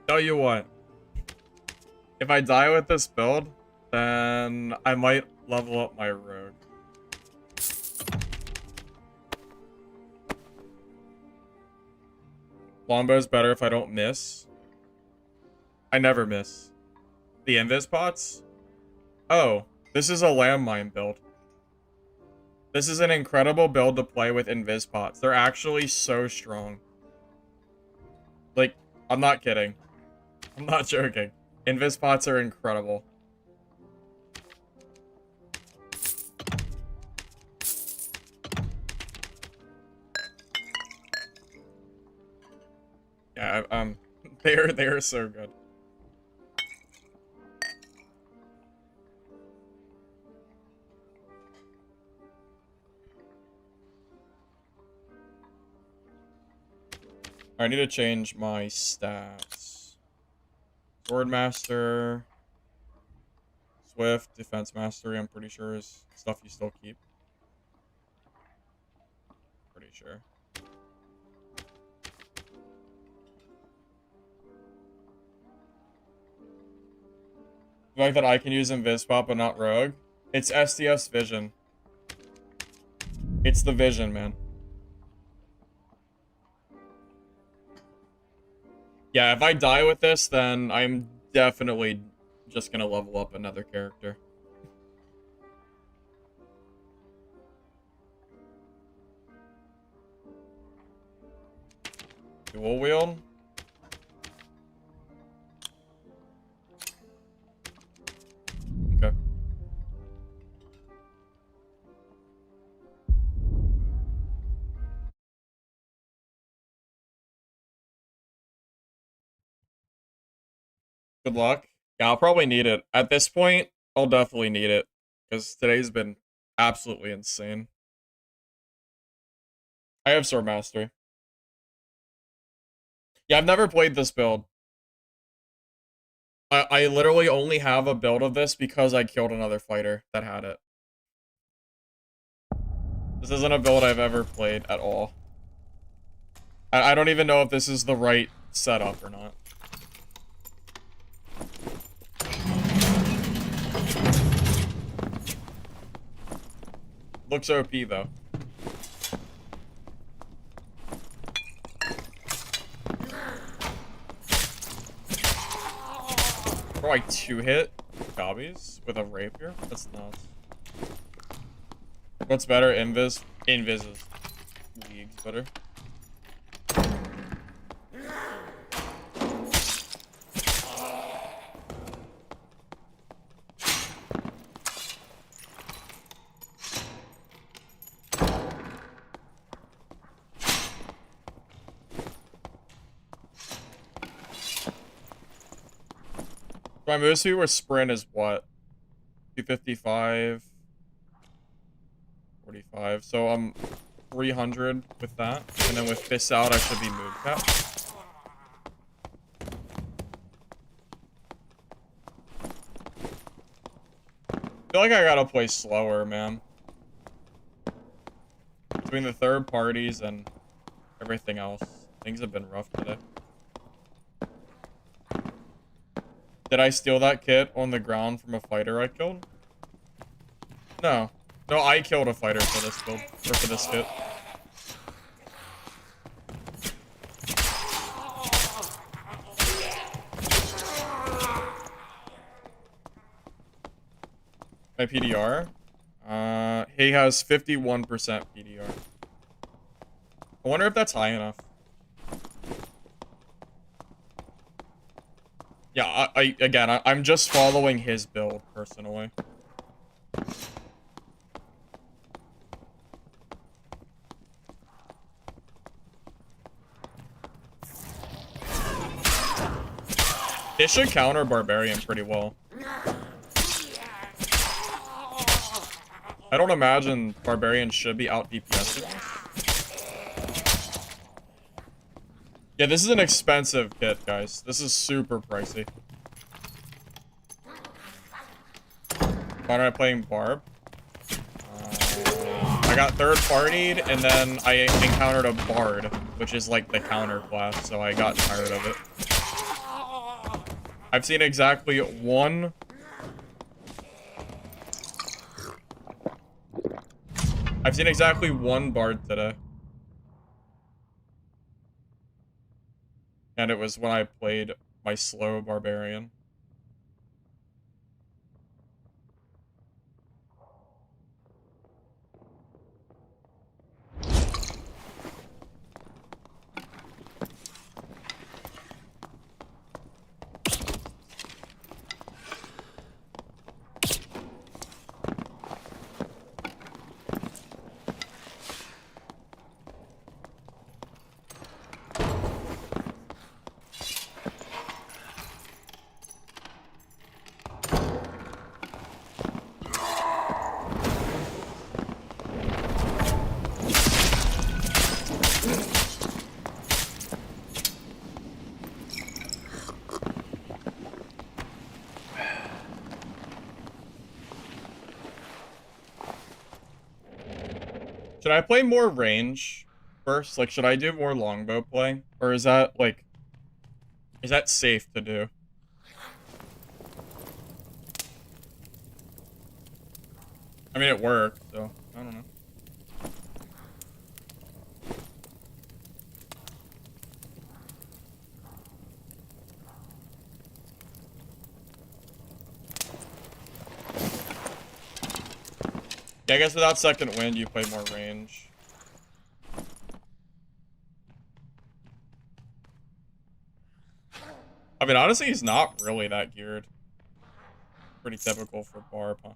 Tell you what, if I die with this build, then I might level up my rogue. Longbow's better if I don't miss. I never miss. The invis pots? Oh, this is a landmine build. This is an incredible build to play with invis pots. They're actually so strong. Like, I'm not kidding. I'm not joking. Invis pots are incredible. Yeah, they are so good. I need to change my stats. Swordmaster, Swift, Defense Mastery, I'm pretty sure is stuff you still keep. Pretty sure. The fact that I can use Invispot but not Rogue. It's STS Vision. It's the Vision, man. Yeah, if I die with this, then I'm definitely just gonna level up another character. Dual wield? Okay. Good luck. Yeah, I'll probably need it. At this point, I'll definitely need it. Because today's been absolutely insane. I have Sword Mastery. Yeah, I've never played this build. I literally only have a build of this because I killed another fighter that had it. This isn't a build I've ever played at all. I don't even know if this is the right setup or not. Looks OP though. Bro, I 2-hit Gobbies with a rapier? That's nuts. What's better? Invis? Invis is leagues better. My move speed with sprint is what? 255, 45. So 300 with that. And then with fists out, I should be move cap. I feel like I gotta play slower, man. Between the third parties and everything else, things have been rough today. Did I steal that kit on the ground from a fighter I killed? No. No, I killed a fighter for this build, or for this kit. My PDR? He has 51% PDR. I wonder if that's high enough. Yeah, I'm just following his build, personally. This should counter Barbarian pretty well. I don't imagine Barbarian should be out DPSing. Yeah, this is an expensive kit, guys. This is super pricey. Why am I playing Barb? I got third-partied, and then I encountered a Bard, which is like the counter class, so I got tired of it. I've seen exactly one... I've seen exactly one Bard today. And it was when I played my slow Barbarian. Should I play more range first? Like, should I do more longbow play? Or is that, like... Is that safe to do? I mean, it worked, so... I don't know. Yeah, I guess without second wind, you play more range. I mean, honestly, he's not really that geared. Pretty typical for Barb, huh?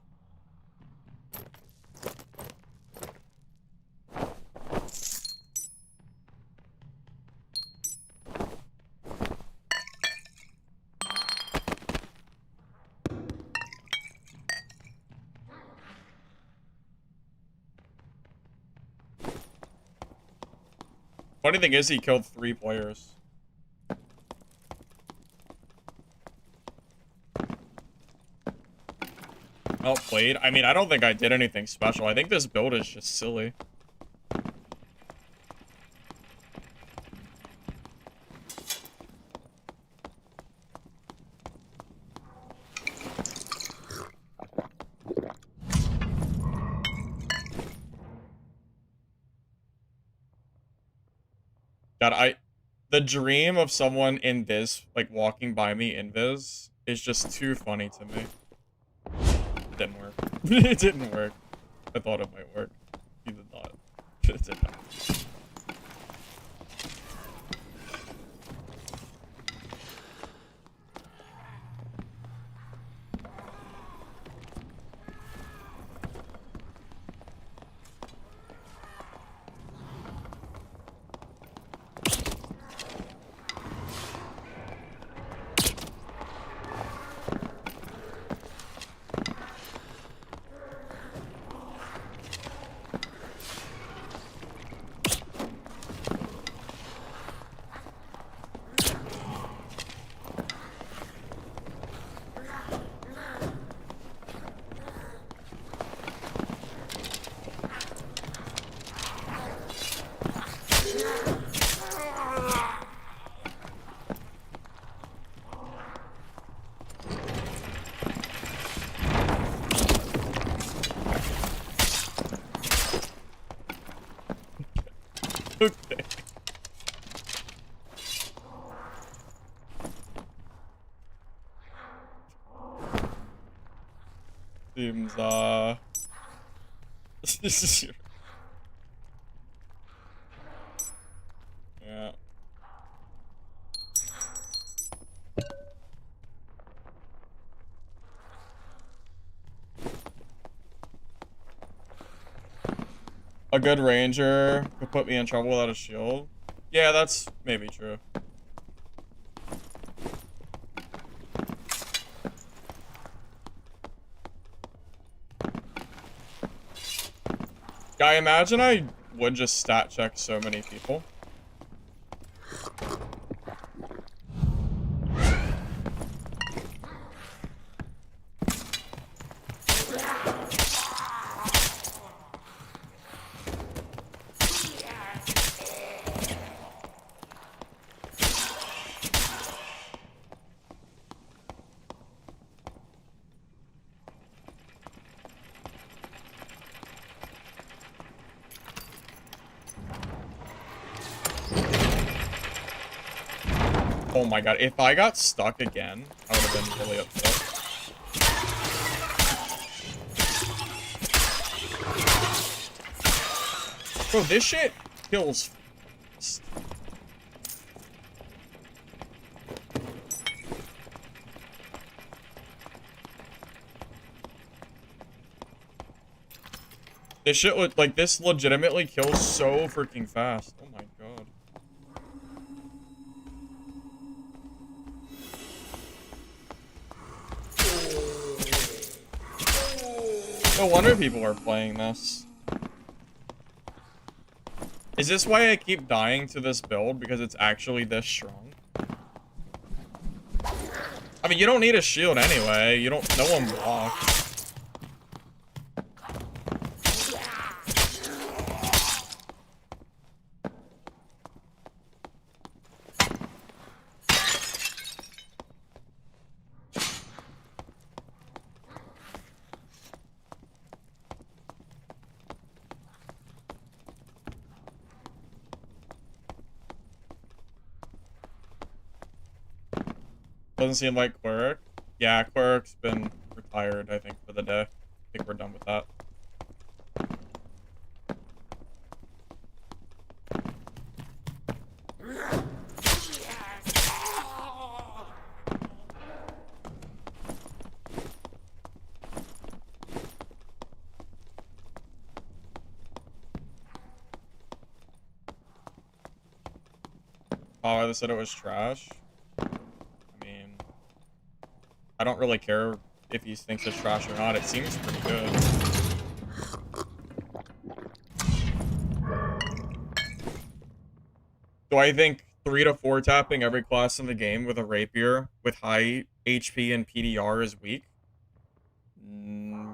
Funny thing is, he killed 3 players. Outplayed? I mean, I don't think I did anything special. I think this build is just silly. God, the dream of someone in Viz, like, walking by me in Viz is just too funny to me. It didn't work. It didn't work. I thought it might work. It did not. It did not. Okay. Seems, yeah. A good ranger could put me in trouble without a shield. Yeah, that's maybe true. I imagine I would just stat check so many people. Oh my god, if I got stuck again, I would have been really upset. Bro, this shit kills fast. This shit, like, this legitimately kills so freaking fast. Oh my god. No wonder people are playing this. Is this why I keep dying to this build? Because it's actually this strong? I mean, you don't need a shield anyway. You don't, no one blocks. Doesn't seem like Cleric. Yeah, Cleric's been retired, I think, for the day. I think we're done with that. Oh, they said it was trash. I mean, I don't really care if he thinks it's trash or not. It seems pretty good. Do I think 3 to 4 tapping every class in the game with a rapier with high HP and PDR is weak?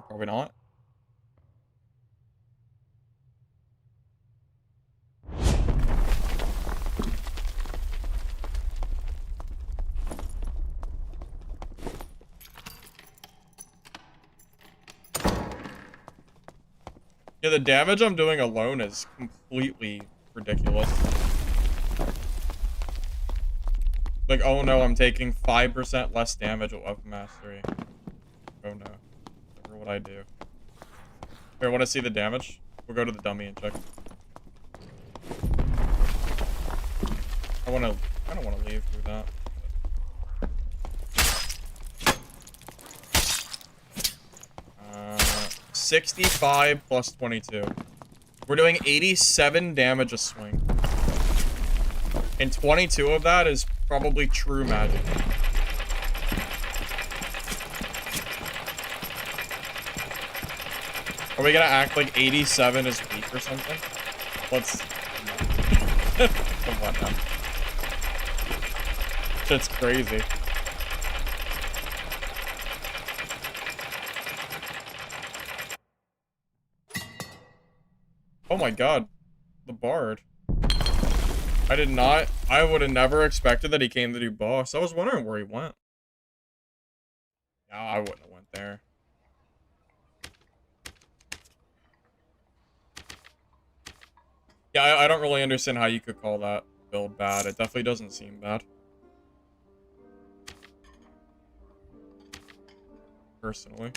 Probably not. Yeah, the damage I'm doing alone is completely ridiculous. Like, oh no, I'm taking 5% less damage with Weapon Mastery. Oh no. Never would I do. Here, want to see the damage? We'll go to the dummy and check. I don't want to leave through that. 65 plus 22. We're doing 87 damage a swing. And 22 of that is probably true magic. Are we gonna act like 87 is weak or something? Let's... Come on now. Shit's crazy. Oh my god. The Bard. I would have never expected that he came to do boss. I was wondering where he went. Yeah, I wouldn't have went there. Yeah, I don't really understand how you could call that build bad. It definitely doesn't seem bad. Personally.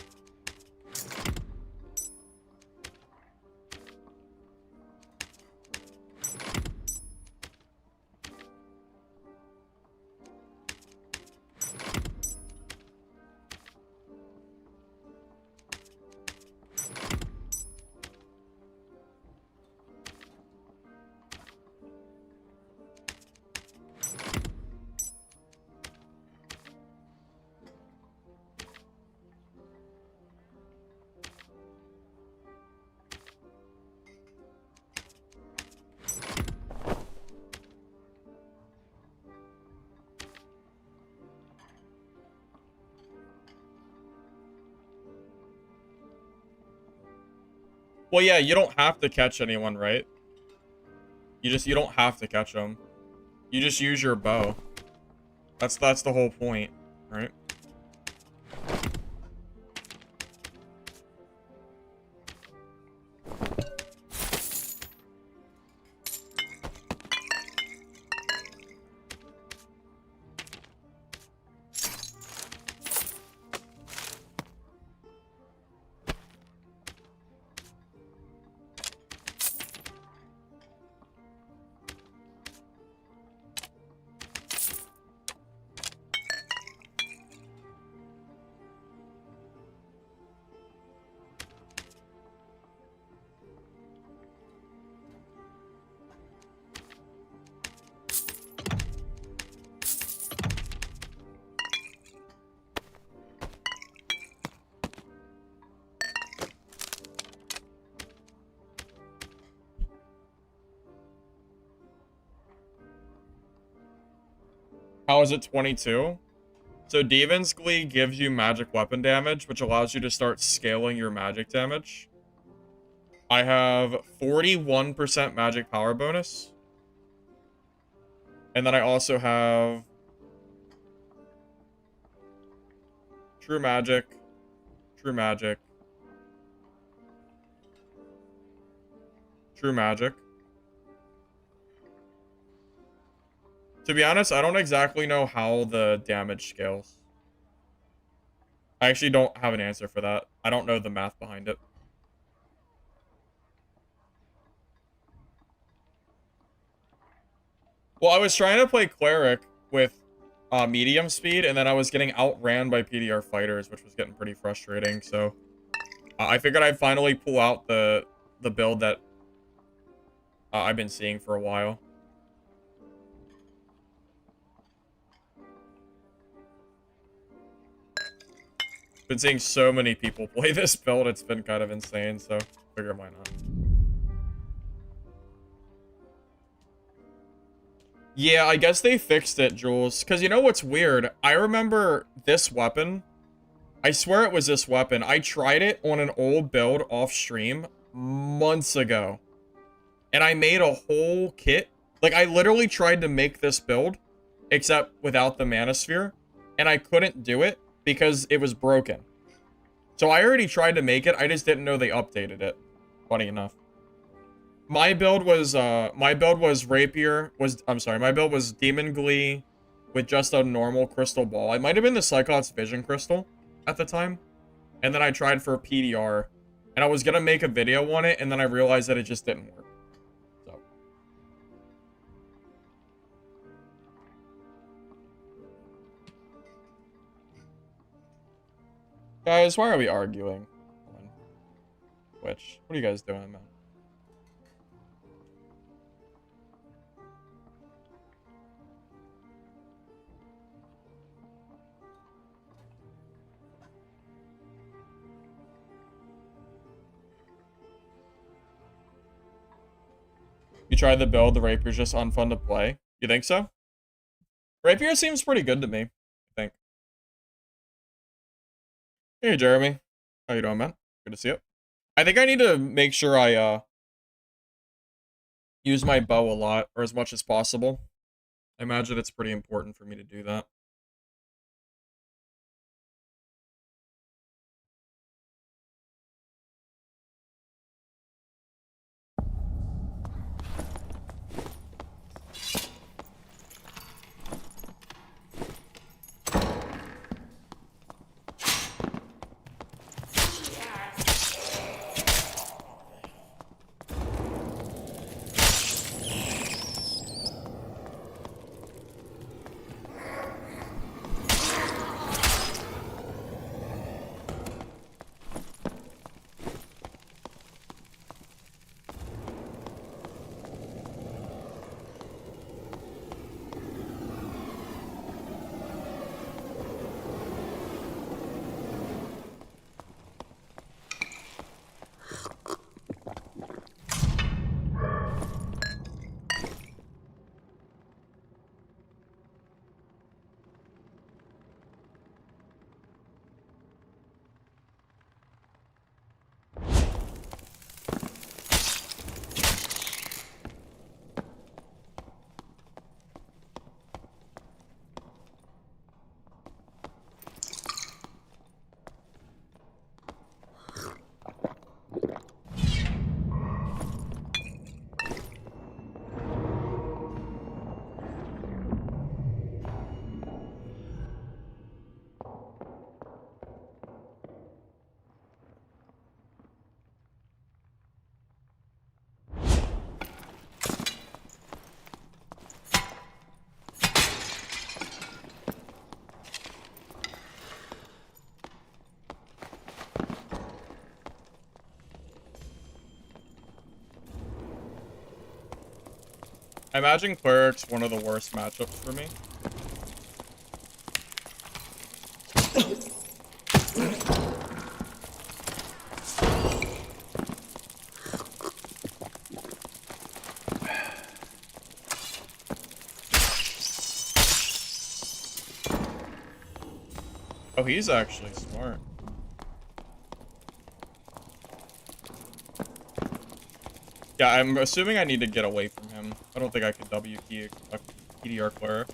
Well, yeah, you don't have to catch anyone, right? You don't have to catch them. You just use your bow. That's the whole point, right? How is it 22? So Demon's Glee gives you magic weapon damage, which allows you to start scaling your magic damage. I have 41% magic power bonus. And then I also have True Magic, True Magic, True Magic. To be honest, I don't exactly know how the damage scales. I actually don't have an answer for that. I don't know the math behind it. Well, I was trying to play Cleric with medium speed, and then I was getting outran by PDR fighters, which was getting pretty frustrating, so I figured I'd finally pull out the build that I've been seeing for a while. Been seeing so many people play this build, it's been kind of insane, so figure why not. Yeah, I guess they fixed it, Jules. Because you know what's weird? I remember this weapon. I swear it was this weapon. I tried it on an old build off stream months ago. And I made a whole kit. Like, I literally tried to make this build, except without the Manosphere. And I couldn't do it because it was broken. So I already tried to make it. I just didn't know they updated it. Funny enough. My build was Rapier, my build was Demon Glee with just a normal crystal ball. It might have been the Cyclops Vision Crystal at the time. And then I tried for PDR. And I was gonna make a video on it, and then I realized that it just didn't work. So. Guys, why are we arguing on Twitch? What are you guys doing, man? You tried the build, the Rapier's just unfun to play. You think so? Rapier seems pretty good to me, I think. Hey, Jeremy. How you doing, man? Good to see you. I think I need to make sure I, use my bow a lot, or as much as possible. I imagine it's pretty important for me to do that. I imagine Cleric's one of the worst matchups for me. Oh, he's actually smart. Yeah, I'm assuming I need to get away from him. I don't think I can W key a PDR Cleric.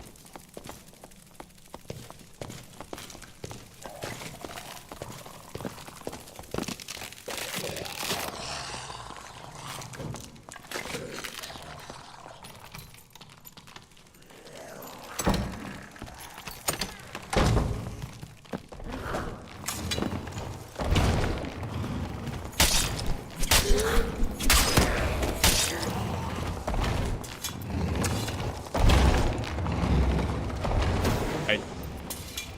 I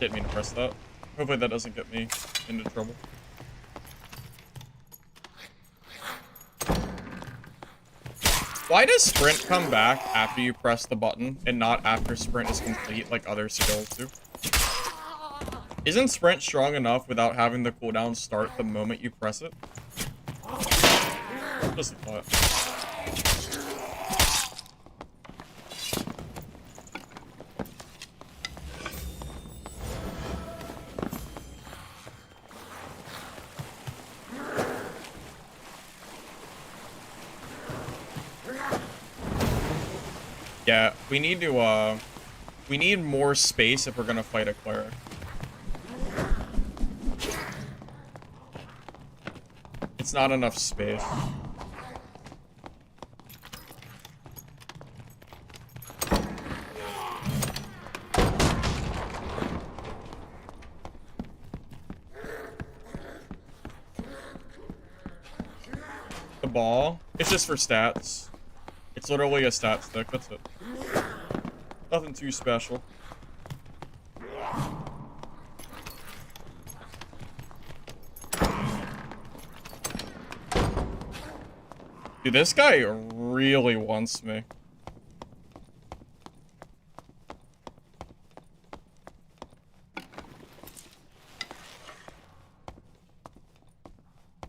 didn't mean to press that. Hopefully that doesn't get me into trouble. Why does sprint come back after you press the button and not after sprint is complete like other skills do? Isn't sprint strong enough without having the cooldown start the moment you press it? Just a thought. Yeah, we need more space if we're gonna fight a cleric. It's not enough space. The ball, it's just for stats. It's literally a stat stick, that's it. Nothing too special. Dude, this guy really wants me.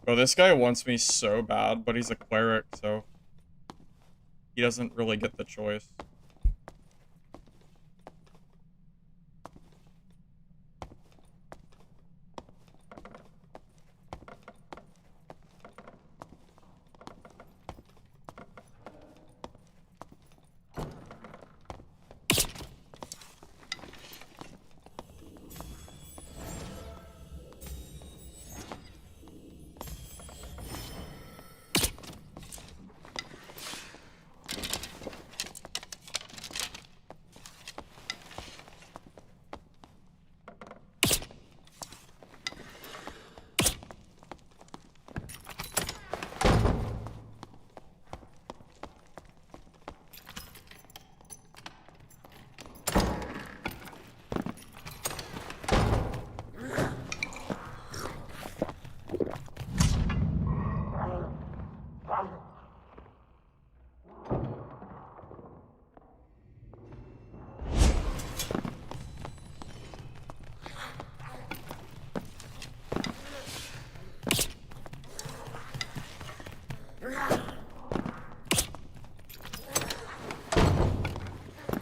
Bro, this guy wants me so bad, but he's a cleric, so he doesn't really get the choice.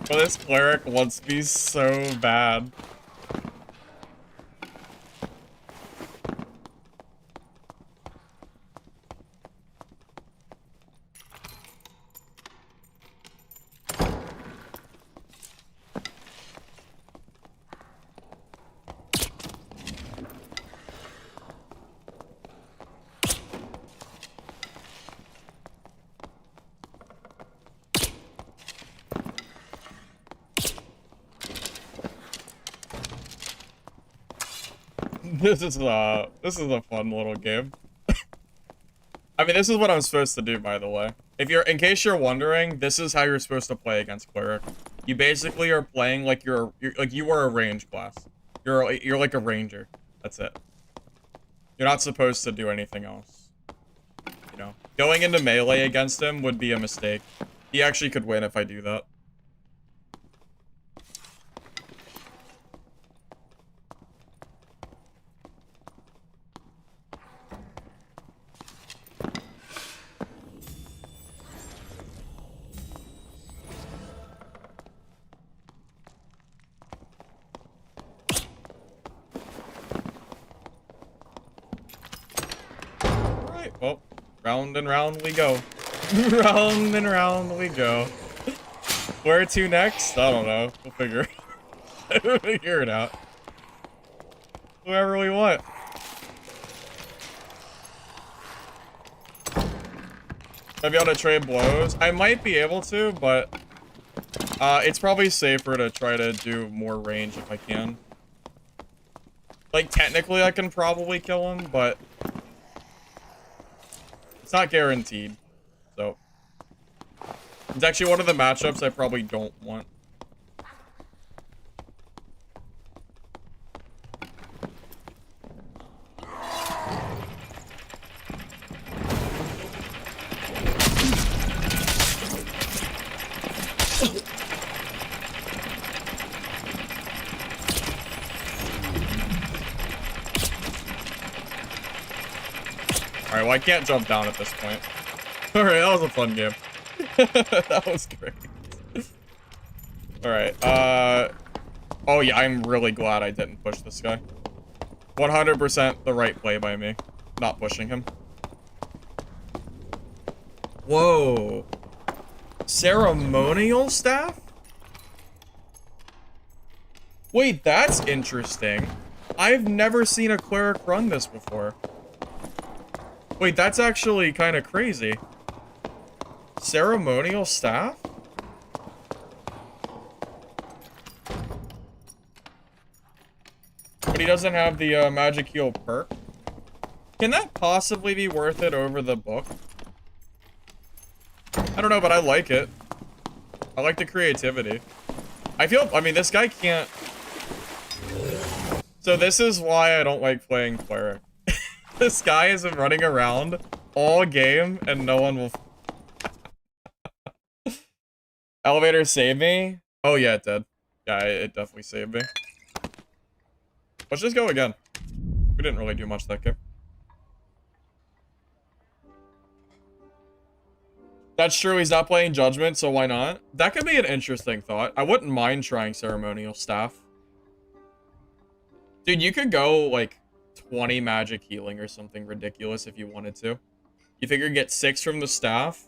But this cleric wants me so bad. This is a fun little game. I mean, this is what I'm supposed to do, by the way. In case you're wondering, this is how you're supposed to play against Cleric. You basically are playing like you are a range class. You're like a ranger. That's it. You're not supposed to do anything else. You know, going into melee against him would be a mistake. He actually could win if I do that. Alright, well, round and round we go. Round and round we go. Where to next? I don't know. We'll figure it out. Whoever we want. Maybe able to trade blows. I might be able to, but it's probably safer to try to do more range if I can. Like, technically I can probably kill him, but it's not guaranteed. So it's actually one of the matchups I probably don't want. Alright, well I can't jump down at this point. Alright, that was a fun game. That was great. Alright, oh yeah, I'm really glad I didn't push this guy. 100% the right play by me. Not pushing him. Whoa. Ceremonial staff? Wait, that's interesting. I've never seen a cleric run this before. Wait, that's actually kind of crazy. Ceremonial staff? But he doesn't have the magic heal perk. Can that possibly be worth it over the book? I don't know, but I like it. I like the creativity. I mean, this guy can't... So this is why I don't like playing Cleric. This guy has been running around all game, and no one will... Elevator saved me? Oh yeah, it did. Yeah, it definitely saved me. Let's just go again. We didn't really do much that game. That's true, he's not playing Judgment, so why not? That could be an interesting thought. I wouldn't mind trying Ceremonial Staff. Dude, you could go, like, 20 magic healing or something ridiculous if you wanted to. You figure you get 6 from the staff.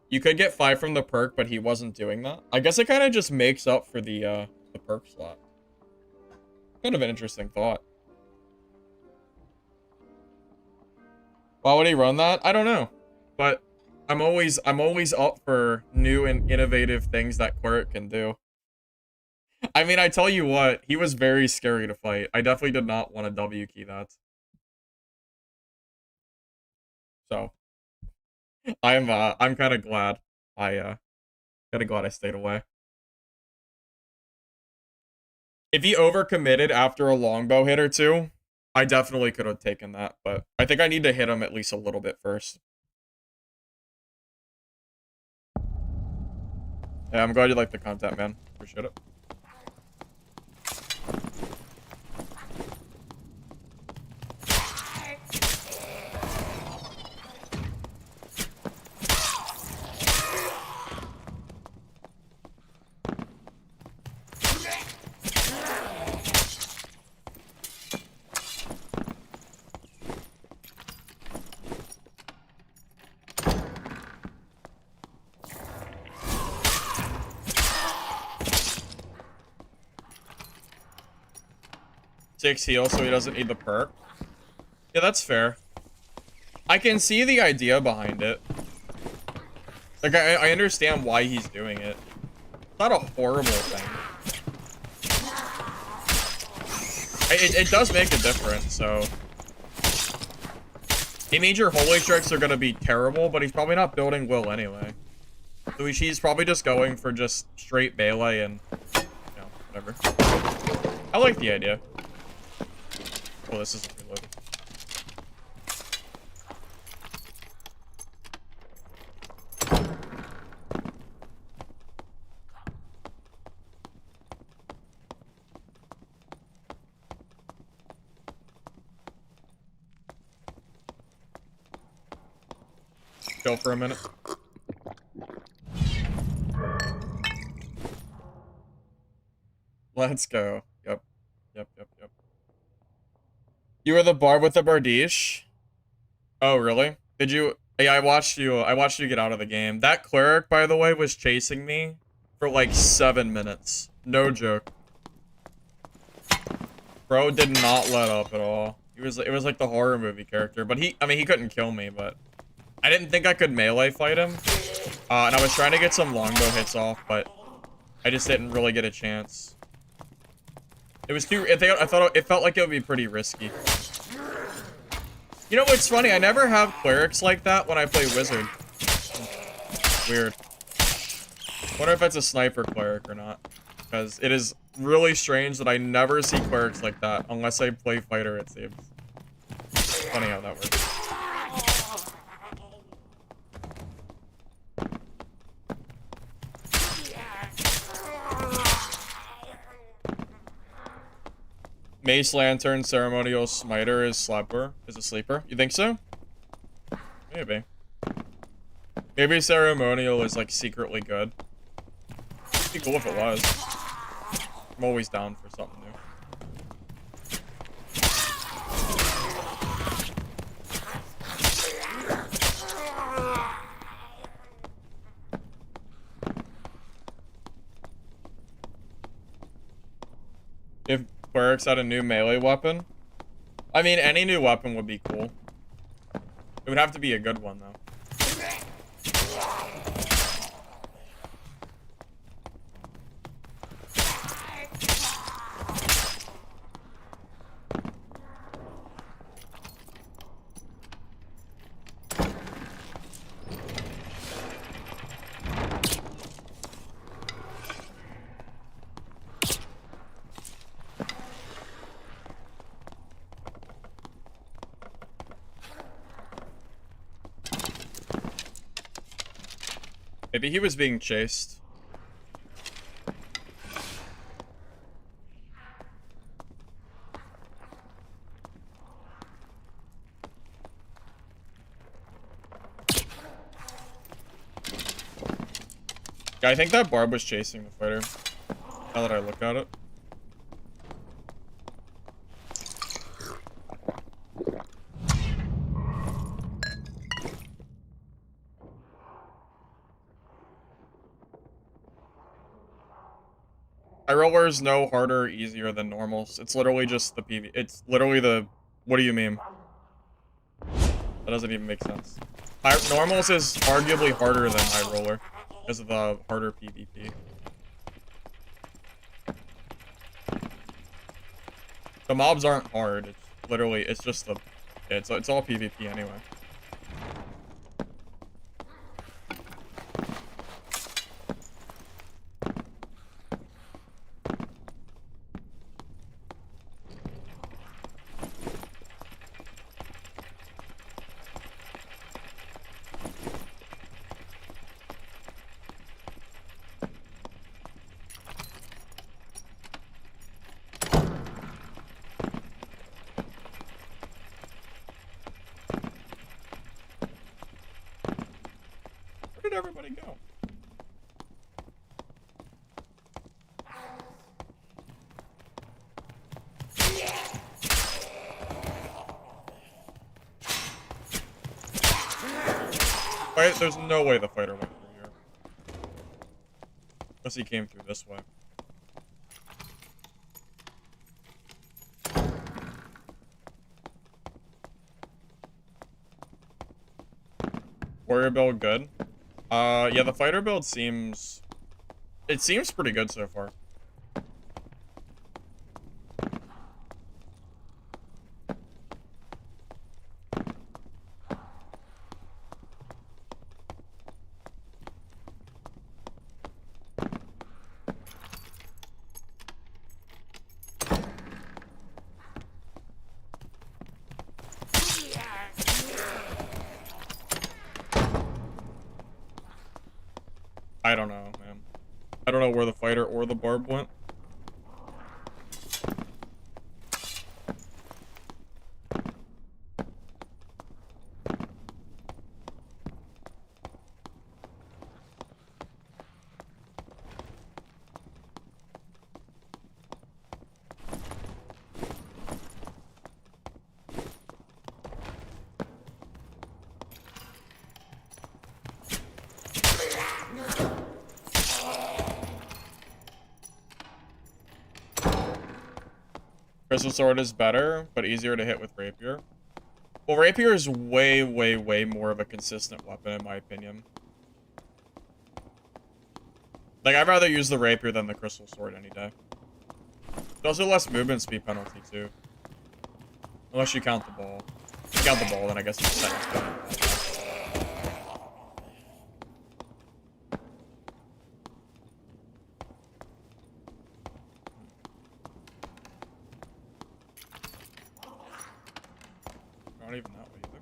You could get 5 from the perk, but he wasn't doing that. I guess it kind of just makes up for the perk slot. Kind of an interesting thought. Why would he run that? I don't know. But I'm always up for new and innovative things that Cleric can do. I mean, I tell you what, he was very scary to fight. I definitely did not want to W key that. So I'm kind of glad I stayed away. If he overcommitted after a longbow hit or two, I definitely could have taken that, but I think I need to hit him at least a little bit first. Yeah, I'm glad you like the content, man. Appreciate it. Six heal, so he doesn't need the perk. Yeah, that's fair. I can see the idea behind it. Like, I understand why he's doing it. It's not a horrible thing. It does make a difference, so... It means your Holy Strikes are gonna be terrible, but he's probably not building Will anyway. So he's probably just going for just straight melee and... You know, whatever. I like the idea. Oh, this isn't reloaded. chill for a minute. Let's go. Yep. Yep, yep, yep. You were the barb with the bardiche? Oh, really? Did you... Yeah, I watched you get out of the game. That cleric, by the way, was chasing me for like 7 minutes. No joke. Bro did not let up at all. It was like the horror movie character, but I mean, he couldn't kill me, but I didn't think I could melee fight him. And I was trying to get some longbow hits off, but I just didn't really get a chance. It was too, I thought it felt like it would be pretty risky. You know what's funny? I never have clerics like that when I play wizard. Weird. Wonder if it's a sniper cleric or not. Because it is really strange that I never see clerics like that unless I play fighter, it seems. Funny how that works. Mace Lantern Ceremonial Smiter is a sleeper. You think so? Maybe. Maybe Ceremonial is like secretly good. It'd be cool if it was. I'm always down for something new. If clerics had a new melee weapon? I mean, any new weapon would be cool. It would have to be a good one, though. Maybe he was being chased. Yeah, I think that barb was chasing the fighter. Now that I look at it. High roller is no harder or easier than normals. It's literally just the PV. It's literally the... What do you mean? That doesn't even make sense. Normals is arguably harder than high roller because of the harder PvP. The mobs aren't hard. It's literally, it's just the... It's all PvP anyway. Where did everybody go? Wait, there's no way the fighter went through here. Unless he came through this way. Warrior build good. Yeah, the fighter build seems... It seems pretty good so far. I don't know, man. I don't know where the fighter or the barb went. Crystal Sword is better, but easier to hit with Rapier. Well, Rapier is way, way, way more of a consistent weapon, in my opinion. Like, I'd rather use the Rapier than the Crystal Sword any day. There's also less movement speed penalty, too. Unless you count the ball. If you count the ball, then I guess it's set. Not even that way either.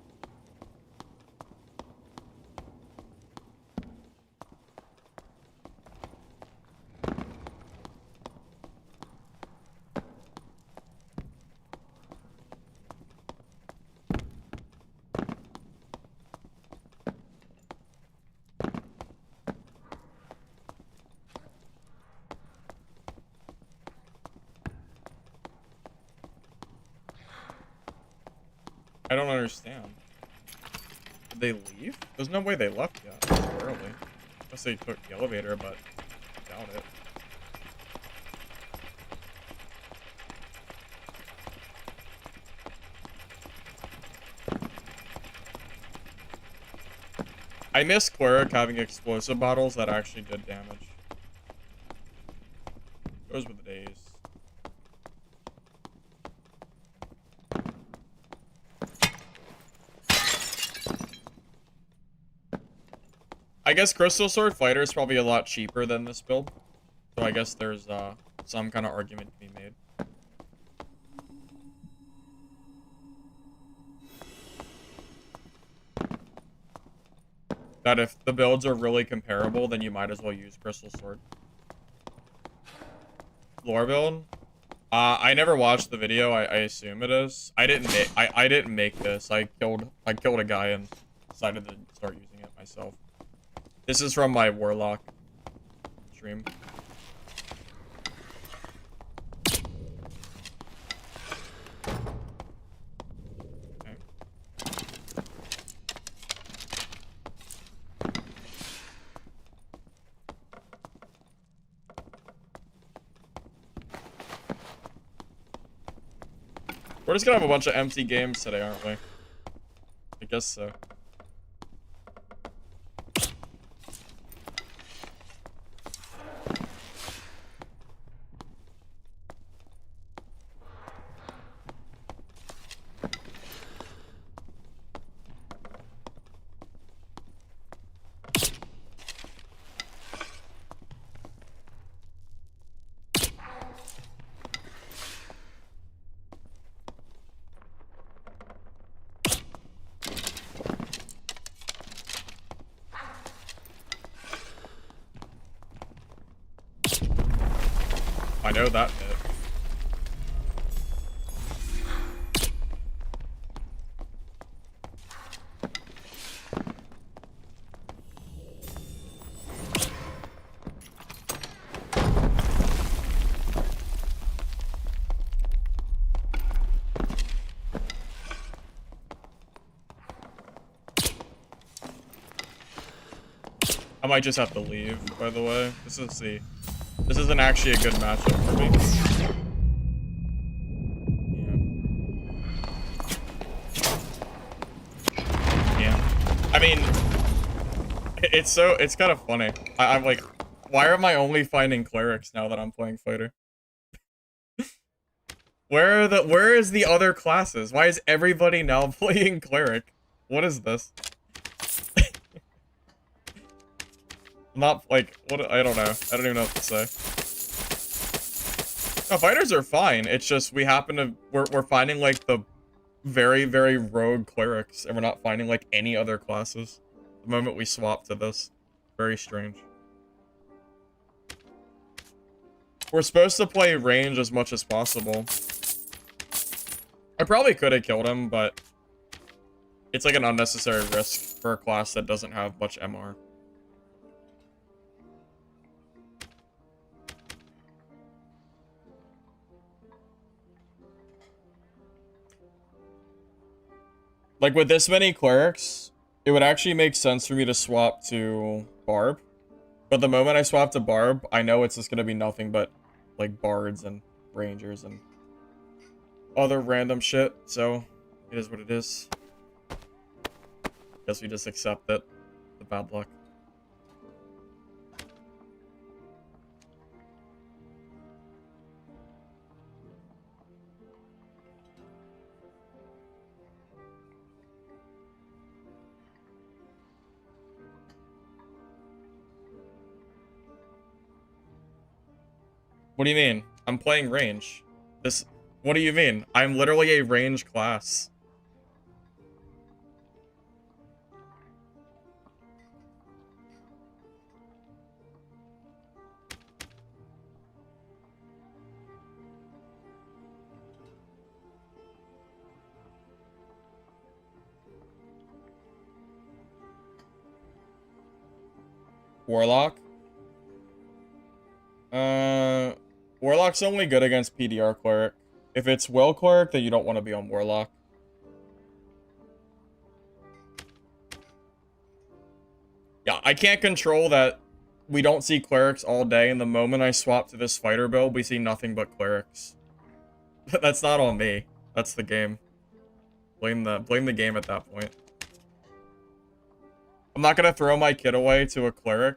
I don't understand. Did they leave? There's no way they left yet. It's early. Unless they took the elevator, but I doubt it. I miss Cleric having explosive bottles that actually did damage. Those were the days. I guess Crystal Sword Fighter is probably a lot cheaper than this build. So I guess there's some kind of argument to be made. That if the builds are really comparable, then you might as well use Crystal Sword. Lore build? I never watched the video. I assume it is. I didn't make this. I killed a guy and decided to start using it myself. This is from my Warlock stream. Okay. We're just gonna have a bunch of empty games today, aren't we? I guess so. I know that hit. I might just have to leave, by the way. This isn't actually a good matchup for me. Yeah. I mean, it's kind of funny. I'm like, why am I only finding clerics now that I'm playing fighter? Where is the other classes? Why is everybody now playing cleric? What is this? Not like what I don't know. I don't even know what to say. No, fighters are fine. It's just we happen to we're finding like the very, very rogue clerics, and we're not finding like any other classes the moment we swap to this. Very strange. We're supposed to play range as much as possible. I probably could have killed him, but it's like an unnecessary risk for a class that doesn't have much MR. Like, with this many clerics, it would actually make sense for me to swap to Barb. But the moment I swap to Barb, I know it's just going to be nothing but, like, bards and rangers and other random shit, so it is what it is. Guess we just accept it. The bad luck. What do you mean? I'm playing range. What do you mean? I'm literally a range class. Warlock? Warlock's only good against PDR Cleric. If it's Will Cleric, then you don't want to be on Warlock. Yeah, I can't control that we don't see Clerics all day, and the moment I swap to this fighter build, we see nothing but Clerics. That's not on me. That's the game. Blame the game at that point. I'm not gonna throw my kid away to a Cleric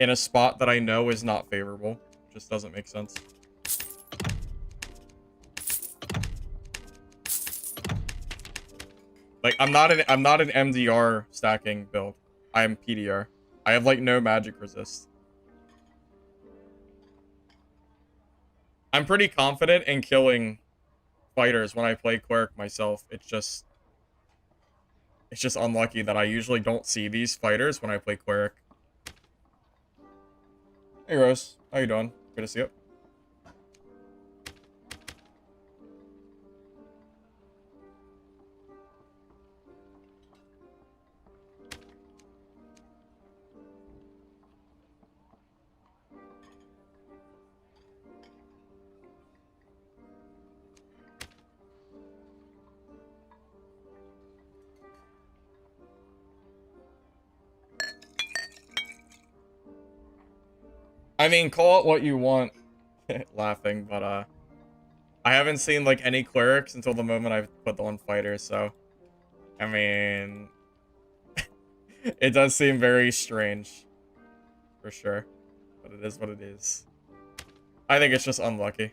in a spot that I know is not favorable. Just doesn't make sense. Like, I'm not an MDR stacking build. I'm PDR. I have like no magic resist. I'm pretty confident in killing fighters when I play Cleric myself. It's just unlucky that I usually don't see these fighters when I play Cleric. Hey Rose, how you doing? Good to see you. I mean, call it what you want. Laughing, but I haven't seen like any Clerics until the moment I put on fighters, so I mean it does seem very strange. For sure. But it is what it is. I think it's just unlucky.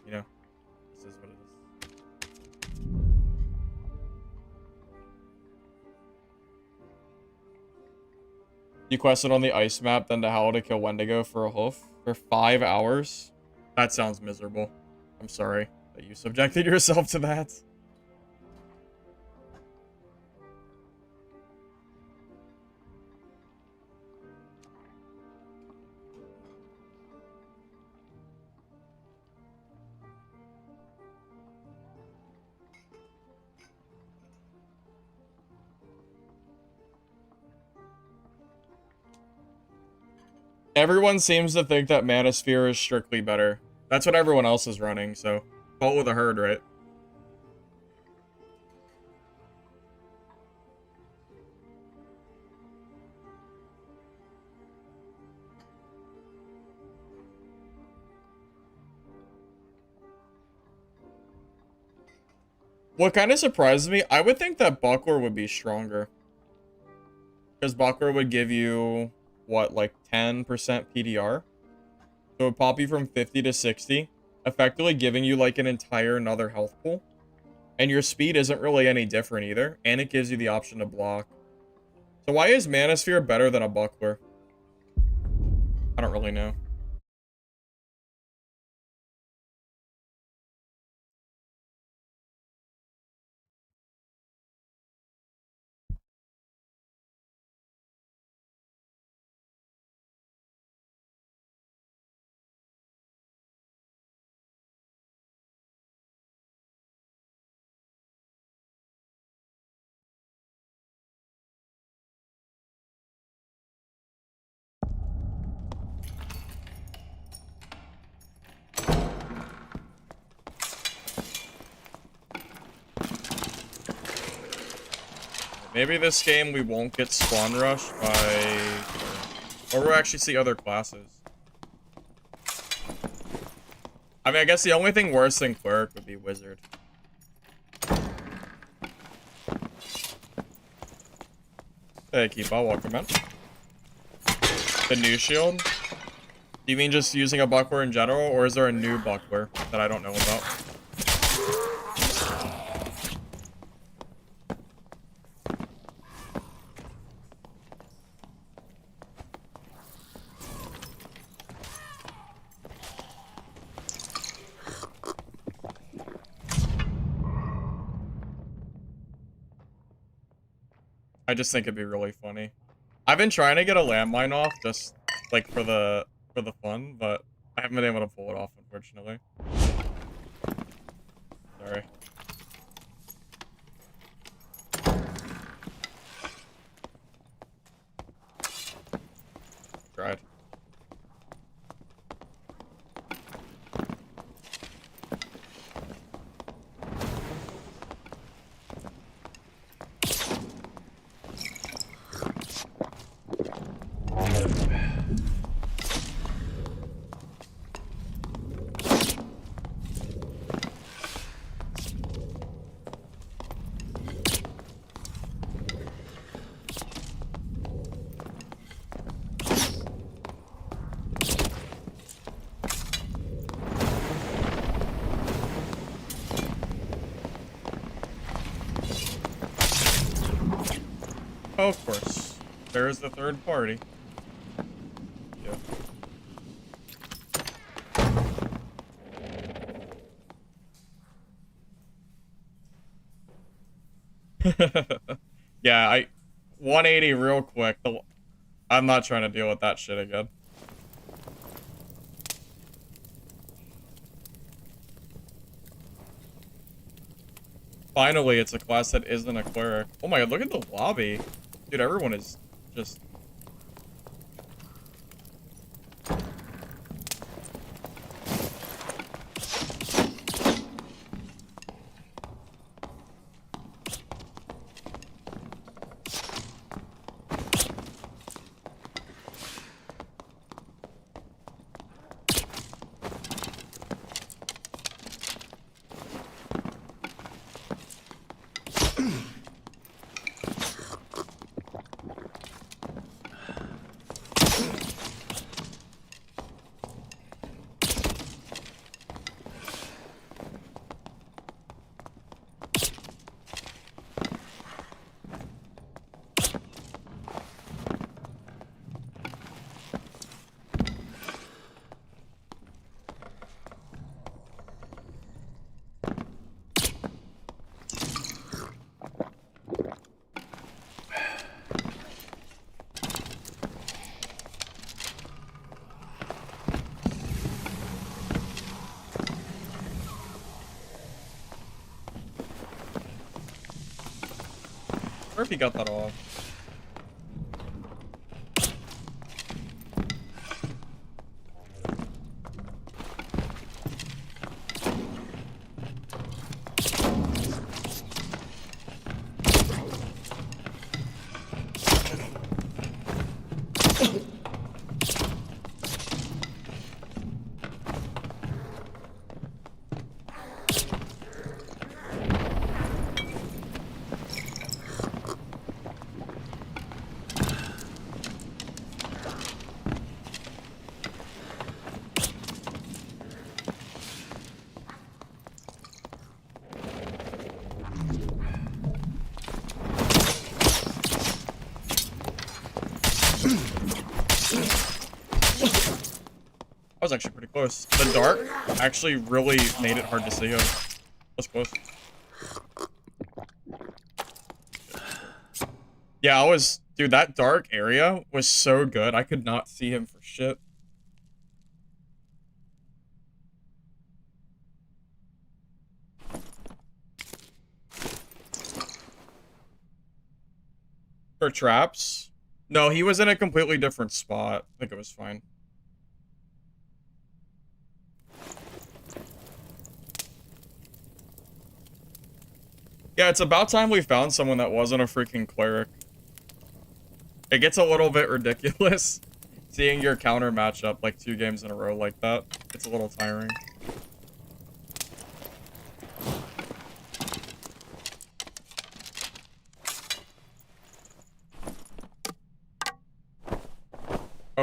You know, this is what it is. You quested on the ice map, then to how to kill Wendigo for a hoof for 5 hours? That sounds miserable. I'm sorry that you subjected yourself to that. Everyone seems to think that Manosphere is strictly better. That's what everyone else is running, so vote with a herd, right? What kind of surprises me, I would think that Buckler would be stronger. Because Buckler would give you, what, like 10% PDR? So it would pop you from 50 to 60, effectively giving you like an entire another health pool. And your speed isn't really any different either, and it gives you the option to block. So why is Manosphere better than a Buckler? I don't really know. Maybe this game we won't get spawn rushed by... Or we'll actually see other classes. I mean, I guess the only thing worse than Cleric would be Wizard. Hey, Keepa, welcome in. The new shield? Do you mean just using a buckler in general, or is there a new buckler that I don't know about? I just think it'd be really funny. I've been trying to get a landmine off just like for the fun, but I haven't been able to pull it off, unfortunately. Sorry. Tried. Oh, of course. There's the third party. Yeah. Yeah, 180 real quick. I'm not trying to deal with that shit again. Finally, it's a class that isn't a cleric. Oh my god, look at the lobby. Dude, everyone is just... Or if he got that off. That was actually pretty close. The dark actually really made it hard to see him. That's close. Yeah, dude, that dark area was so good. I could not see him for shit. For traps? No, he was in a completely different spot. I think it was fine. Yeah, it's about time we found someone that wasn't a freaking cleric. It gets a little bit ridiculous seeing your counter matchup like 2 games in a row like that. It's a little tiring.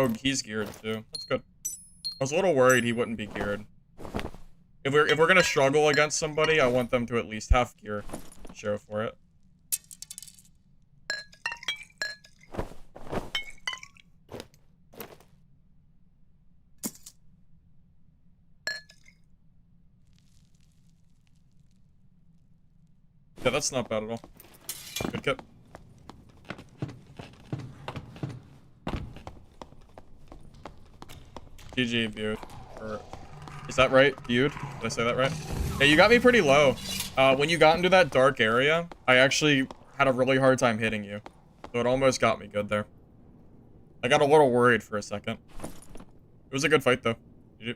Oh, he's geared too. That's good. I was a little worried he wouldn't be geared. If we're gonna struggle against somebody, I want them to at least have gear to show for it. Yeah, that's not bad at all. Good kip. GG, viewed. Or, is that right? Viewed? Did I say that right? Yeah, you got me pretty low. When you got into that dark area, I actually had a really hard time hitting you. So it almost got me good there. I got a little worried for a second. It was a good fight, though. GG.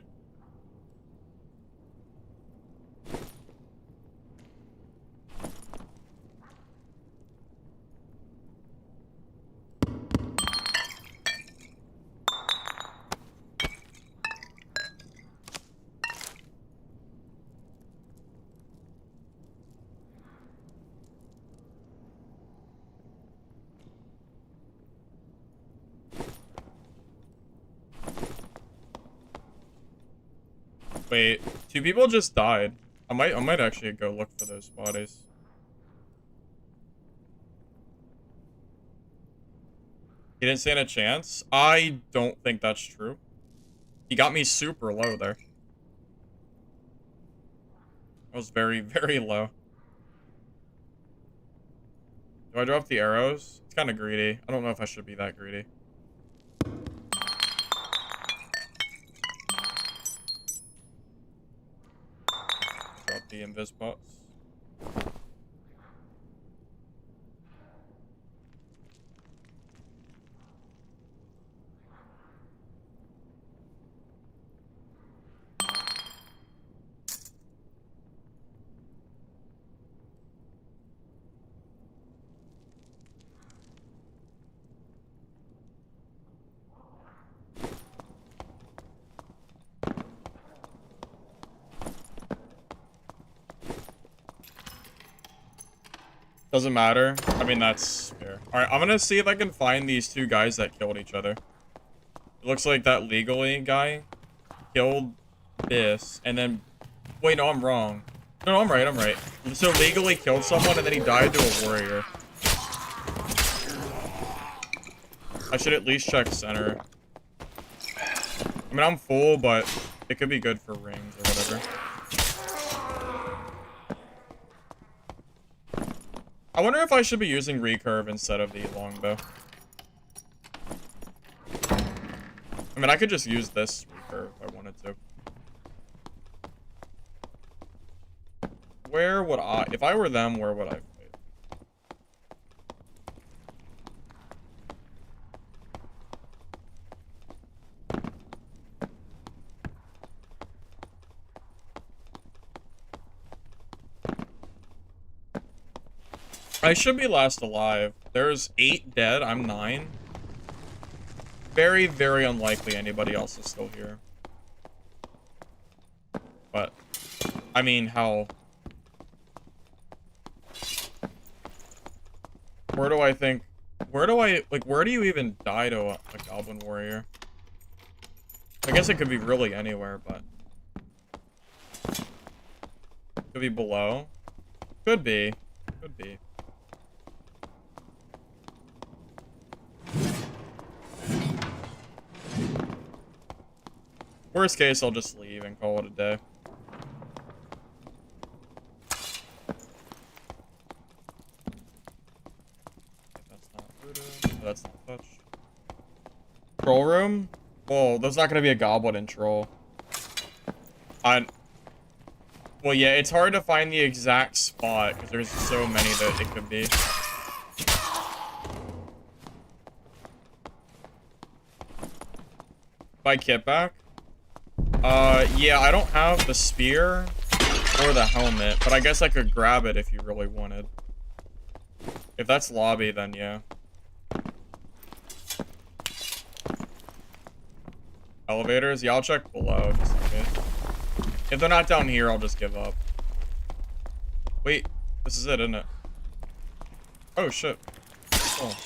Wait, 2 people just died. I might actually go look for those bodies. He didn't stand a chance? I don't think that's true. He got me super low there. I was very, very low. Do I drop the arrows? It's kind of greedy. I don't know if I should be that greedy. Drop the invis bots. Doesn't matter. I mean, that's fair. Alright, I'm gonna see if I can find these 2 guys that killed each other. It looks like that legally guy killed this, and then... Wait, no, I'm wrong. No, I'm right. So legally killed someone, and then he died to a warrior. I should at least check center. I mean, I'm full, but it could be good for rings or whatever. I wonder if I should be using recurve instead of the longbow. I mean, I could just use this recurve if I wanted to. Where would I... If I were them, where would I fight? I should be last alive. There's 8 dead. I'm 9. Very, very unlikely anybody else is still here. But, I mean, how... Where do I think... Where do I... Like, where do you even die to a goblin warrior? I guess it could be really anywhere, but... Could be below. Could be. Could be. Worst case, I'll just leave and call it a day. That's not rooted. That's not touched. Troll room? Well, there's not going to be a goblin in troll. Well, yeah, it's hard to find the exact spot because there's so many that it could be. Buy kit back? Yeah, I don't have the spear or the helmet, but I guess I could grab it if you really wanted. If that's lobby, then yeah. Elevators? Yeah, I'll check below, just in case. If they're not down here, I'll just give up. Wait, this is it, isn't it? Oh, shit. Oh.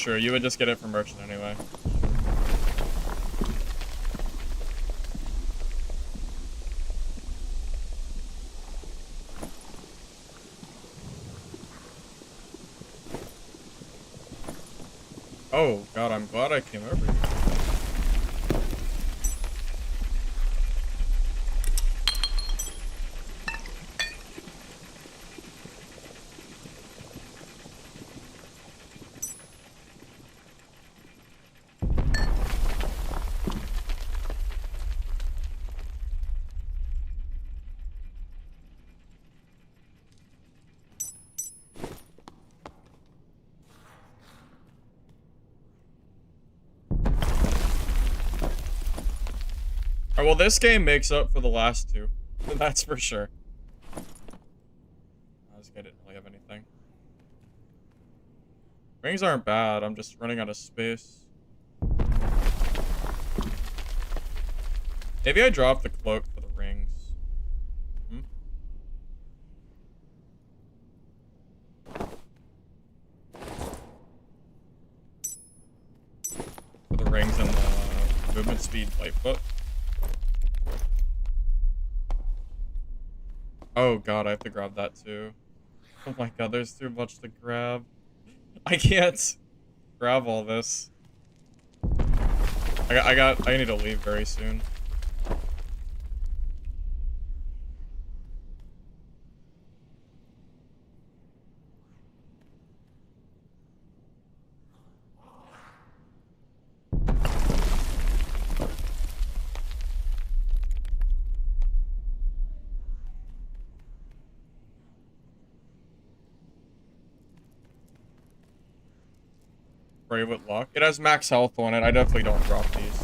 true. You would just get it from merchant anyway. Oh, God, I'm glad I came over here. Alright, well, this game makes up for the last two. That's for sure. This guy didn't really have anything. Rings aren't bad. I'm just running out of space. Maybe I dropped the cloak for the rings. For the rings and the movement speed lightfoot. Oh god, I have to grab that too. Oh my god, there's too much to grab. I can't grab all this. I need to leave very soon. Brave with luck. It has max health on it. I definitely don't drop these.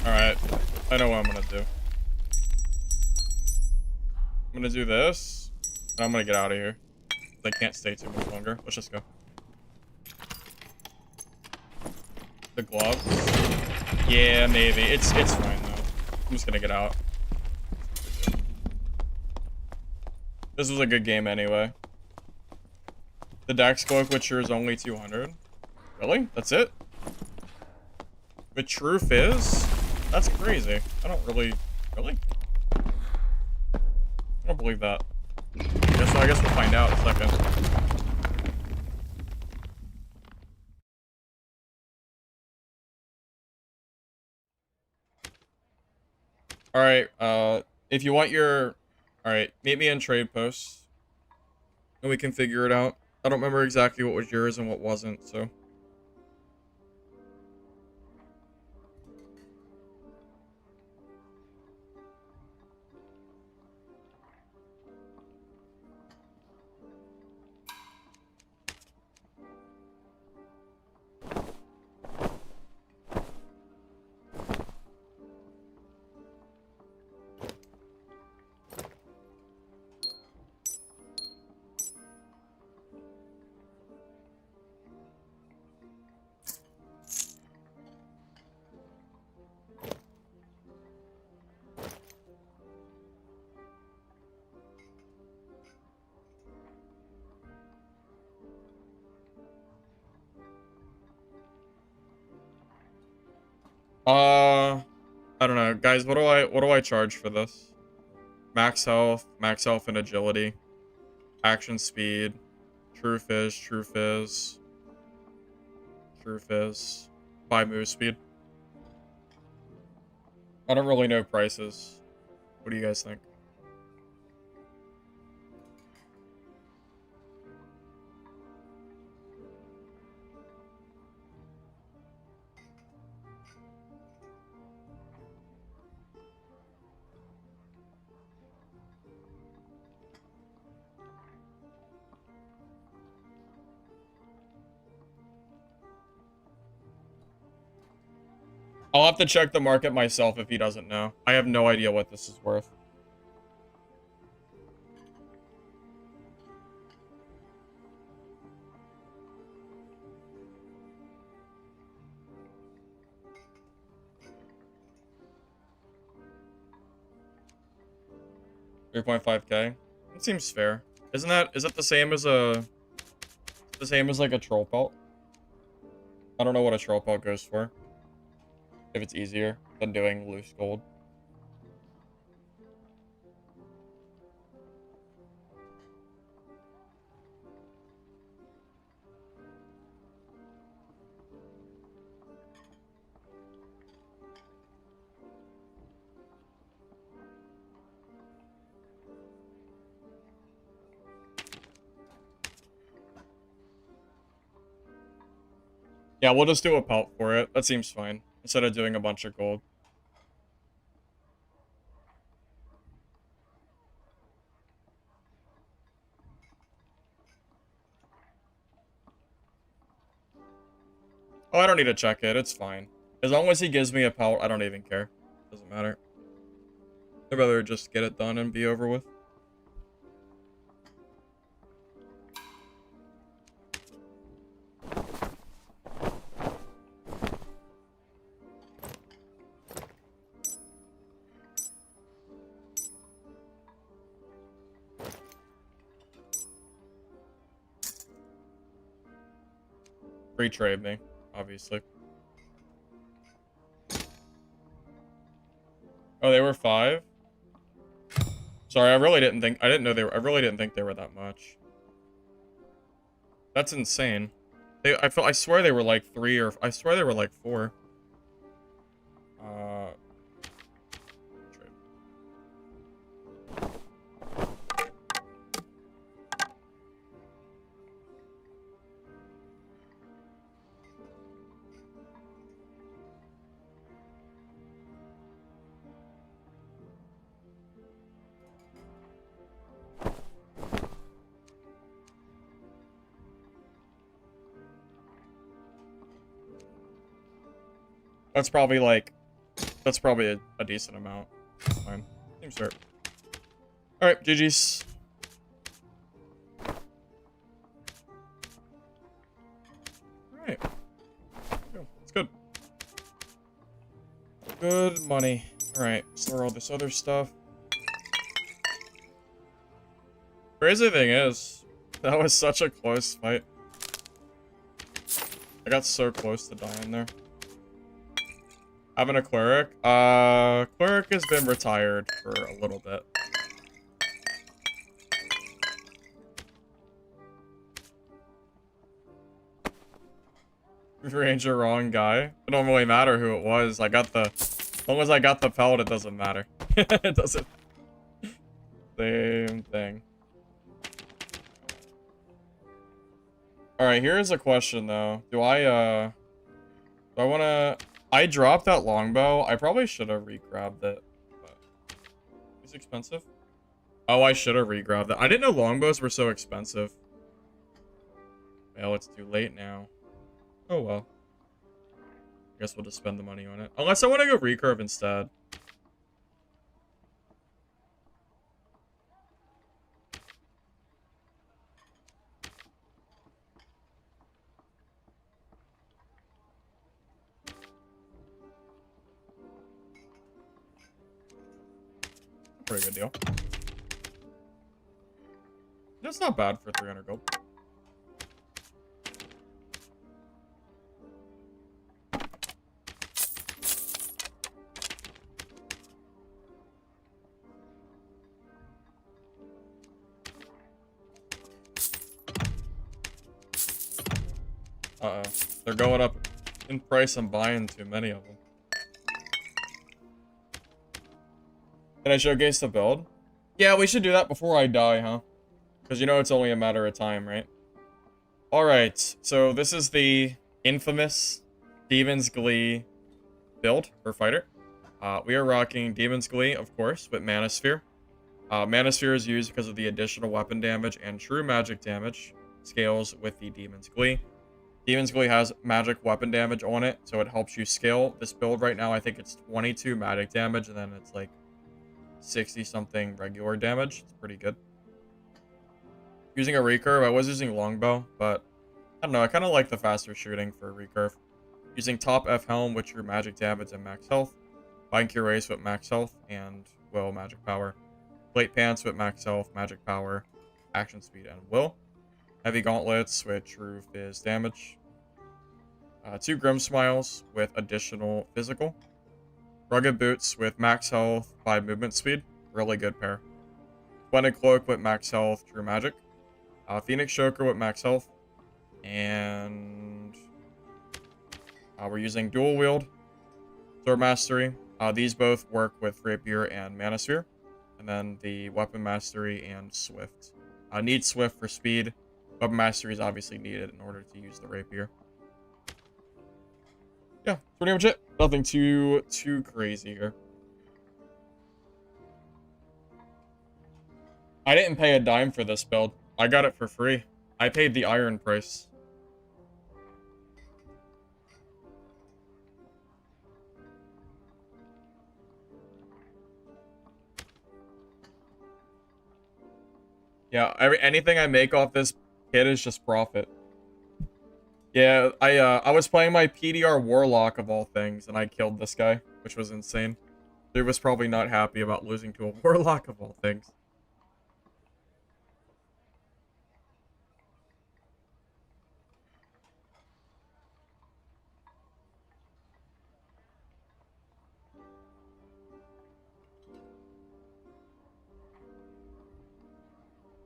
Alright. I know what I'm gonna do. I'm gonna do this. And I'm gonna get out of here. I can't stay too much longer. Let's just go. The gloves. Yeah, maybe. It's fine though. I'm just gonna get out. This was a good game anyway. The Dax Cloak Witcher is only 200. Really? That's it? But True Fizz? That's crazy. I don't really... Really? I don't believe that. I guess we'll find out in a second. Alright, if you want your... Alright, meet me in trade posts. And we can figure it out. I don't remember exactly what was yours and what wasn't, so... I don't know. Guys, what do I charge for this? Max health and agility. Action speed. True Fizz, True Fizz. True Fizz. 5 move speed. I don't really know prices. What do you guys think? I'll have to check the market myself if he doesn't know. I have no idea what this is worth. 3.5k. It seems fair. Is it the same as like a troll pelt? I don't know what a troll pelt goes for. If it's easier than doing loose gold. Yeah, we'll just do a pelt for it. That seems fine. Instead of doing a bunch of gold. Oh, I don't need to check it. It's fine. As long as he gives me a pelt, I don't even care. Doesn't matter. I'd rather just get it done and be over with. Free trade me, obviously. Oh, they were 5? Sorry, I really didn't think they were that much. That's insane. I swear they were like 3 or I swear they were like 4. Trade. That's probably a decent amount. Fine. Seems fair. Alright, GG's. Alright. It's good. Good money. Alright, store all this other stuff. Crazy thing is, that was such a close fight. I got so close to dying there. Having a cleric? Cleric has been retired for a little bit. Ranger, wrong guy. It don't really matter who it was. As long as I got the pelt, it doesn't matter. It doesn't. Same thing. Alright, here's a question though. Do I wanna... I dropped that longbow. I probably should have re-grabbed it. But it's expensive. Oh, I should have re-grabbed it. I didn't know longbows were so expensive. Well, it's too late now. Oh well. I guess we'll just spend the money on it. Unless I want to go recurve instead. Pretty good deal. That's not bad for 300 gold. Uh-oh. They're going up in price. I'm buying too many of them. Can I showcase the build? Yeah, we should do that before I die, huh? Because you know it's only a matter of time, right? Alright, so this is the infamous Demon's Glee build for fighter. We are rocking Demon's Glee, of course, with Mana Sphere. Mana Sphere is used because of the additional weapon damage and true magic damage scales with the Demon's Glee. Demon's Glee has magic weapon damage on it, so it helps you scale. This build right now, I think it's 22 magic damage, and then it's like 60-something regular damage. It's pretty good. Using a recurve, I was using longbow, but I don't know, I kind of like the faster shooting for recurve. Using top F helm with your magic damage and max health. Bind Cure Ace with max health and will magic power. Plate pants with max health, magic power, action speed, and will. Heavy gauntlets with true fizz damage. 2 Grim Smiles with additional physical. Rugged boots with max health, 5 movement speed. Really good pair. Splendid cloak with max health, true magic. Phoenix choker with max health. And we're using dual wield, sword mastery. These both work with rapier and mana sphere. And then the weapon mastery and swift. Need swift for speed. Weapon mastery is obviously needed in order to use the rapier. Yeah, pretty much it. Nothing too crazy here. I didn't pay a dime for this build. I got it for free. I paid the iron price. Yeah, anything I make off this kit is just profit. Yeah, I was playing my PDR Warlock of all things, and I killed this guy, which was insane. Dude was probably not happy about losing to a Warlock of all things.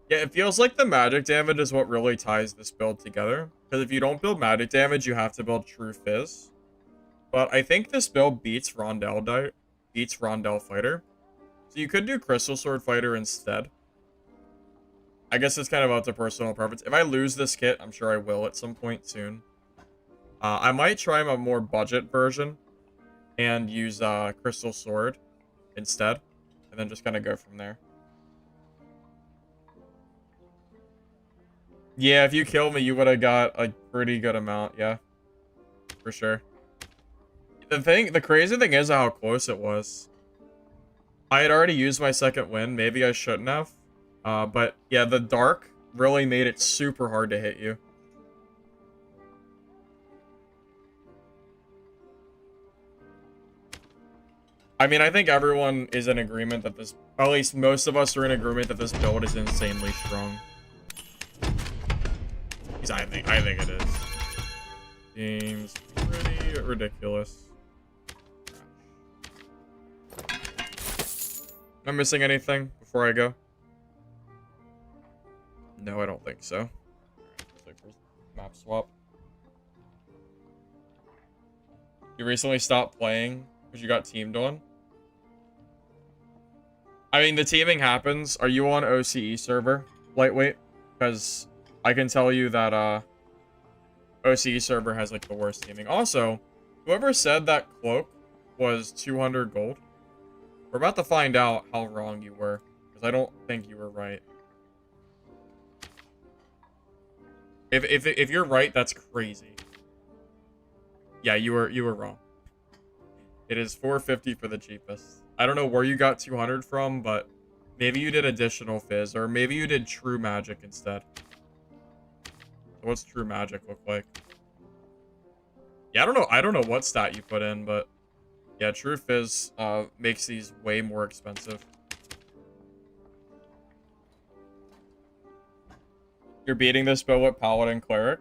Yeah, it feels like the magic damage is what really ties this build together. Because if you don't build magic damage, you have to build true fizz. But I think this build beats Rondell Fighter. So you could do Crystal Sword Fighter instead. I guess it's kind of up to personal preference. If I lose this kit, I'm sure I will at some point soon. I might try a more budget version and use Crystal Sword instead. And then just kind of go from there. Yeah, if you kill me, you would have got a pretty good amount. Yeah, for sure. The crazy thing is how close it was. I had already used my second win. Maybe I shouldn't have. But yeah, the dark really made it super hard to hit you. I mean, I think everyone is in agreement that this, at least most of us are in agreement that this build is insanely strong. I think it is. Seems pretty ridiculous. Am I missing anything before I go? No, I don't think so. Map swap. You recently stopped playing because you got teamed on? I mean, the teaming happens. Are you on OCE server, lightweight? Because I can tell you that OCE server has like the worst teaming. Also, whoever said that cloak was 200 gold, we're about to find out how wrong you were, because I don't think you were right. If you're right, that's crazy. Yeah, you were wrong. It is 450 for the cheapest. I don't know where you got 200 from, but maybe you did additional fizz, or maybe you did true magic instead. So what's true magic look like? Yeah, I don't know what stat you put in, but yeah, true fizz makes these way more expensive. You're beating this build with Paladin Cleric?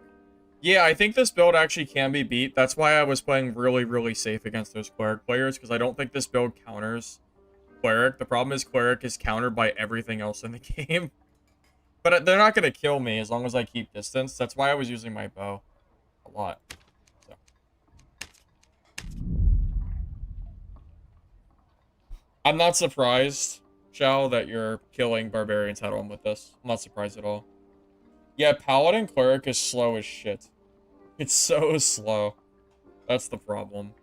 Yeah, I think this build actually can be beat. That's why I was playing really, really safe against those Cleric players, because I don't think this build counters Cleric. The problem is Cleric is countered by everything else in the game. But they're not going to kill me as long as I keep distance. That's why I was using my bow a lot. So. I'm not surprised, Shao, that you're killing Barbarians head-on with this. I'm not surprised at all. Yeah, Paladin Cleric is slow as shit. It's so slow. That's the problem.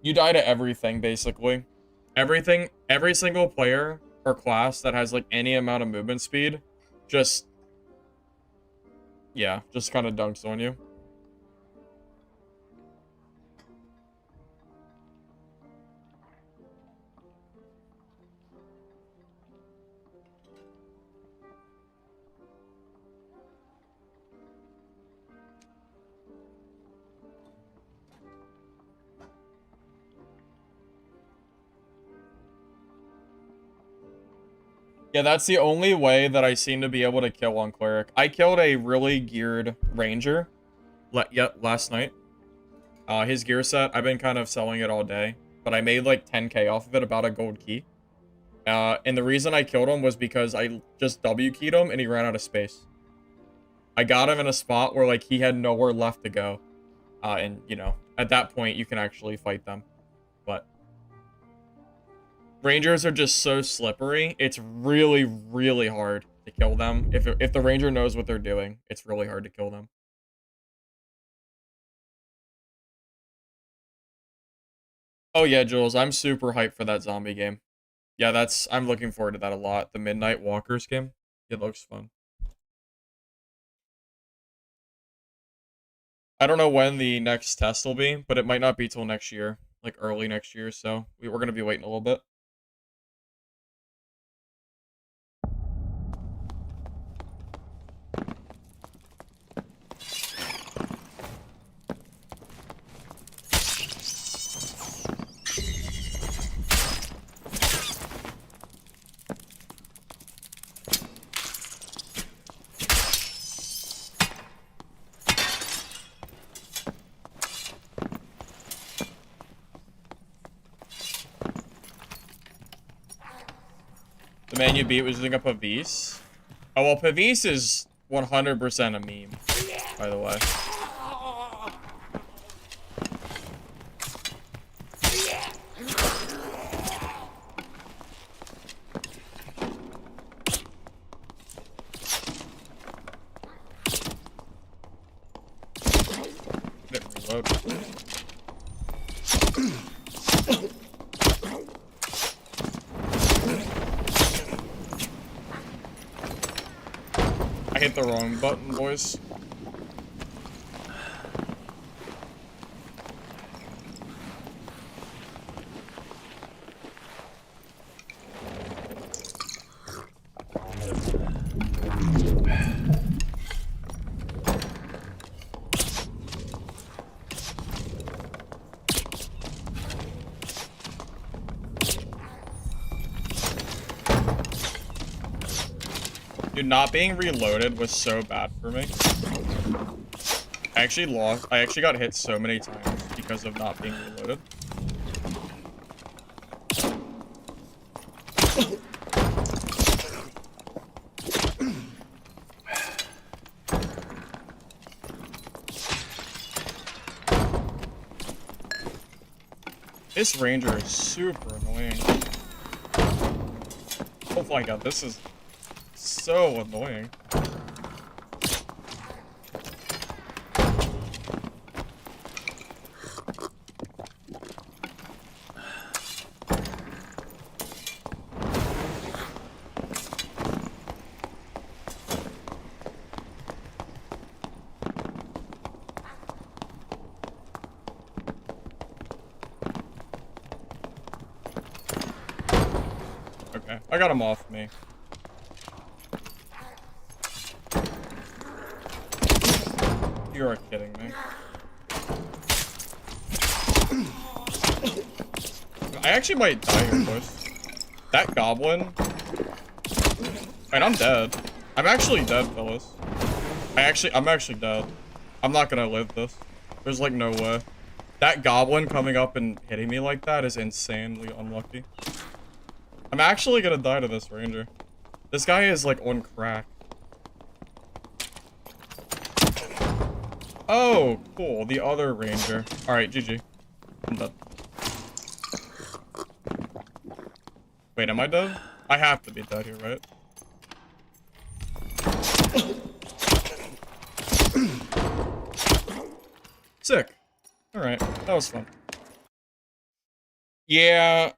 You die to everything, basically. Everything, every single player or class that has, like, any amount of movement speed, just... yeah, just kind of dunks on you. Yeah, that's the only way that I seem to be able to kill on Cleric. I killed a really geared Ranger last night. His gear set, I've been kind of selling it all day, but I made like 10k off of it, about a gold key. And the reason I killed him was because I just W keyed him and he ran out of space. I got him in a spot where like he had nowhere left to go. And you know, at that point you can actually fight them. But Rangers are just so slippery. It's really, really hard to kill them. If the Ranger knows what they're doing, it's really hard to kill them. Oh yeah, Jules, I'm super hyped for that zombie game. Yeah, I'm looking forward to that a lot. The Midnight Walkers game. It looks fun. I don't know when the next test will be, but it might not be till next year, like early next year, so we're going to be waiting a little bit. The man you beat was using a Pavise. Oh, well, Pavise is 100% a meme, by the way. Didn't reload. I hit the wrong button, boys. Dude, not being reloaded was so bad for me. I actually got hit so many times because of not being reloaded. This Ranger is super annoying. Oh my god, this is so annoying. Okay, I got him off me. You are kidding me. I actually might die here, boys. That goblin. Wait, I'm dead. I'm actually dead, fellas. I'm actually dead. I'm not gonna live this. There's like no way. That goblin coming up and hitting me like that is insanely unlucky. I'm actually gonna die to this Ranger. This guy is like on crack. Oh, cool. The other Ranger. Alright, GG. I'm dead. Wait, am I dead? I have to be dead here, right? Sick. Alright, that was fun. Yeah.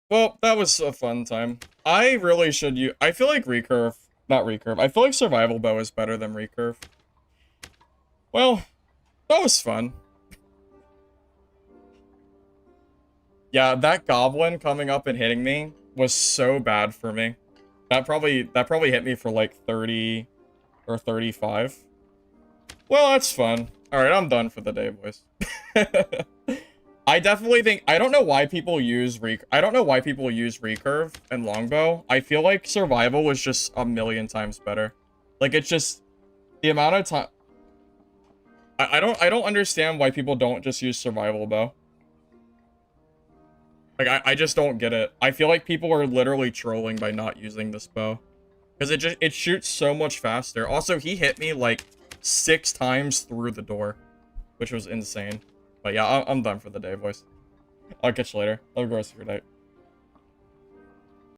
Well, that was a fun time. I really should use... I feel like recurve... Not recurve. I feel like survival bow is better than recurve. Well, that was fun. Yeah, that goblin coming up and hitting me was so bad for me. That probably hit me for like 30 or 35. Well, that's fun. Alright, I'm done for the day, boys. I definitely think, I don't know why people use recurve and longbow. I feel like survival was just a million times better. Like, it's just the amount of time. I don't understand why people don't just use survival bow. Like, I just don't get it. I feel like people are literally trolling by not using this bow. Because it shoots so much faster. Also, he hit me like 6 times through the door, which was insane. But yeah, I'm done for the day, boys. I'll catch you later. Have a good rest of your night.